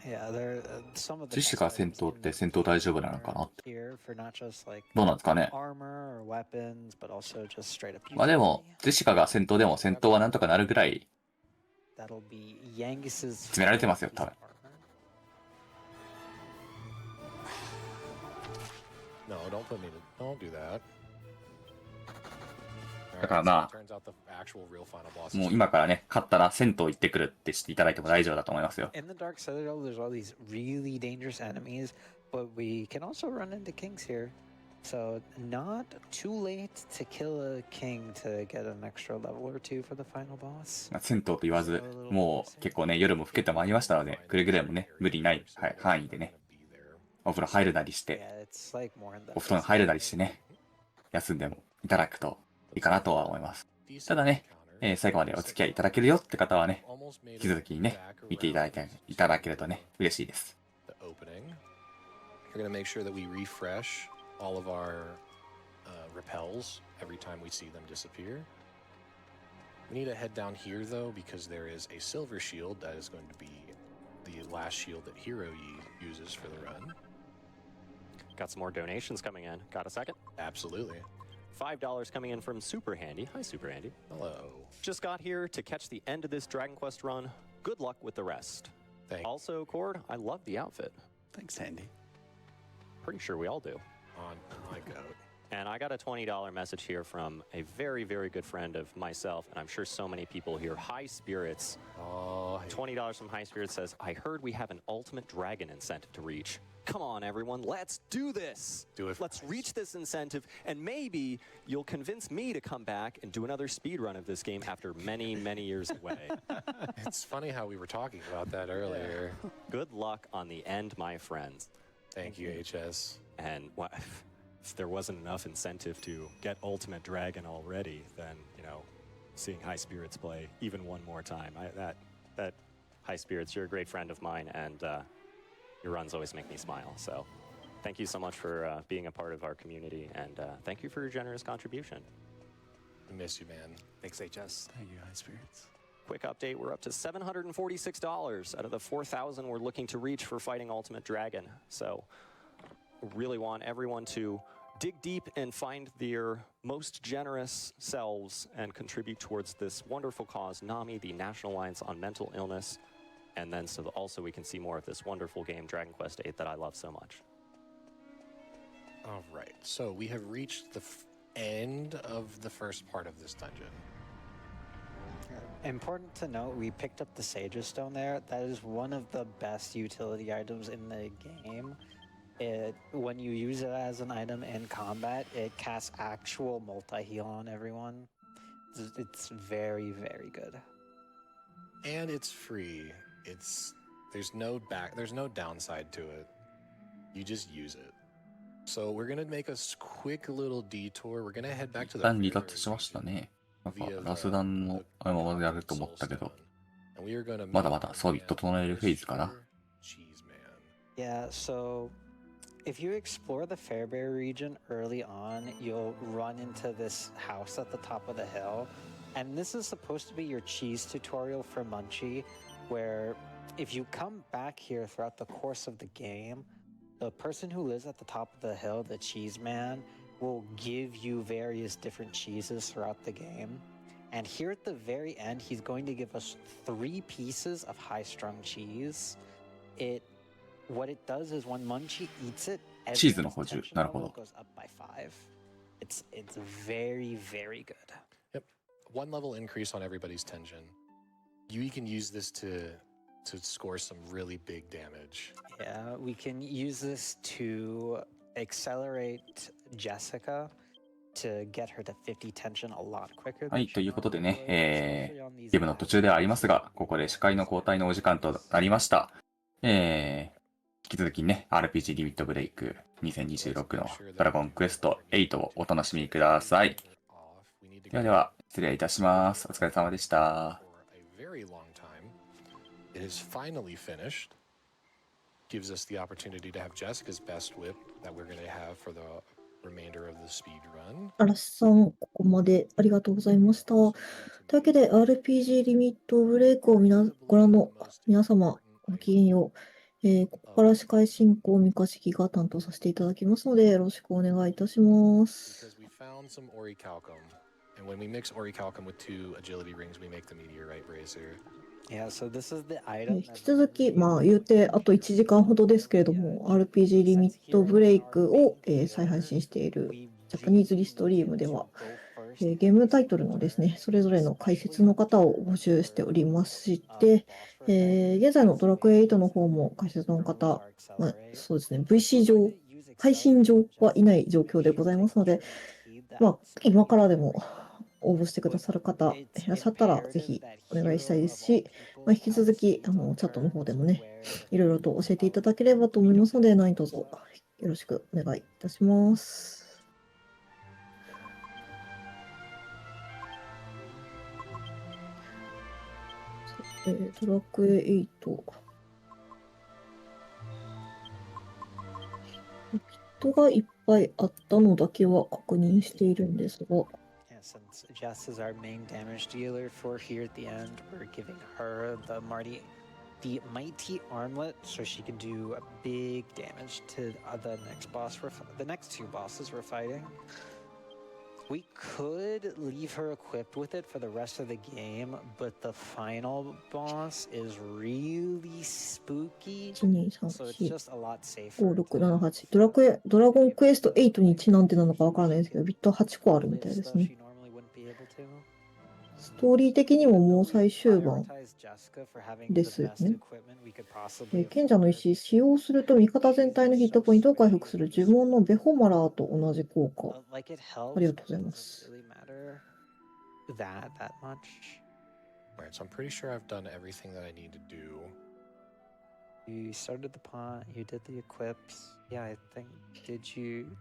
Yeah, there some of the ジェシカ戦闘って戦闘大丈夫なのかなって。 here for not just like どうなんですかね。 armor or weapons, but also just straight up まあでも、ジェシカが戦闘でも戦闘はなんとかなるぐらい that'll be Yangus's 詰められてますよ、多分。 No, don't put me to, don't do that. だからまあ、 Turns out the actual real final boss もう is 今からね、勝ったら銭湯行ってくるってしていただいても大丈夫だと思いますよ。 In the Dark Citadel, there's all these really dangerous enemies, but we can also run into kings here. So not too late to kill a king to get an extra level or two for the final boss. まあ銭湯と言わず、もう結構ね、夜も更けてまいりましたので、くれぐれもね、無理ない、はい、範囲でね、お風呂入るなりして、 Yeah, it's like more in the お布団入るなりしてね、休んでもいただくといいかなとは思います。ただね、最後までお付き合いいただけるよって方はね、引き続きね、見ていただけるとね、嬉しいです。 the opening. We're going to make sure that we refresh all of our repels every time we see them disappear. We need to head down here though, because there is a silver shield that is going to be the last shield that Hero uses for the run. Got some more donations coming in. Got a second? Absolutely. $5 coming in from Super Handy. Hi, Super Handy. Hello. Just got here to catch the end of this Dragon Quest run. Good luck with the rest. Thanks. Also, Cord, I love the outfit. Thanks, Handy. Pretty sure we all do. On my goat. And I got a $20 message here from a very, very good friend of myself, and I'm sure so many people here. High Spirits. Oh, hey. $20 from High Spirits says, I heard we have an ultimate dragon incentive to reach. Come on, everyone, let's do this. Do it. Let's reach this incentive, and maybe you'll convince me to come back and do another speed run of this game after many, many years away. It's funny how we were talking about that earlier. Good luck on the end, my friends. Thank you, HS. And what, if there wasn't enough incentive to get Ultimate Dragon already, then, you know, seeing High Spirits play even one more time. That High Spirits, you're a great friend of mine, and your runs always make me smile. So thank you so much for being a part of our community, and thank you for your generous contribution. I miss you, man. Thanks, HS. Thank you, High Spirits. Quick update, we're up to $746 out of the 4,000 we're looking to reach for fighting Ultimate Dragon. So really want everyone to dig deep and find their most generous selves and contribute towards this wonderful cause, NAMI, the National Alliance on Mental Illness, and then so also we can see more of this wonderful game, Dragon Quest VIII, that I love so much. All right, so we have reached the end of the first part of this dungeon. Important to note, we picked up the Sage's Stone there. That is one of the best utility items in the game. When you use it as an item in combat, it casts actual multi-heal on everyone. It's very, very good. And it's free. There's no downside to it. You just use it. So we're gonna make a quick little detour. We're gonna head back to the 一旦離脱しましたね。なんかラスダンのあのままやると思ったけど、まだまだ装備整えるフェーズかな。Yeah, so if you explore the Fairbury region early on, you'll run into this house at the top of the hill. And this is supposed to be your cheese tutorial for Munchie, where if you come back here throughout the course of the game, the person who lives at the top of the hill, the cheese man, will give you various different cheeses throughout the game. And here at the very end, he's going to give us 3 pieces of high-strung cheese. What it does is when Munchie eats it, everyone's tension level goes up by 5. It's very, very good. Yep, 1 level increase on everybody's tension. You can use this to score some really big damage. Yeah, we can use this to accelerate Jessica to get her to 50 tension a lot quicker. はい、ということでね、ゲームの途中ではありますが、ここで司会の交代のお時間となりました。引き続きね、RPG リミットブレイク2026のドラゴンクエスト8をお楽しみください。ではでは、失礼いたします。お疲れ様でした。It is finally finished. Gives us the opportunity to have Jessica's best whip that we're going to have for the remainder of the speed run. 嵐さん、ここまでありがとうございました。というわけで、RPG リミットブレイクをご覧の皆様、ごきげんよう。ここから司会進行を三日式が担当させていただきますので、よろしくお願いいたします。Because we found some orichalcum, and when we mix orichalcum with 2 agility rings, we make the meteorite bracer. Yeah, so this is the item. 引き続き、言うてあと1時間ほどですけれども、RPG リミットブレイクを、再配信しているジャパニーズリストリームでは、ゲームタイトルのですね、それぞれの解説の方を募集しておりまして、現在のドラクエ8の方も解説の方、そうですね、VC 上、配信上はいない状況でございますので、今からでも応募してくださる方いらっしゃったら、ぜひお願いしたいですし、引き続きチャットの方でもね、いろいろと教えていただければと思いますので、何卒よろしくお願いいたします。ドラクエ8。人がいっぱいあったのだけは確認しているんですが。Since Jess is our main damage dealer for here at the end, we're giving her the mighty armlet so she can do a big damage to the next 2 bosses we're fighting. We could leave her equipped with it for the rest of the game, but the final boss is really spooky, so it's just a lot safer. 5、6、7、8。ドラゴンクエスト8にちなんでなのかわからないですけど、ビット8個あるみたいですね。ストーリー的にももう最終盤ですよね。賢者の石、使用すると味方全体のヒットポイントを回復する呪文のベホマラーと同じ効果。ありがとうございます。Alright, so I'm pretty sure I've done everything that I need to do. You started the pot, you did the equips. Yeah, I think, did you...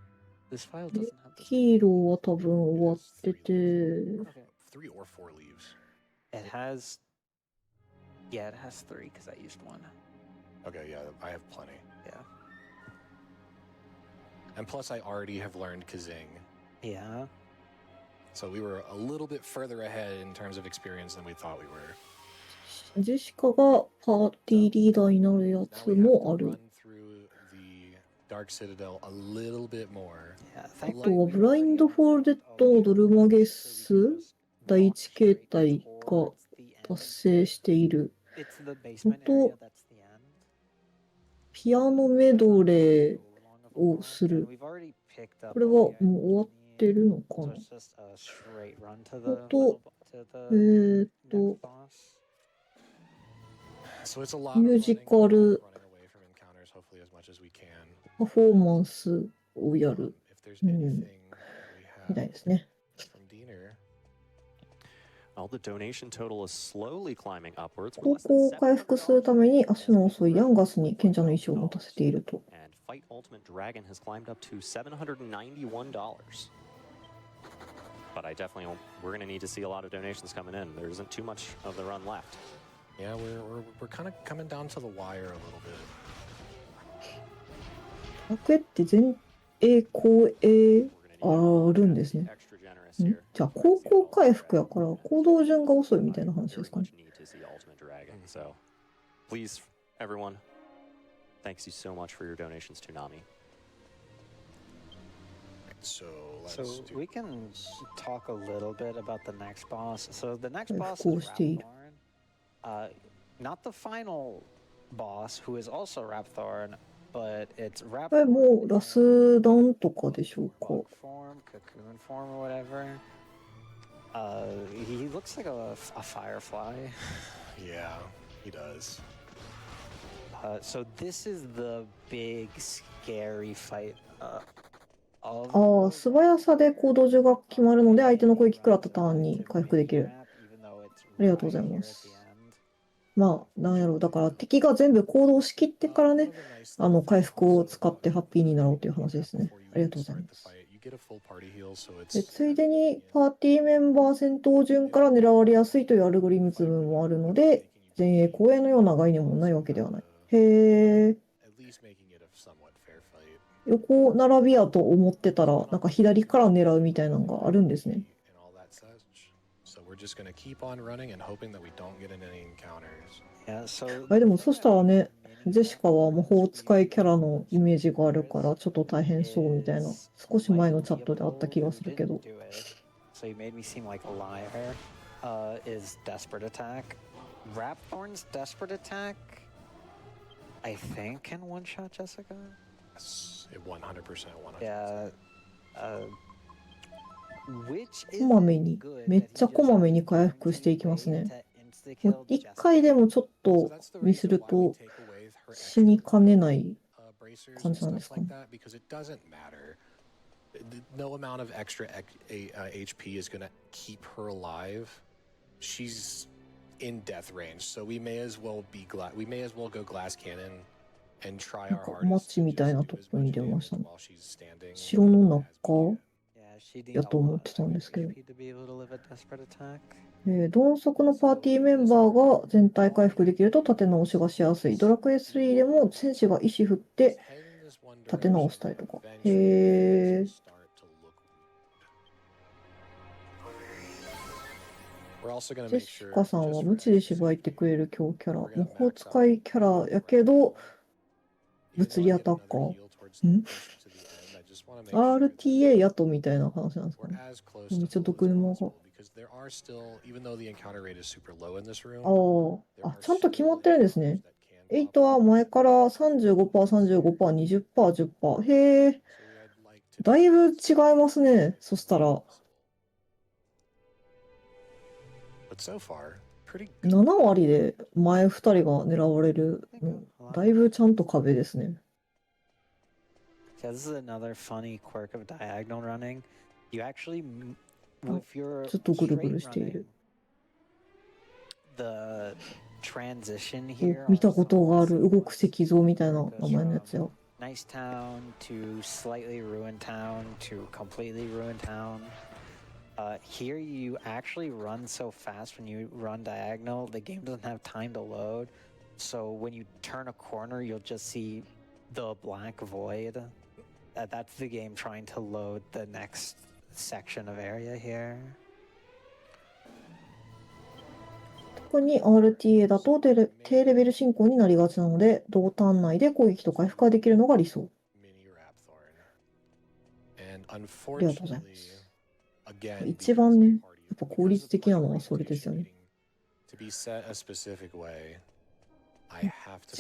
This file doesn't have this. ヒーローは多分終わってて。3 or 4 leaves. It has 3 because I used 1. Okay, yeah, I have plenty. Yeah. And plus, I already have learned Kazing. Yeah. So we were a little bit further ahead in terms of experience than we thought we were. ジェシカがパーティーリーダーになるやつもある。Dark Citadel a little bit more. あとはブラインドフォールデッドのドルマゲス第一形態が達成している。とピアノメドレーをする。これはもう終わってるのかな。とミュージカルパフォーマンスをやる、みたいですね。高校を回復するために足の遅いヤンガスに賢者の石を持たせていると。But I definitely, we're going to need to see a lot of donations coming in. There isn't too much of the run left. Yeah, we're kind of coming down to the wire a little bit. ドラクエって前衛後衛あるんですね。じゃあ高校回復やから行動順が遅いみたいな話ですかね。So, please, everyone, thanks you so much for your donations to Nami. So we can talk a little bit about the next boss. So the next boss is Rapthorn. Not the final boss, who is also Rapthorn, but it's Rapthorn. もうラスダンとかでしょうか。Cocoon form or whatever. He looks like a firefly. Yeah, he does. So this is the big scary fight. 素早さで行動順が決まるので相手の攻撃食らったターンに回復できる。ありがとうございます。なんやろう、だから敵が全部行動しきってからね、回復を使ってハッピーになろうという話ですね。ありがとうございます。でついでにパーティーメンバー戦闘順から狙われやすいというアルゴリズムもあるので、前衛後衛のような概念もないわけではない。へー。横並びやと思ってたら、なんか左から狙うみたいなのがあるんですね。でもそしたらね、ジェシカは魔法使いキャラのイメージがあるから、ちょっと大変そうみたいな、少し前のチャットであった気がするけど。So you made me seem like a liar. Is Desperate Attack. Rapthorn's Desperate Attack, I think, can one-shot Jessica? Yes, it 100% one-shot. Yeah. Which こまめに、めっちゃこまめに回復していきますね。もう一回でもちょっとミスると死にかねない感じなんですかね。No amount of extra HP is going to keep her alive. She's in death range, so we may as well go glass cannon and try our hardest. マッチみたいなとこに出ましたね。城の中やと思ってたんですけど。鈍足のパーティーメンバーが全体回復できると立て直しがしやすい。ドラクエ3でも戦士が石振って立て直したりとか。へー。ジェシカさんは無知で芝居ってくれる強キャラ。魔法使いキャラやけど、物理アタッカー。RTA やとみたいな話なんですかね。めっちゃ毒沼が。ちゃんと決まってるんですね。8は前から 35%、35%、20%、10%。へえ。だいぶ違いますね。そしたら。7割で前2人が狙われるの。だいぶちゃんと壁ですね。This is another funny quirk of diagonal running. You actually, with your ずっとぐるぐるしている。the transition here. 見たことがある動く石像みたいな名前のやつや。Nice town to slightly ruined town to completely ruined town. Here you actually run so fast when you run diagonal, the game doesn't have time to load. So when you turn a corner, you'll just see the black void. That's the game trying to load the next section of area here. 特に RTA だと低レベル進行になりがちなので、同ターン内で攻撃と回復ができるのが理想。ありがとうございます。一番ね、やっぱ効率的なのはそれですよね。地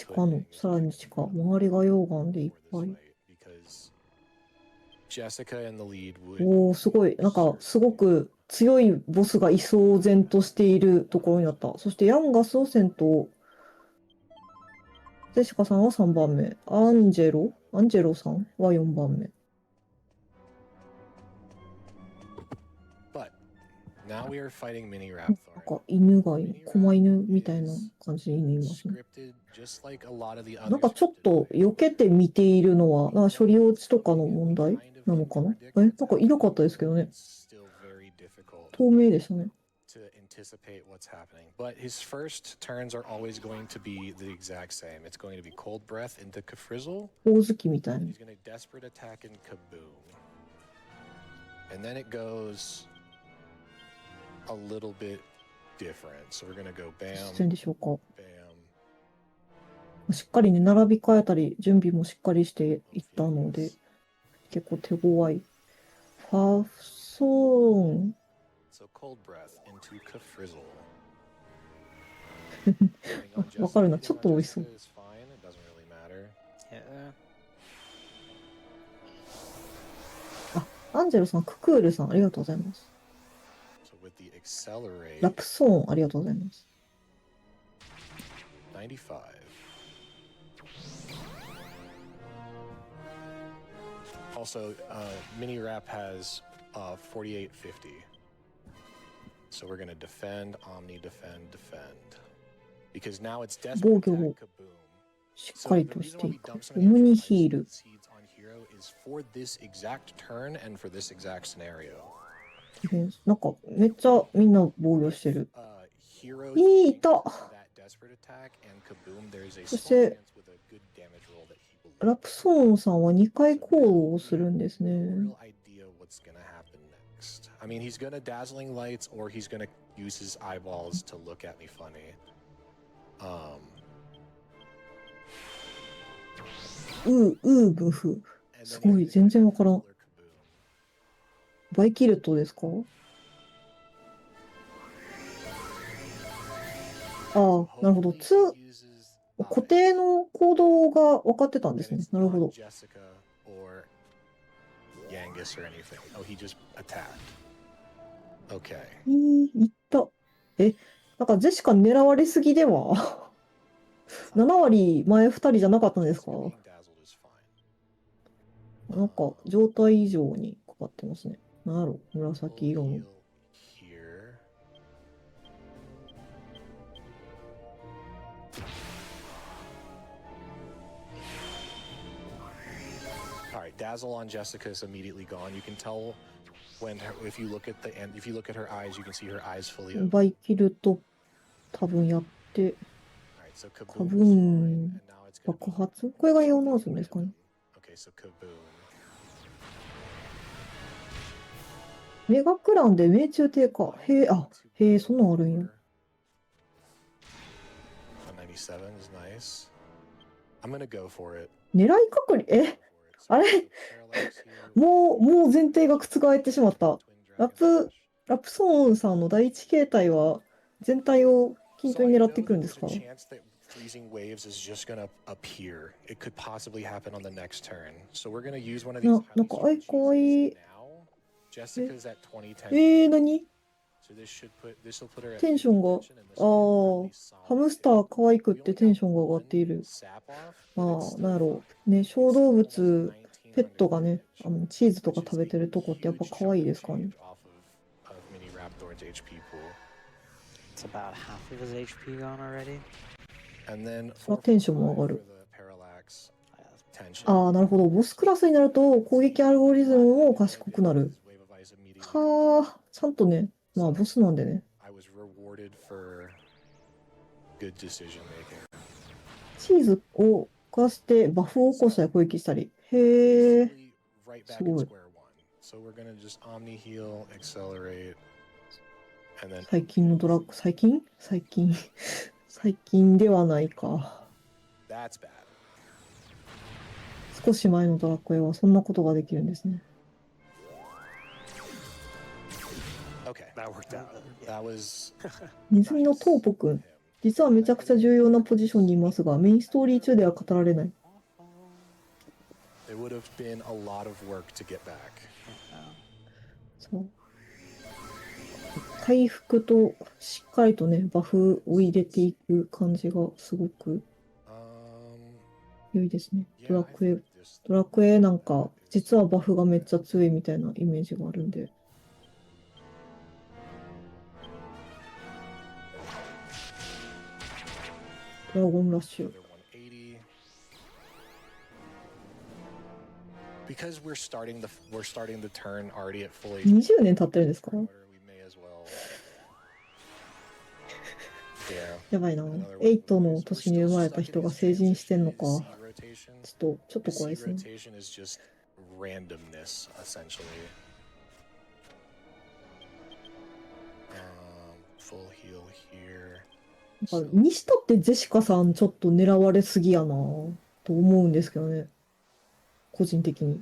下の、さらに地下、周りが溶岩でいっぱい。おー、すごい。なんか、すごく強いボスがいそう然としているところになった。そして、ヤンガスを先頭。ジェシカさんは3番目。アンジェロさんは4番目。なんか犬がいる。狛犬みたいな感じで犬いますね。なんかちょっと避けて見ているのは、なんか処理落ちとかの問題なのかな。なんかいなかったですけどね。透明でしたね。But his first turns are always going to be the exact same. It's going to be cold breath into Kafrizzle. ほおずきみたいな。 He's going to desperate attack in Kaboom. And then it goes a little bit different. So we're going to go bam. 必然でしょうか。しっかりね、並び替えたり、準備もしっかりしていったので、結構手強い。ファーソーン。So cold breath into Kafrizzle. わかるな、ちょっと美味しそう。アンジェロさん、ククールさん、ありがとうございます。ラプソーン、ありがとうございます。95. Also, Mini Wrap has 4850. So we're going to defend, Omni, defend, defend. Because now it's desperate attack, Kaboom. しっかりとしていく。オムニヒール。For this exact turn and for this exact scenario. なんかめっちゃみんな防御してる。いた。そしてラプソーンさんは2回行動をするんですね。 real idea what's gonna happen next. I mean, he's gonna dazzling lights, or he's gonna use his eyeballs to look at me funny. ウーグフ。すごい、全然わからん。バイキルトですか？ああ、なるほど。固定の行動が分かってたんですね。なるほど。いった。なんかジェシカ狙われすぎでは7割前2人じゃなかったんですか？なんか状態以上にかかってますね。なんやろ、紫色の。Dazzle on Jessica is immediately gone. You can tell when if you look at the end, if you look at her eyes, you can see her eyes fully open. バイキルト多分やって、カブーン爆発？これが用のするんですかね。メガクランで命中低下。へえ、そんなんあるんや。狙い確認、あれもう前提が覆ってしまった。ラプソーンさんの第一形態は全体を均等に狙ってくるんですか？Freezing waves is just gonna appear. It could possibly happen on the next turn. So we're gonna use one of these. なんか、かわいい。Jessica's at 2010. 何？ So this will put her at テンションが、ハムスター可愛くってテンションが上がっている。なんやろう。ね、小動物、ペットがね、チーズとか食べてるとこってやっぱ可愛いですかね。It's about half of his HP gone already. そらテンションも上がる。なるほど。ボスクラスになると攻撃アルゴリズムも賢くなる。ちゃんとね、ボスなんでね。チーズを浮かしてバフを起こしたり攻撃したり。へえ。すごい。最近のドラッグ、最近ではないか。少し前のドラクエはそんなことができるんですね。ネズミのトーポくん。実はめちゃくちゃ重要なポジションにいますが、メインストーリー中では語られない。そう。回復としっかりとね、バフを入れていく感じがすごく良いですね。ドラクエなんか、実はバフがめっちゃ強いみたいなイメージがあるんで。ドラゴンラッシュ。20年経ってるんですか？やばいな。8の年に生まれた人が成人してんのか。ちょっと怖いですね。にしたってジェシカさんちょっと狙われすぎやなと思うんですけどね。個人的に。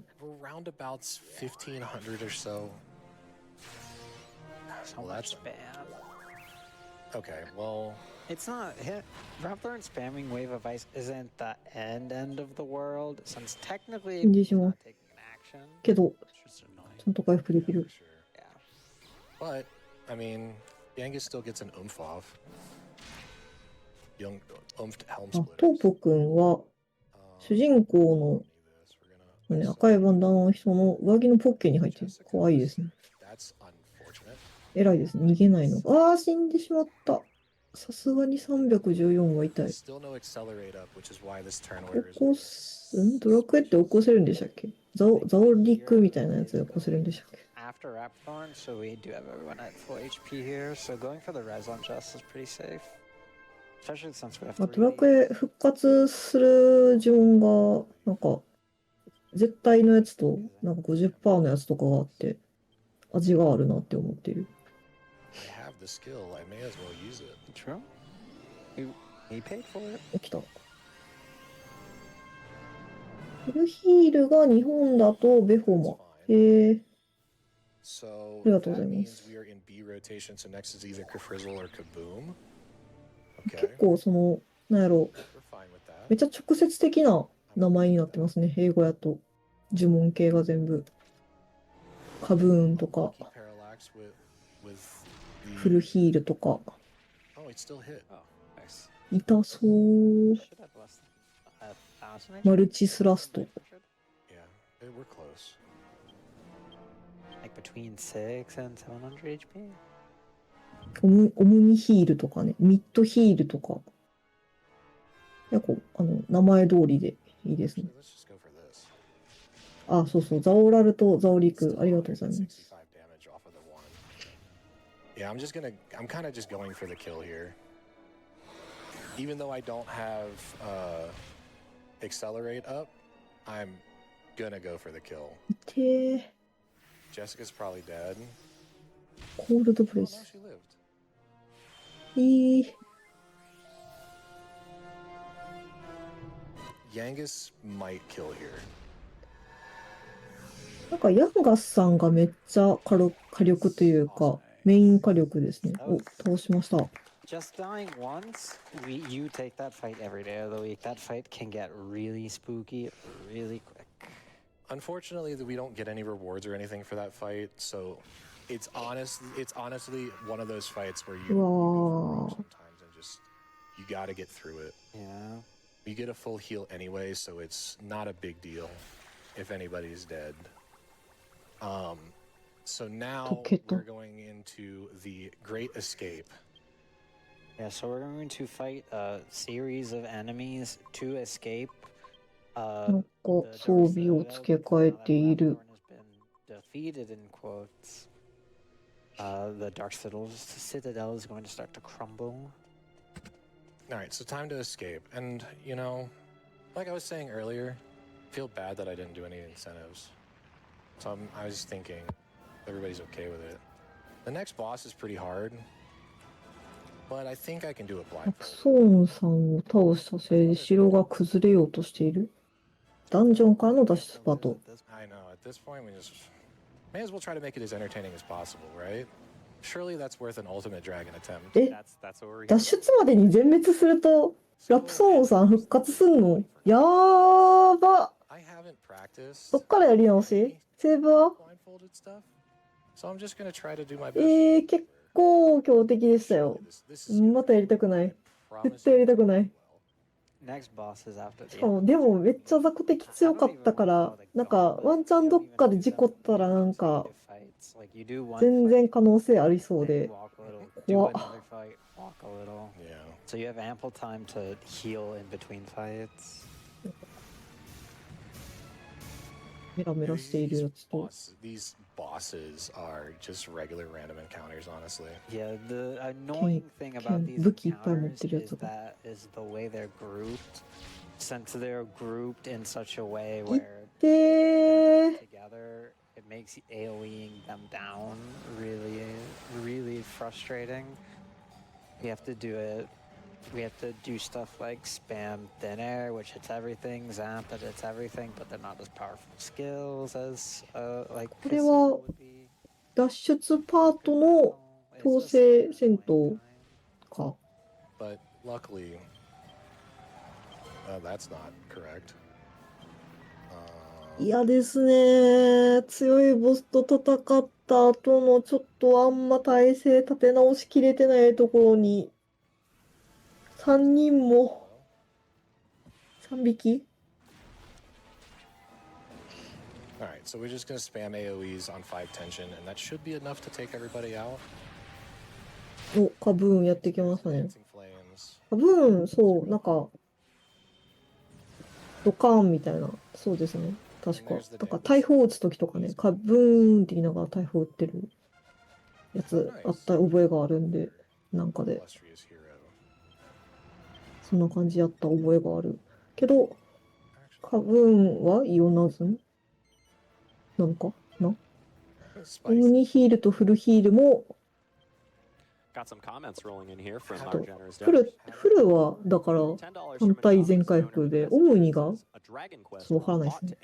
Okay, well, it's not Raptor and spamming Wave of Ice isn't the end of the world since technically it's not taking an action. けど、ちゃんと回復できる。But I mean, Yangus still gets an oomph off. トーポくんは主人公の、赤いバンダナの人の上着のポッケに入ってる。かわいいですね。偉いですね。逃げないの。死んでしまった。さすがに314は痛い。ドラクエって起こせるんでしたっけ？ザオリクみたいなやつで起こせるんでしたっけ？ After Rapthorn, so we do have everyone at full HP here, so going for the res on Jess is pretty safe. especially since we have まあ、 three ドラクエ復活する呪文が、なんか、絶対のやつと、なんか 50% のやつとかがあって、味があるなって思っている。I have the skill. I may as well use it. True. He paid for it. 起きた。フルヒールが日本だとベホマ。へえ。 So ありがとうござ that いま means す。 we are in B rotation. So next is either Kafrizzle or Kaboom. 結 Okay, 構その、なんやろ、 we're fine with め that. っちゃ直接的な名前になってますね。英語やと。呪文系が全部。カブーンとか、 Lucky Parallax with フル the. ヒールとか、 Oh, it still hit. Oh, nice. 痛そう。 Should have less than 1,000 マルチスラスト。 Yeah, we're close. Like between 6 and 700 HP? オムニヒールとかね、ミッドヒールとか。結構、名前通りでいいですね。 Let's just go for this. あ、そうそう、ザオラルとザオリク、ありがとうございます。 65 damage off of the one. Yeah, I'm kind of just going for the kill here. Even though I don't have accelerate up, I'm gonna go for the kill. てー、 Jessica's probably dead. コールドプレ Oh ス no,。she lived. いい。 Yangus might kill here. なんかヤンガスさんがめっちゃ火力というか、メイン火力ですね。お、倒しました。 Just dying once, you take that fight every day of the week. That fight can get really spooky really quick. Unfortunately, we don't get any rewards or anything for that fight, so it's honestly one of those fights where you go for it sometimes and just you gotta get through it. Yeah. You get a full heal anyway, so it's not a big deal if anybody's dead. So now we're going into the Great Escape. Yeah, so we're going to fight a series of enemies to escape. なんか装備を付け替えている。 Defeated in quotes. The Dark Citadel is going to start to crumble. All right, so time to escape. And, you know, like I was saying earlier, I feel bad that I didn't do any incentives. So I was thinking everybody's okay with it. The next boss is pretty hard, but I think I can do it ア blindfolded. クソーンさんを倒したせいで城が崩れようとしている。ダンジョンからの脱出パート。 I know, at this point we just may as well try to make it as entertaining as possible, right? Surely that's worth an ultimate dragon attempt. え、 That's what we're 脱出までに全滅するとラプソーンさん復活すんの？やーば。 I haven't practiced どっからやり直し？セーブは？ blindfolded stuff, so I'm just gonna try to do my best. 結構強敵でしたよ。またやりたくない。絶対やりたくない。 Next boss is after しかもでもめっちゃ雑魚敵強かったから、なんかワンチャンどっかで事故ったらなんか全然可能性ありそうで怖っ。 So you have ample time to heal in between fights. メラメラしているやつと。 These bosses are just regular random encounters, honestly. Yeah, the annoying thing about these 武器いっぱい持っ encounters てるや is つが。 that is the way they're grouped. Since they're grouped in such a way where で they're not together, it makes AoEing them down really, really frustrating. We have to do it. We have to do stuff like spam thin air, which hits everything, zap that hits everything, but they're not as powerful skills as like これ Pistol は would be. 脱出パートの強制戦闘か。 But luckily, that's not correct. 嫌ですね。強いボスと戦った後のちょっとあんま体勢立て直しきれてないところに3人も3匹 Alright, so we're just gonna spam AoEs on 5 tension, and that should be enough to take everybody out. お、カブーンやってきましたね。 Dancing flames. カブーン、そう、なんかドカーンみたいな、そうですね。確か。なんか大砲撃つときとかね、カブーンって言いながら大砲撃ってるやつあった覚えがあるんで、なんかで。 Illustrious hero. そんな感じやった覚えがある。けど、カブーンはイオナズンなのかな。オムニヒールとフルヒールも、フルは、だから、単体全回復で、オムニが、そうわからないですね。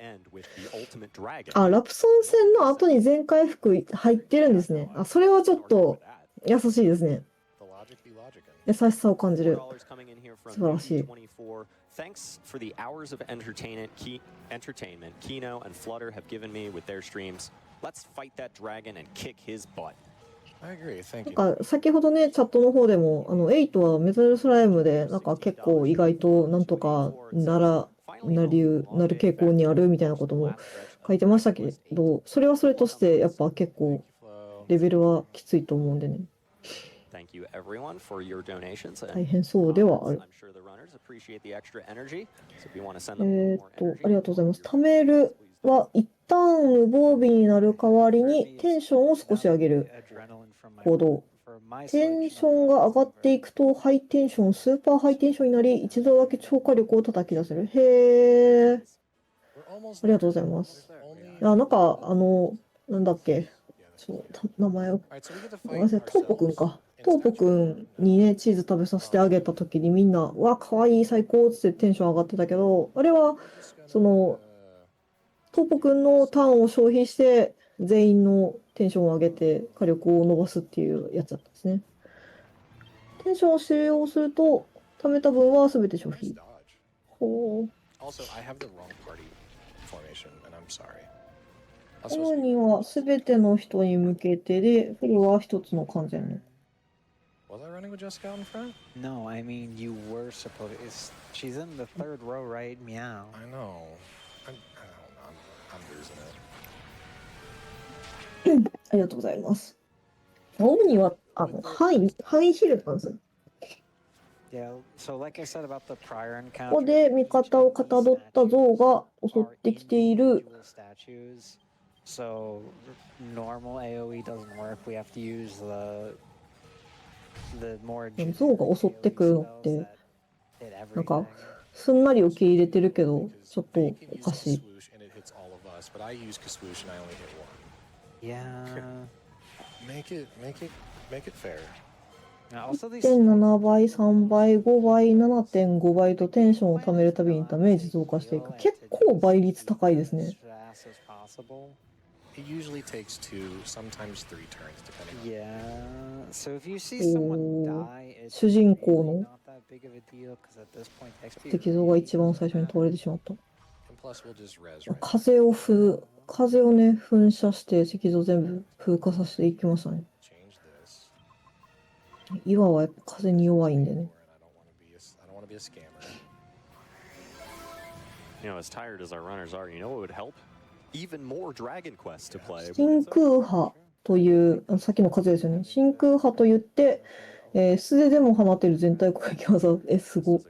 あ、ラプソン戦の後に全回復入ってるんですね。あ、それはちょっと、優しいですね。優しさを感じる。素晴らしい。Thanks for the hours of entertainment Kino and Flutter have given me with their streams. Let's fight that dragon and kick his butt. I agree. Thank なん you. か先ほどね、チャットの方でも、8はメタルスライムで、なんか結構意外となんとかなる傾向にあるみたいなことも書いてましたけど、それはそれとしてやっぱ結構レベルはきついと思うんでね。Thank you everyone for your donations. 大変そうではある。I'm sure the runners appreciate the extra energy. So if you want to send them more ありがとうございます。貯めるは一旦無防備になる代わりにテンションを少し上げる行動。テンションが上がっていくとハイテンション、スーパーハイテンションになり、一度だけ超火力を叩き出せる。へー。ありがとうございます。いや、なんか、なんだっけ。名前を。ごめんなさい、トーポくんか。トーポくんにね、チーズ食べさせてあげたときにみんな、わ、かわいい、最高ってテンション上がってたけど、あれは、トーポくんのターンを消費して、全員のテンションを上げて火力を伸ばすっていうやつだったんですね。テンションを使用すると、貯めた分は全て消費。ほう。このには全ての人に向けてで、フルは一つの完全の。Was I running with Jessica out in front? No, I mean you were supposed. She's in the third row, right? Meow. I know. I'm losing it. ありがとうございます。オムニは範囲ヒルなんですよ。Yeah, so like I said about the prior ここ encounter, で味方をかたどった像が襲ってきている。 statues. So normal AoE doesn't work. We have to use the more 像が襲ってくるのってなんかすんなり受け入れてるけどちょっとおかしい。Yeah. Make it fair. 1.7 倍、3倍、5倍、7.5 倍とテンションを貯めるたびにダメージ増加していく。結構倍率高いですね。It usually takes 2, sometimes 3 turns, depending on. Yeah. So if you see someone die, it's 主人公の not that big of a deal because at this point XP 石像が一番最初に倒れてしまった。 And plus, we'll just res right. 風をね噴射して石像全部風化させていきましたね。 Change this. 岩はやっぱ風に弱いんでね。 I don't want to be a scammer. You know, as tired as our runners are, you know what would help? Even more Dragon Quest to play. 真空波というさっきの風ですよね。真空波といって、素手でも放てる全体攻撃技。すごい。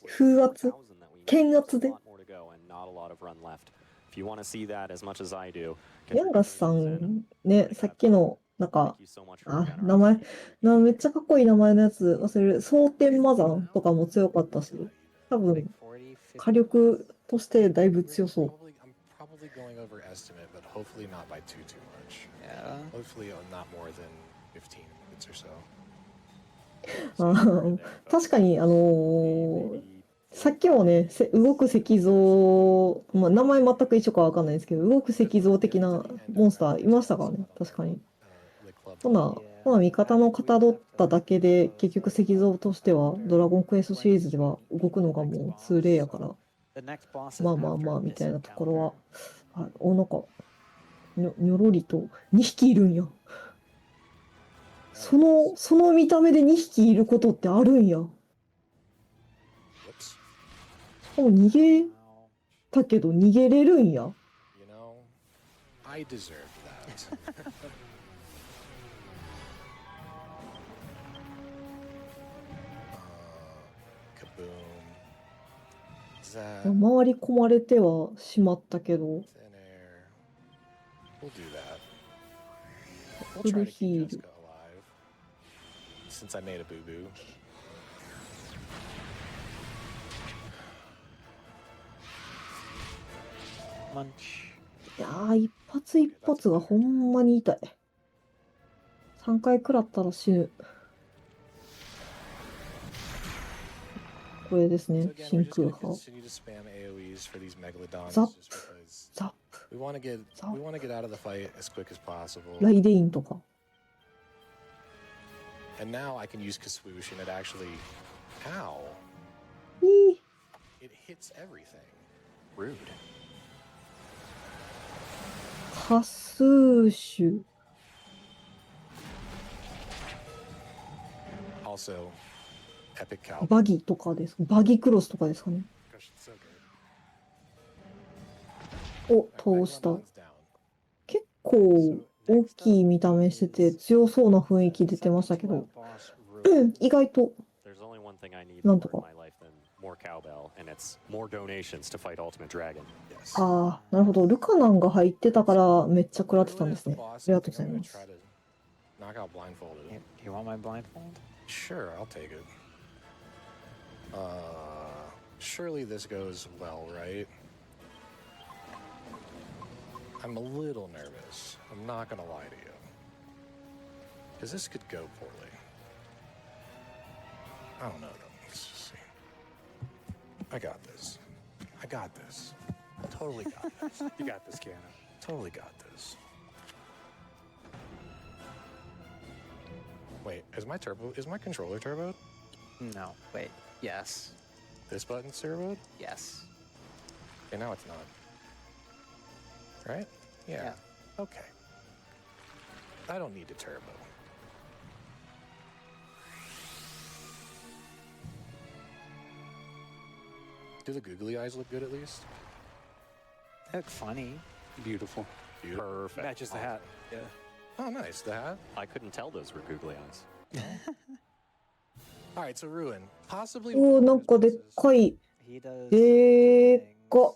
風圧剣圧で。ヤンガスさんね、さっきのなんか名前めっちゃかっこいい名前のやつ忘れる。蒼天魔山とかも強かったし、多分火力としてだいぶ強そう。I'm probably going over estimate, but hopefully not by too much. Yeah. Hopefully not more than 15 minutes or so. 確かにさっきもね動く石像、名前全く一緒かわかんないですけど、動く石像的なモンスターいましたからね。確かに。ほな味方のかたどっただけで結局石像としてはドラゴンクエストシリーズでは動くのがもう通例やから、まあみたいなところはなんかにょろりと2匹いるんや。その見た目で2匹いることってあるんや。しかも逃げたけど逃げれるんや。You know, I deserve that. 回り込まれてはしまったけど。フルヒール。since I made a boo-boo. マンチ。いやー、一発一発がほんまに痛い。3回食らったら死ぬ。これですね、 So again, 真 we're just 空 gonna 波。 continue to spam AoEs for these megalodons Zap. just because ザッ we want to get ザッ we want to get out of the fight as quick as possible. ライデインとか。 And now I can use Kaswoosh and it actually, ow, いい。 it hits everything. Rude. カスーシュ。 Also, epic cow. バギとかです。バギクロスとかですかね。 Gosh, it's so good. お、倒した。 Megalodon's down. 結構大きい見た目してて強そうな雰囲気出てましたけど、意外と There's only one thing I need な more んと in か。 my life than more cowbell, and it's more donations to fight Ultimate Dragon. Yes. ああ、なるほど。ルカナンが入ってたからめっちゃ食らってたんですね。ありがとうござい I'm ま gonna す。 try to knock out blindfolded. You want my blindfold? Sure, I'll take it. Surely this goes well, right? I'm a little nervous. I'm not gonna lie to you. Because this could go poorly. I don't know though. Let's just see. I got this. I got this. Totally got this. You got this, Keanu. Totally got this. Wait, is my controller turboed? No. Wait. Yes. This button's turboed? Yes. Okay, now it's not. Right? Yeah. Yeah. Okay. I don't need to turbo. Do the googly eyes look good at least? They look funny. Beautiful. Perfect. Matches the hat. Yeah. Oh, nice. The hat. I couldn't tell those were googly eyes. All right, so Ruin. Possibly. おお、なんかでっかい。 He does でっ two か。 things.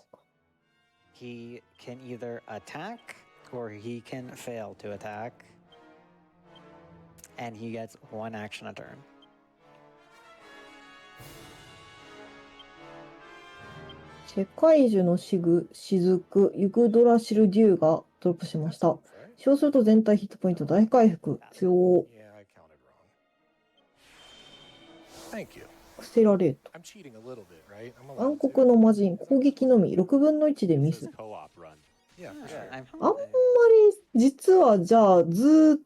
He can either attack or he can fail to attack. And he gets one action a turn. 世界樹の雫、ユグドラシルデューがドロップしました。使用すると全体ヒットポイント大回復。強。 Yeah, I counted wrong. Thank you. アクセラレート。 I'm cheating a little bit, right? I'm allowed 暗 to. 黒の魔人、攻撃のみ、6分の1でミ This ス is。co-op run. Yeah, for sure. I'm あんまり、実はじゃあ、ずーっと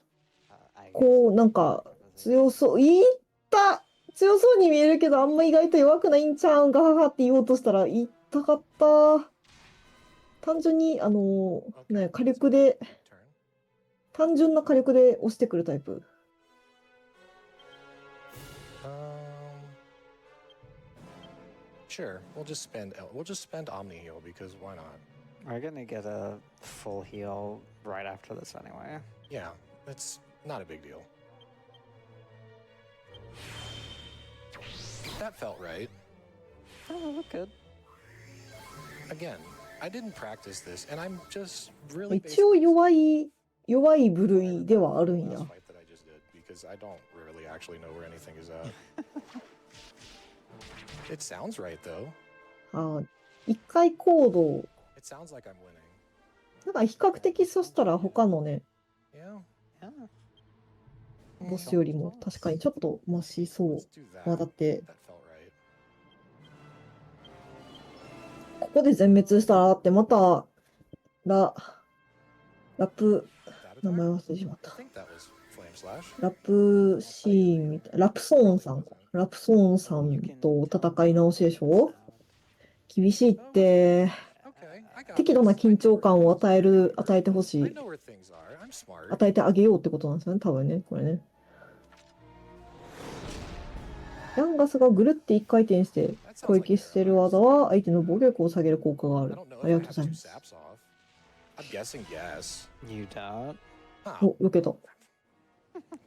こう、なんか、強そう。いった強そうに見えるけど、あんま意外と弱くないんちゃうんガハハって言おうとしたら、痛かった。単純に、ね、火力で、 Turn. 単純な火力で押してくるタイプ。 Sure. We'll just spend Omni heal because why not? We're gonna get a full heal right after this anyway. Yeah, it's not a big deal. That felt right. Oh, look good. Again, I didn't practice this, and I'm just really 一応弱い部類ではあるん last や。 fight that I just did because I don't really actually know where anything is at. It sounds right though. ああ、一回行動。 It sounds like I'm winning. なんか比較的そしたら他のね、 Yeah. Yeah. ボスよりも確かにちょっとマシそう。 Let's do that. まあだって、 That felt right. ここで全滅したらってまた、ラプ、 That 名前 attack? 忘れてしまっ I た。 think that was Flame Slash. ラプシーンみたいな、ラプソーンさんか。ラプソーンさんと戦い直しでしょ。厳しいって、 Okay, I got 適度な this. 緊張感を与えてほし I い。 know where things are. I'm smart. 与えてあげようってことなんですよね、多分ね、これね。ヤンガスがぐるって一回転して攻撃してる技は相手の防御力を下げる効果があ I る。 don't know あり if が I とうござ have い two ます。 saps off. I'm guessing yes. You doubt? Oh, お、避けた。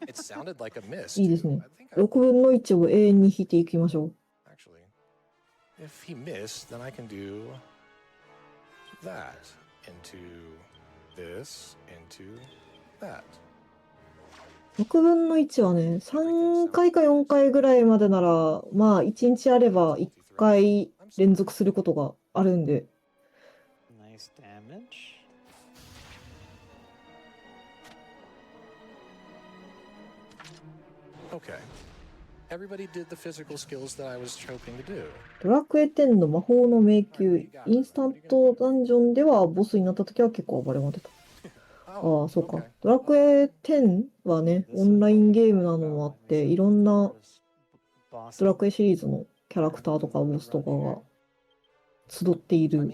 it sounded like a miss. いいですね too. I think I 6分の1を永遠に引いていきましょう。 actually. If he missed, then I can do that into this into that. 6分の1はね、3回か4回ぐらいまでなら、まあ1日あれば1回連続することがあるんで。Nice damage. Okay. Everybody did the physical skills that I was hoping to do. ドラクエ10の魔法の迷宮、インスタントダンジョンではボスになった時は結構暴れま出た。ああ、そうか。ドラクエ10はね、オンラインゲームなのもあって、いろんなドラクエシリーズのキャラクターとかボスとかが集っている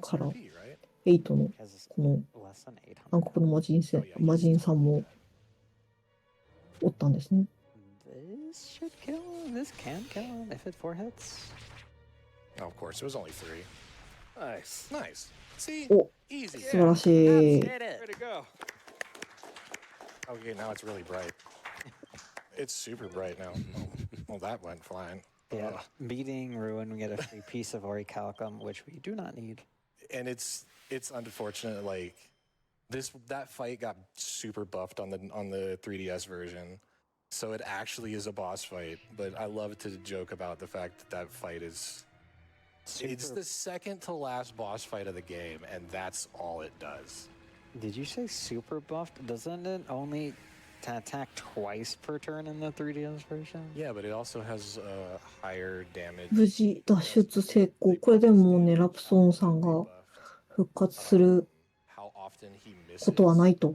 から、8のこの暗黒の魔人さんもおったんですね。This should kill him. This can kill him if it 4 hits. Oh, of course, it was only 3. Nice. Nice. See? お、 Easy. 素晴らしい。Way to go. Okay, now it's really bright. It's super bright now. Well, that went flying. Yeah, beating Ruin, we get a free piece of Orichalcum, which we do not need. And it's unfortunate, like that fight got super buffed on the 3DS version. So it actually is a boss fight, but I love to joke about the fact that fight is it's the second to last boss fight of the game, and that's all it does. Did you say super buffed? Doesn't it only attack twice per turn in the 3DS version? Yeah, but it also has higher damage. 無事脱出成功。これでもね、ラプソンさんが復活することはないと。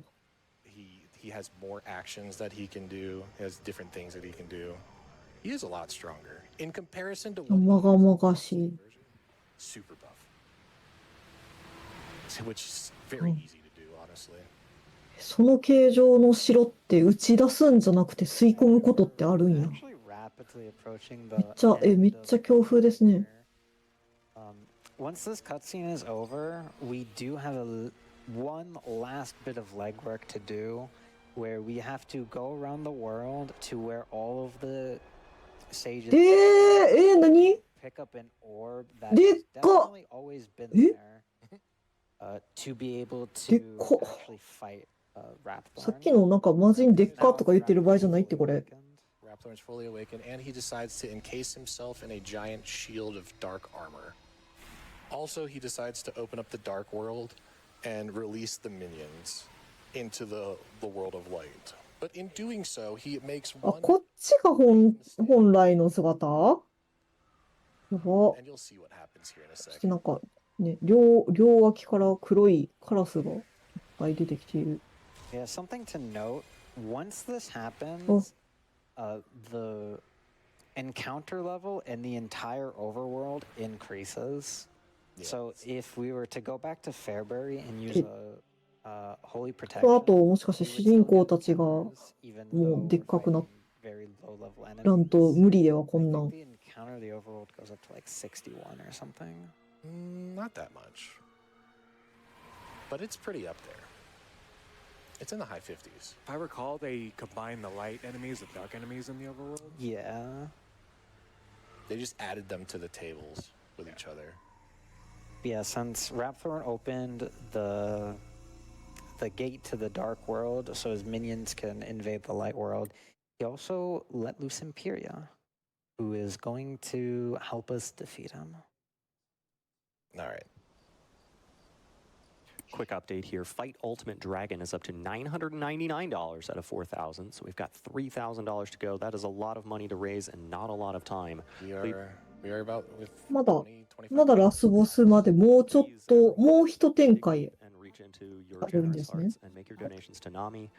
He has more actions that he can do. He has different things that he can do. He is a lot stronger in comparison to まがまがしい。super buff, which is very easy to do, honestly. その形状の城って打ち出すんじゃなくて吸い込むことってあるんや。めっちゃ強風ですね。Once this cutscene is over, we do have one last bit of legwork to do, where we have to go around the world to where all of the sages 何 pick up an orb that has definitely always been there to be able to actually fight Rapthorn. さっきのなんか魔人でっかとか言ってる場合じゃないってこれ。Rapthorn's fully awakened, and he decides to encase himself in a giant shield of dark armor. Also, he decides to open up the dark world and release the minions into the world of light. But in doing so, he makes あ、 one. こっちが本来の姿？やば。 And you'll see what happens here in a そし second. てなんかね、両脇から黒いカラスがいっぱい出てきている。Yeah, something to note. Once this happens, the encounter level in the entire overworld increases. So if we were to go back to Fairbury and use a holy こ protection, の後もしかして主人公たちがもうでっかくならんと無理ではこんなん。 the encounter of the overworld goes up to like 61 or something. Not that much. But it's pretty up there. It's in the high 50s. If I recall, they combine the light enemies with dark enemies in the overworld. Yeah. They just added them to the tables with each other. Yeah, since Rapthorn opened the gate to the dark world so his minions can invade the light world, he also let loose Imperia, who is going to help us defeat him. All right. Quick update here. Fight Ultimate Dragon is up to $999 out of 4,000. So we've got $3,000 to go. That is a lot of money to raise and not a lot of time. We are about with まだラスボスまでもうちょっと、もう一展開 And reach into your あるんで generous すね。 hearts and make your donations to NAMI,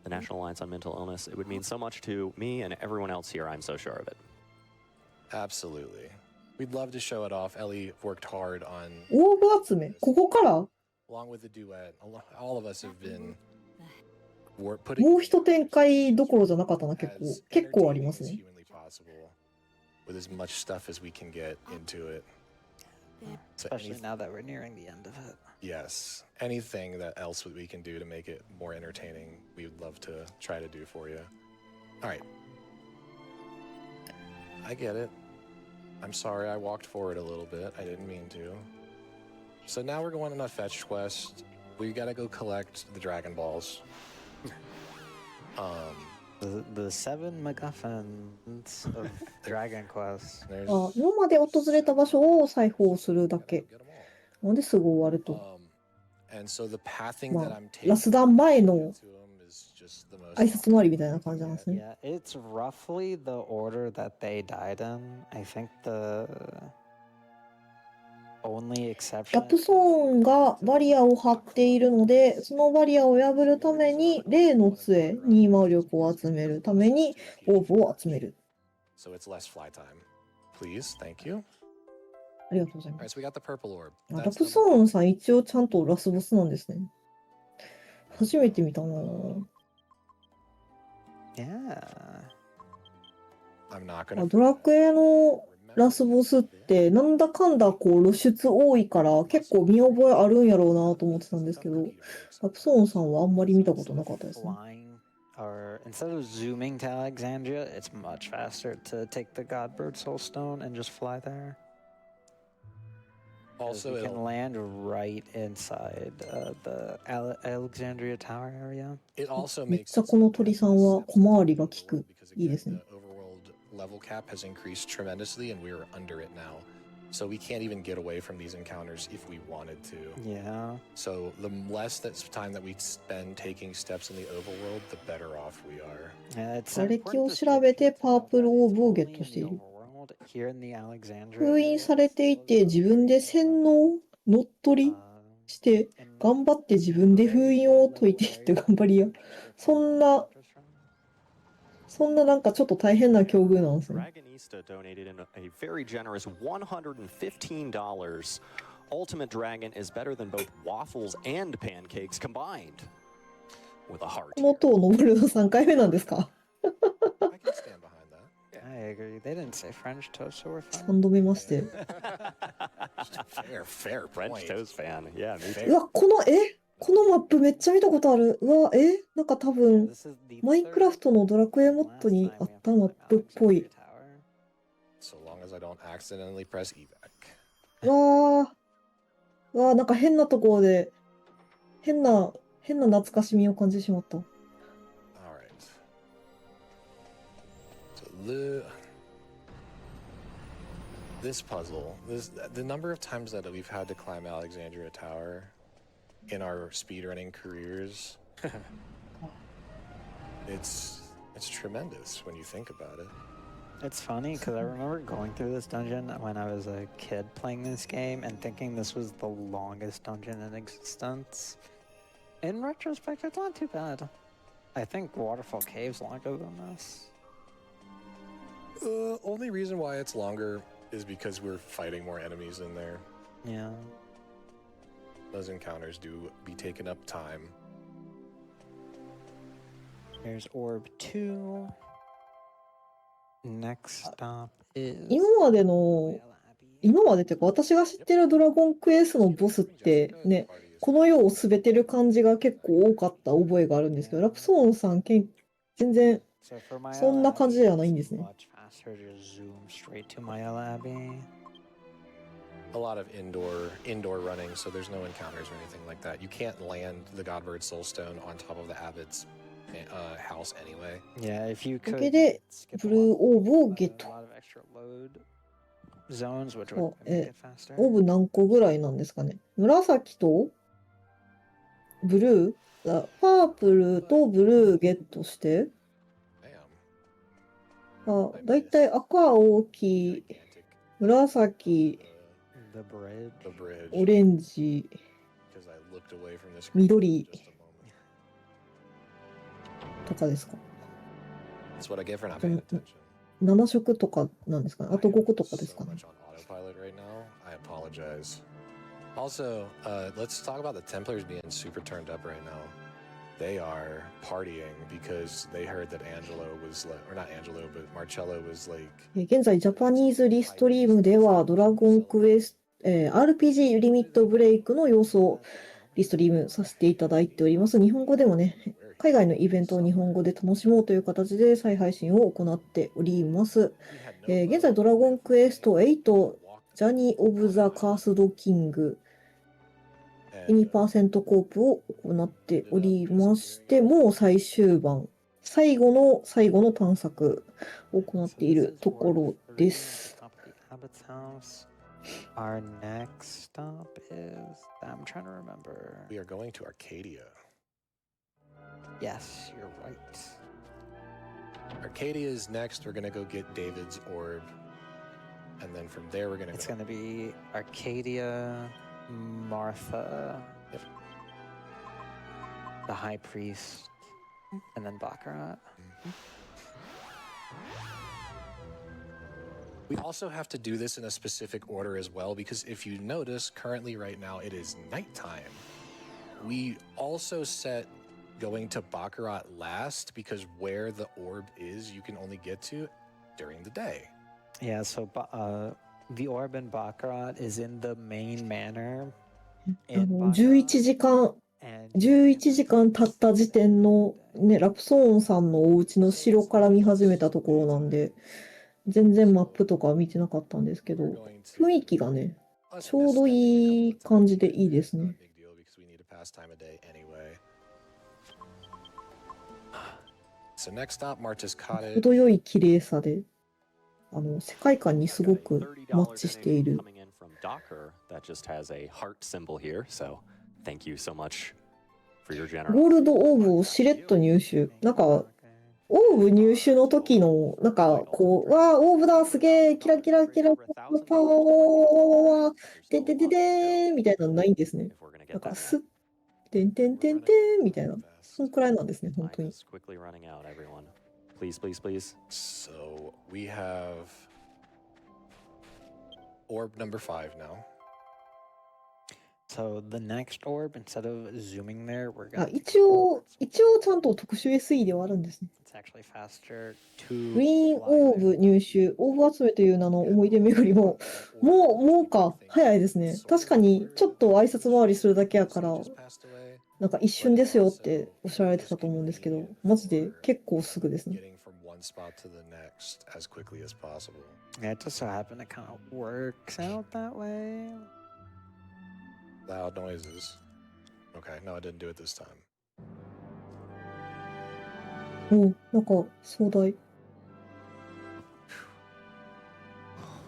the National Alliance on Mental Illness. It would mean so much to me and everyone else here. I'm so sure of it. Absolutely. We'd love to show it off. Ellie worked hard on オーブ集めここから along with the duet. All of us have been も putting う一展開どころじゃなかったな、結構ありますね。 humanly possible with as much stuff as we can get into it. So Especially now that we're nearing the end of it. yes, anything that else we can do to make it more entertaining, we would love to try to do for you. All right. I get it. I'm sorry I walked forward a little bit. I didn't mean to. So now we're going on a fetch quest. We gotta go collect the Dragon Balls. The seven MacGuffins of Dragon Quest. あ、今まで訪れた場所を裁縫するだけ。なんですぐ終わると。まあ、ラスダン前の挨拶回りみたいな感じなんですね。Yeah, it's roughly the order that they died in. I think the only ラ exception プソーンがバリアを張っているので、そのバリアを破るために、例の杖、ニーマ力を集めるために、オーブを集める。So it's less fly time. Please, thank you. ありがとうござい All ま right, す。 so we got the purple orb. ラ That's プ number ソーンさん一応ちゃんとラスボスなんですね。初めて見たなぁ。 Yeah. I'm not あ gonna ドラクエのラスボスってなんだかんだこう露出多いから結構見覚えあるんやろうなと思ってたんですけど、ラプソーンさんはあんまり見たことなかったですね。 Flying, or instead of zooming to Alexandria, it's much faster to take the Godbird Soul Stone and just fly there. also You can it'll- land right inside the Alexandria Tower area. it also めっ makes ちゃ it この鳥さんは小回りが利く。 because いい again, ですね。 the overworld level cap has increased tremendously and we're under it now. So we can't even get away from these encounters if we wanted to. Yeah. So the less that's time that we spend taking steps in the overworld, the better off we are. Yeah, it's 瓦礫 important を to 調べて state パープル that オー it's ブをゲ only ット in してい the る。 overworld. Here in the Alexandria 封印 area, されてい it's て自分で洗脳乗っ取り uh, して頑張って自分で封印を解いていって頑張りや。そんななんかちょっと大変な境遇なんですね。 Dragonista donated in a very generous $115. Ultimate Dragon is better than both waffles and pancakes combined. With a heart. この塔登るの3回目なんですか？ I can stand behind that. I agree. They didn't say French toast, so we're fine. 3度目まして。 Fair French point. toast fan. Yeah, me う too. わ、このマップめっちゃ見たことある。うわ、なんか多分、 This is the マインクラフトのドラクエモッドにあったマップっぽい。 So long as I don't accidentally press evac. うわー、なんか変なところで、変な懐かしみを感じてしまった。All right. So this puzzle, the number of times that we've had to climb Alexandria Tower in our speedrunning careers, it's tremendous when you think about it. It's funny because I remember going through this dungeon when I was a kid playing this game and thinking this was the longest dungeon in existence. In retrospect, it's not too bad. I think Waterfall Cave's longer than this. Only reason why it's longer is because we're fighting more enemies in there. Yeah. Those encounters do be taking up time. Here's Orb 2. Next stop is 今までっていうか私が知ってるドラゴンクエストのボスってね、この世を滑ってる感じが結構多かった覚えがあるんですけど、ラプソーンさん全然 So for my そんな感じではないんですね。 much faster to zoom straight to my Abbey. A lot of indoor running, so there's no encounters or anything like that. You can't land the Godbird Soulstone on top of the Abbot's house anyway. Yeah, if you だ could けで skip ブルーオーブをゲッ a ト。 lot of extra load zones, which お would make it faster. オーブ何個ぐらいなんですかね。紫とブルーパープルとブルーゲットして、 Damn. だいたい赤、青、黄、紫、 The bridge. The bridge. オレンジ、 Because I looked away from this. 緑 Just a moment. とかですか。 That's what I get for not paying attention. 7色とかなんですかね。あと5個とかですか So ね。 much on autopilot right now. I apologize. Also, let's talk about the Templars being super turned up right now. They are partying because they heard that Angelo was like, or not Angelo, but Marcello was like. 現在、ジャパニーズリストリームでは、ドラゴンクエスト、RPG リミットブレイクの様子をリストリームさせていただいております。日本語でもね、海外のイベントを日本語で楽しもうという形で再配信を行っております。現在、ドラゴンクエスト8、ジャニー・オブ・ザ・カースド・キング、2% コープを行っておりまして、もう最終盤、最後の最後の探索を行っているところです。 Abbot's house. Our next stop is, I'm trying to remember. We are going to Arcadia. Yes, you're right. Arcadia is next. We're gonna go get David's orb, and then from there we're gonna. It's gonna be Arcadia, Martha, Yep. the High Priest, and then Baccarat. We also have to do this in a specific order as well, because if you notice, currently right now it is nighttime. We also set going to Baccarat last because where the orb is, you can only get to during the day. Yeah, so the orb in Baccarat is in the main manor. 11時間経った時点のね、ラプソーンさんのお家の城から見始めたところなんで、全然マップとか見てなかったんですけど、雰囲気がね、ちょうどいい感じでいいですね。程よい綺麗さで、世界観にすごくマッチしている。ゴールドオーブをしれっと入手。なんか、オーブ入手の時の、なんか、こう、わー、オーブだ、すげー、キラキラキラ、パワー、てんてんてんてんみたいなのないんですね。なんか、すっ、てんてんてんてんみたいな、そのくらいなんですね、本当に。Please, please, please. So we have orb number 5 now. So the next orb, instead of zooming there, we're あ、 gonna 一応ちゃんと特殊 SE ではあるんですね。it's actually faster グ to リーン fly オー there. ブ入手、オーブ集めという名の思い出巡りも、もうか、早いですね。確かに、ちょっと挨拶回りするだけやから、なんか一瞬ですよっておっしゃられてたと思うんですけど、マジで結構すぐですね。Getting from one spot to the next as quickly as possible. Yeah, it just so happened it kind of works out that way. Loud noises. Okay, no, I didn't do it this time. お、なんか壮大。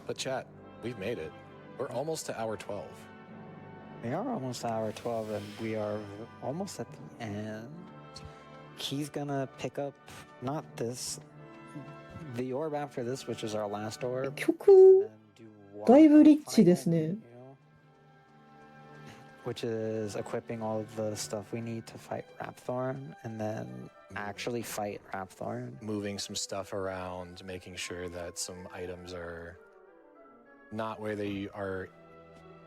But chat, we've made it. We're almost to hour 12. We are almost at hour 12 and we are almost at the end. He's gonna pick up not the orb after this, which is our last orb. 曲、だいぶリッチですね。Which is equipping all of the stuff we need to fight Rapthorn and then actually fight Rapthorn. Moving some stuff around, making sure that some items are not where they are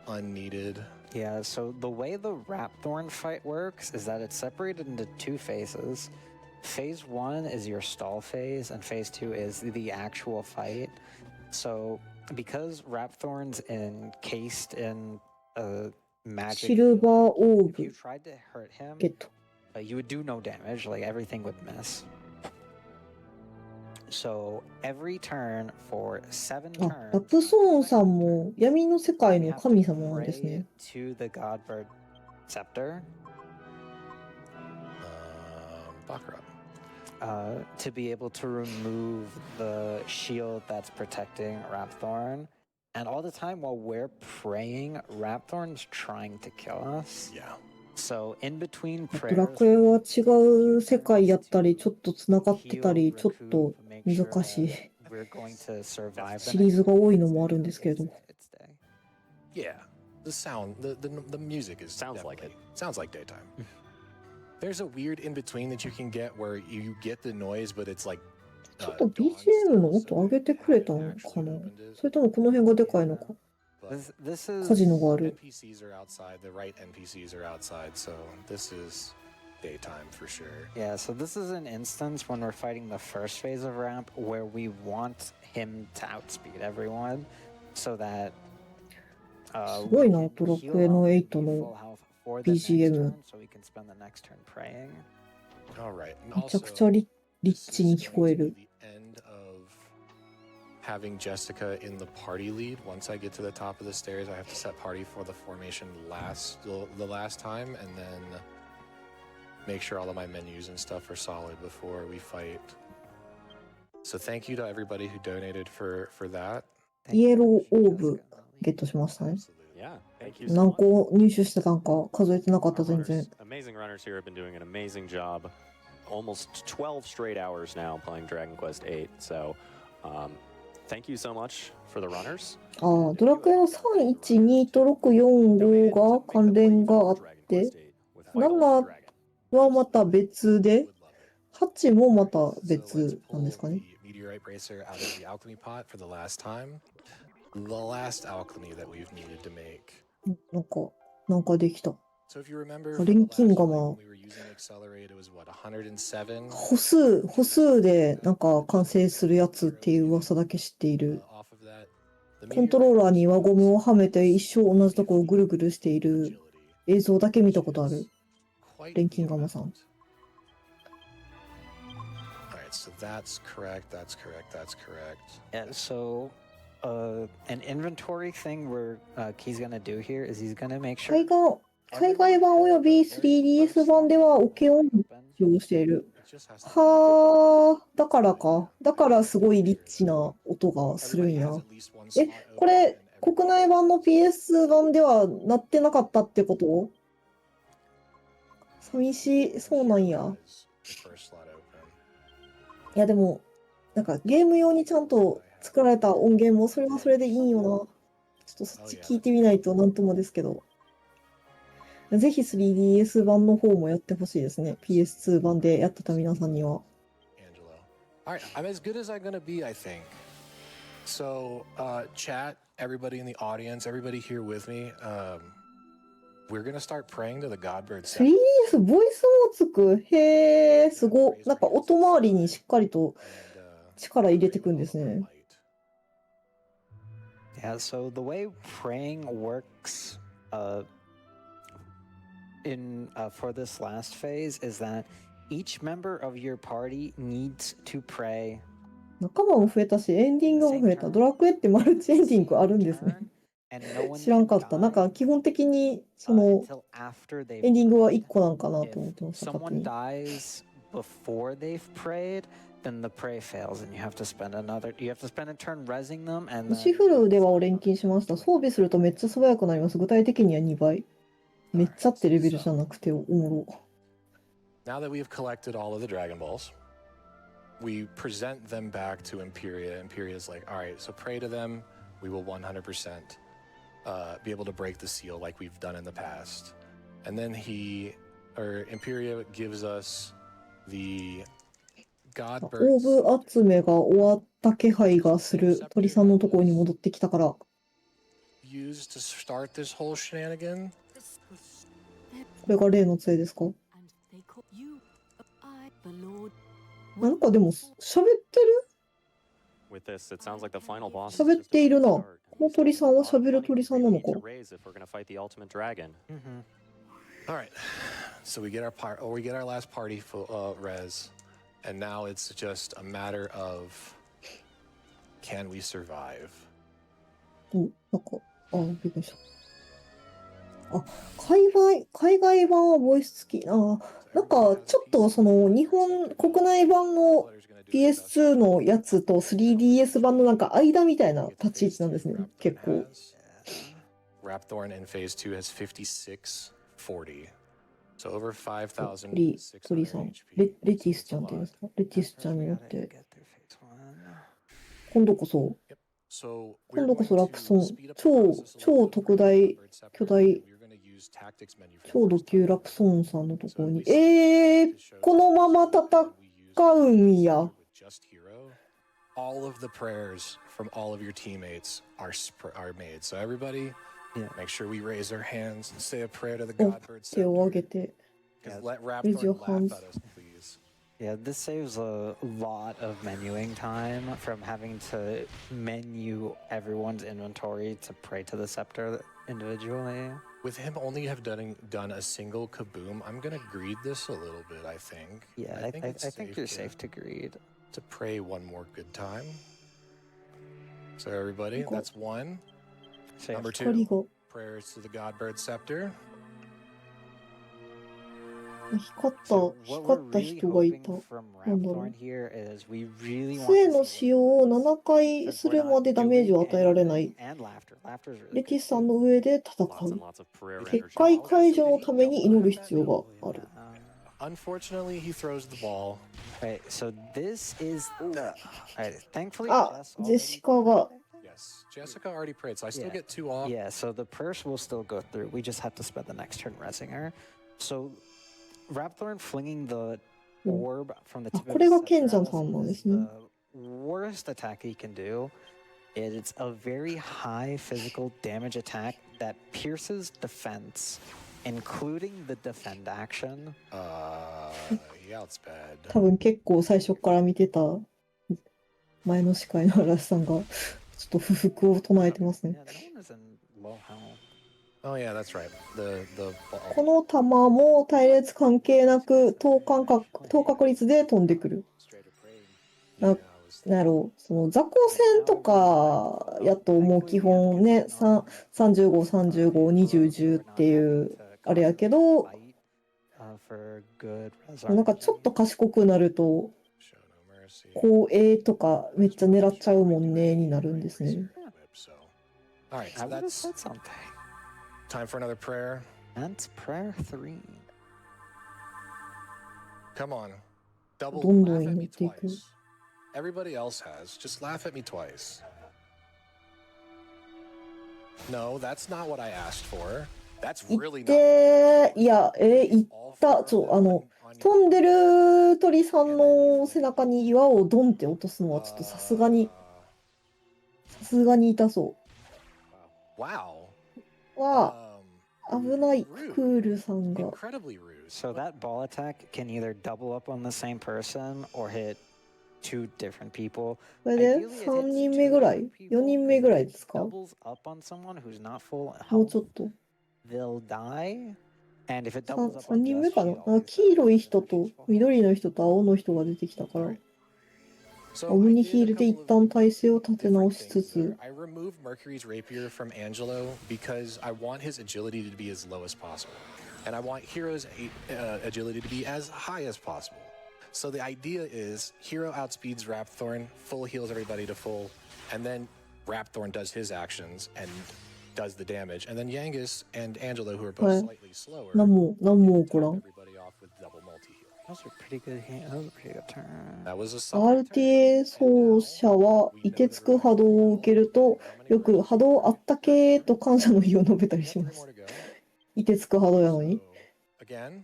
unneeded. Yeah, so the way the Rapthorn fight works is that it's separated into two phases. Phase 1 is your stall phase, and phase 2 is the actual fight. So because Rapthorn's encased in a magic, シルバーオー if you ブ tried to hurt him, ゲット。you would do no damage, like everything would miss. So every turn for 7あ、 turns, ラプソーンさんも闇の世界 we の have 神 to 様なんです pray ね。 to the Godbird Scepter Baccarat. to be able to remove the shield that's protecting Rapthorn. And all the time while we're praying, Rapthorn's trying to kill us. Yeah. So in between ドラ prayers, クエは違う世界やったり、ちょっとつながってたり、ちょっと難しい we're going to survive シリーズが多いのもあるんですけれども。 It's day. Yeah. The sound, the music is Sounds like it. Sounds like daytime. There's a weird in between that you can get where you get the noise, but it's like. ちょっと BGM の音上げてくれたのかな、それともこの辺がでかいのか。 This カジ is ノがある。 NPCs are outside. The right NPCs are outside, so this is daytime for sure. Yeah, so this is an instance when we're fighting the first phase of ramp where we want him to outspeed everyone so that すごいな、ドラクエの8の BGM。 so we can spend the next turn praying. All right. And めちゃ also, くちゃリッチに聞こえる。 the end of having Jessica in the party lead. Once I get to the top of the stairs, I have to set party for the formation the last time, and then make sure all of my menus and stuff are solid before we fight. So thank you to everybody who donated for that. イエローオーブゲットしましたね。 Yeah, thank you so 何 much. 個入手してたんか数えてなかった全然。 Amazing runners here have been doing an amazing job. Almost 12 straight hours now playing Dragon Quest VIII. So, thank you so much for the runners. ああ、ドラクエの312と645が関連があって、7はまた別で、8もまた別なんですかね。 Meteorite bracer out of the alchemy pot for the last time. The last alchemy that we've needed to make. なんかできた。 So if you remember, 錬金釜 when we were using Accelerate, it was what, 107? 歩数でなんか完成するやつっていう噂だけ知っている。 Off of that, the コントローラー meteorite に輪ゴムをはめて一生同じところをぐるぐるしている映像だけ見たことある。 quite 錬 the 金釜さん。 amount. Alright, so that's correct, that's correct, that's correct. Yeah, so an inventory thing where Key's gonna do here is he's gonna make sure 海外版および 3DS 版ではオケ音を使用している。 It just has to はあ、だからか。だからすごいリッチな音がするん everybody や。 has at least one え、 slot こ open れ in every 国内版の PS 版ではなってなかったってこと？寂しい。そうなんや。 the first slot open. いやでも、なんかゲーム用にちゃんと作られた音源もそれはそれでいいよな。ちょっとそっち聞いてみないとなんともですけど。ぜひ 3DS 版の方もやってほしいですね。PS2 版でやってた皆さんには。 Angelo. All right, I'm as good as I'm gonna be, I think. So, chat, everybody in the audience, everybody here with me, we're gonna start praying to the Godbird. 3DS ボイスもつく。へえ、すご。なんか音回りにしっかりと 力入れてくんですね。 Yeah, so the way praying works for this last phase is that each member of your party needs to pray. 仲間も増えたし、エンディングも増えた。ドラクエってマルチエンディングあるんですね。 And no one 知らんか can った。なんか die 基本的にその until after エ they've ンディングは1個なんかなと思 If ってました。勝手 someone に。 dies before they've prayed, then the pray fails, and you have to spend a turn resing them, and シ then フルでは連勤しました。装備するとめっちゃ素早くなります。具体的には2倍。めっちゃってレベルじゃなくておもろ。 Now that we have collected all of the Dragon Balls, we present them back to Imperia. Imperia's like, all right, so pray to them. We will 100% be able to break the seal like we've done in the past. And then Imperia gives us the オー Godbirds. ブ集めが終わった気配がする。鳥さんのところに戻ってきたから。 Used to start this whole shenanigan. これが例の杖ですか？なんかでも喋ってる？ With this, it sounds like the final boss is 喋っ just ている about な。 to こ start. の鳥さんは A lot of 喋る money 鳥さんなの we need か？ to raise if we're gonna fight the ultimate dragon. All right, so we get our last party full res, and now it's just a matter of can we survive? なんか、びっくりした。海外版はボイス付き。なんか、ちょっとその、日本国内版の PS2 のやつと 3DS 版のなんか間みたいな立ち位置なんですね。結構。 Rapthorn in Phase 2 has 5640. So over 5,000. 鳥さん。レティスちゃんって言うんですか？レティスちゃんによって。今度こそ。今度こそラプソン。超特大、巨大、超ド級ラプソンさんのところに。このまま戦うんや。All of the prayers from all of your teammates are made. So everybody, make sure we raise our hands and say a prayer to the Godbird. 手を挙げて。 Let Raise your Rapthorn laugh hands. at us, please. Yeah, this saves a lot of menuing time from having to menu everyone's inventory to pray to the scepter individually. With him only have done a single kaboom, I'm gonna greed this a little bit, I think. Yeah, I think you're safe to greed. To pray one more good time. So everybody, that's one. Safe. Number two, prayers to the Godbird scepter. 光った人がいた。なんだろう。杖の使用を7回するまでダメージを与えられない。レティスさんの上で戦う。結界解除のために祈る必要がある。Unfortunately, he throws the ball. Right, so this is thankfully あ、ジェシカが。Yes, Jessica already prayed, so I still get 2 off. Yeah, so the purse will still go through. We just have to spend the next turn resing her. So, Rapthorn flinging the orb from the tip of his これが賢者さんなんですね。the worst attack he can do. It's a very high physical damage attack that pierces defense, including the defend action. Yeah, it's bad. 多分結構最初から見てた前の司会の嵐さんがちょっと不服を唱えてますね。 Yeah, that one is in low health. Oh yeah, that's right. The この球も隊列関係なく等確率で飛んでくる。なんやろう、その雑魚戦とかやともう基本ね、35、35、20、10っていうあれやけど、なんかちょっと賢くなると、こう A とかめっちゃ狙っちゃうもんねになるんですね。Alright, so that's time for another prayer. That's prayer 3. Come on. Double どんどん laugh at 祈 me っていく。 twice. Everybody else has. Just laugh at me twice. No, that's not what I asked for. That's 行 really っ not. て、いや、行った。飛んでる鳥さんの背中に岩をドンって落とすのはちょっとさすがに痛そ Wow. う。わあ、危ない。クールさんが。 Incredibly rude. So that ball attack can either double up on the same person or hit two different people. これで3人目ぐらい ?4 人目ぐらいですか？ Doubles up on someone who's not full もうちょ health, っと。 they'll die. And if it doubles up 3 on 人目 just かな shield, 黄色い人と緑の人と青の人が出てきたから。 So オム I ニ did ヒー a ルで couple 一 of 旦体勢を立て different 直しつ things つ here. I removed Mercury's rapier from Angelo because I want his agility to be as low as possible. And I want Hero's agility to be as high as possible. So the idea is Hero outspeeds Rapthorn, full heals everybody to full, and then Rapthorn does his actions and does the damage. And then Yangus and Angelo, who are both Right. slightly slower, 何も起こら top ん。 everybody off with double multi-heal. those are pretty good hands. That was a pretty good turn. That was a solid RTA 奏者は凍てつく波動を受けるとよく波動あったけーと感謝の意を述べたりします。凍てつく波動やのに。 Again,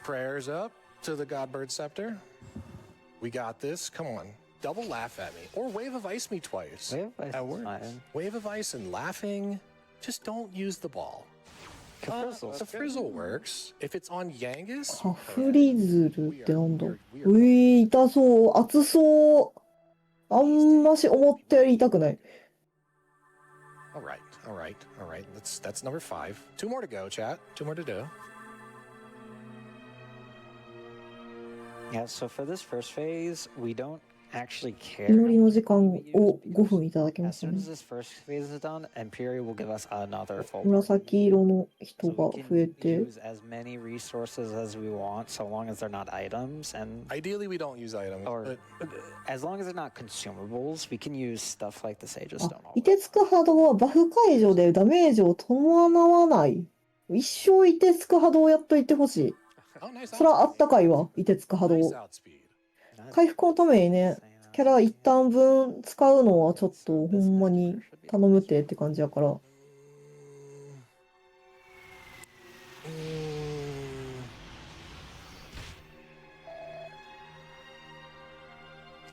prayers up to the Godbird Scepter. We got this. Come on. Double laugh at me. Or wave of ice me twice. Wave of ice That is works. fine. Wave of ice and laughing. Just don't use the ball. The frizzle works. If it's on Yangus. カフリズルってなんだ。痛そう。熱そう。あんまし思ったより痛くない。 All right. All right. All right. That's number 5. 2 more to go, chat. 2 more to do. Yeah, so for this first phase, we don't actually care. 祈りの時間を5分いただきま As す soon ね as。this first phase is done, Imperial will give us another full. 紫色の人 So が we 増え can て、 use as many resources as we want, so long as they're not items, and Ideally, we don't use items. or But as long as they're not consumables, we can use stuff like the Sage's あ Stone. 凍てつく波動はバフ解除でダメージを伴わない。一生凍てつく波動をやっといてほしい。 oh, nice. それはあったかいわ、凍てつく波動。 Nice outspeed. 回復のためにね、キャラ一旦分使うのはちょっとほんまに頼むてって感じやから。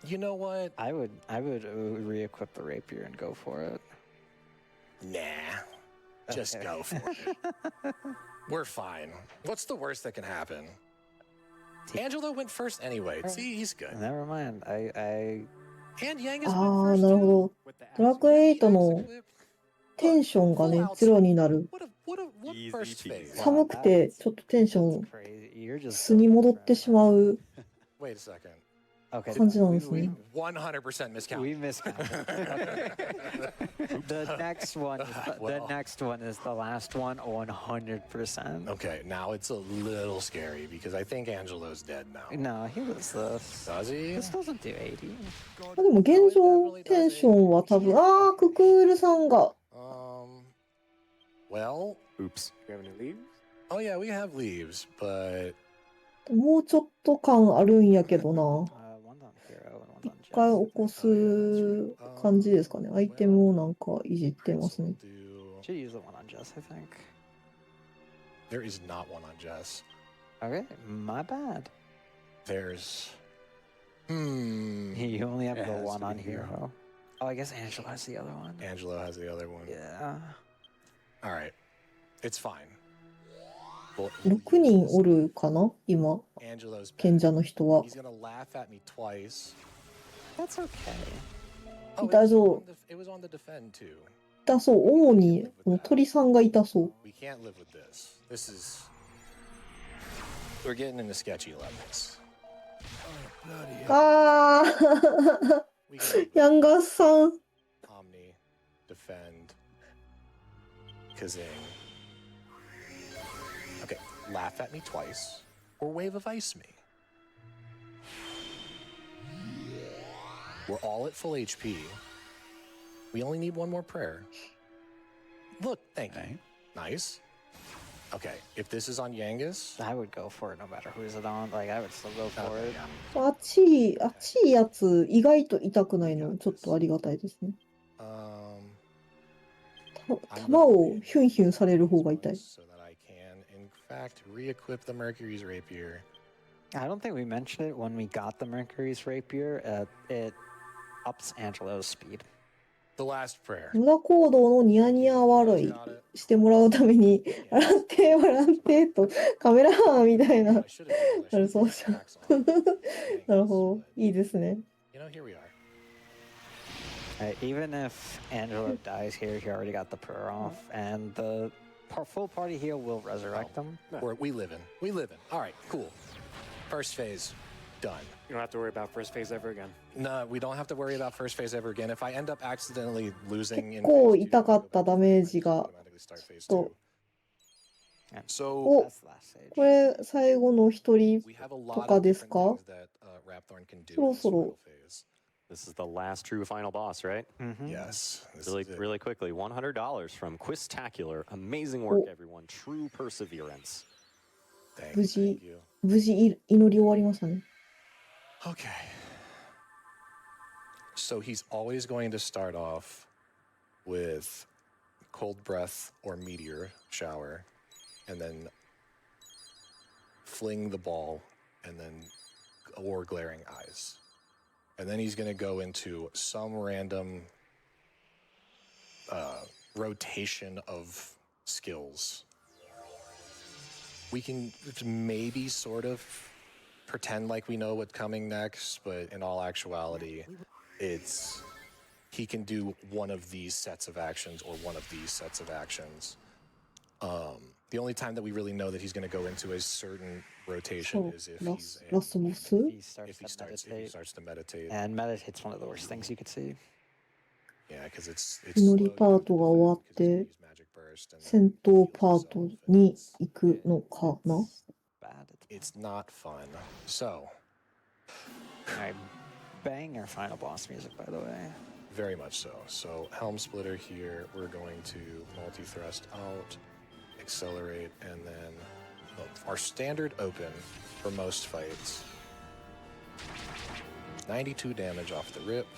You know what? I would re-equip the rapier and go for it. Nah. Just go for it. We're fine. What's the worst that can happen? Angelo went first anyway. See, he's good. Never mind. I And Yangus あ went あ、 first なるほ too. ど。ドラクエ8のテンションがね、ゼロになる。 What Easy first peasy. phase? 寒くてちょっとテンション crazy. You're just 素に戻ってしまう。 Wait a second. Okay. 感じなんですね。 100% miscount. We miscounted. The next one, the next one is the last one, 100%. Okay, now it's a little scary because I think Angelo's dead now. No, he was this. Does he? This doesn't do 80. あでも現状テンションは多分、ククールさんが、 Well, Oops. Do we have any leaves? oh yeah, we have leaves, but もうちょっと感あるんやけどな。 One on hero and one 一 on 回 Jess. 起こす感じですかね。アイテムをなんかいじってます we'll ね。 do. Should use the one on Jess, I think. There is not one on Jess. Okay, my bad. There's. You only have It the has one to on be hero. hero. Oh, I guess Angela has the other one. Angelo has the other one. Yeah. All right, it's fine. We'll 6人おるかな今、 Angelo's back. 賢者の人は。 He's gonna laugh at me twice. That's okay. Oh, That's all. it was on the defend too. 痛そう。主に鳥さんが痛そう。 We can't live with this. This is. We're getting into sketchy levels. Bloody hell. あー We can live with ヤンガーさん。 Omni, defend, Kazing. Okay, laugh at me twice, or wave of ice me. We're all at full HP. We only need one more prayer. Look, thank you. Okay. Nice. Okay, if this is on Yangus, I would go for it no matter who's it on. Like, I would still go for okay, it. yeah. 熱いやつ、意外と痛くないの、ちょっとありがたいですね。 弾をヒュンヒュンされる方が痛い。 So that I can, in fact, re-equip the Mercury's Rapier. I don't think we mentioned it when we got the Mercury's Rapier. It ups Angelo's speed. The last prayer. 村行動のニヤニヤ笑いしてもらうために、笑って笑ってとカメラマンみたいな。 I should have done this. I should haveそう taken そう attacks on. なるほど。いいですね。 You know, here we are. Even if Angelo dies here, he already got the prayer off, and the full party heal will resurrect them. We live in. We live in. All right, cool. First phase, done. You don't have to worry about first phase ever again. No, we don't have to worry about first phase ever again. If I end up accidentally losing in 結構 phase two, 痛かったダメージが。 automatically start phase と two. So お、 That's the last stage. これ最後の一人 we have a と lot か of で different すか？ things that Rapthorn can do そろ in this そろ final phase. This is the last true final boss, right? Yes. This Really, is it. really quickly, $100 from Quistacular. Amazing work, everyone. True perseverance. Thank 無 you, 事 thank you. 無事祈り終わりましたね。 Okay. So he's always going to start off with cold breath or meteor shower, and then fling the ball, and then or glaring eyes. And then he's going to go into some random rotation of skills. We can maybe sort of pretend like we know what's coming next, but in all actuality, it's he can do one of these sets of actions or one of these sets of actions. The only time that we really know that he's going to go into a certain rotation そう is if ラ he's スラスボス He starts if he to starts meditate. to meditate. And meditate's one of the worst things you could see. Yeah, because it's 祈り slow パ to ートが終わっ defend 'cause he's gonna て use magic burst and 戦 then 闘 heal パー himself ト and に it's- 行くのかな。 Bad. It's not fun. So Alright, bang your final boss music, by the way. very much so. So Helm Splitter here, we're going to multi-thrust out, accelerate, and then our standard open for most fights. 92 damage off the rip.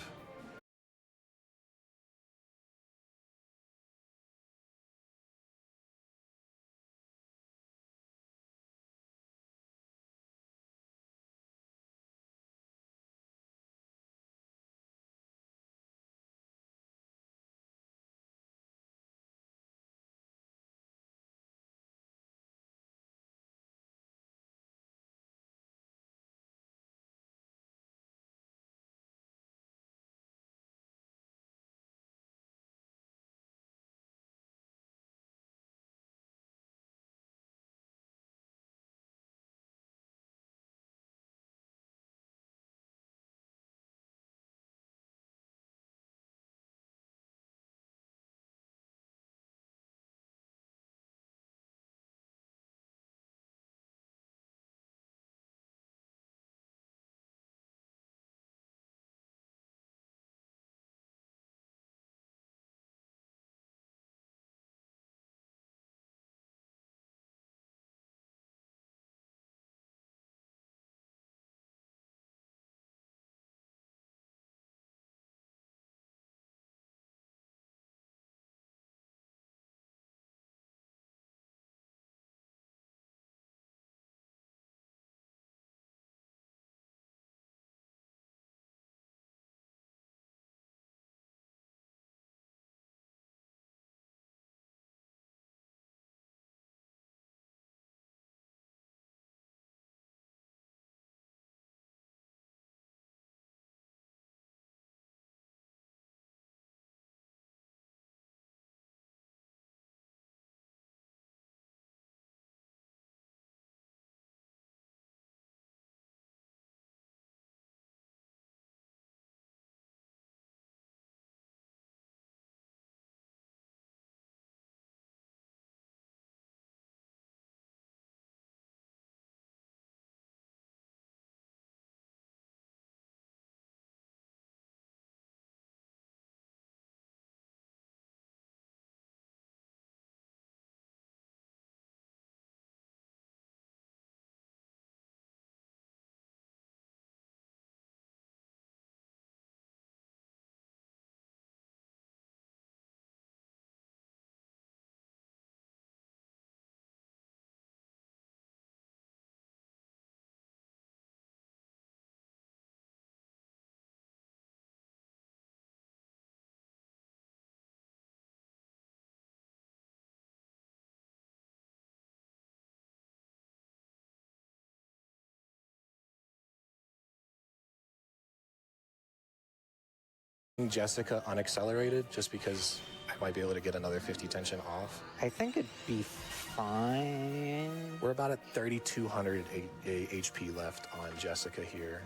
Jessica unaccelerated just because I might be able to get another 50 tension off. I think it'd be fine. We're about at 3,200 HP left on Jessica here.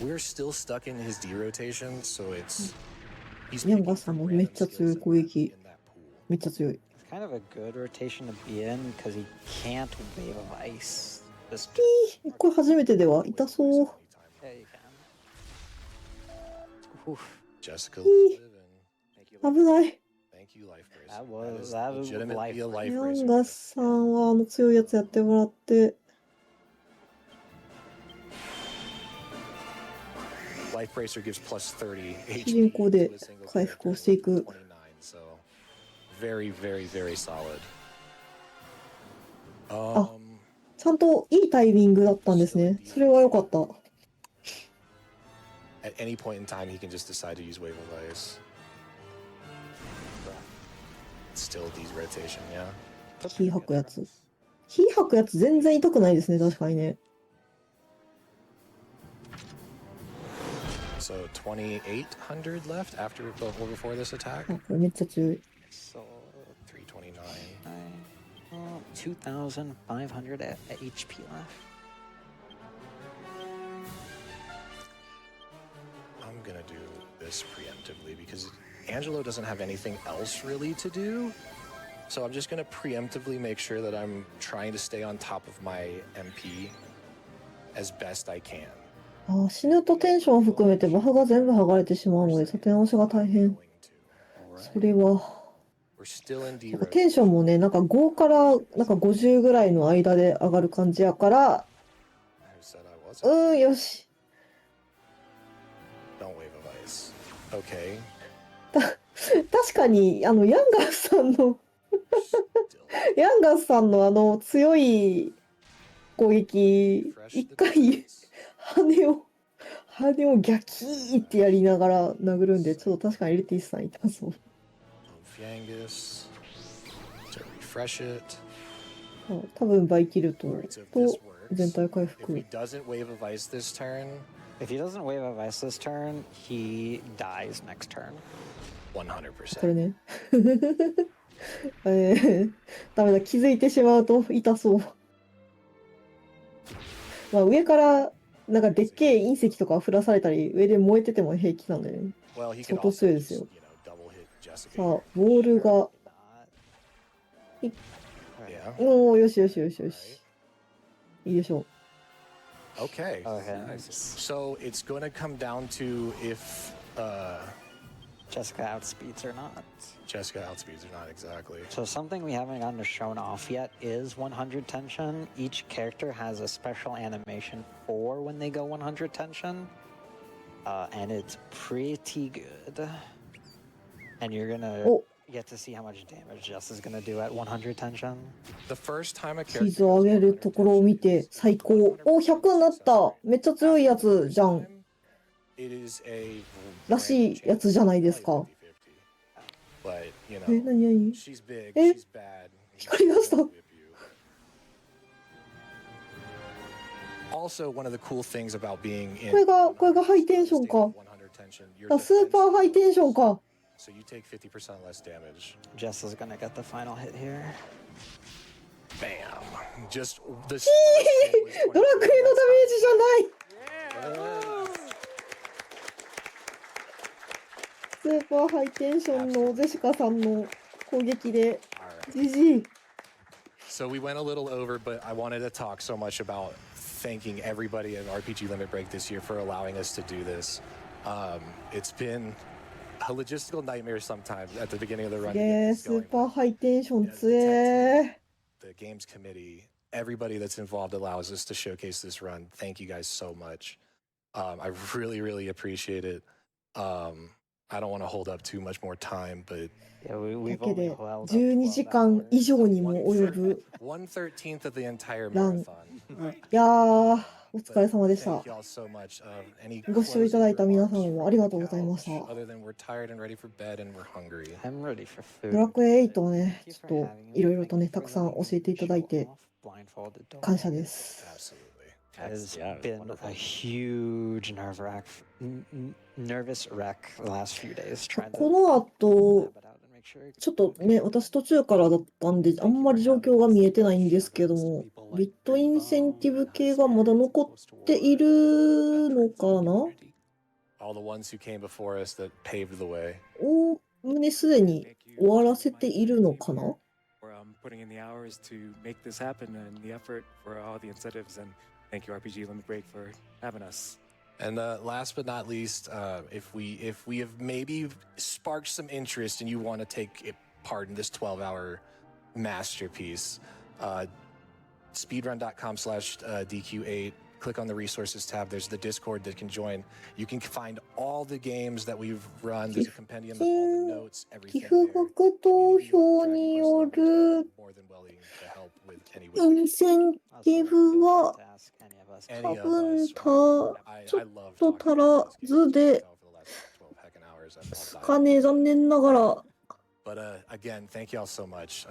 We're still stuck in his D rotation, so it's. ヤンガさんもめっちゃ強い攻撃。めっちゃ強い。It's kind of a good rotation to be in because he can't wave of ice. This これ初めてでは痛そう。yeah, you can. Oof. Jessica. 危ない。Thank you, Life Grace. That was legitimately a life ヤ grace. ンガさんは強いやつやってもらって。Life Bracer gives plus 30 HP. 主人公で回復をしていく。So very, very, very solid. ちゃんといいタイミングだったんですね。それは良かった。At any point in time, he can just decide to use Wave of Ice. Still D's rotation, yeah. 火吐くやつ。火吐くやつ全然痛くないですね、確かにね。So 2,800 left after before this attack. これめっちゃ強い。So 329. 2,500 HP left. I'm gonna do this preemptively because Angelo doesn't have anything else really to do. So I'm just gonna preemptively make sure that I'm trying to stay on top of my MP as best I can. 死ぬとテンションを含めてバフが全部剥がれてしまうので立て直しが大変。それは。テンションもね、なんか5からなんか50ぐらいの間で上がる感じやから、よし。確かにヤンガスさんのヤンガスさんの強い攻撃、一回羽をギャキーってやりながら殴るんで、ちょっと確かにエルティスさん痛そう。多分バイキルトと全体回復。If he doesn't wave of ice this turn, he dies next turn. 100%. これね。ダメだ、気づいてしまうと痛そう。まあ上からなんかでっけえ隕石とか降らされたり、上で燃えてても平気なんでね。相当強いですよ。さあ、ボールが。おー、よしよしよしよし。いいでしょう。Okay. So it's going to come down to if Jessica outspeeds or not. Jessica outspeeds or not, exactly. So something we haven't gotten shown off yet is 100 tension. Each character has a special animation for when they go 100 tension. And it's pretty good. And you're gonna get to see how much damage Jess is gonna do at 100 tension. The first time a 傷を上げるところを見て最高。100になった。めっちゃ強いやつじゃん。らしいやつじゃないですか。何何？光り出した。これがハイテンションか。スーパーハイテンションか。So you take 50% less damage. Jess is gonna get the final hit here. Bam! Just the ドラクエのダメージじゃない。スーパーハイテンションのジェシカさんの攻撃で GG。 So we went a little over, but I wanted to talk so much about thanking everybody at RPG Limit Break this year for allowing us to do this. It's been a logistical nightmare sometimes at the beginning of the run. スーパーハイテンション強え。 The games committee, everybody that's involved allows us to showcase this run. Thank you guys so much. I really, really appreciate it. I don't want to hold up too much more time, but だけで12時間以上にも及ぶ 1/13 of the entire ラン。 marathon. いやー、お疲れ様でした。 Thank you all so much.ご視聴いただいた皆様もありがとうございました。 Other than we're tired and ready for bed and we're hungry. I'm ready for food. ドラクエ8をね、ちょっといろいろとね、たくさん教えていただいて感謝です。has Yeah, it was been wonderful. a huge nervous wreck the last few days. Trying この後、 to map it out and make sure ちょっとね、私途中からだったんで、あんまり状況が見えてないんですけども、ビットインセンティブ系がまだ残っているのかな？ All the ones who came before us that paved the way. おおむねすでに終わらせているのかな？ For putting in the hours to make this happen and the effort for all the incentives. And thank you, RPG Limit Break, for having us. And last but not least, if we have maybe sparked some interest and you want to take part in this 12-hour masterpiece, speedrun.com/DQ8. Click on the resources tab. There's the Discord that can join. You can find all the games that we've run. There's a compendium of all the notes, 寄 everything 付 there. 額投票による More than willing to help with any インセンティブは any 多 of 分 us. ちょっと足らずで、すかね、残念ながら。 But again, thank you all so much.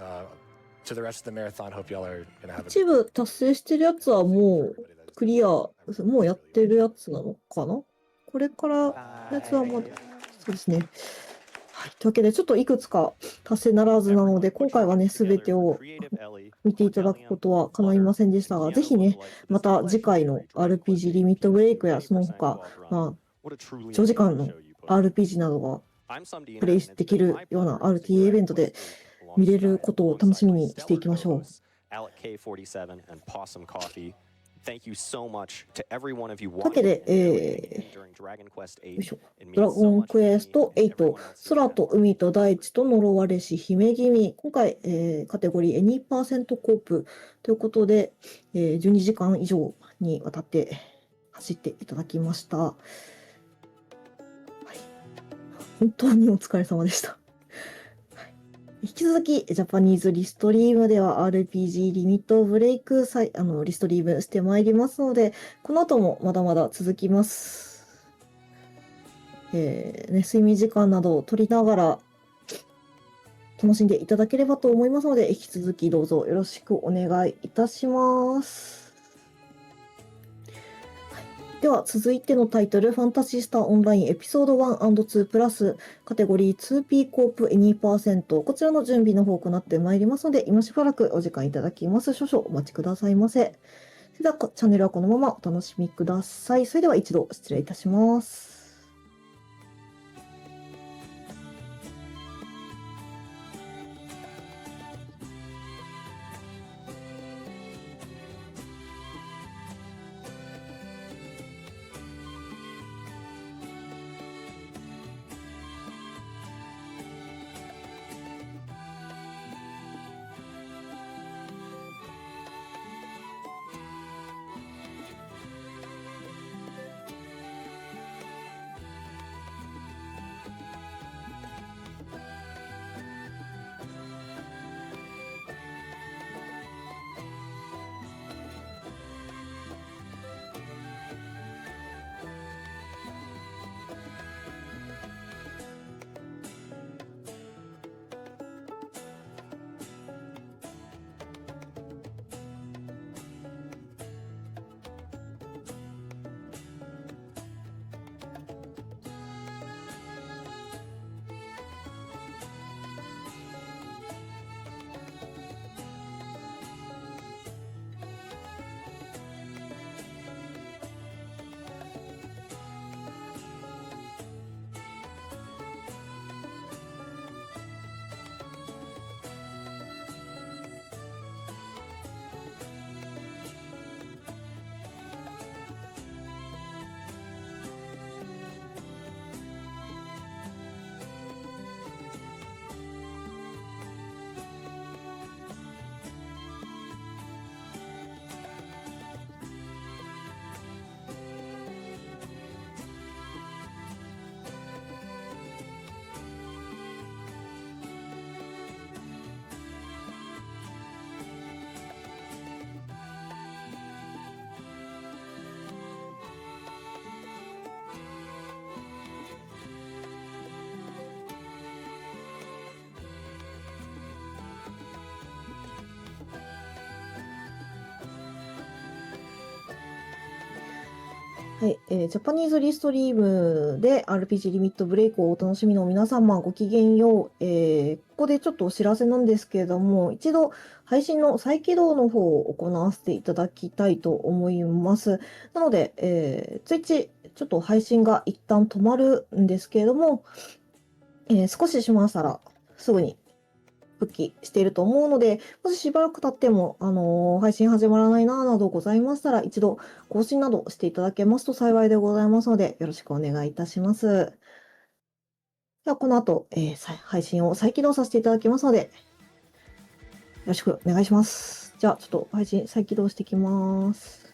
To the rest of the marathon, hope y'all are gonna have a 一部達成してるやつはもうクリア、もうやってるやつなのかな？これからのやつはまだ、そうですね。はい。というわけで、ちょっといくつか達成ならずなので、今回はね、すべてを見ていただくことは叶いませんでしたが、ぜひね、また次回の RPG リミットブレイクやその他、長時間の RPG などがプレイできるような RTA イベントで見れることを楽しみにしていきましょう。というわけで、よいしょ。ドラゴンクエスト8、空と海と大地と呪われし姫君。今回、カテゴリー 2% コープということで、12時間以上にわたって走っていただきました。はい、本当にお疲れ様でした。引き続き、ジャパニーズリストリームでは RPG リミットブレイクリストリームしてまいりますので、この後もまだまだ続きます。睡眠時間などを取りながら楽しんでいただければと思いますので、引き続きどうぞよろしくお願いいたします。では続いてのタイトル、ファンタシスタオンラインエピソード 1&2 プラスカテゴリー 2P コープ 2%、こちらの準備の方を行ってまいりますので、今しばらくお時間いただきます。少々お待ちくださいませ。それではチャンネルはこのままお楽しみください。それでは一度失礼いたします。はい、ジャパニーズリストリームで RPG リミットブレイクをお楽しみの皆様、ごきげんよう。ここでちょっとお知らせなんですけれども、一度配信の再起動の方を行わせていただきたいと思います。なので、ツイッチ、ちょっと配信が一旦止まるんですけれども、少ししましたらすぐに復帰していると思うので、もししばらく経っても、配信始まらないな、などございましたら、一度更新などしていただけますと幸いでございますので、よろしくお願いいたします。では、この後、配信を再起動させていただきますので、よろしくお願いします。じゃあ、ちょっと配信再起動していきます。